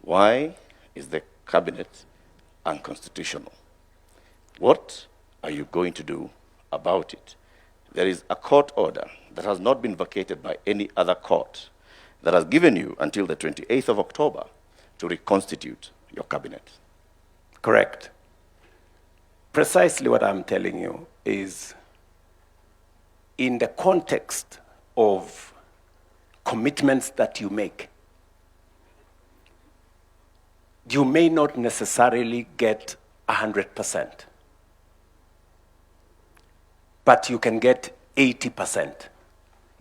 Why is the cabinet unconstitutional? What are you going to do about it? There is a court order that has not been vacated by any other court that has given you until the 28th of October to reconstitute your cabinet. Correct. Precisely what I'm telling you is, in the context of commitments that you make, you may not necessarily get 100%, but you can get 80%.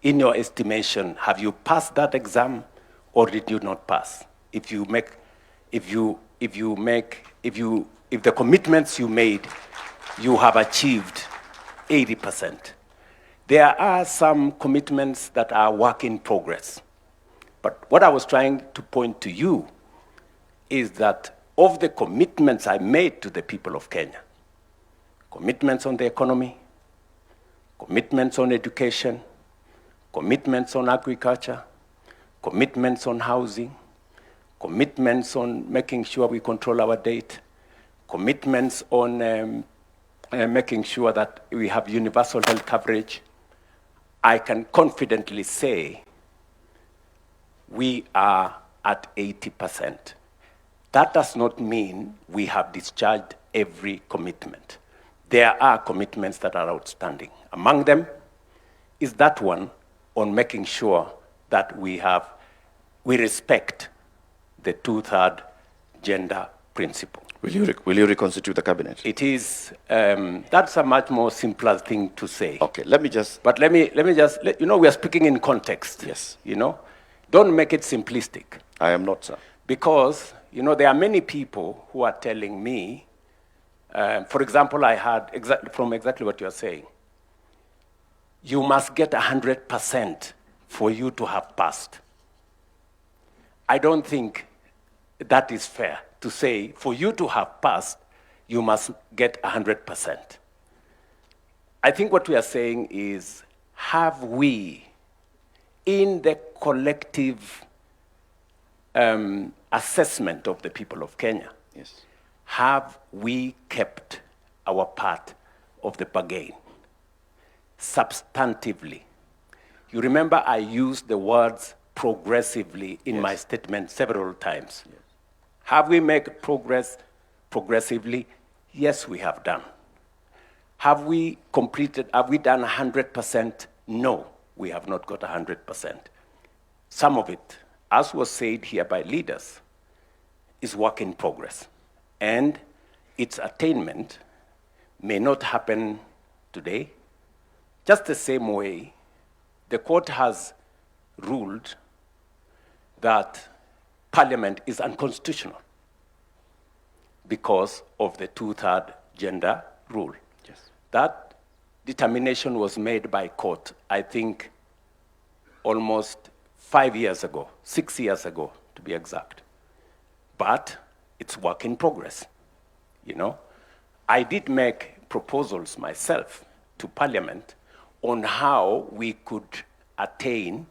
In your estimation, have you passed that exam or did you not pass? If the commitments you made, you have achieved 80%. There are some commitments that are work in progress. But what I was trying to point to you is that of the commitments I made to the people of Kenya. Commitments on the economy, commitments on education, commitments on agriculture, commitments on housing, commitments on making sure we control our debt, commitments on making sure that we have universal health coverage. I can confidently say we are at 80%. That does not mean we have discharged every commitment. There are commitments that are outstanding. Among them is that one on making sure that we respect the two-third gender principle. Will you reconstitute the cabinet? It is, that's a much more simpler thing to say. Okay, let me just... But let me just, you know, we are speaking in context. Yes. You know, don't make it simplistic. I am not, sir. Because, you know, there are many people who are telling me, for example, I heard from exactly what you are saying, you must get 100% for you to have passed. I don't think that is fair to say, for you to have passed, you must get 100%. I think what we are saying is, have we, in the collective assessment of the people of Kenya, yes, have we kept our part of the bargain substantively? You remember I used the words progressively in my statement several times. Yes. Have we made progress progressively? Yes, we have done. Have we done 100%? No, we have not got 100%. Some of it, as was said here by leaders, is work in progress. And its attainment may not happen today. Just the same way, the court has ruled that Parliament is unconstitutional because of the two-third gender rule. Yes. That determination was made by court, I think, almost 5 years ago, 6 years ago, to be exact. But it's work in progress, you know. I did make proposals myself to Parliament on how we could attain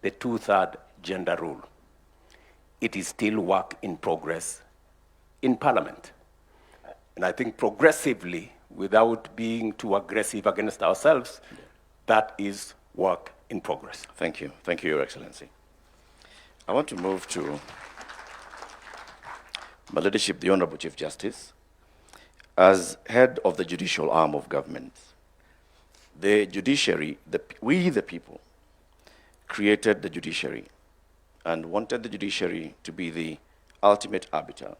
the two-third gender rule. It is still work in progress in Parliament. And I think progressively, without being too aggressive against ourselves, that is work in progress. Thank you. Thank you, Your Excellency. I want to move to my leadership, the Honorable Chief Justice. As head of the judicial arm of government, the judiciary, we the people, created the judiciary and wanted the judiciary to be the ultimate arbiter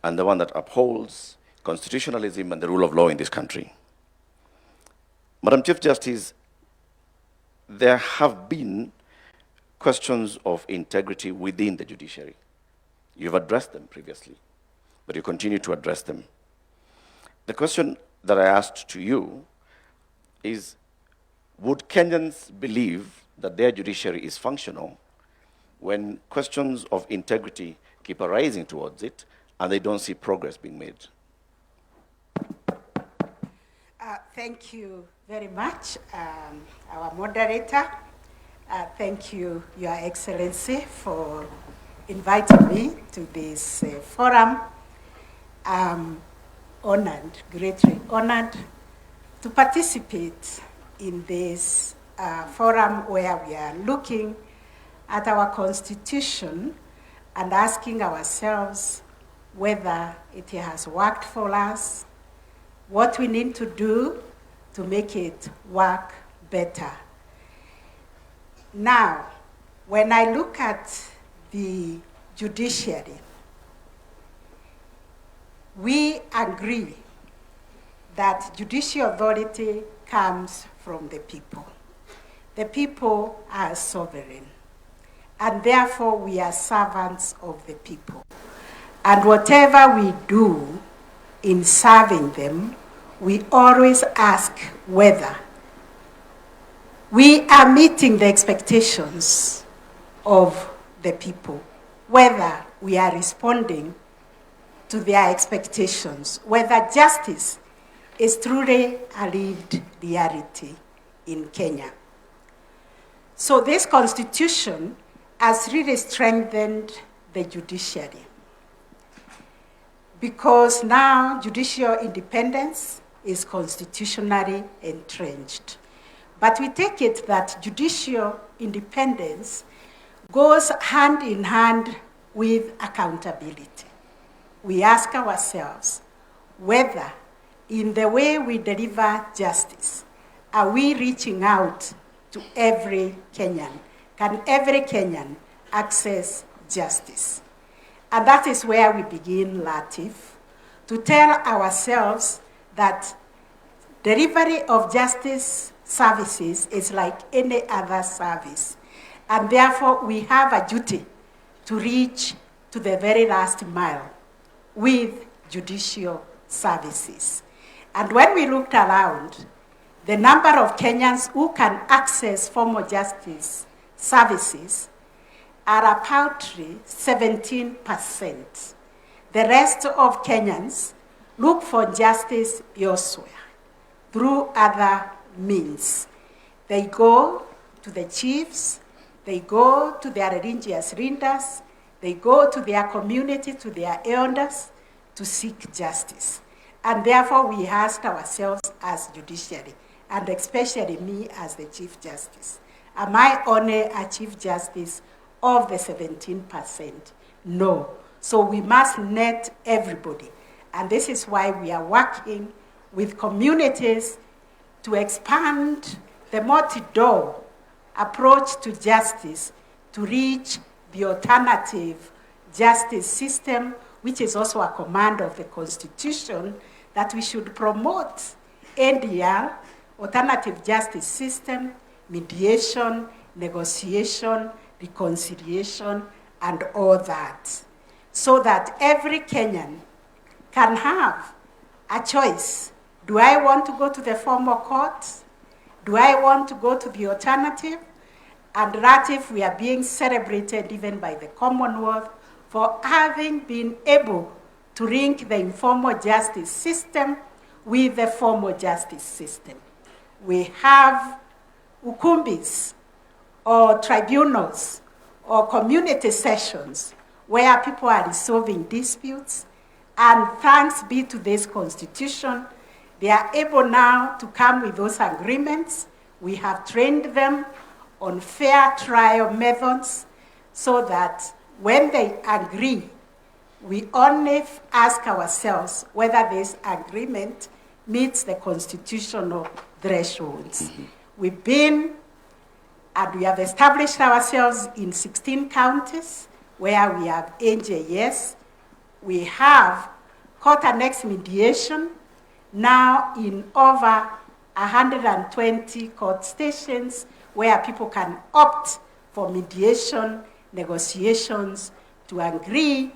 and the one that upholds constitutionalism and the rule of law in this country. Madam Chief Justice, there have been questions of integrity within the judiciary. You've addressed them previously, but you continue to address them. The question that I asked to you is, would Kenyans believe that their judiciary is functional when questions of integrity keep arising towards it and they don't see progress being made? Thank you very much, our moderator. Thank you, Your Excellency, for inviting me to this forum. I'm honored, greatly honored, to participate in this forum where we are looking at our Constitution and asking ourselves whether it has worked for us, what we need to do to make it work better. Now, when I look at the judiciary, we agree that judicial authority comes from the people. The people are sovereign, and therefore we are servants of the people. And whatever we do in serving them, we always ask whether we are meeting the expectations of the people, whether we are responding to their expectations, whether justice is truly a lived reality in Kenya. So this constitution has really strengthened the judiciary, because now judicial independence is constitutionally entrenched. But we take it that judicial independence goes hand in hand with accountability. We ask ourselves whether in the way we deliver justice, are we reaching out to every Kenyan? Can every Kenyan access justice? And that is where we begin, Latif, to tell ourselves that delivery of justice services is like any other service. And therefore, we have a duty to reach to the very last mile with judicial services. And when we looked around, the number of Kenyans who can access formal justice services are about 17%. The rest of Kenyans look for justice elsewhere through other means. They go to the chiefs, they go to their religious leaders, they go to their community, to their elders to seek justice. And therefore we asked ourselves as judiciary, and especially me as the Chief Justice, am I only a Chief Justice of the 17%? No. So we must net everybody. And this is why we are working with communities to expand the multi-door approach to justice to reach the alternative justice system, which is also a command of the Constitution, that we should promote ADR, alternative justice system, mediation, negotiation, reconciliation, and all that, so that every Kenyan can have a choice. Do I want to go to the formal court? Do I want to go to the alternative? And Latif, we are being celebrated even by the Commonwealth for having been able to link the informal justice system with the formal justice system. We have ukumbis or tribunals or community sessions where people are resolving disputes, and thanks be to this constitution, they are able now to come with those agreements. We have trained them on fair trial methods so that when they agree, we only ask ourselves whether this agreement meets the constitutional thresholds. We've been, and we have established ourselves in 16 counties where we have NJS. We have court-annexed mediation now in over 120 court stations where people can opt for mediation, negotiations, to agree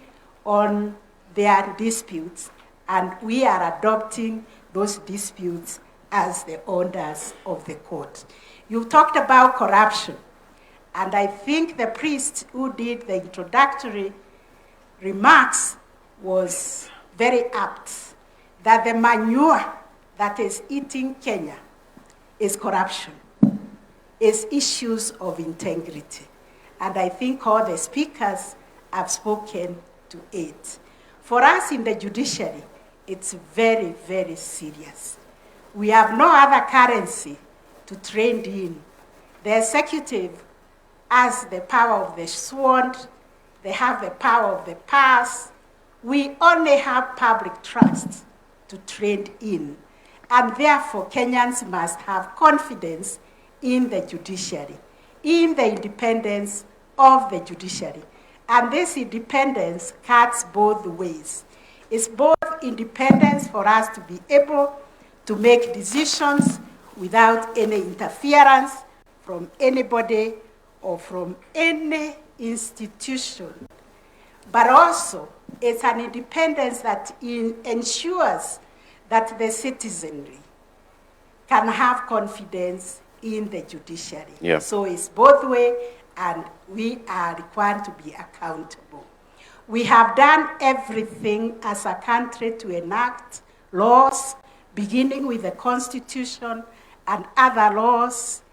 on their disputes, and we are adopting those disputes as the orders of the court. You talked about corruption, and I think the priest who did the introductory remarks was very apt, that the manure that is eating Kenya is corruption, is issues of integrity. And I think all the speakers have spoken to it. For us in the judiciary, it's very, very serious. We have no other currency to trade in. The executive has the power of the sword, they have the power of the purse. We only have public trust to trade in. And therefore, Kenyans must have confidence in the judiciary, in the independence of the judiciary. And this independence cuts both ways. It's both independence for us to be able to make decisions without any interference from anybody or from any institution. But also, it's an independence that ensures that the citizenry can have confidence in the judiciary. Yeah. So it's both ways, and we are required to be accountable. We have done everything as a country to enact laws, beginning with the Constitution and other laws.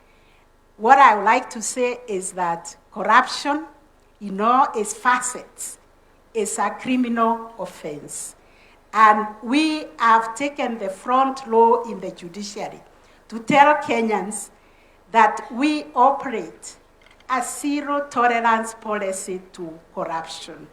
What I would like to say is that corruption, in all its facets, is a criminal offense. And we have taken the front row in the judiciary to tell Kenyans that we operate a zero tolerance policy to corruption.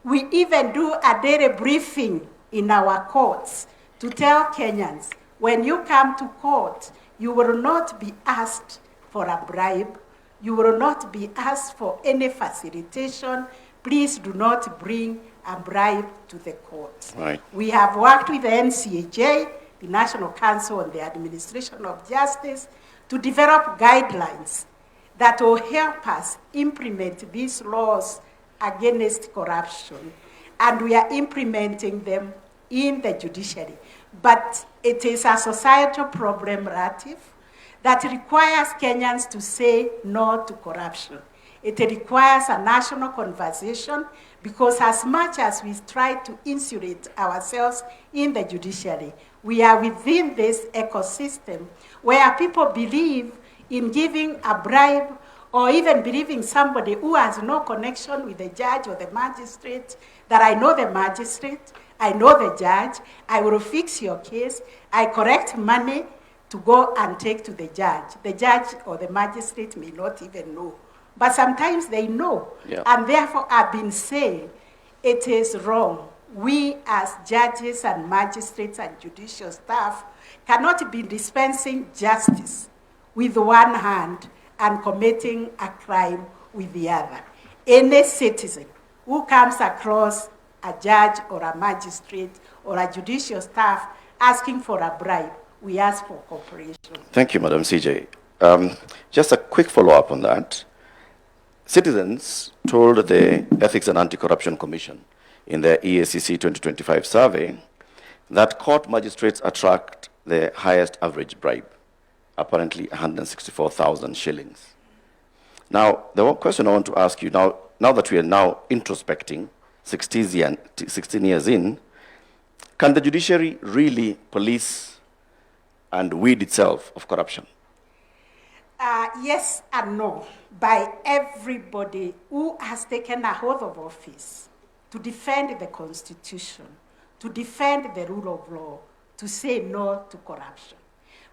We even do a daily briefing in our courts to tell Kenyans, when you come to court, you will not be asked for a bribe. You will not be asked for any facilitation. Please do not bring a bribe to the court. Right. We have worked with the NCAJ, the National Council on the Administration of Justice, to develop guidelines that will help us implement these laws against corruption. And we are implementing them in the judiciary. But it is a societal problem, Ratif, that requires Kenyans to say no to corruption. It requires a national conversation, because as much as we try to insulate ourselves in the judiciary, we are within this ecosystem where people believe in giving a bribe, or even believing somebody who has no connection with the judge or the magistrate, that I know the magistrate, I know the judge, I will fix your case, I collect money to go and take to the judge. The judge or the magistrate may not even know, but sometimes they know. Yeah. And therefore I've been saying it is wrong. We as judges and magistrates and judicial staff cannot be dispensing justice with one hand and committing a crime with the other. Any citizen who comes across a judge or a magistrate or a judicial staff asking for a bribe, we ask for cooperation. Thank you, Madam CJ. Just a quick follow-up on that. Citizens told the Ethics and Anti-Corruption Commission in their EACC 2025 survey that court magistrates attract the highest average bribe, apparently 164,000 shillings. Now, the one question I want to ask you, now that we are now introspecting 16 years in, can the judiciary really police and weed itself of corruption? Yes and no, by everybody who has taken a hold of office to defend the Constitution, to defend the rule of law, to say no to corruption.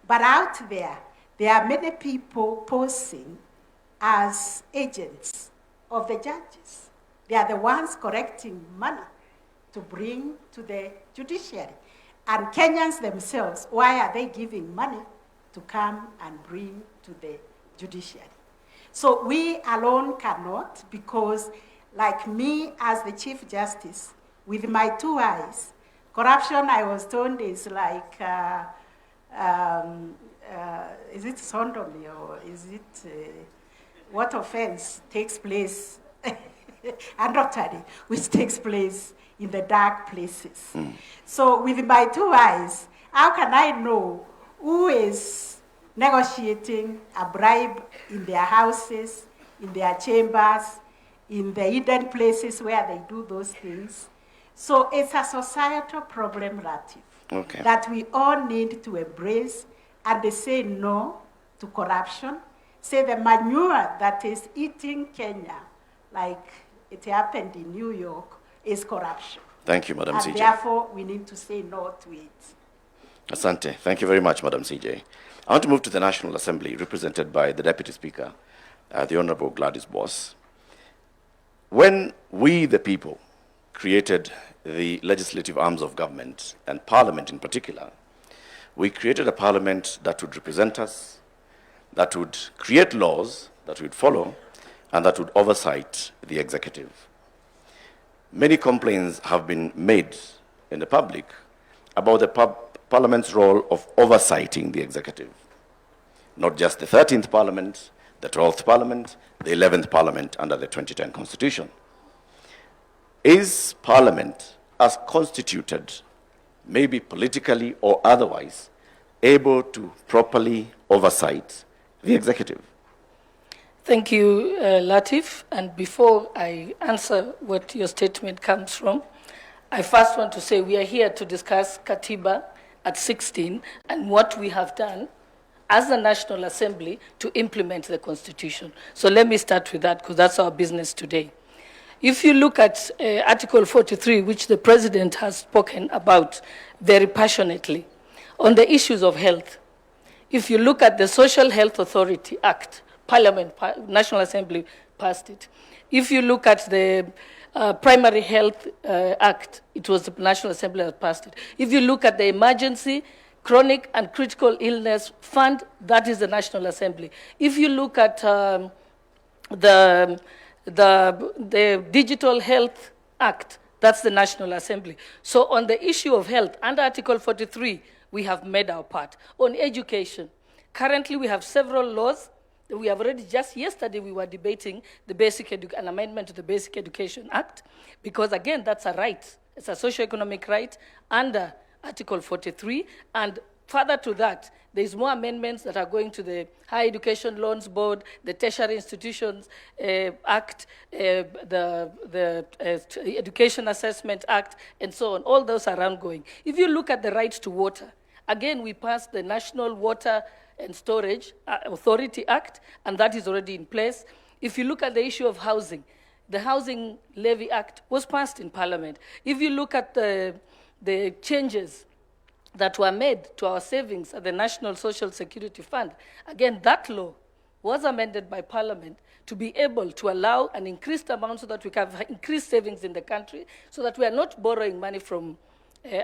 But out there are many people posing as agents of the judges. They are the ones collecting money to bring to the judiciary. And Kenyans themselves, why are they giving money to come and bring to the judiciary? So we alone cannot, because like me as the Chief Justice, with my two eyes, corruption, I was told, is like, is it sodomy, or is it, what offense takes place, adultery, which takes place in the dark places. So with my two eyes, how can I know who is negotiating a bribe in their houses, in their chambers, in the hidden places where they do those things? So it's a societal problem, Ratif, that we all need to embrace and say no to corruption. Say the manure that is eating Kenya, like it happened in New York, is corruption. Thank you, Madam CJ. And therefore, we need to say no to it. Asante. Thank you very much, Madam CJ. I want to move to the National Assembly, represented by the Deputy Speaker, the Honorable Gladys Boss. When we, the people, created the legislative arms of government, and Parliament in particular, we created a Parliament that would represent us, that would create laws that we would follow, and that would oversight the executive. Many complaints have been made in the public about the Parliament's role of oversighting the executive. Not just the 13th Parliament, the 12th Parliament, the 11th Parliament under the 2010 Constitution. Is Parliament, as constituted, maybe politically or otherwise, able to properly oversight the executive? Thank you, Latif. And before I answer what your statement comes from, I first want to say we are here to discuss Katiba at 16 and what we have done as the National Assembly to implement the Constitution. So let me start with that because that's our business today. If you look at Article 43, which the President has spoken about very passionately, on the issues of health, if you look at the Social Health Authority Act, Parliament, National Assembly passed it. If you look at the Primary Health Act, it was the National Assembly that passed it. If you look at the Emergency, Chronic and Critical Illness Fund, that is the National Assembly. If you look at the Digital Health Act, that's the National Assembly. So on the issue of health, under Article 43, we have made our part. On education, currently we have several laws. We have already, just yesterday, we were debating the an amendment to the Basic Education Act, because again, that's a right. It's a socio-economic right under Article 43. And further to that, there's more amendments that are going to the Higher Education Loans Board, the Tertiary Institutions Act, the Education Assessment Act, and so on. All those are ongoing. If you look at the right to water, again, we passed the National Water and Storage Authority Act, and that is already in place. If you look at the issue of housing, the Housing Levy Act was passed in Parliament. If you look at the changes that were made to our savings at the National Social Security Fund, again, that law was amended by Parliament to be able to allow an increased amount so that we can have increased savings in the country, so that we are not borrowing money from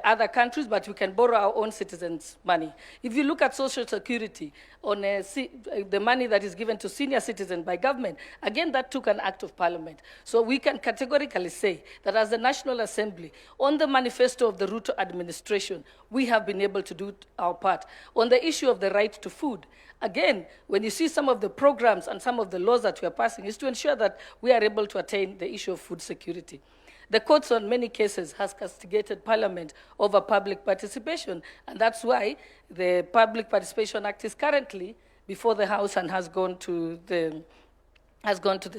other countries, but we can borrow our own citizens' money. If you look at Social Security, on the money that is given to senior citizens by government, again, that took an act of Parliament. So we can categorically say that as the National Assembly, on the manifesto of the Ruto administration, we have been able to do our part. On the issue of the right to food, again, when you see some of the programs and some of the laws that we are passing, is to ensure that we are able to attain the issue of food security. The courts, on many cases, has castigated Parliament over public participation, and that's why the Public Participation Act is currently before the House and has gone to the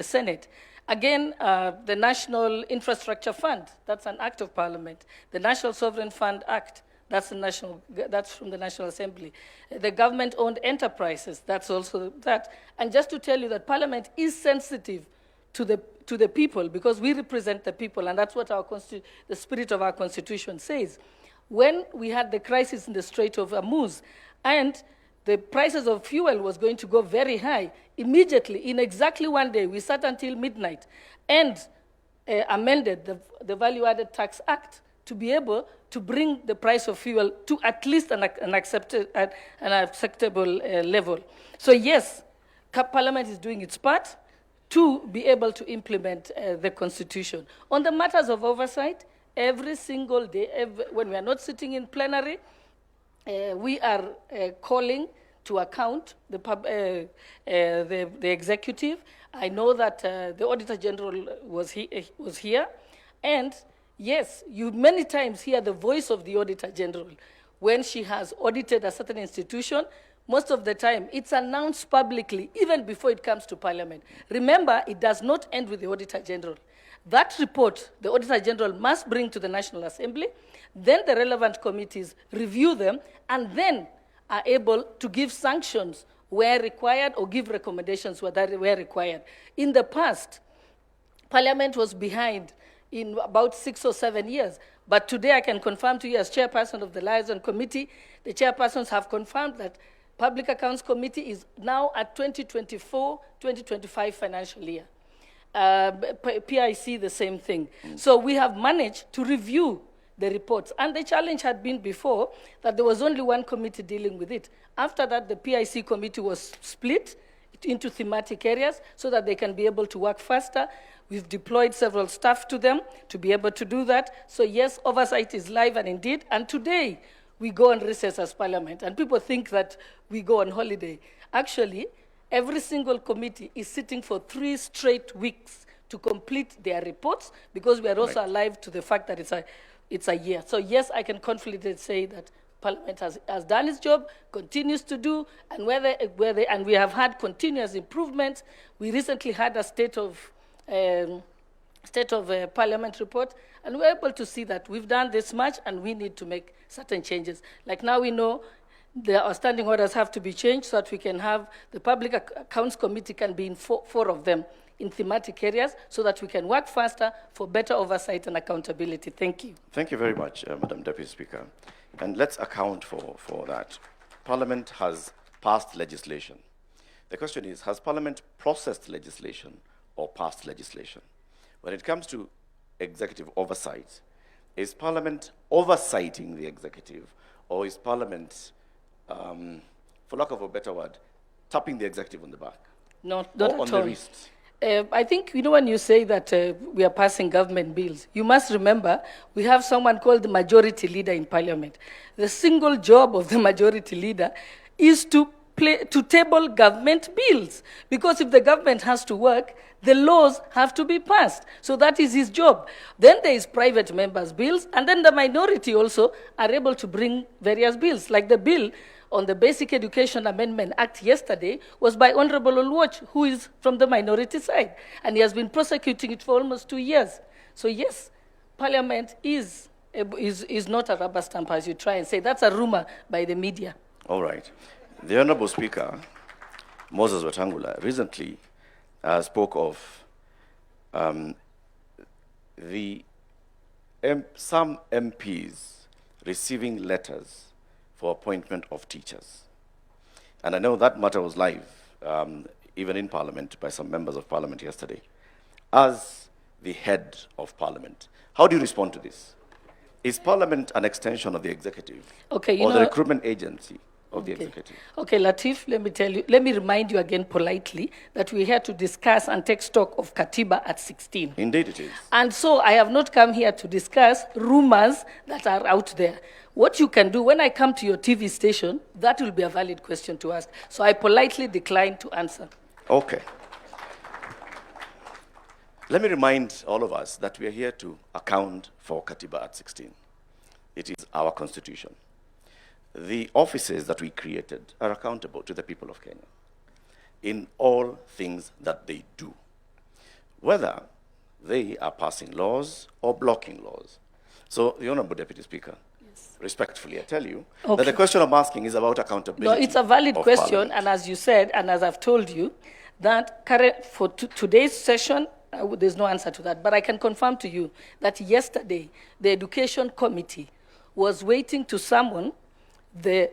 Senate. Again, the National Infrastructure Fund, that's an act of Parliament. The National Sovereign Fund Act, that's from the National Assembly. The government-owned enterprises, that's also that. And just to tell you that Parliament is sensitive to the people, because we represent the people, and that's what the spirit of our Constitution says. When we had the crisis in the Strait of Hormuz, and the prices of fuel was going to go very high, immediately, in exactly one day, we sat until midnight and amended the Value-Added Tax Act to be able to bring the price of fuel to at least an acceptable level. So yes, Parliament is doing its part to be able to implement the Constitution. On the matters of oversight, every single day, when we are not sitting in plenary, we are calling to account the executive. I know that the Auditor General was here, and yes, you many times hear the voice of the Auditor General when she has audited a certain institution. Most of the time, it's announced publicly, even before it comes to Parliament. Remember, it does not end with the Auditor General. That report, the Auditor General must bring to the National Assembly, then the relevant committees review them, and then are able to give sanctions where required or give recommendations where required. In the past, Parliament was behind in about 6 or 7 years. But today I can confirm to you as chairperson of the Liaison Committee, the chairpersons have confirmed that Public Accounts Committee is now at 2024-2025 financial year. PIC, the same thing. So we have managed to review the reports. And the challenge had been before that there was only one committee dealing with it. After that, the PIC committee was split into thematic areas so that they can be able to work faster. We've deployed several staff to them to be able to do that. So yes, oversight is live and indeed. And today, we go on recess as Parliament. And people think that we go on holiday. Actually, every single committee is sitting for 3 straight weeks to complete their reports, because we are also alive to the fact that it's a year. So yes, I can confidently say that Parliament has done its job, continues to do, and and we have had continuous improvement. We recently had a state of Parliament report, and we're able to see that we've done this much, and we need to make certain changes. Like now we know the outstanding orders have to be changed so that we can have the Public Accounts Committee can be in four of them in thematic areas so that we can work faster for better oversight and accountability. Thank you. Thank you very much, Madam Deputy Speaker. And let's account for that. Parliament has passed legislation. The question is, has Parliament processed legislation or passed legislation? When it comes to executive oversight, is Parliament oversighting the executive, or is Parliament, for lack of a better word, tapping the executive on the back? Not or at on all. the wrist? I think, when you say that we are passing government bills, you must remember we have someone called the majority leader in Parliament. The single job of the majority leader is to table government bills. Because if the government has to work, the laws have to be passed. So that is his job. Then there is private members' bills, and then the minority also are able to bring various bills. Like the bill on the Basic Education Amendment Act yesterday was by Honorable Olwoch, who is from the minority side. And he has been prosecuting it for almost 2 years. So yes, Parliament is not a rubber stamp, as you try and say. That's a rumor by the media. All right. The Honorable Speaker, Moses Wetangula, recently spoke of some MPs receiving letters for appointment of teachers. And I know that matter was live, even in Parliament, by some members of Parliament yesterday. As the head of Parliament, how do you respond to this? Is Parliament an extension of the executive, or the recruitment agency of the executive? Okay, Latif, let me remind you again politely that we're here to discuss and take stock of Katiba at 16. Indeed it is. And so I have not come here to discuss rumors that are out there. What you can do, when I come to your TV station, that will be a valid question to ask. So I politely decline to answer. Okay. Let me remind all of us that we are here to account for Katiba at 16. It is our constitution. The offices that we created are accountable to the people of Kenya in all things that they do, whether they are passing laws or blocking laws. So, the Honorable Deputy Speaker, respectfully, I tell you that the question I'm asking is about accountability. No, it's a valid question, Parliament. and as you said, and as I've told you, that for today's session, there's no answer to that. But I can confirm to you that yesterday, the Education Committee was waiting to summon the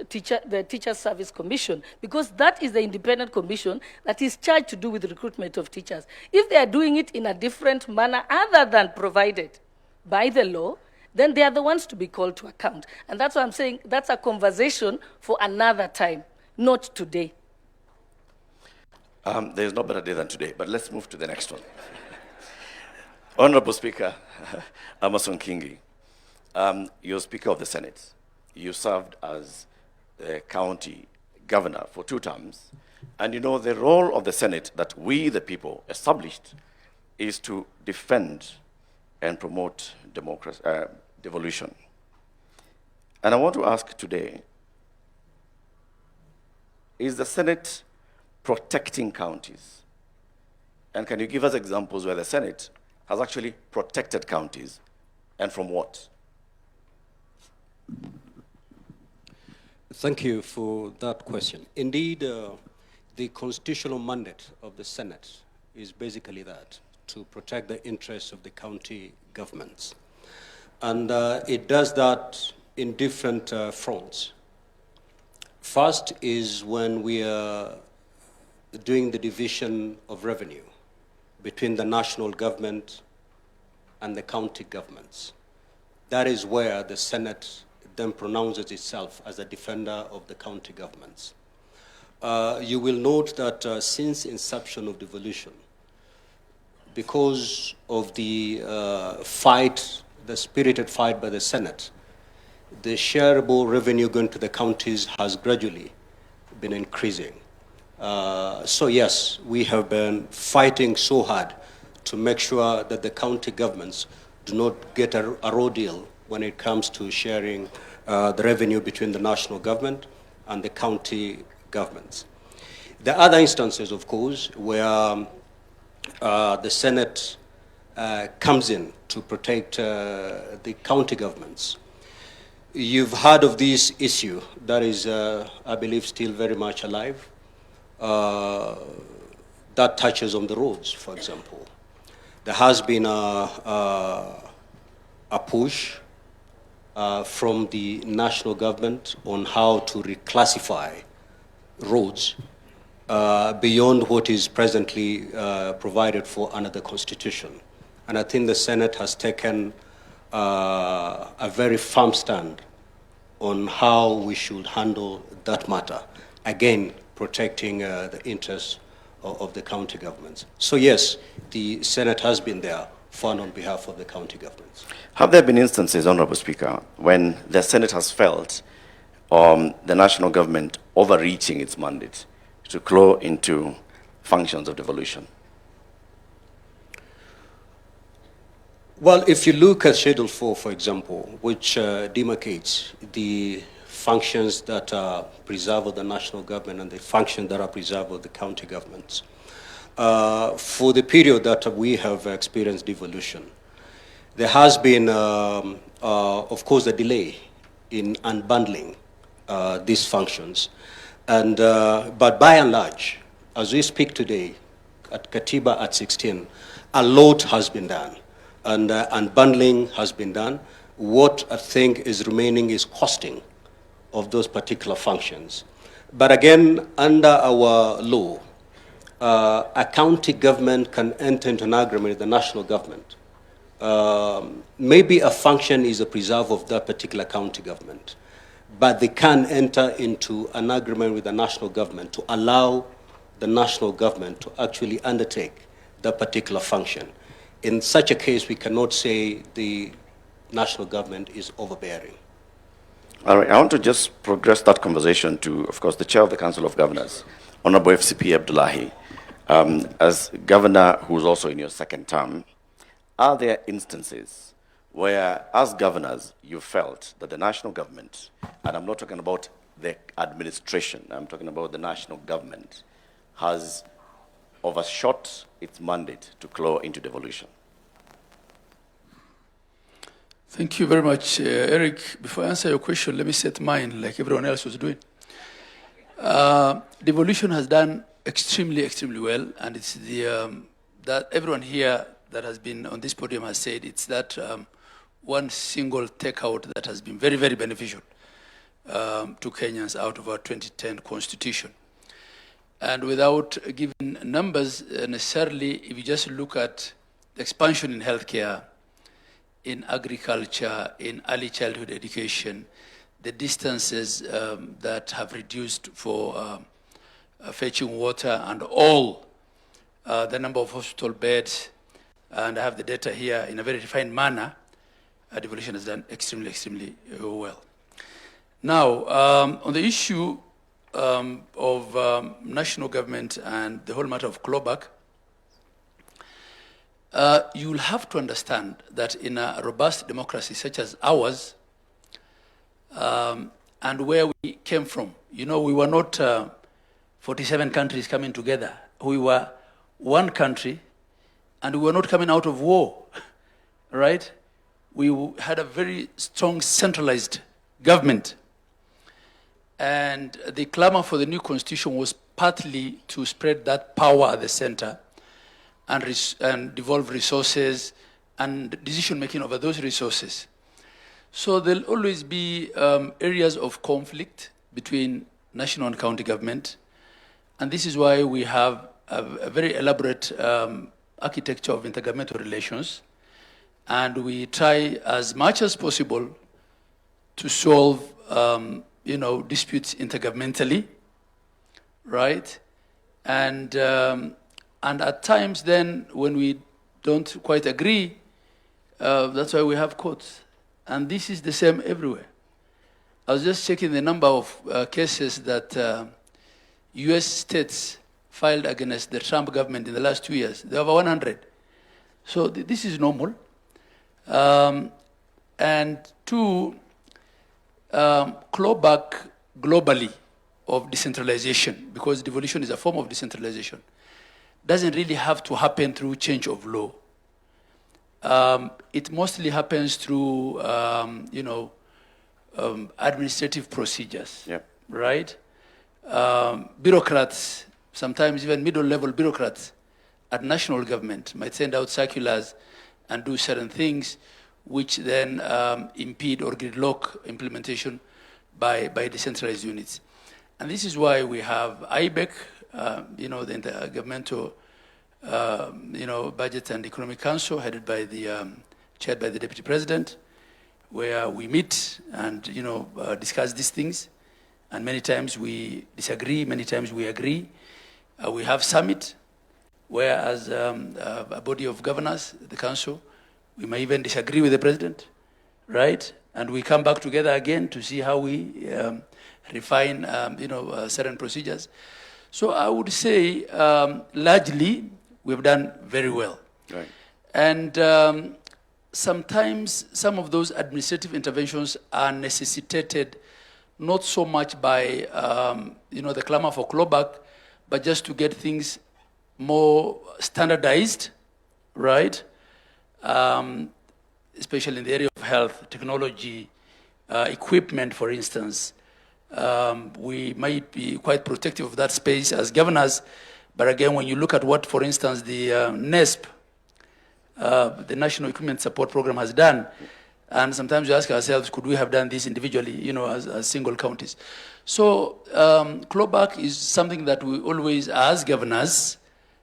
Teacher Service Commission, because that is the independent commission that is charged to do with the recruitment of teachers. If they are doing it in a different manner other than provided by the law, then they are the ones to be called to account. And that's why I'm saying that's a conversation for another time, not today. There's no better day than today, but let's move to the next one. Honorable Speaker, Amason Kingi, you're Speaker of the Senate. You served as the county governor for 2 terms, and you know the role of the Senate that we, the people, established is to defend and promote democracy, devolution. And I want to ask today, is the Senate protecting counties? And can you give us examples where the Senate has actually protected counties, and from what? Thank you for that question. Indeed, the constitutional mandate of the Senate is basically that, to protect the interests of the county governments. And it does that in different fronts. First is when we are doing the division of revenue between the national government and the county governments. That is where the Senate then pronounces itself as a defender of the county governments. You will note that since inception of devolution, because of the the spirited fight by the Senate, the shareable revenue going to the counties has gradually been increasing. So yes, we have been fighting so hard to make sure that the county governments do not get a raw deal when it comes to sharing the revenue between the national government and the county governments. There are other instances, of course, where the Senate comes in to protect the county governments. You've heard of this issue that is, I believe, still very much alive. That touches on the roads, for example. There has been a push from the national government on how to reclassify roads beyond what is presently provided for under the Constitution. And I think the Senate has taken a very firm stand on how we should handle that matter, again, protecting the interests of the county governments. So yes, the Senate has been there fund on behalf of the county governments. Have there been instances, Honorable Speaker, when the Senate has felt the national government overreaching its mandate to claw into functions of devolution? Well, if you look at Schedule 4, for example, which demarcates the functions that are preserved of the national government and the functions that are preserved of the county governments, for the period that we have experienced devolution, there has been, of course, a delay in unbundling these functions. And, but by and large, as we speak today, at Katiba at 16, a lot has been done. And unbundling has been done. What I think is remaining is costing of those particular functions. But again, under our law, a county government can enter into an agreement with the national government. Maybe a function is a preserve of that particular county government, but they can enter into an agreement with the national government to allow the national government to actually undertake that particular function. In such a case, we cannot say the national government is overbearing. All right, I want to just progress that conversation to, of course, the Chair of the Council of Governors, Honorable FCP Abdullahi. As governor who's also in your second term, are there instances where, as governors, you felt that the national government, and I'm not talking about the administration, I'm talking about the national government, has overshot its mandate to claw into devolution? Thank you very much, Eric. Before I answer your question, let me set mine like everyone else was doing. Devolution has done extremely well, and it's the, that everyone here that has been on this podium has said it's that one single takeout that has been very beneficial to Kenyans out of our 2010 constitution. And without giving numbers necessarily, if you just look at the expansion in healthcare, in agriculture, in early childhood education, the distances that have reduced for fetching water, and all the number of hospital beds, and I have the data here in a very refined manner, devolution has done extremely well. Now, on the issue of national government and the whole matter of clawback, you'll have to understand that in a robust democracy such as ours, and where we came from, you know, we were not 47 countries coming together. We were one country, and we were not coming out of war, right? We had a very strong centralized government. And the clamor for the new constitution was partly to spread that power at the center and devolve resources and decision-making over those resources. So there'll always be areas of conflict between national and county government. And this is why we have a very elaborate architecture of intergovernmental relations. And we try as much as possible to solve you know, disputes intergovernmentally, right? And at times then, when we don't quite agree, that's why we have courts. And this is the same everywhere. I was just checking the number of cases that US states filed against the Trump government in the last 2 years. There are over 100. So this is normal. And two, clawback globally of decentralization, because devolution is a form of decentralization, doesn't really have to happen through change of law. It mostly happens through, administrative procedures, right? Bureaucrats, sometimes even middle-level bureaucrats at national government might send out circulars and do certain things which then impede or gridlock implementation by decentralized units. And this is why we have IBEC, the Intergovernmental Budget and Economic Council, headed by chaired by the Deputy President, where we meet and discuss these things. And many times we disagree, many times we agree. We have summit, where as a body of governors, the council, we may even disagree with the president, right? And we come back together again to see how we refine, certain procedures. So I would say, largely, we've done very well. Right. And sometimes some of those administrative interventions are necessitated not so much by, the clamor for clawback, but just to get things more standardized, right? Especially in the area of health, technology, equipment, for instance. We might be quite protective of that space as governors, but again, when you look at what, for instance, the NESP, the National Equipment Support Program, has done, and sometimes we ask ourselves, could we have done this individually, as single counties? So clawback is something that we always, as governors,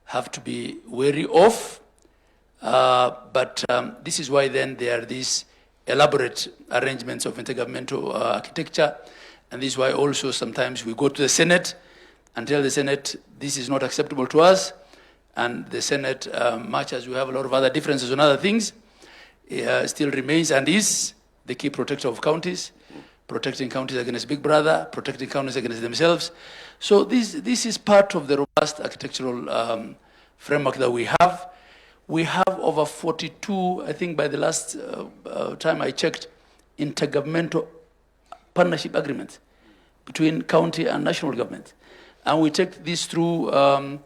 have to be wary of. But this is why then there are these elaborate arrangements of intergovernmental architecture. And this is why also sometimes we go to the Senate and tell the Senate, this is not acceptable to us. And the Senate, much as we have a lot of other differences on other things, still remains and is the key protector of counties, protecting counties against Big Brother, protecting counties against themselves. So this is part of the robust architectural framework that we have. We have over 42, I think by the last time I checked, intergovernmental partnership agreements between county and national government. And we take this through a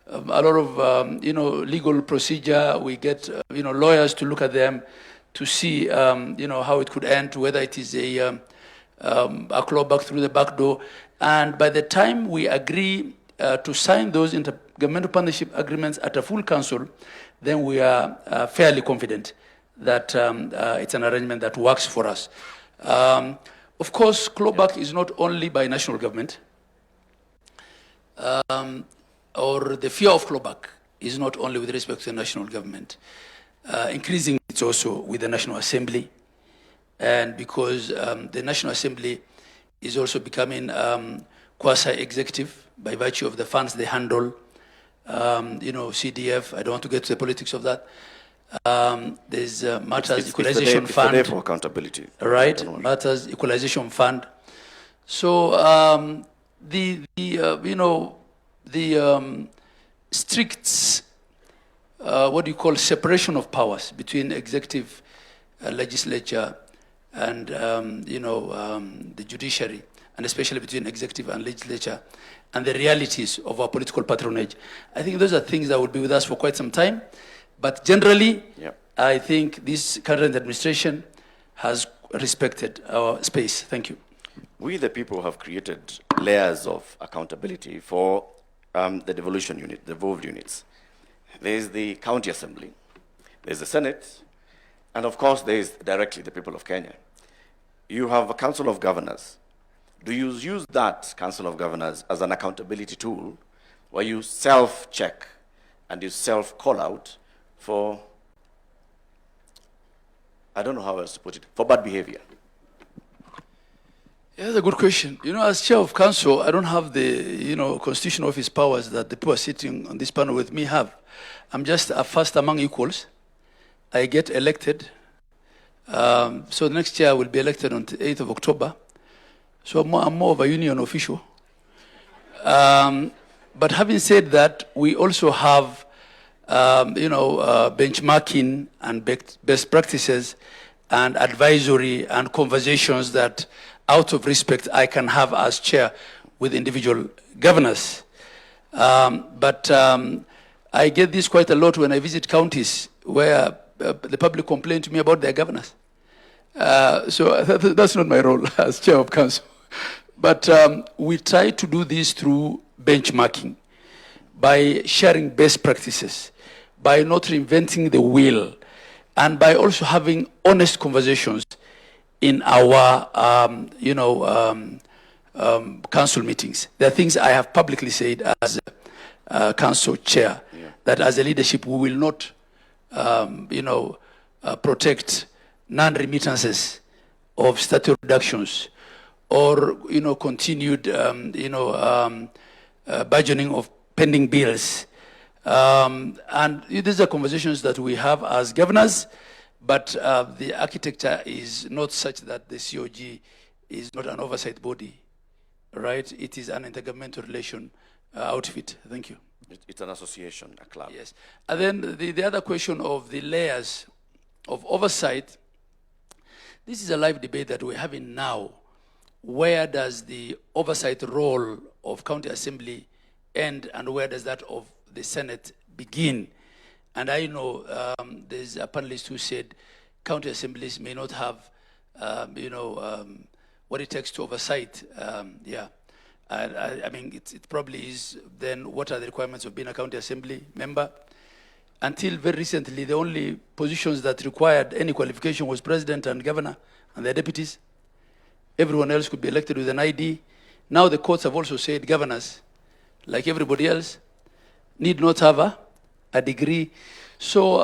lot of, legal procedure. We get, lawyers to look at them to see, how it could end, whether it is a clawback through the back door. And by the time we agree to sign those intergovernmental partnership agreements at a full council, then we are fairly confident that it's an arrangement that works for us. Of course, clawback is not only by national government, or the fear of clawback is not only with respect to the national government. Increasingly, it's also with the National Assembly. And because the National Assembly is also becoming quasi-executive by virtue of the funds they handle, CDF, I don't want to get to the politics of that. There's Matters Equalization Fund. It's the day for accountability. Right, Matters Equalization Fund. So the strict, separation of powers between executive, legislature, and the judiciary, and especially between executive and legislature, and the realities of our political patronage. I think those are things that will be with us for quite some time. But generally, I think this current administration has respected our space. Thank you. We, the people, have created layers of accountability for the devolution unit, the devolved units. There's the county assembly, there's the Senate, and of course there's directly the people of Kenya. You have a council of governors. Do you use that council of governors as an accountability tool where you self-check and you self-call out for, I don't know how else to put it, for bad behavior? Yeah, that's a good question. As chair of council, I don't have the, constitutional office powers that the people sitting on this panel with me have. I'm just a first among equals. I get elected. So the next year I will be elected on the 8th of October. So I'm more of a union official. But having said that, we also have, benchmarking and best practices and advisory and conversations that out of respect I can have as chair with individual governors. But I get this quite a lot when I visit counties where the public complain to me about their governors. So that's not my role as chair of council. But we try to do this through benchmarking, by sharing best practices, by not reinventing the wheel, and by also having honest conversations in our, council meetings. There are things I have publicly said as a council chair, that as a leadership we will not, protect non-remittances of statutory reductions or, continued, budgeting of pending bills. And these are conversations that we have as governors, but the architecture is not such that the COG is not an oversight body, right? It is an intergovernmental relation outfit. Thank you. It's an association, a club. Yes. And then the other question of the layers of oversight, this is a live debate that we're having now. Where does the oversight role of county assembly end, and where does that of the Senate begin? And I know there's a panelist who said county assemblies may not have, what it takes to oversight. I mean, it probably is. Then what are the requirements of being a county assembly member? Until very recently, the only positions that required any qualification was president and governor and their deputies. Everyone else could be elected with an ID. Now the courts have also said governors, like everybody else, need not have a degree. So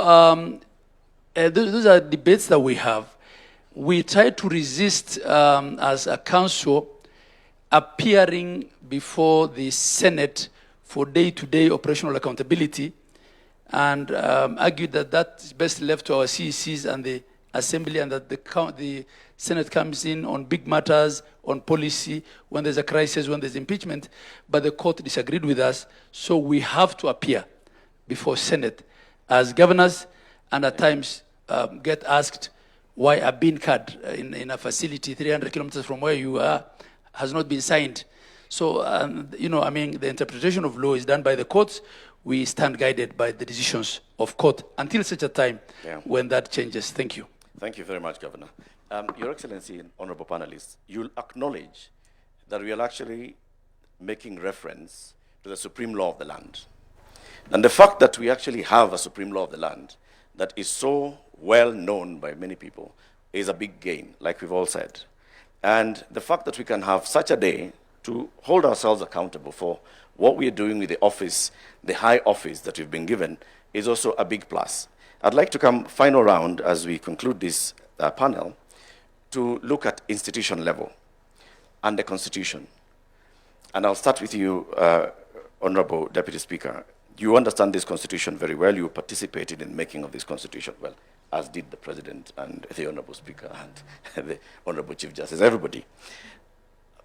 those are debates that we have. We try to resist, as a council, appearing before the Senate for day-to-day operational accountability, and argued that that is best left to our CECs and the Assembly, and that the Senate comes in on big matters, on policy, when there's a crisis, when there's impeachment. But the court disagreed with us, so we have to appear before Senate as governors, and at times get asked why a bean card in a facility 300 kilometers from where you are has not been signed. So, the interpretation of law is done by the courts. We stand guided by the decisions of court until such a time when that changes. Thank you. Thank you very much, Governor. Your Excellency and honorable panelists, you'll acknowledge that we are actually making reference to the supreme law of the land. And the fact that we actually have a supreme law of the land that is so well known by many people is a big gain, like we've all said. And the fact that we can have such a day to hold ourselves accountable for what we are doing with the office, the high office that we've been given, is also a big plus. I'd like to come final round as we conclude this panel to look at institution level and the Constitution. And I'll start with you, Honorable Deputy Speaker. You understand this Constitution very well. You participated in making of this Constitution well, as did the President and the Honorable Speaker and the Honorable Chief Justice, everybody.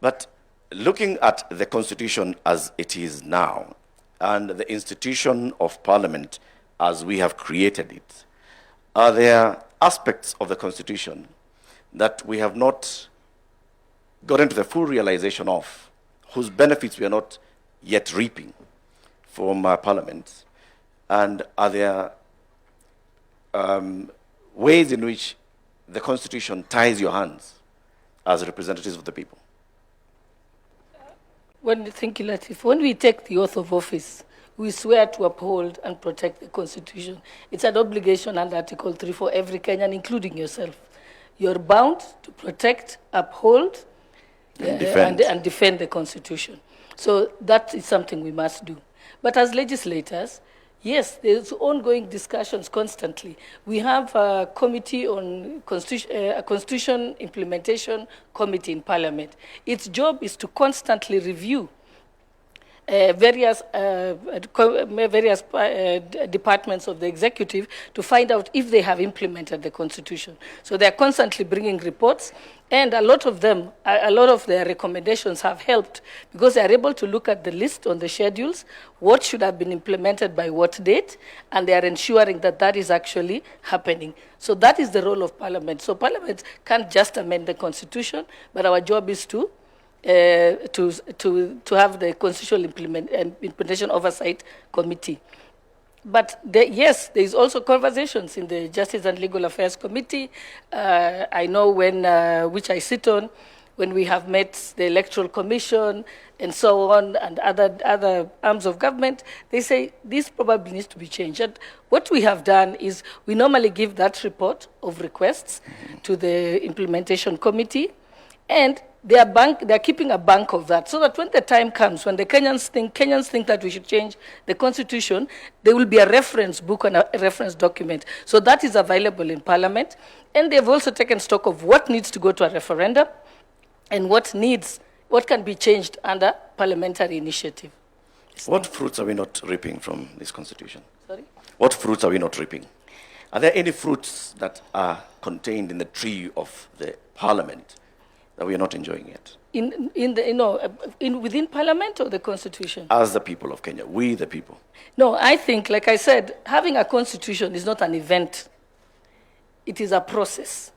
But looking at the Constitution as it is now, and the institution of Parliament as we have created it, are there aspects of the Constitution that we have not gotten to the full realization of, whose benefits we are not yet reaping from Parliament? And are there ways in which the Constitution ties your hands as representatives of the people? Thank you, Latif. When we take the oath of office, we swear to uphold and protect the Constitution. It's an obligation under Article 3 for every Kenyan, including yourself. You're bound to protect, uphold, and defend the Constitution. So that is something we must do. But as legislators, yes, there's ongoing discussions constantly. We have a committee on a Constitution Implementation Committee in Parliament. Its job is to constantly review various departments of the executive to find out if they have implemented the constitution. So they are constantly bringing reports, and a lot of them, a lot of their recommendations have helped because they are able to look at the list on the schedules, what should have been implemented by what date, and they are ensuring that that is actually happening. So that is the role of Parliament. So Parliament can't just amend the constitution, but our job is to have the constitutional implementation oversight committee. But yes, there is also conversations in the Justice and Legal Affairs Committee. I know when, which I sit on, when we have met the Electoral Commission and so on, and other arms of government, they say this probably needs to be changed. And what we have done is we normally give that report of requests to the implementation committee, and they are keeping a bank of that, so that when the time comes, when the Kenyans think that we should change the constitution, there will be a reference book and a reference document. So that is available in Parliament. And they've also taken stock of what needs to go to a referendum and what can be changed under parliamentary initiative. What fruits are we not reaping from this constitution? Sorry? What fruits are we not reaping? Are there any fruits that are contained in the tree of the Parliament that we are not enjoying yet? Within Parliament or the Constitution? As the people of Kenya, we the people. No, I think, like I said, having a constitution is not an event. It is a process.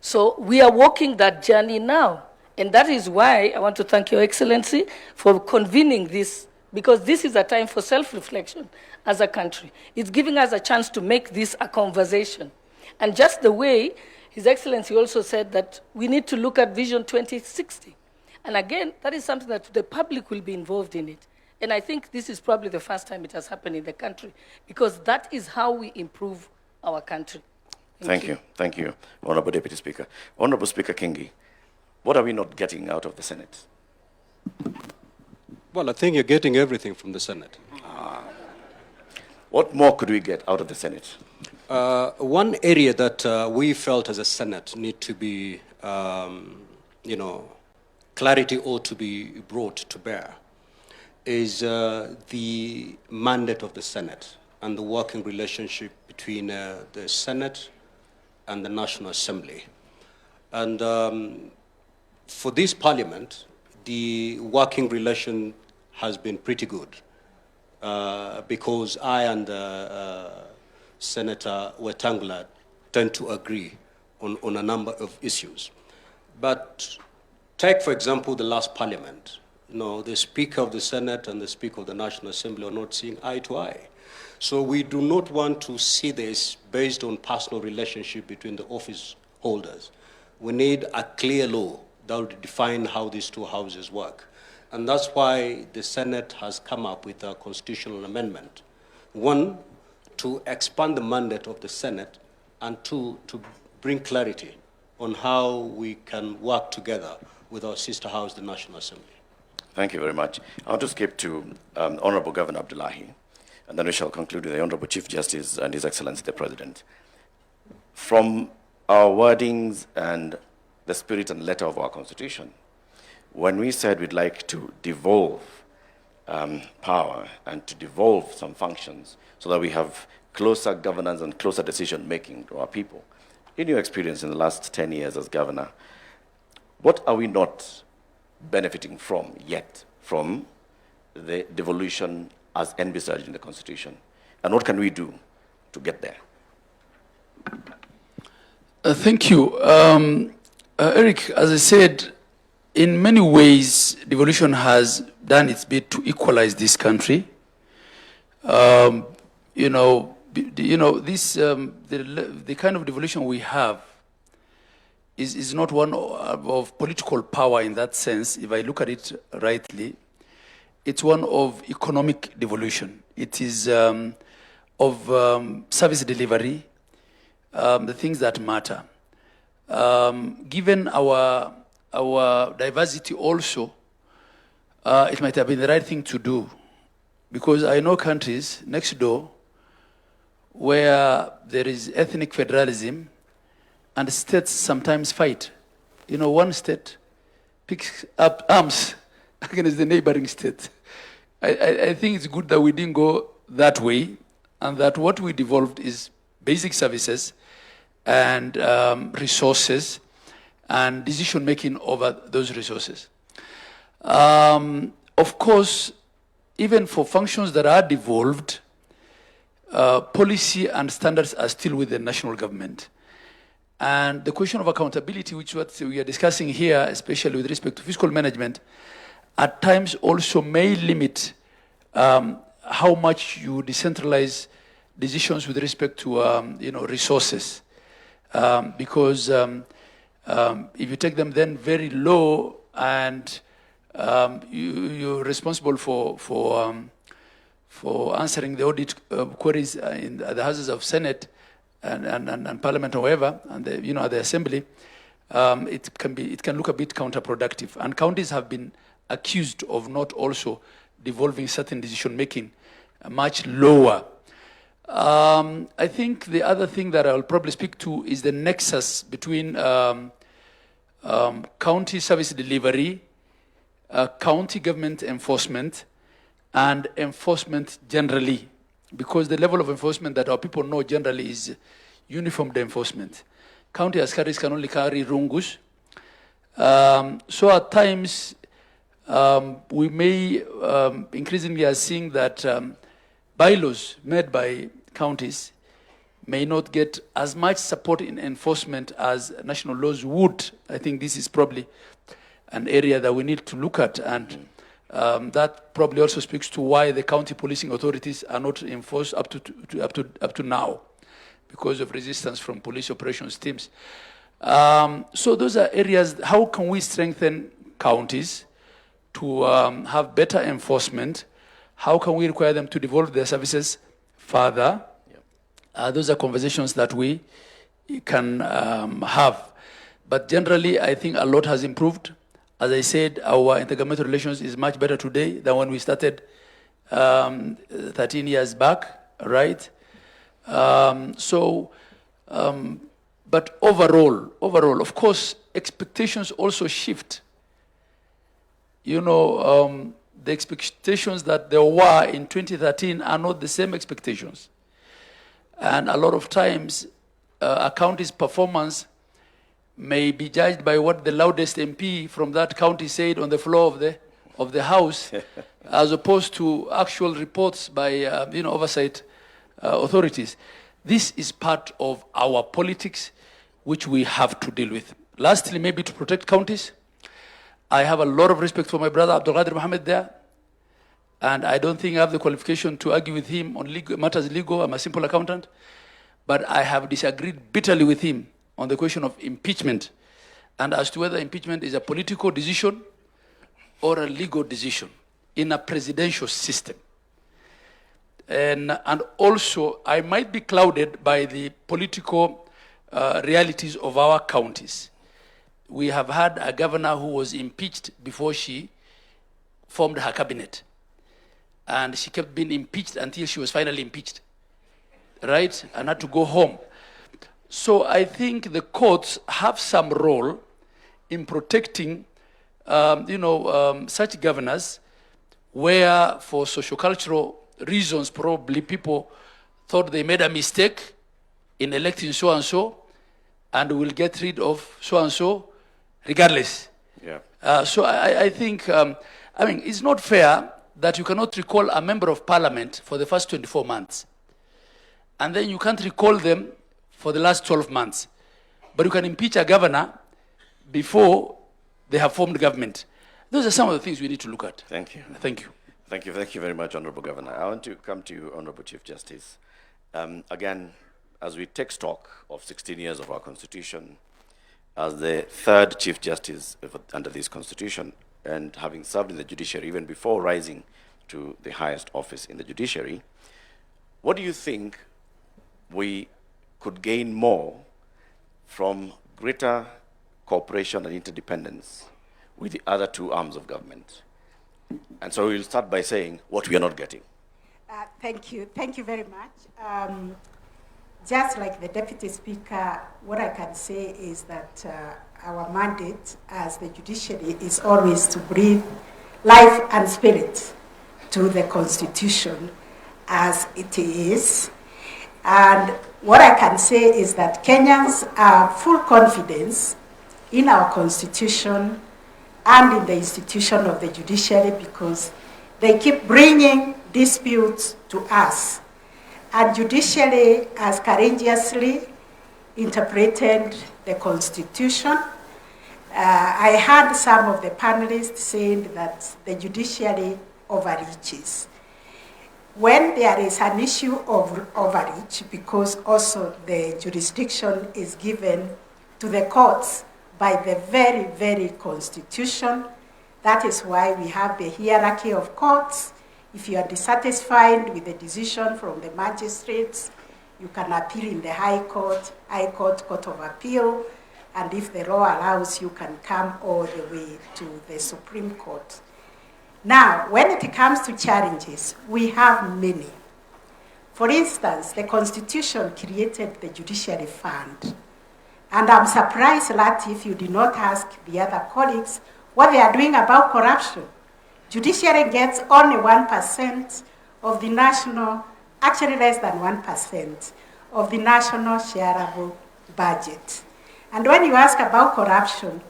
So we are walking that journey now. And that is why I want to thank Your Excellency for convening this, because this is a time for self-reflection as a country. It's giving us a chance to make this a conversation. And just the way His Excellency also said that we need to look at Vision 2060. And again, that is something that the public will be involved in it. And I think this is probably the first time it has happened in the country, because that is how we improve our country. Thank you. Thank you, Honorable Deputy Speaker. Honorable Speaker Kingi, what are we not getting out of the Senate? Well, I think you're getting everything from the Senate. What more could we get out of the Senate? One area that we felt as a Senate need to be, clarity ought to be brought to bear is the mandate of the Senate and the working relationship between the Senate and the National Assembly. And for this Parliament, the working relation has been pretty good because I and Senator Wetangula tend to agree on a number of issues. But take, for example, the last Parliament. The Speaker of the Senate and the Speaker of the National Assembly are not seeing eye to eye. So we do not want to see this based on personal relationship between the office holders. We need a clear law that will define how these two houses work. And that's why the Senate has come up with a constitutional amendment. One, to expand the mandate of the Senate, and two, to bring clarity on how we can work together with our sister house, the National Assembly. Thank you very much. I'll just skip to Honorable Governor Abdullahi, and then we shall conclude with the Honorable Chief Justice and His Excellency the President. From our wordings and the spirit and letter of our Constitution, when we said we'd like to devolve power and to devolve some functions so that we have closer governance and closer decision-making to our people, in your experience in the last 10 years as governor, what are we not benefiting from yet from the devolution as envisaged in the Constitution? And what can we do to get there? Thank you. Eric, as I said, in many ways, devolution has done its bit to equalize this country. The kind of devolution we have is not one of political power in that sense. If I look at it rightly, it's one of economic devolution. It is of service delivery, the things that matter. Given our diversity also, it might have been the right thing to do, because I know countries next door where there is ethnic federalism and states sometimes fight. One state picks up arms against the neighboring state. I think it's good that we didn't go that way, and that what we devolved is basic services and resources and decision-making over those resources. Of course, even for functions that are devolved, policy and standards are still with the national government. And the question of accountability, which is what we are discussing here, especially with respect to fiscal management, at times also may limit how much you decentralize decisions with respect to resources. Because if you take them then very low and you're responsible for answering the audit queries in the houses of Senate and Parliament, however, and the Assembly, it can look a bit counterproductive. And counties have been accused of not also devolving certain decision making much lower. I think the other thing that I'll probably speak to is the nexus between county service delivery, county government enforcement, and enforcement generally, because the level of enforcement that our people know generally is uniformed enforcement. County askaris can only carry rungus. So at times, we may increasingly are seeing that bylaws made by counties may not get as much support in enforcement as national laws would. I think this is probably an area that we need to look at, and that probably also speaks to why the county policing authorities are not enforced up to now, because of resistance from police operations teams. So those are areas. How can we strengthen counties to have better enforcement? How can we require them to devolve their services further? Those are conversations that we can have. But generally, I think a lot has improved. As I said, our intergovernmental relations is much better today than when we started 13 years back, right? But overall, of course, expectations also shift. The expectations that there were in 2013 are not the same expectations. And a lot of times, a county's performance may be judged by what the loudest MP from that county said on the floor of the House, as opposed to actual reports by oversight authorities. This is part of our politics, which we have to deal with. Lastly, maybe to protect counties, I have a lot of respect for my brother Abdul Qadir Mohammed there, and I don't think I have the qualification to argue with him on matters legal. I'm a simple accountant, but I have disagreed bitterly with him on the question of impeachment, and as to whether impeachment is a political decision or a legal decision in a presidential system. And also, I might be clouded by the political realities of our counties. We have had a governor who was impeached before she formed her cabinet. And she kept being impeached until she was finally impeached, right? And had to go home. So I think the courts have some role in protecting, such governors, where for sociocultural reasons probably people thought they made a mistake in electing so-and-so and will get rid of so-and-so regardless. Yeah. So I think, it's not fair that you cannot recall a member of parliament for the first 24 months. And then you can't recall them for the last 12 months. But you can impeach a governor before they have formed government. Those are some of the things we need to look at. Thank you. Thank you. Thank you very much, Honorable Governor. I want to come to you, Honorable Chief Justice. Again, as we take stock of 16 years of our Constitution, as the third Chief Justice under this Constitution, and having served in the judiciary even before rising to the highest office in the judiciary, what do you think we could gain more from greater cooperation and interdependence with the other two arms of government? And so we'll start by saying what we are not getting. Thank you very much. Just like the Deputy Speaker, what I can say is that our mandate as the judiciary is always to breathe life and spirit to the Constitution as it is. And what I can say is that Kenyans have full confidence in our Constitution and in the institution of the judiciary because they keep bringing disputes to us. And judiciary has courageously interpreted the Constitution. I heard some of the panelists saying that the judiciary overreaches. When there is an issue of overreach, because also the jurisdiction is given to the courts by the very, very Constitution, that is why we have the hierarchy of courts. If you are dissatisfied with the decision from the magistrates, you can appeal in the High Court, Court of Appeal, and if the law allows, you can come all the way to the Supreme Court. Now, when it comes to challenges, we have many. For instance, the Constitution created the Judiciary Fund. And I'm surprised that if you did not ask the other colleagues what they are doing about corruption. Judiciary gets only 1% of the national, actually less than 1% of the national shareable budget. And when you ask about corruption,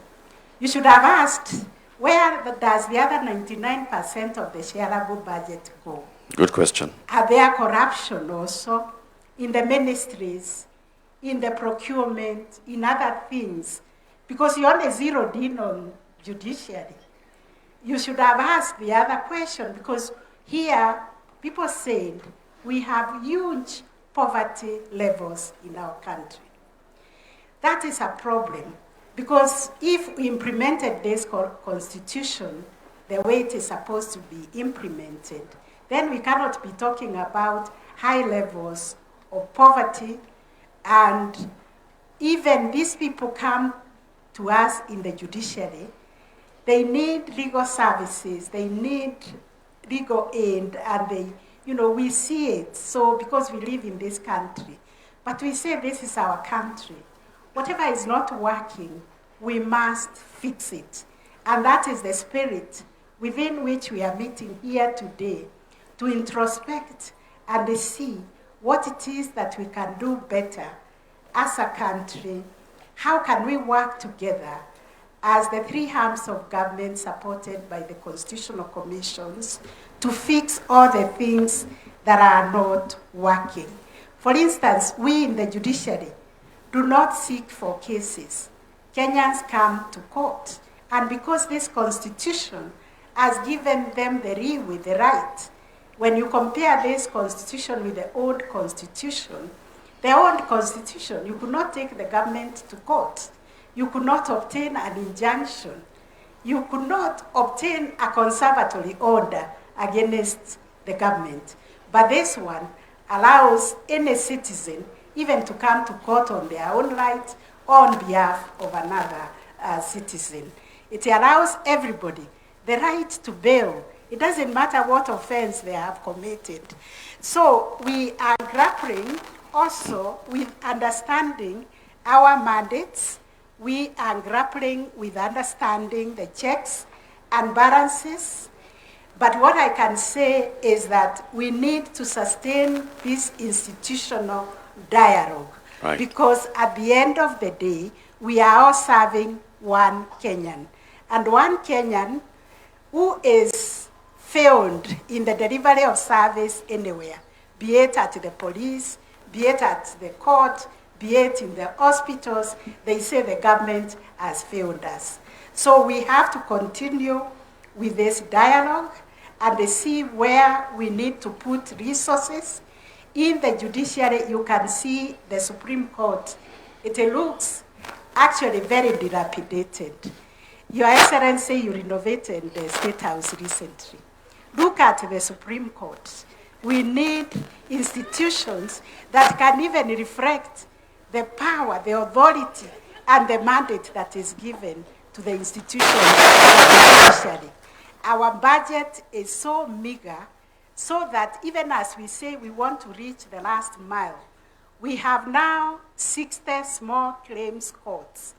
you should have asked, where does the other 99% of the shareable budget go? Good question. Are there corruption also in the ministries, in the procurement, in other things? Because you only zeroed in on judiciary. You should have asked the other question, because here people said we have huge poverty levels in our country. That is a problem, because if we implemented this Constitution the way it is supposed to be implemented, then we cannot be talking about high levels of poverty. And even these people come to us in the judiciary, they need legal services, they need legal aid, and we see it. So because we live in this country, but we say this is our country. Whatever is not working, we must fix it. And that is the spirit within which we are meeting here today, to introspect and see what it is that we can do better as a country. How can we work together as the three arms of government supported by the constitutional commissions to fix all the things that are not working? For instance, we in the judiciary do not seek for cases. Kenyans come to court. And because this Constitution has given them the right, when you compare this Constitution with the old Constitution, you could not take the government to court. You could not obtain an injunction. You could not obtain a conservatory order against the government. But this one allows any citizen even to come to court on their own right or on behalf of another citizen. It allows everybody the right to bail. It doesn't matter what offense they have committed. So we are grappling also with understanding our mandates. We are grappling with understanding the checks and balances. But what I can say is that we need to sustain this institutional dialogue. Right. Because at the end of the day, we are all serving one Kenyan. And one Kenyan who is failed in the delivery of service anywhere, be it at the police, be it at the court, be it in the hospitals, they say the government has failed us. So we have to continue with this dialogue and see where we need to put resources. In the judiciary, you can see the Supreme Court. It looks actually very dilapidated. Your Excellency, you renovated the State House recently. Look at the Supreme Court. We need institutions that can even reflect the power, the authority, and the mandate that is given to the institution of the judiciary. Our budget is so meager, so that even as we say we want to reach the last mile, we have now 60 small claims courts.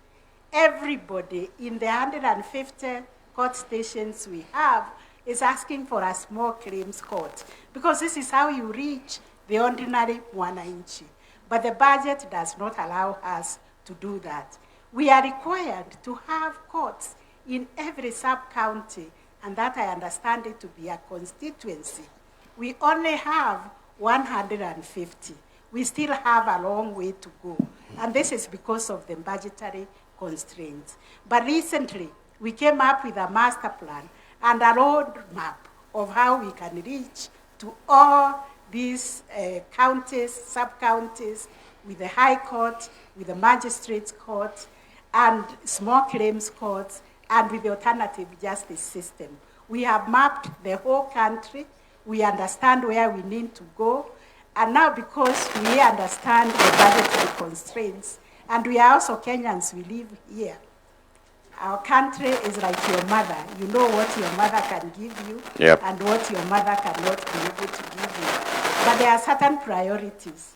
Everybody in the 150 court stations we have is asking for a small claims court, because this is how you reach the ordinary wananchi. But the budget does not allow us to do that. We are required to have courts in every sub-county, and that I understand it to be a constituency. We only have 150. We still have a long way to go. And this is because of the budgetary constraints. But recently, we came up with a master plan and a roadmap of how we can reach to all these counties, sub-counties, with the High Court, with the Magistrates Court, and small claims courts, and with the alternative justice system. We have mapped the whole country. We understand where we need to go. And now, because we understand the budgetary constraints, and we are also Kenyans, we live here. Our country is like your mother. You know what your mother can give you, Yep. and what your mother cannot be able to give you. But there are certain priorities,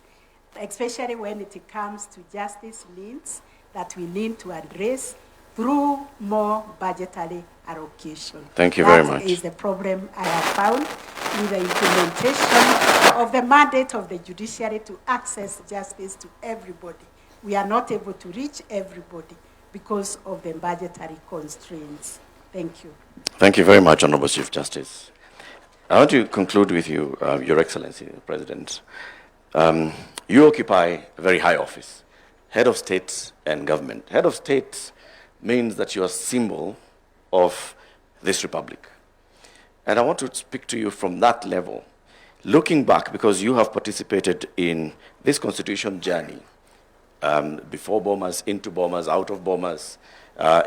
especially when it comes to justice needs, that we need to address through more budgetary allocation. Thank you very much. That is the problem I have found with the implementation of the mandate of the judiciary to access justice to everybody. We are not able to reach everybody because of the budgetary constraints. Thank you. Thank you very much, Honorable Chief Justice. I want to conclude with you, Your Excellency, the President. You occupy a very high office, head of state and government. Head of state means that you are a symbol of this republic. And I want to speak to you from that level, looking back, because you have participated in this constitution journey, before Bomas, into Bomas, out of Bomas,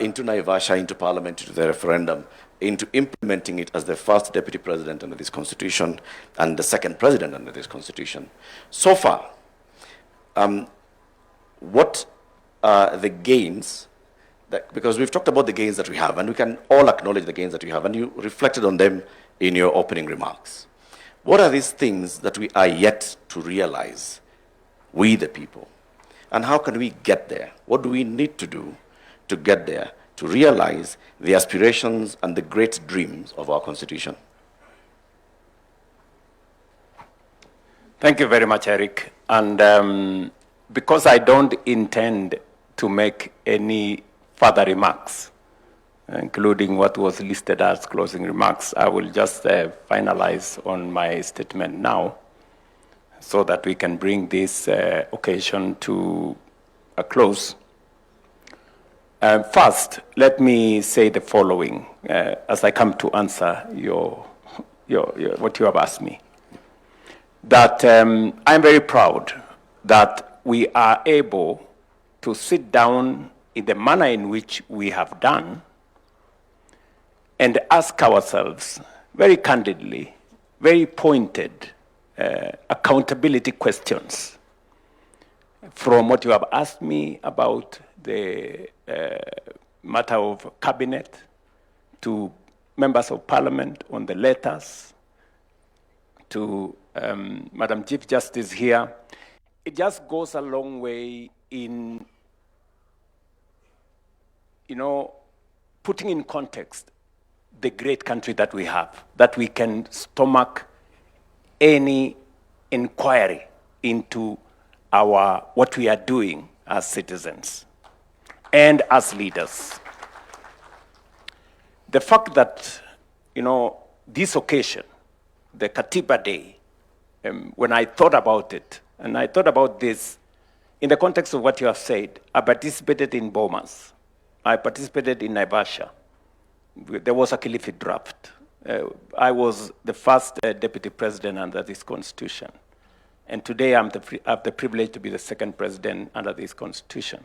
into Naivasha, into parliament, into the referendum, into implementing it as the first deputy president under this constitution and the second president under this constitution. So far, what are the gains? Because we've talked about the gains that we have, and we can all acknowledge the gains that we have, and you reflected on them in your opening remarks. What are these things that we are yet to realize, we the people? And how can we get there? What do we need to do to get there, to realize the aspirations and the great dreams of our Constitution? Thank you very much, Eric. And because I don't intend to make any further remarks, including what was listed as closing remarks, I will just finalize on my statement now, so that we can bring this occasion to a close. First, let me say the following as I come to answer what you have asked me. That I'm very proud that we are able to sit down in the manner in which we have done and ask ourselves very candidly, very pointed, accountability questions from what you have asked me about the matter of cabinet, to members of parliament on the letters, to Madam Chief Justice here. It just goes a long way in, putting in context the great country that we have, that we can stomach any inquiry into what we are doing as citizens and as leaders. The fact that, this occasion, the Katiba Day, when I thought about it, and I thought about this in the context of what you have said, I participated in Bomas. I participated in Naivasha. There was a Kilifi draft. I was the first deputy president under this constitution. And today I have the privilege to be the second president under this constitution.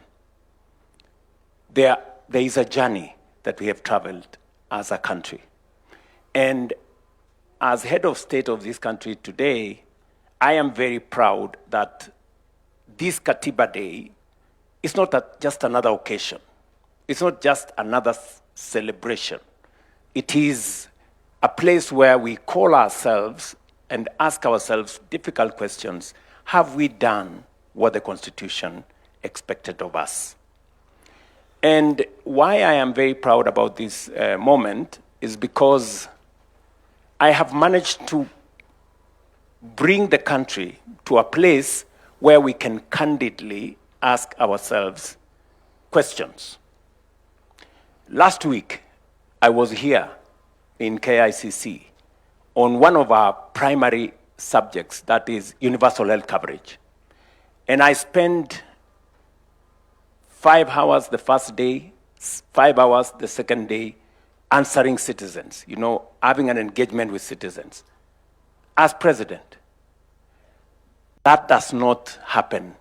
There is a journey that we have traveled as a country. And as head of state of this country today, I am very proud that this Katiba Day is not just another occasion. It's not just another celebration. It is a place where we call ourselves and ask ourselves difficult questions. Have we done what the Constitution expected of us? And why I am very proud about this moment is because I have managed to bring the country to a place where we can candidly ask ourselves questions. Last week, I was here in KICC on one of our primary subjects, that is universal health coverage. And I spent 5 hours the first day, 5 hours the second day, answering citizens, having an engagement with citizens. As president, that does not happen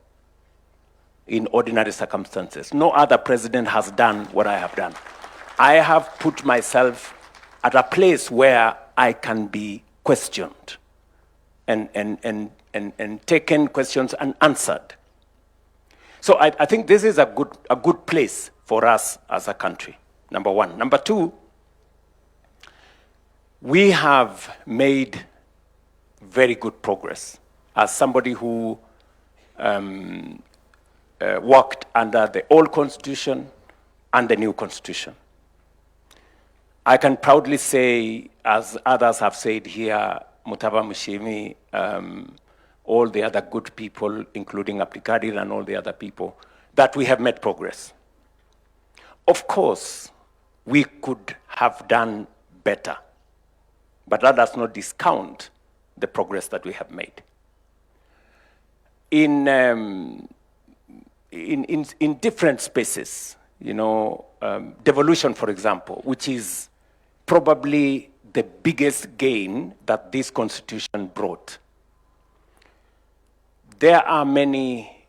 in ordinary circumstances. No other president has done what I have done. I have put myself at a place where I can be questioned and taken questions and answered. So I think this is a good place for us as a country, number one. Number two, we have made very good progress. As somebody who worked under the old constitution and the new constitution, I can proudly say, as others have said here, Mutava Mushimi, all the other good people, including Abdikadir and all the other people, that we have made progress. Of course, we could have done better, but that does not discount the progress that we have made. In different spaces, devolution, for example, which is probably the biggest gain that this constitution brought. There are many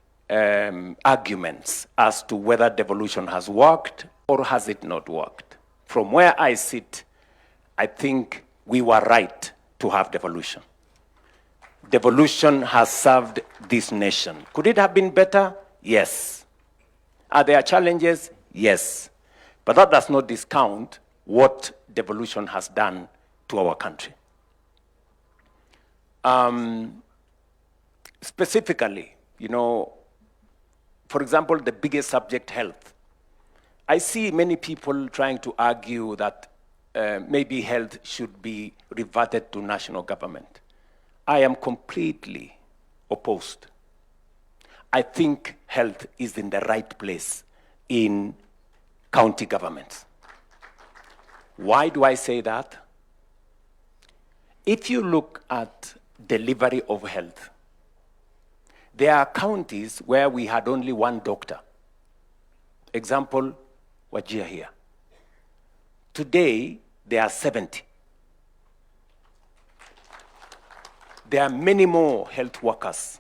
arguments as to whether devolution has worked or has it not worked. From where I sit, I think we were right to have devolution. Devolution has served this nation. Could it have been better? Yes. Are there challenges? Yes. But that does not discount what devolution has done to our country. Specifically, for example, the biggest subject, health. I see many people trying to argue that maybe health should be reverted to national government. I am completely opposed. I think health is in the right place in county governments. Why do I say that? If you look at delivery of health, there are counties where we had only one doctor. Example, Wajir here. Today, there are 70. There are many more health workers.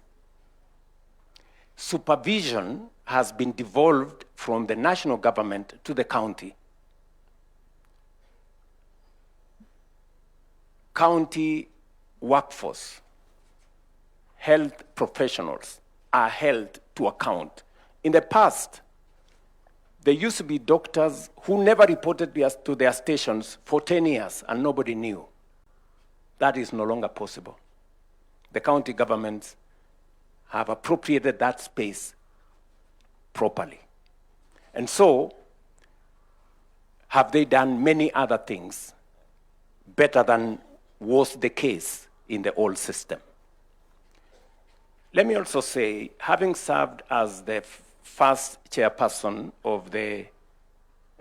Supervision has been devolved from the national government to the county. County workforce, health professionals are held to account. In the past, there used to be doctors who never reported to their stations for 10 years and nobody knew. That is no longer possible. The county governments have appropriated that space properly. And so, have they done many other things better than was the case in the old system? Let me also say, having served as the first chairperson of the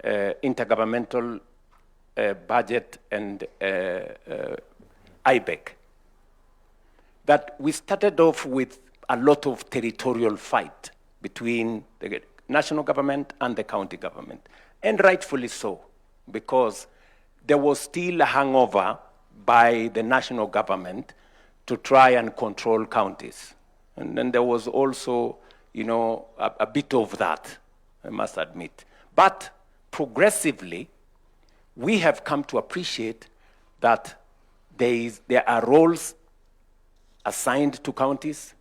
Intergovernmental Budget and IBEC, that we started off with a lot of territorial fight between the national government and the county government. And rightfully so, because there was still a hangover by the national government to try and control counties. And then there was also, a bit of that, I must admit. But progressively, we have come to appreciate that there are roles assigned to counties,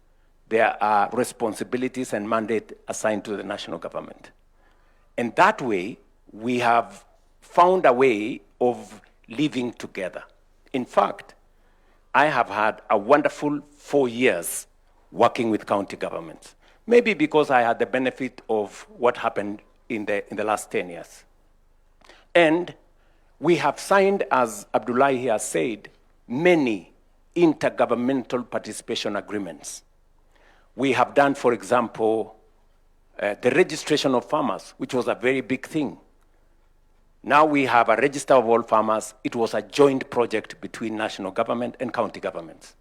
there are responsibilities and mandate assigned to the national government. And that way, we have found a way of living together. In fact, I have had a wonderful 4 years working with county governments, maybe because I had the benefit of what happened in the last 10 years. And we have signed, as Abdullahi has said, many intergovernmental participation agreements. We have done, for example, the registration of farmers, which was a very big thing. Now we have a register of all farmers. It was a joint project between national government and county governments.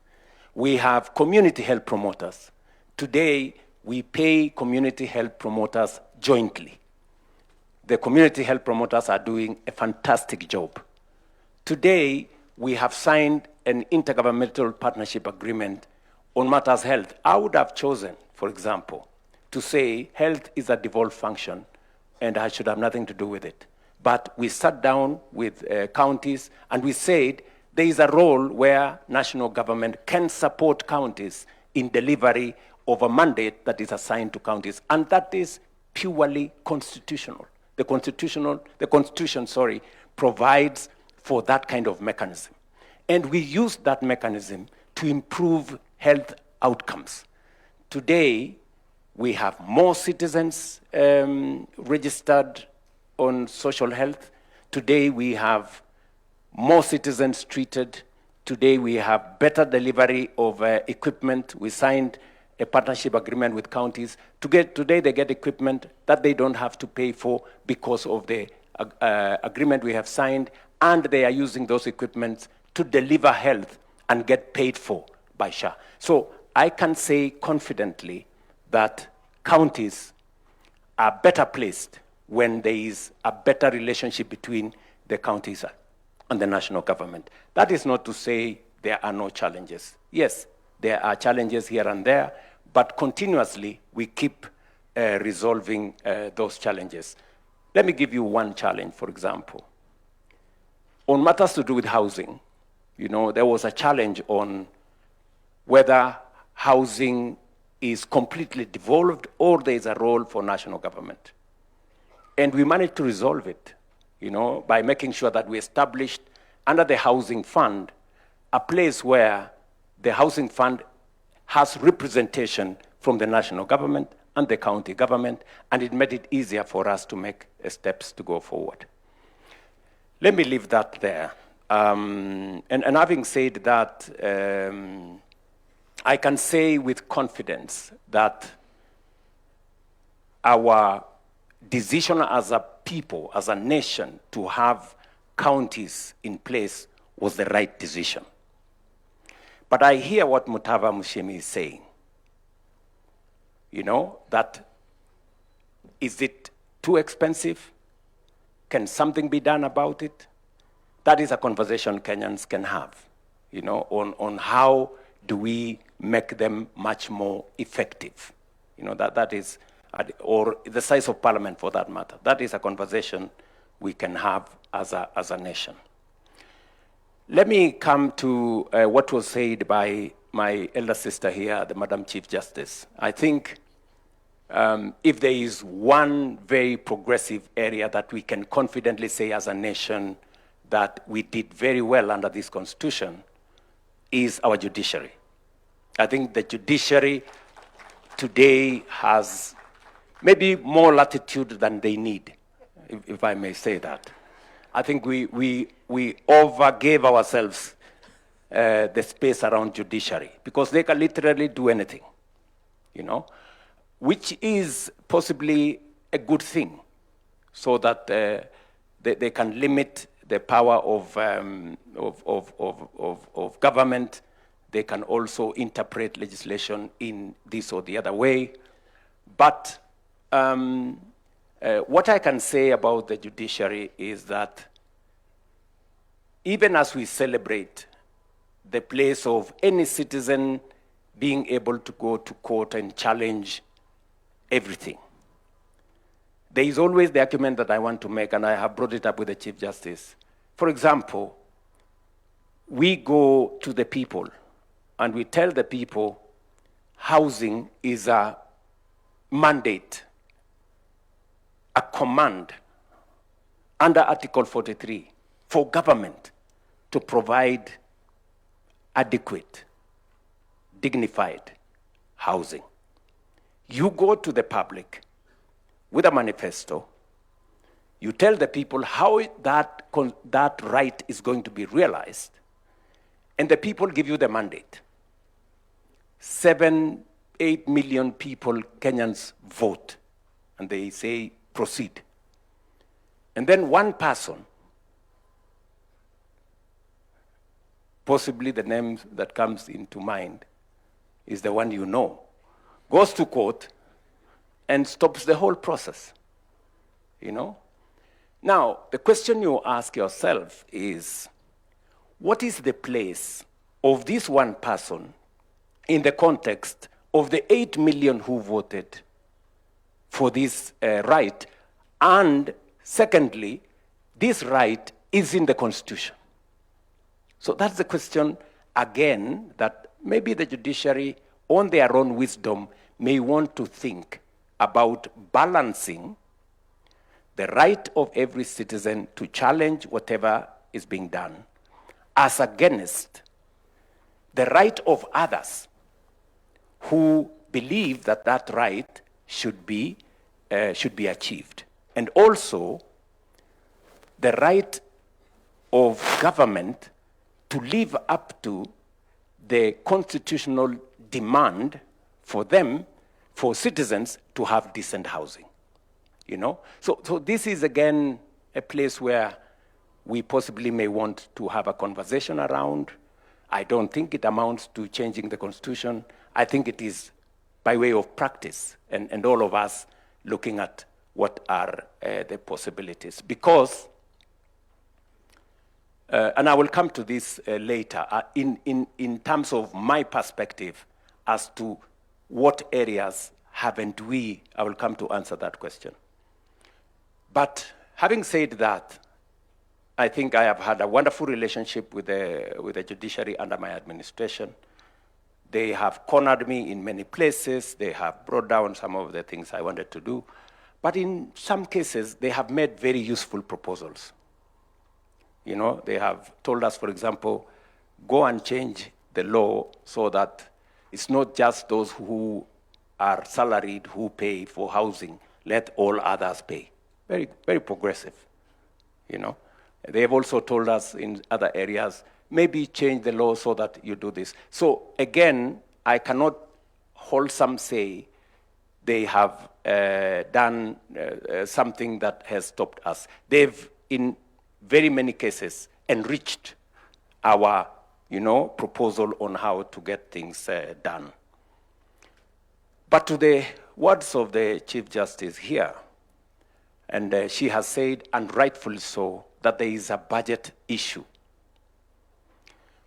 We have community health promoters. Today, we pay community health promoters jointly. The community health promoters are doing a fantastic job. Today, we have signed an intergovernmental partnership agreement on matters health. I would have chosen, for example, to say health is a devolved function and I should have nothing to do with it. But we sat down with counties and we said there is a role where national government can support counties in delivery of a mandate that is assigned to counties, and that is purely constitutional. The Constitution, provides for that kind of mechanism. And we use that mechanism to improve health outcomes. Today, we have more citizens registered on social health. Today, we have more citizens treated. Today, we have better delivery of equipment. We signed a partnership agreement with counties. Today, they get equipment that they don't have to pay for because of the agreement we have signed, and they are using those equipments to deliver health and get paid for by SHA. So I can say confidently that counties are better placed when there is a better relationship between the counties and the national government. That is not to say there are no challenges. Yes, there are challenges here and there, but continuously we keep resolving those challenges. Let me give you one challenge, for example. On matters to do with housing, there was a challenge on whether housing is completely devolved or there is a role for national government. And we managed to resolve it, by making sure that we established under the housing fund a place where the housing fund has representation from the national government and the county government, and it made it easier for us to make steps to go forward. Let me leave that there. And having said that, I can say with confidence that our decision as a people, as a nation, to have counties in place was the right decision. But I hear what Mutava Mushemi is saying. That is it too expensive? Can something be done about it? That is a conversation Kenyans can have, on how do we make them much more effective. That is, or the size of parliament for that matter. That is a conversation we can have as a nation. Let me come to what was said by my elder sister here, the Madam Chief Justice. I think if there is one very progressive area that we can confidently say as a nation that we did very well under this constitution is our judiciary. I think the judiciary today has maybe more latitude than they need, if I may say that. I think we overgave ourselves the space around judiciary because they can literally do anything, which is possibly a good thing, so that they can limit the power of government. They can also interpret legislation in this or the other way. But what I can say about the judiciary is that even as we celebrate the place of any citizen being able to go to court and challenge everything, there is always the argument that I want to make, and I have brought it up with the Chief Justice. For example, we go to the people and we tell the people housing is a mandate, a command under Article 43 for government to provide adequate, dignified housing. You go to the public with a manifesto, you tell the people how that right is going to be realized, and the people give you the mandate. 7, 8 million people, Kenyans, vote, and they say, proceed. And then one person, possibly the name that comes into mind is the one you know, goes to court and stops the whole process, you know? Now, the question you ask yourself is, what is the place of this one person in the context of the 8 million who voted for this right? And secondly, this right is in the Constitution. So that's the question, again, that maybe the judiciary, on their own wisdom, may want to think about balancing the right of every citizen to challenge whatever is being done as against the right of others who believe that that right should be achieved. And also the right of government to live up to the constitutional demand for them, for citizens, to have decent housing. You know? So this is, again, a place where we possibly may want to have a conversation around. I don't think it amounts to changing the Constitution. I think it is by way of practice, and all of us looking at what are the possibilities. Because, and I will come to this later, in terms of my perspective as to what areas haven't we, I will come to answer that question. But having said that, I think I have had a wonderful relationship with the judiciary under my administration. They have cornered me in many places. They have brought down some of the things I wanted to do. But in some cases, they have made very useful proposals. You know, they have told us, for example, go and change the law so that it's not just those who are salaried who pay for housing, let all others pay. Very, very progressive, you know. They have also told us in other areas, maybe change the law so that you do this. So again, I cannot wholesome say they have done something that has stopped us. They've, in very many cases, enriched our, you know, proposal on how to get things done. But to the words of the Chief Justice here, and she has said, and rightfully so, that there is a budget issue,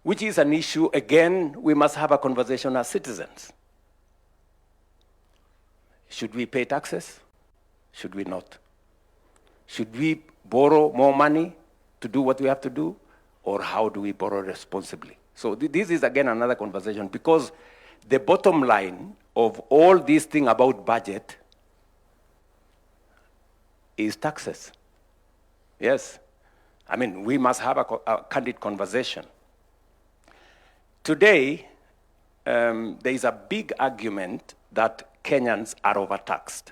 which is an issue, again, we must have a conversation as citizens. Should we pay taxes? Should we not? Should we borrow more money to do what we have to do? Or how do we borrow responsibly? So this is, again, another conversation, because the bottom line of all this thing about budget is taxes. Yes. I mean, we must have a candid conversation. Today, there is a big argument that Kenyans are overtaxed.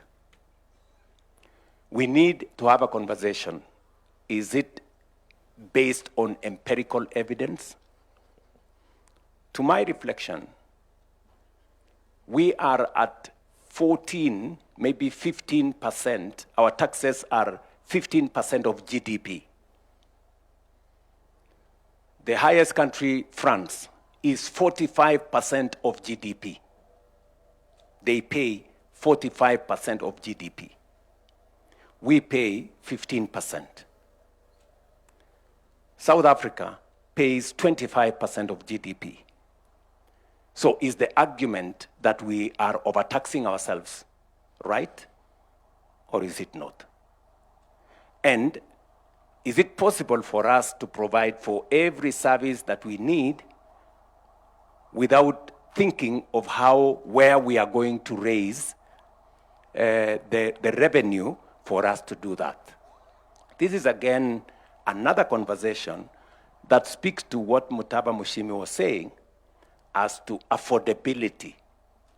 We need to have a conversation. Is it based on empirical evidence? To my reflection, we are at 14, maybe 15%. Our taxes are 15% of GDP. The highest country, France, is 45% of GDP. They pay 45% of GDP. We pay 15%. South Africa pays 25% of GDP. So is the argument that we are overtaxing ourselves right, or is it not? And is it possible for us to provide for every service that we need without thinking of where we are going to raise the revenue for us to do that? This is, again, another conversation that speaks to what Mutaba Mushimi was saying as to affordability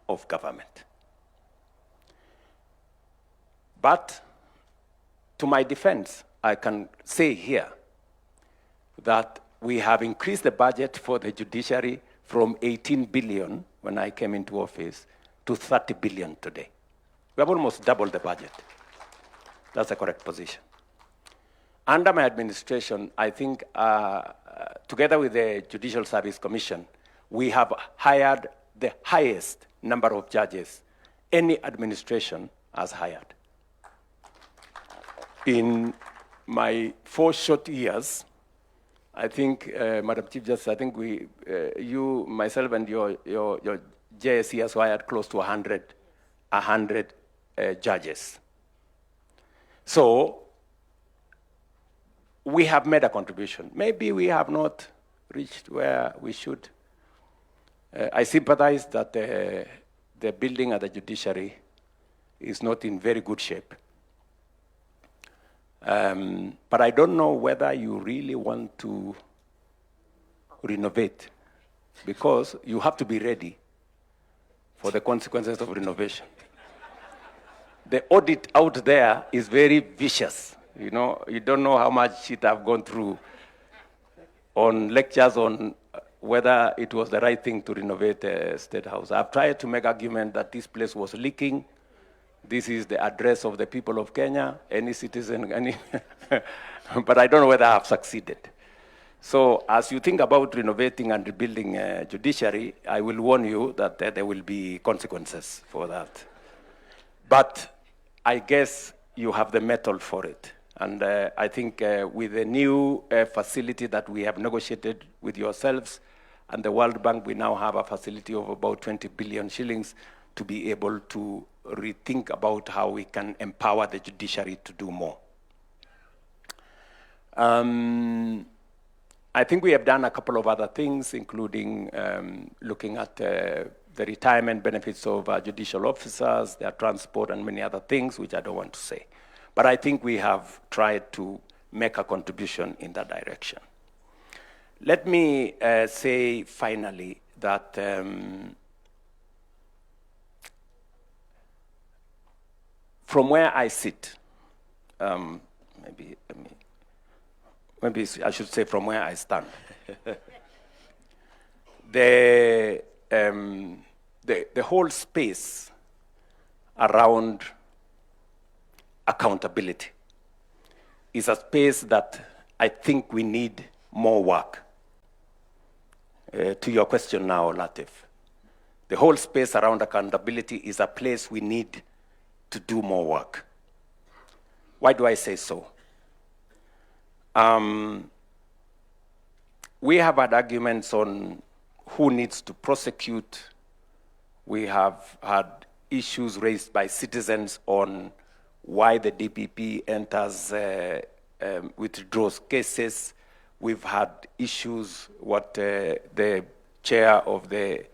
of government. But to my defense, I can say here that we have increased the budget for the judiciary from 18 billion when I came into office to 30 billion today. We have almost doubled the budget. That's the correct position. Under my administration, I think, together with the Judicial Service Commission, we have hired the highest number of judges any administration has hired. In my 4 short years, I think, Madam Chief Justice, I think you, myself, and your JSC has hired close to 100 judges. So we have made a contribution. Maybe we have not reached where we should. I sympathize that the building at the judiciary is not in very good shape. But I don't know whether you really want to renovate, because you have to be ready for the consequences of renovation. The audit out there is very vicious. You know, you don't know how much shit I've gone through on lectures on whether it was the right thing to renovate a State House. I've tried to make argument that this place was leaking. This is the address of the people of Kenya, any citizen, but I don't know whether I have succeeded. So as you think about renovating and rebuilding a judiciary, I will warn you that there will be consequences for that. But I guess you have the mettle for it. And I think with the new facility that we have negotiated with yourselves and the World Bank, we now have a facility of about 20 billion shillings to be able to rethink about how we can empower the judiciary to do more. I think we have done a couple of other things, including looking at the retirement benefits of judicial officers, their transport, and many other things, which I don't want to say. But I think we have tried to make a contribution in that direction. Let me say finally that from where I sit, maybe I should say from where I stand, the whole space around accountability is a space that I think we need more work. To your question now, Latif, the whole space around accountability is a place we need to do more work. Why do I say so? We have had arguments on who needs to prosecute. We have had issues raised by citizens on why the DPP enters, withdraws cases. We've had issues, what the chair of the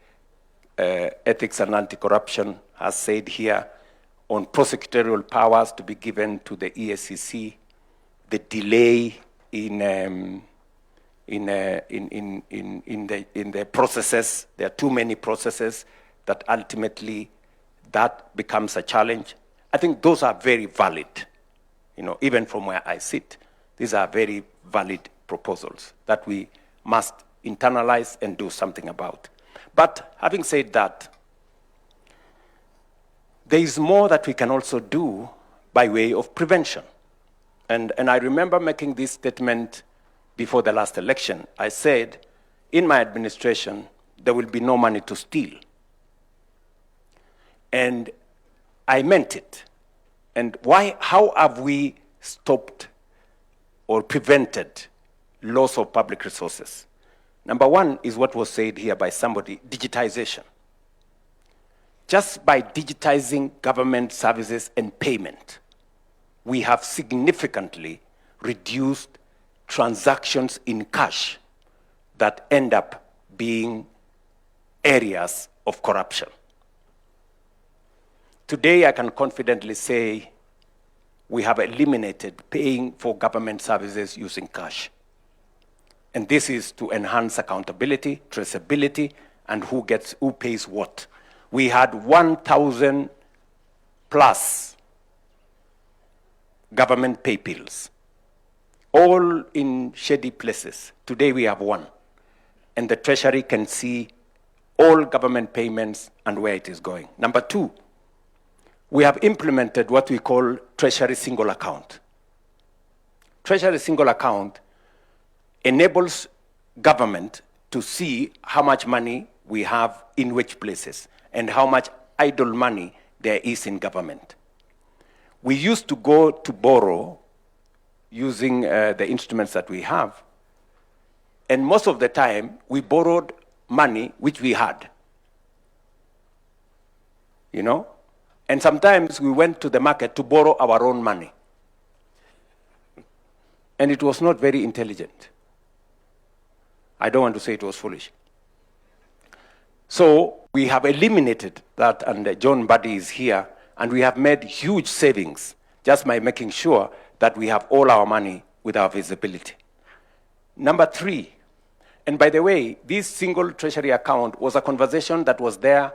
Ethics and Anti-Corruption has said here, on prosecutorial powers to be given to the EACC, the delay in the processes. There are too many processes that ultimately that becomes a challenge. I think those are very valid. You know, even from where I sit, these are very valid proposals that we must internalize and do something about. But having said that, there is more that we can also do by way of prevention. And I remember making this statement before the last election. I said, in my administration, there will be no money to steal. And I meant it. And how have we stopped or prevented loss of public resources? Number one is what was said here by somebody, digitization. Just by digitizing government services and payment, we have significantly reduced transactions in cash that end up being areas of corruption. Today, I can confidently say we have eliminated paying for government services using cash. And this is to enhance accountability, traceability, and who pays what. We had 1,000 plus government pay bills all in shady places. Today we have one. And the Treasury can see all government payments and where it is going. Number two, we have implemented what we call Treasury Single Account. Treasury Single Account enables government to see how much money we have in which places and how much idle money there is in government. We used to go to borrow using the instruments that we have, and most of the time we borrowed money which we had, you know? And sometimes we went to the market to borrow our own money. And it was not very intelligent. I don't want to say it was foolish. So we have eliminated that, and John Buddy is here, and we have made huge savings just by making sure that we have all our money with our visibility. Number three, and by the way, this single treasury account was a conversation that was there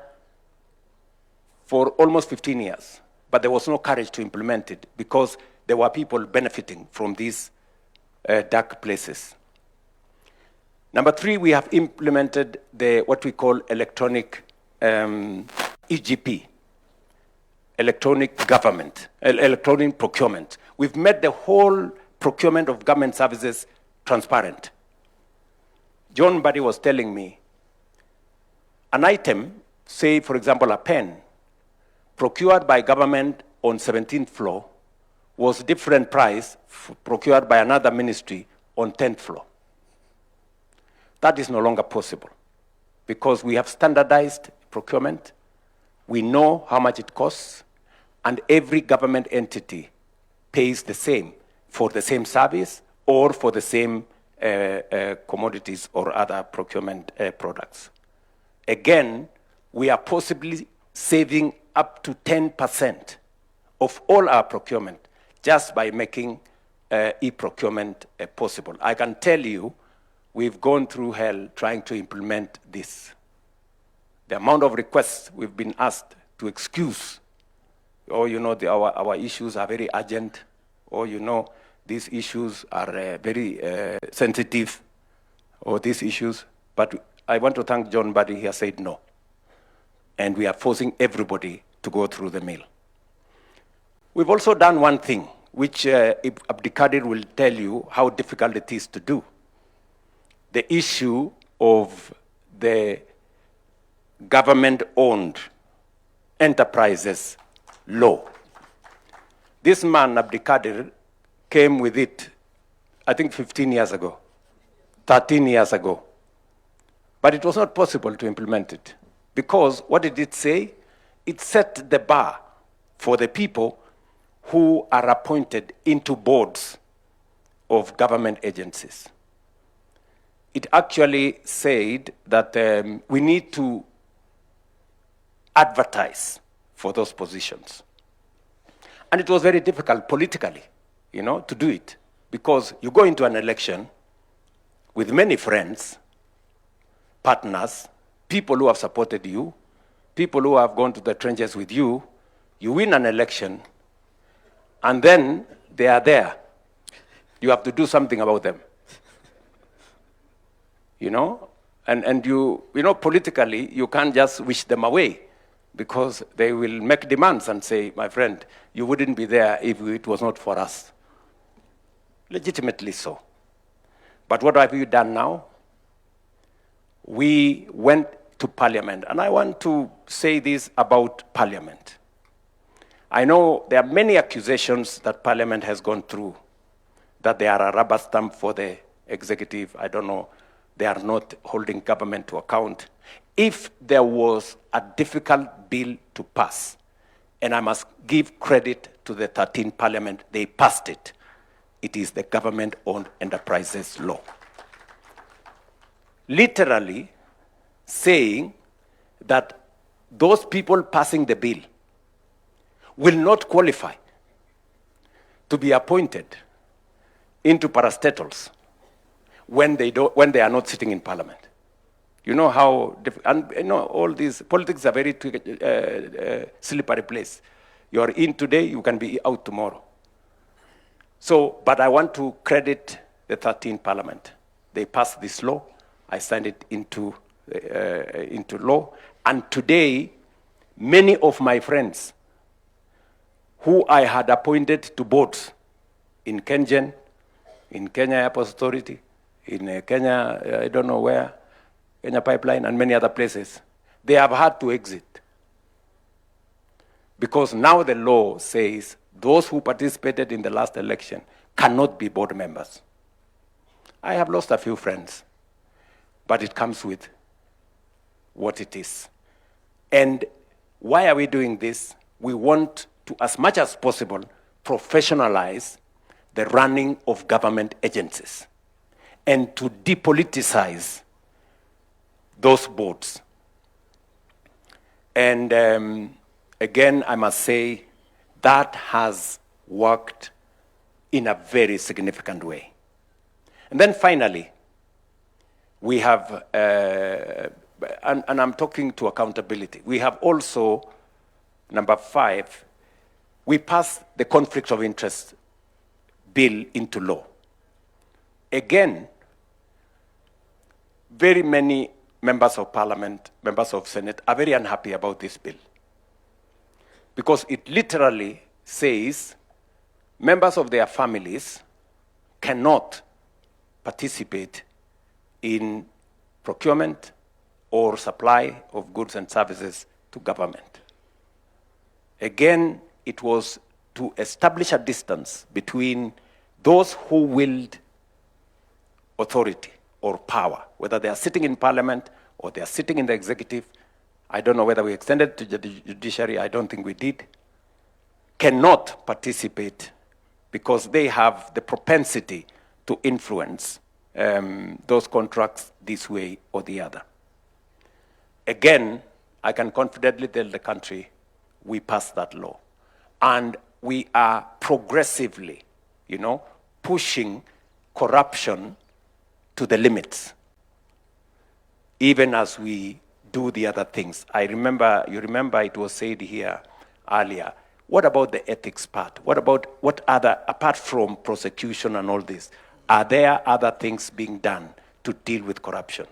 for almost 15 years, but there was no courage to implement it because there were people benefiting from these dark places. Number three, we have implemented what we call electronic EGP, electronic government, electronic procurement. We've made the whole procurement of government services transparent. John Buddy was telling me, an item, say for example a pen, procured by government on 17th floor was different price procured by another ministry on 10th floor. That is no longer possible because we have standardized procurement. We know how much it costs, and every government entity pays the same for the same service or for the same commodities or other procurement products. Again, we are possibly saving up to 10% of all our procurement just by making e-procurement possible. I can tell you, we've gone through hell trying to implement this. The amount of requests we've been asked to excuse, or you know, our issues are very urgent, or you know, these issues are very sensitive, or these issues. But I want to thank John Buddy, he has said no. And we are forcing everybody to go through the mill. We've also done one thing, which Abdikadir will tell you how difficult it is to do. The issue of the government-owned enterprises law. This man, Abdikadir, came with it, I think 15 years ago, 13 years ago. But it was not possible to implement it. Because what did it say? It set the bar for the people who are appointed into boards of government agencies. It actually said that we need to advertise for those positions. And it was very difficult politically, you know, to do it. Because you go into an election with many friends, partners, people who have supported you, people who have gone to the trenches with you, you win an election, and then they are there. You have to do something about them. You know? And you know, politically, you can't just wish them away because they will make demands and say, my friend, you wouldn't be there if it was not for us. Legitimately so. But what have you done now? We went to Parliament, and I want to say this about Parliament. I know there are many accusations that Parliament has gone through, that they are a rubber stamp for the executive. I don't know, they are not holding government to account. If there was a difficult bill to pass, and I must give credit to the 13th Parliament, they passed it. It is the government-owned enterprises law. Literally saying that those people passing the bill will not qualify to be appointed into parastatals when they are not sitting in Parliament. You know how, and you know, all these politics are very slippery place. You are in today, you can be out tomorrow. So, but I want to credit the 13th Parliament. They passed this law. I signed it into law. And today, many of my friends who I had appointed to boards in Kenyan, in Kenya Airports Authority, in Kenya, I don't know where, Kenya Pipeline, and many other places, they have had to exit. Because now the law says those who participated in the last election cannot be board members. I have lost a few friends, but it comes with what it is. And why are we doing this? We want to, as much as possible, professionalize the running of government agencies and to depoliticize those boards. And again, I must say that has worked in a very significant way. And then finally, we have, and I'm talking to accountability, we have also, number 5, we passed the conflict of interest bill into law. Again, very many members of parliament, members of Senate are very unhappy about this bill, because it literally says members of their families cannot participate in procurement or supply of goods and services to government. Again, it was to establish a distance between those who wield authority or power, whether they are sitting in parliament or they are sitting in the executive. I don't know whether we extended to the judiciary, I don't think we did, cannot participate because they have the propensity to influence those contracts this way or the other. Again, I can confidently tell the country we passed that law. And we are progressively, pushing corruption to the limits, even as we do the other things. You remember it was said here earlier, what about the ethics part? What about what other, apart from prosecution and all this, are there other things being done to deal with corruption?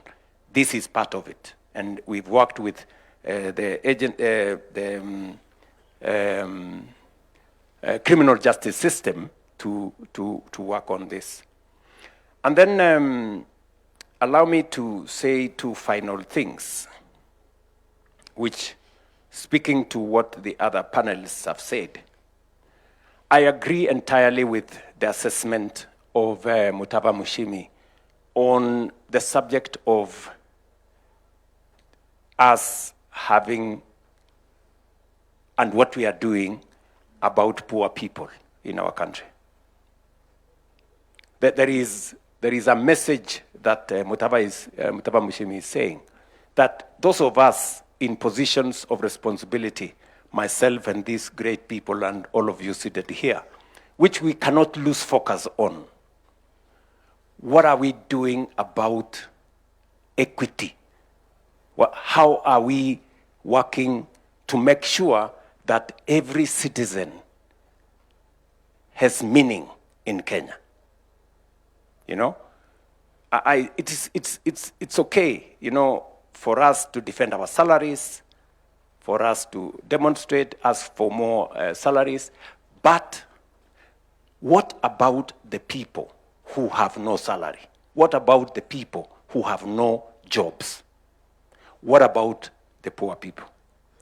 This is part of it. And we've worked with criminal justice system to work on this. And then allow me to say 2 final things, which, speaking to what the other panelists have said, I agree entirely with the assessment of Mutava Mushimi on the subject of us having and what we are doing about poor people in our country. There is a message that Mutava Mushimi is saying, that those of us in positions of responsibility, myself and these great people and all of you seated here, which we cannot lose focus on. What are we doing about equity? How are we working to make sure that every citizen has meaning in Kenya? It's okay, for us to defend our salaries, for us to demonstrate, ask for more salaries, but what about the people who have no salary? What about the people who have no jobs? What about the poor people?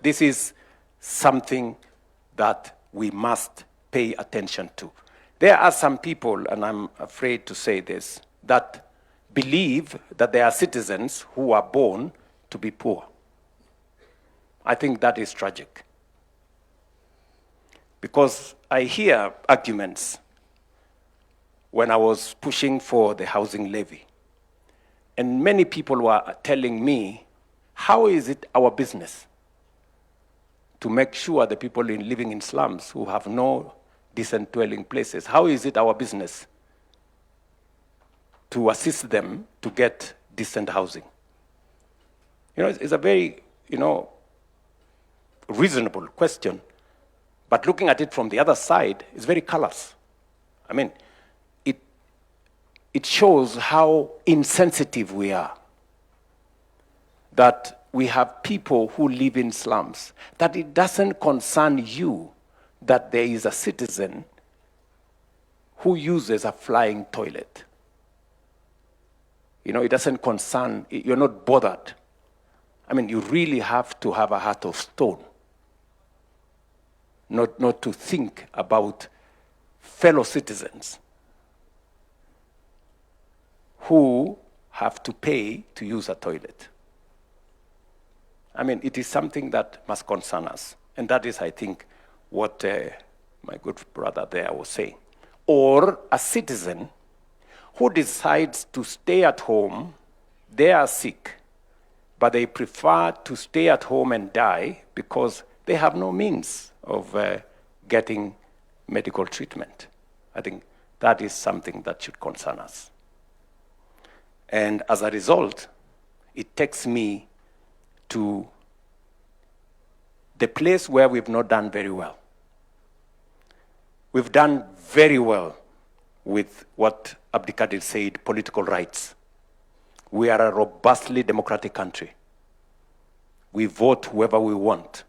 This is something that we must pay attention to. There are some people, and I'm afraid to say this, that believe that there are citizens who are born to be poor. I think that is tragic. Because I hear arguments when I was pushing for the housing levy. And many people were telling me, how is it our business to make sure the people living in slums who have no decent dwelling places, how is it our business to assist them to get decent housing? It's a very, reasonable question, but looking at it from the other side is very callous. I mean, it shows how insensitive we are. That we have people who live in slums, that it doesn't concern you that there is a citizen who uses a flying toilet. You know, it doesn't concern, you're not bothered. I mean, you really have to have a heart of stone, not to think about fellow citizens who have to pay to use a toilet. I mean, it is something that must concern us. And that is, I think, what my good brother there was saying. Or a citizen who decides to stay at home, they are sick, but they prefer to stay at home and die because they have no means of getting medical treatment. I think that is something that should concern us. And as a result, it takes me to the place where we've not done very well. We've done very well with what Abdikadir said, political rights. We are a robustly democratic country. We vote whoever we want.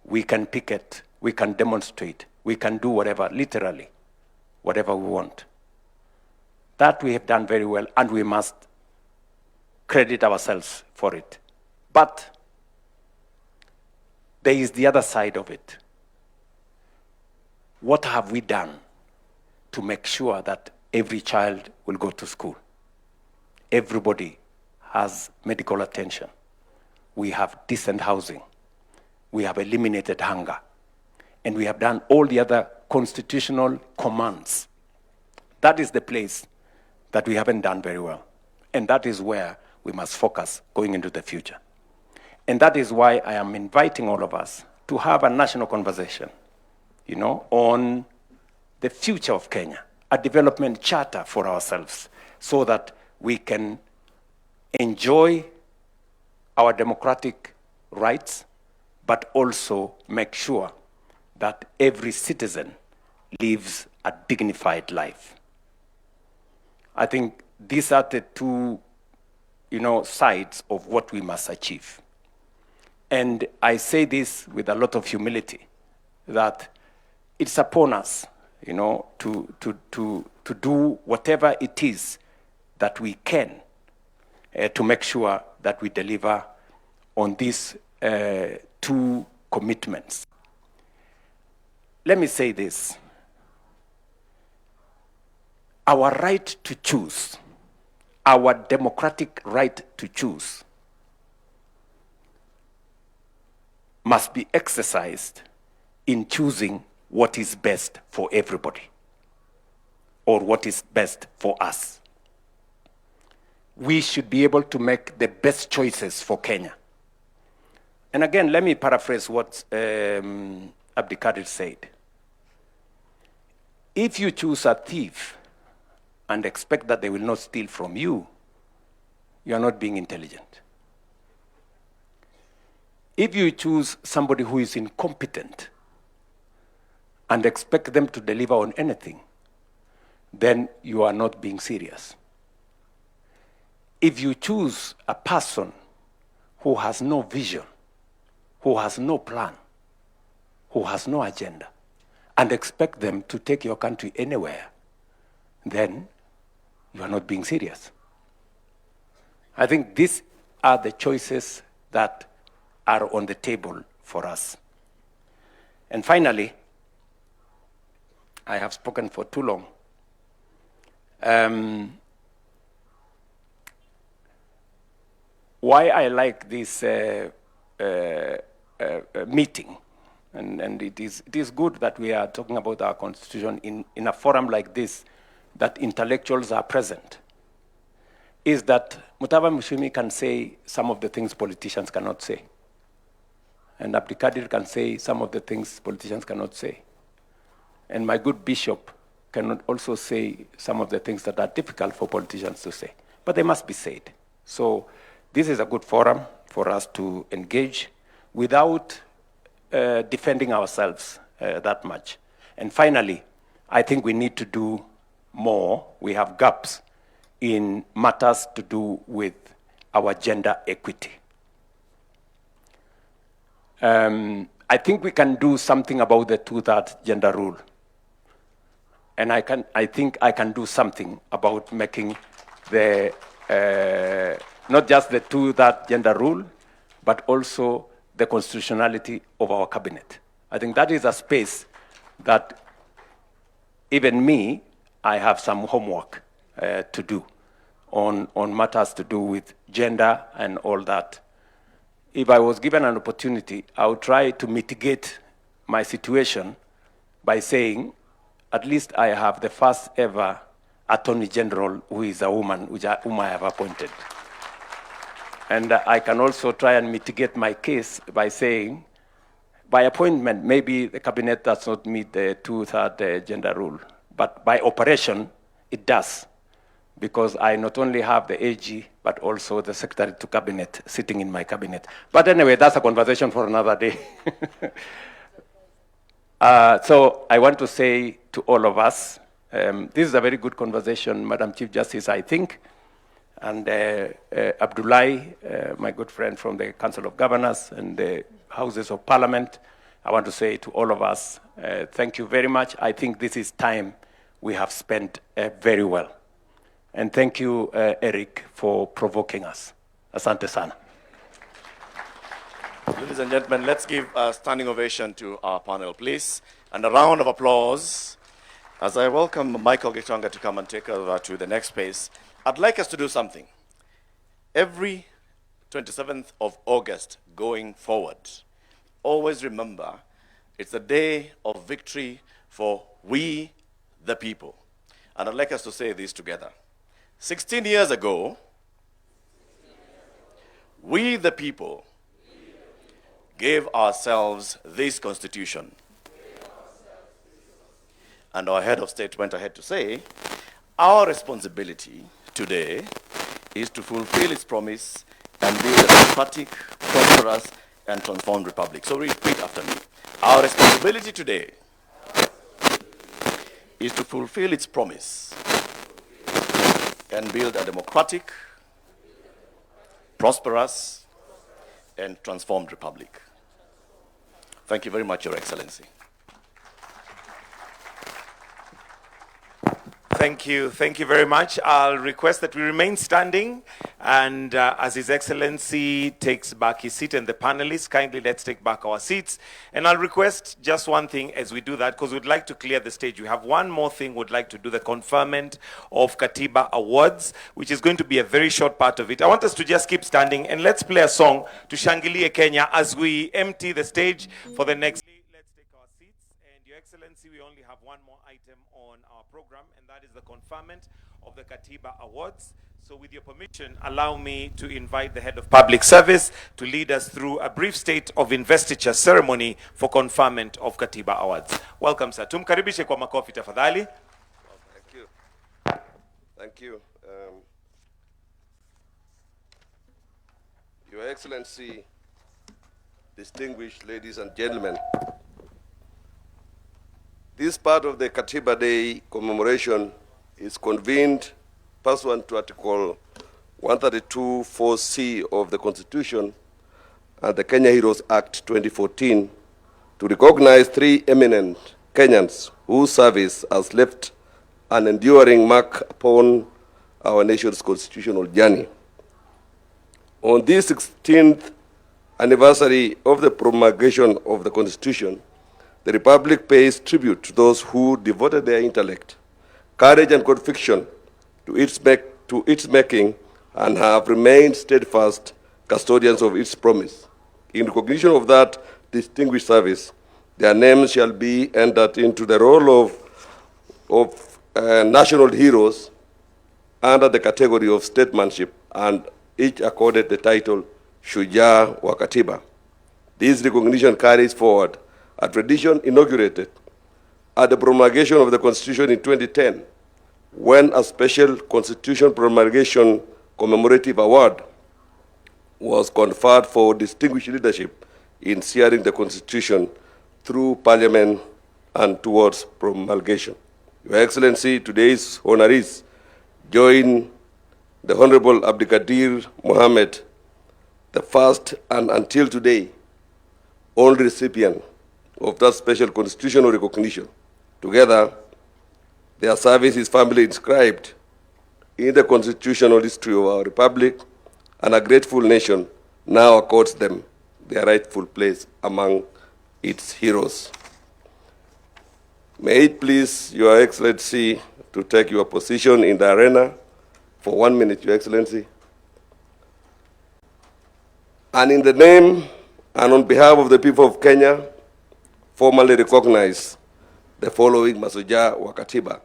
We can picket, we can demonstrate, we can do whatever, literally, whatever we want. That we have done very well, and we must credit ourselves for it. But there is the other side of it. What have we done to make sure that every child will go to school? Everybody has medical attention. We have decent housing. We have eliminated hunger. And we have done all the other constitutional commands. That is the place that we haven't done very well. And that is where we must focus going into the future. And that is why I am inviting all of us to have a national conversation, you know, on the future of Kenya, a development charter for ourselves, so that we can enjoy our democratic rights, but also make sure that every citizen lives a dignified life. I think these are the two, you know, sides of what we must achieve. And I say this with a lot of humility, that it's upon us, you know, to do whatever it is that we can to make sure that we deliver on these two commitments. Let me say this. Our right to choose, our democratic right to choose, must be exercised in choosing what is best for everybody, or what is best for us. We should be able to make the best choices for Kenya. And again, let me paraphrase what Abdikadir said. If you choose a thief and expect that they will not steal from you, you are not being intelligent. If you choose somebody who is incompetent and expect them to deliver on anything, then you are not being serious. If you choose a person who has no vision, who has no plan, who has no agenda, and expect them to take your country anywhere, then you are not being serious. I think these are the choices that are on the table for us. And finally, I have spoken for too long. Why I like this meeting, and it is good that we are talking about our constitution in a forum like this, that intellectuals are present, is that Mutava Mushimi can say some of the things politicians cannot say. And Abdikadir can say some of the things politicians cannot say. And my good bishop can also say some of the things that are difficult for politicians to say. But they must be said. So this is a good forum for us to engage without defending ourselves that much. And finally, I think we need to do more. We have gaps in matters to do with our gender equity. I think we can do something about the two-thirds gender rule. And I think I can do something about making the, not just the two-thirds gender rule, but also the constitutionality of our cabinet. I think that is a space that even me, I have some homework to do on matters to do with gender and all that. If I was given an opportunity, I would try to mitigate my situation by saying, at least I have the first ever Attorney General who is a woman, whom I have appointed. And I can also try and mitigate my case by saying, by appointment, maybe the cabinet does not meet the two-thirds gender rule, but by operation, it does, because I not only have the AG, but also the Secretary to Cabinet sitting in my cabinet. But anyway, that's a conversation for another day. So I want to say to all of us, this is a very good conversation, Madam Chief Justice, I think. And Abdullahi, my good friend from the Council of Governors and the Houses of Parliament, I want to say to all of us, thank you very much. I think this is time we have spent very well. And thank you, Eric, for provoking us. Asante sana. Ladies and gentlemen, let's give a standing ovation to our panel, please. And a round of applause as I welcome Michael Gachagua to come and take over to the next space. I'd like us to do something. Every 27th of August going forward, always remember it's a day of victory for we, the people. And I'd like us to say this together. 16 years ago, we, the people, gave ourselves this constitution. And our head of state went ahead to say, our responsibility today is to fulfill its promise and build a democratic, prosperous, and transformed republic. So repeat after me. Our responsibility today is to fulfill its promise and build a democratic, prosperous, and transformed republic. Thank you very much, Your Excellency. Thank you very much. I'll request that we remain standing, and as His Excellency takes back his seat and the panelists, kindly let's take back our seats. And I'll request just one thing as we do that, because we'd like to clear the stage. We have one more thing we'd like to do, the conferment of Katiba Awards, which is going to be a very short part of it. I want us to just keep standing, and let's play a song to Shangilie Kenya as we empty the stage for the next. Let's take our seats, and Your Excellency, we only have one more item on our program, and that is the conferment of the Katiba Awards. So with your permission, allow me to invite the Head of Public Service to lead us through a brief state of investiture ceremony for conferment of Katiba Awards. Welcome, sir. Tumkaribishe kwa makofi tafadhali. Thank you. Thank you. Your Excellency, distinguished ladies and gentlemen, this part of the Katiba Day commemoration is convened pursuant to Article 132(4)(c) of the Constitution and the Kenya Heroes Act 2014 to recognize three eminent Kenyans whose service has left an enduring mark upon our nation's constitutional journey. On this 16th anniversary of the promulgation of the Constitution, the Republic pays tribute to those who devoted their intellect, courage, and conviction to its making and have remained steadfast custodians of its promise. In recognition of that distinguished service, their names shall be entered into the roll of national heroes under the category of statesmanship, and each accorded the title Shujaa wa Katiba. This recognition carries forward a tradition inaugurated at the promulgation of the Constitution in 2010, when a special Constitution promulgation commemorative award was conferred for distinguished leadership in steering the Constitution through Parliament and towards promulgation. Your Excellency, today's honorees join the Honorable Abdikadir Mohammed, the first and until today only recipient of that special constitutional recognition. Together, their service is firmly inscribed in the constitutional history of our republic, and a grateful nation now accords them their rightful place among its heroes. May it please Your Excellency to take your position in the arena for 1 minute, Your Excellency. And in the name and on behalf of the people of Kenya, formally recognize the following Masuja wa Katiba.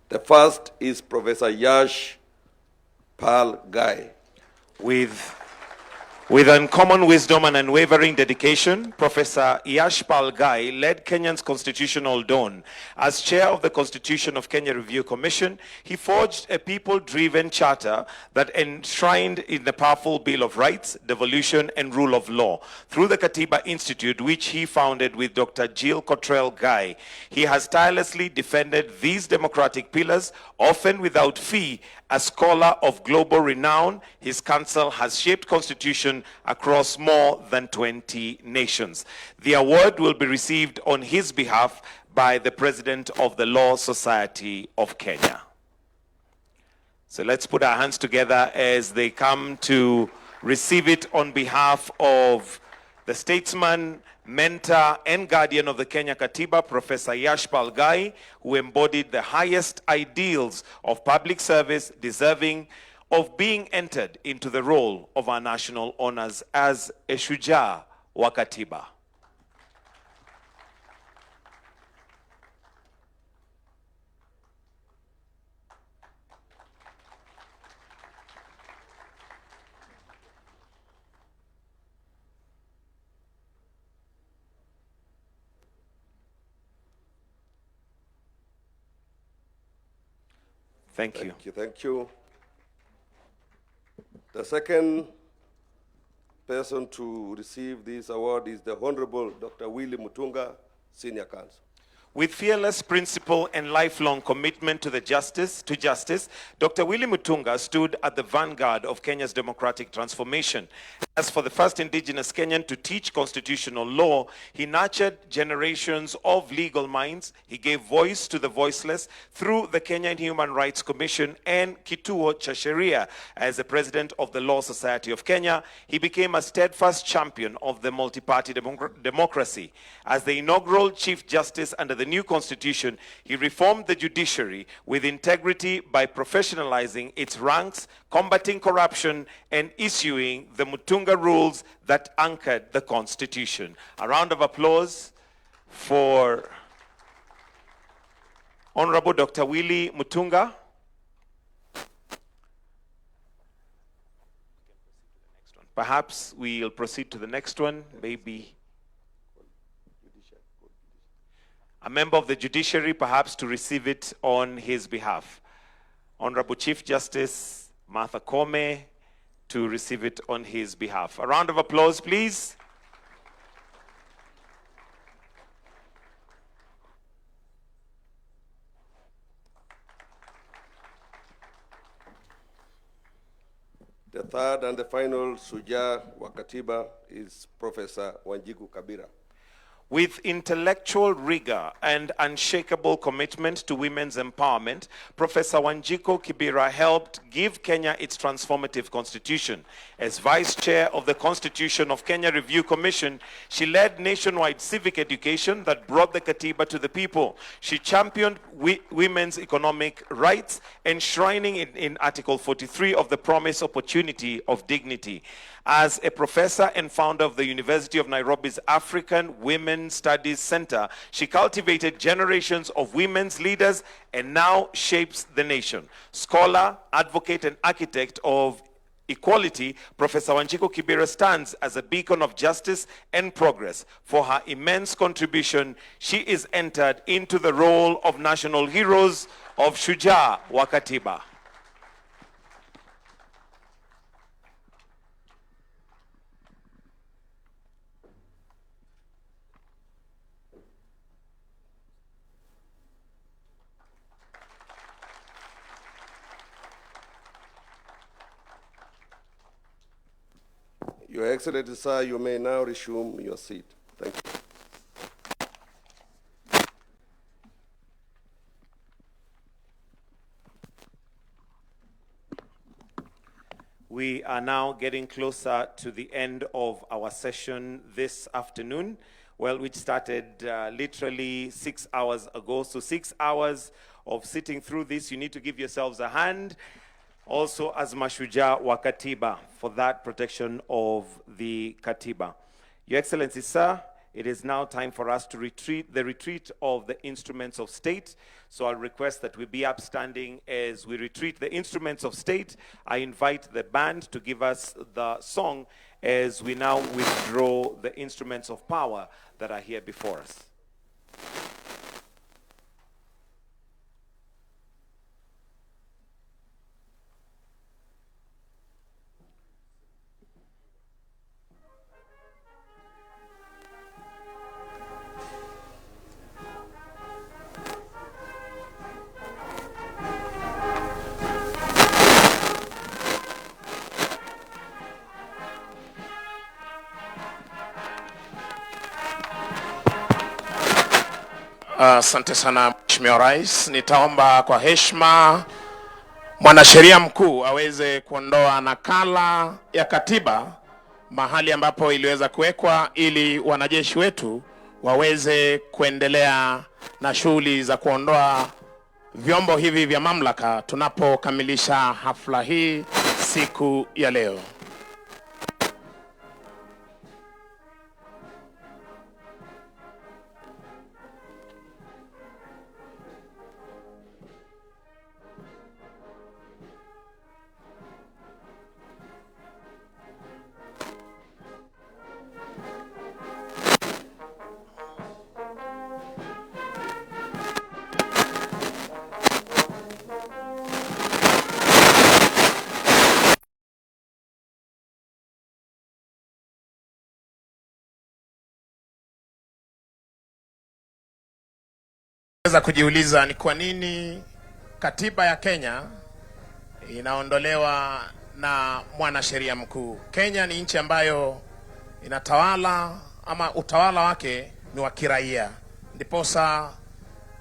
The first is Professor Yash Pal Gai. With uncommon wisdom and unwavering dedication, Professor Yash Pal Gai led Kenya's constitutional dawn. As chair of the Constitution of Kenya Review Commission, he forged a people-driven charter that enshrined in the powerful Bill of Rights, devolution, and rule of law. Through the Katiba Institute, which he founded with Dr. Jill Cottrell Gai, he has tirelessly defended these democratic pillars, often without fee. A scholar of global renown, his counsel has shaped constitution across more than 20 nations. The award will be received on his behalf by the President of the Law Society of Kenya. So let's put our hands together as they come to receive it on behalf of the statesman, mentor, and guardian of the Kenya Katiba, Professor Yash Pal Gai, who embodied the highest ideals of public service, deserving of being entered into the role of our national honors as a Shujaa wa Katiba. Thank you. Thank you. The second person to receive this award is the Honorable Dr. Willie Mutunga, Senior Counsel. With fearless principle and lifelong commitment to justice, Dr. Willie Mutunga stood at the vanguard of Kenya's democratic transformation. As for the first indigenous Kenyan to teach constitutional law, he nurtured generations of legal minds. He gave voice to the voiceless through the Kenyan Human Rights Commission and Kituo cha Sheria. As the president of the Law Society of Kenya, he became a steadfast champion of the multi-party democracy. As the inaugural Chief Justice under the new constitution, he reformed the judiciary with integrity by professionalizing its ranks, combating corruption, and issuing the Mutunga rules that anchored the constitution. A round of applause for Honorable Dr. Willie Mutunga. Perhaps we'll proceed to the next one, maybe a member of the judiciary, perhaps to receive it on his behalf. Honorable Chief Justice Martha Koome to receive it on his behalf. A round of applause, please. The third and the final Shujaa wa Katiba is Professor Wanjiku Kabira. With intellectual rigor and unshakable commitment to women's empowerment, Professor Wanjiku Kibira helped give Kenya its transformative constitution. As vice chair of the Constitution of Kenya Review Commission, she led nationwide civic education that brought the Katiba to the people. She championed women's economic rights, enshrining in Article 43 of the Promise Opportunity of Dignity. As a professor and founder of the University of Nairobi's African Women's Studies Center, she cultivated generations of women's leaders and now shapes the nation. Scholar, advocate, and architect of equality, Professor Wanjiku Kibira stands as a beacon of justice and progress. For her immense contribution, she is entered into the role of national heroes of Shujaa wa Katiba. Your Excellency, sir, you may now resume your seat. Thank you. We are now getting closer to the end of our session this afternoon, well, which started literally 6 hours ago. So 6 hours of sitting through this, you need to give yourselves a hand. Also, as Mashujaa wa Katiba, for that protection of the Katiba. Your Excellency, sir, it is now time for us to retreat of the instruments of state. So I'll request that we be upstanding as we retreat the instruments of state. I invite the band to give us the song as we now withdraw the instruments of power that are here before us. Asante sana Mheshimiwa Rais. Nitaomba kwa heshima mwanasheria mkuu aweze kuondoa nakala ya katiba mahali ambapo iliweza kuwekwa ili wanajeshi wetu waweze kuendelea na shughuli za kuondoa vyombo hivi vya mamlaka tunapokamilisha hafla hii siku ya leo. Za kujiuliza ni kwa nini katiba ya Kenya inaondolewa na mwanasheria mkuu. Kenya ni nchi ambayo inatawala ama utawala wake ni wa kiraia. Ndiposa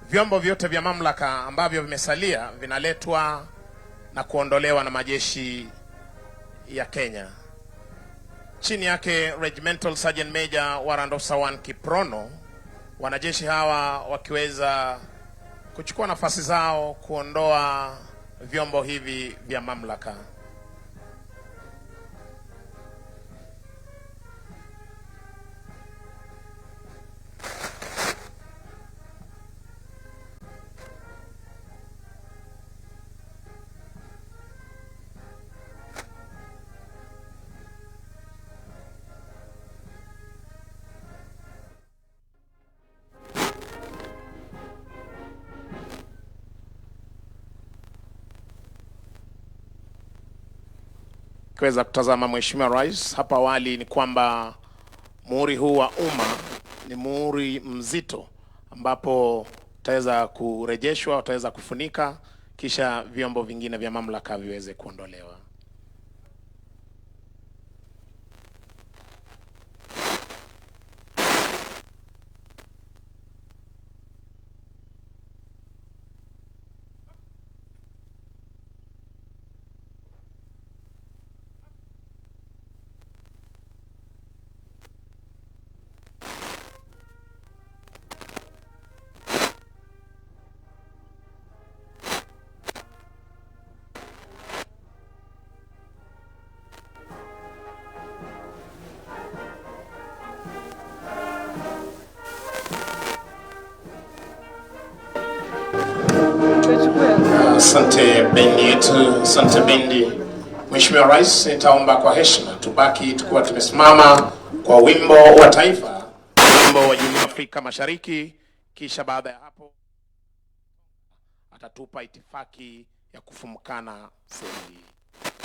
vyombo vyote vya mamlaka ambavyo vimesalia vinaletwa na kuondolewa na majeshi ya Kenya. Chini yake Regimental Sergeant Major Warrant Officer 1 Kiprono, wanajeshi hawa wakiweza kuchukua nafasi zao kuondoa vyombo hivi vya mamlaka. Kuweza kutazama Mheshimiwa Rais, hapa awali ni kwamba muhuri huu wa umma ni muhuri mzito ambapo utaweza kurejeshwa, utaweza kufunika kisha vyombo vingine vya mamlaka viweze kuondolewa. Asante bendi yetu, asante bendi. Mheshimiwa Rais, nitaomba kwa heshima tubaki tukiwa tumesimama kwa wimbo wa taifa, wimbo wa Jumuiya ya Afrika Mashariki, kisha baada ya hapo atatupa itifaki ya kufumukana sehemu hii.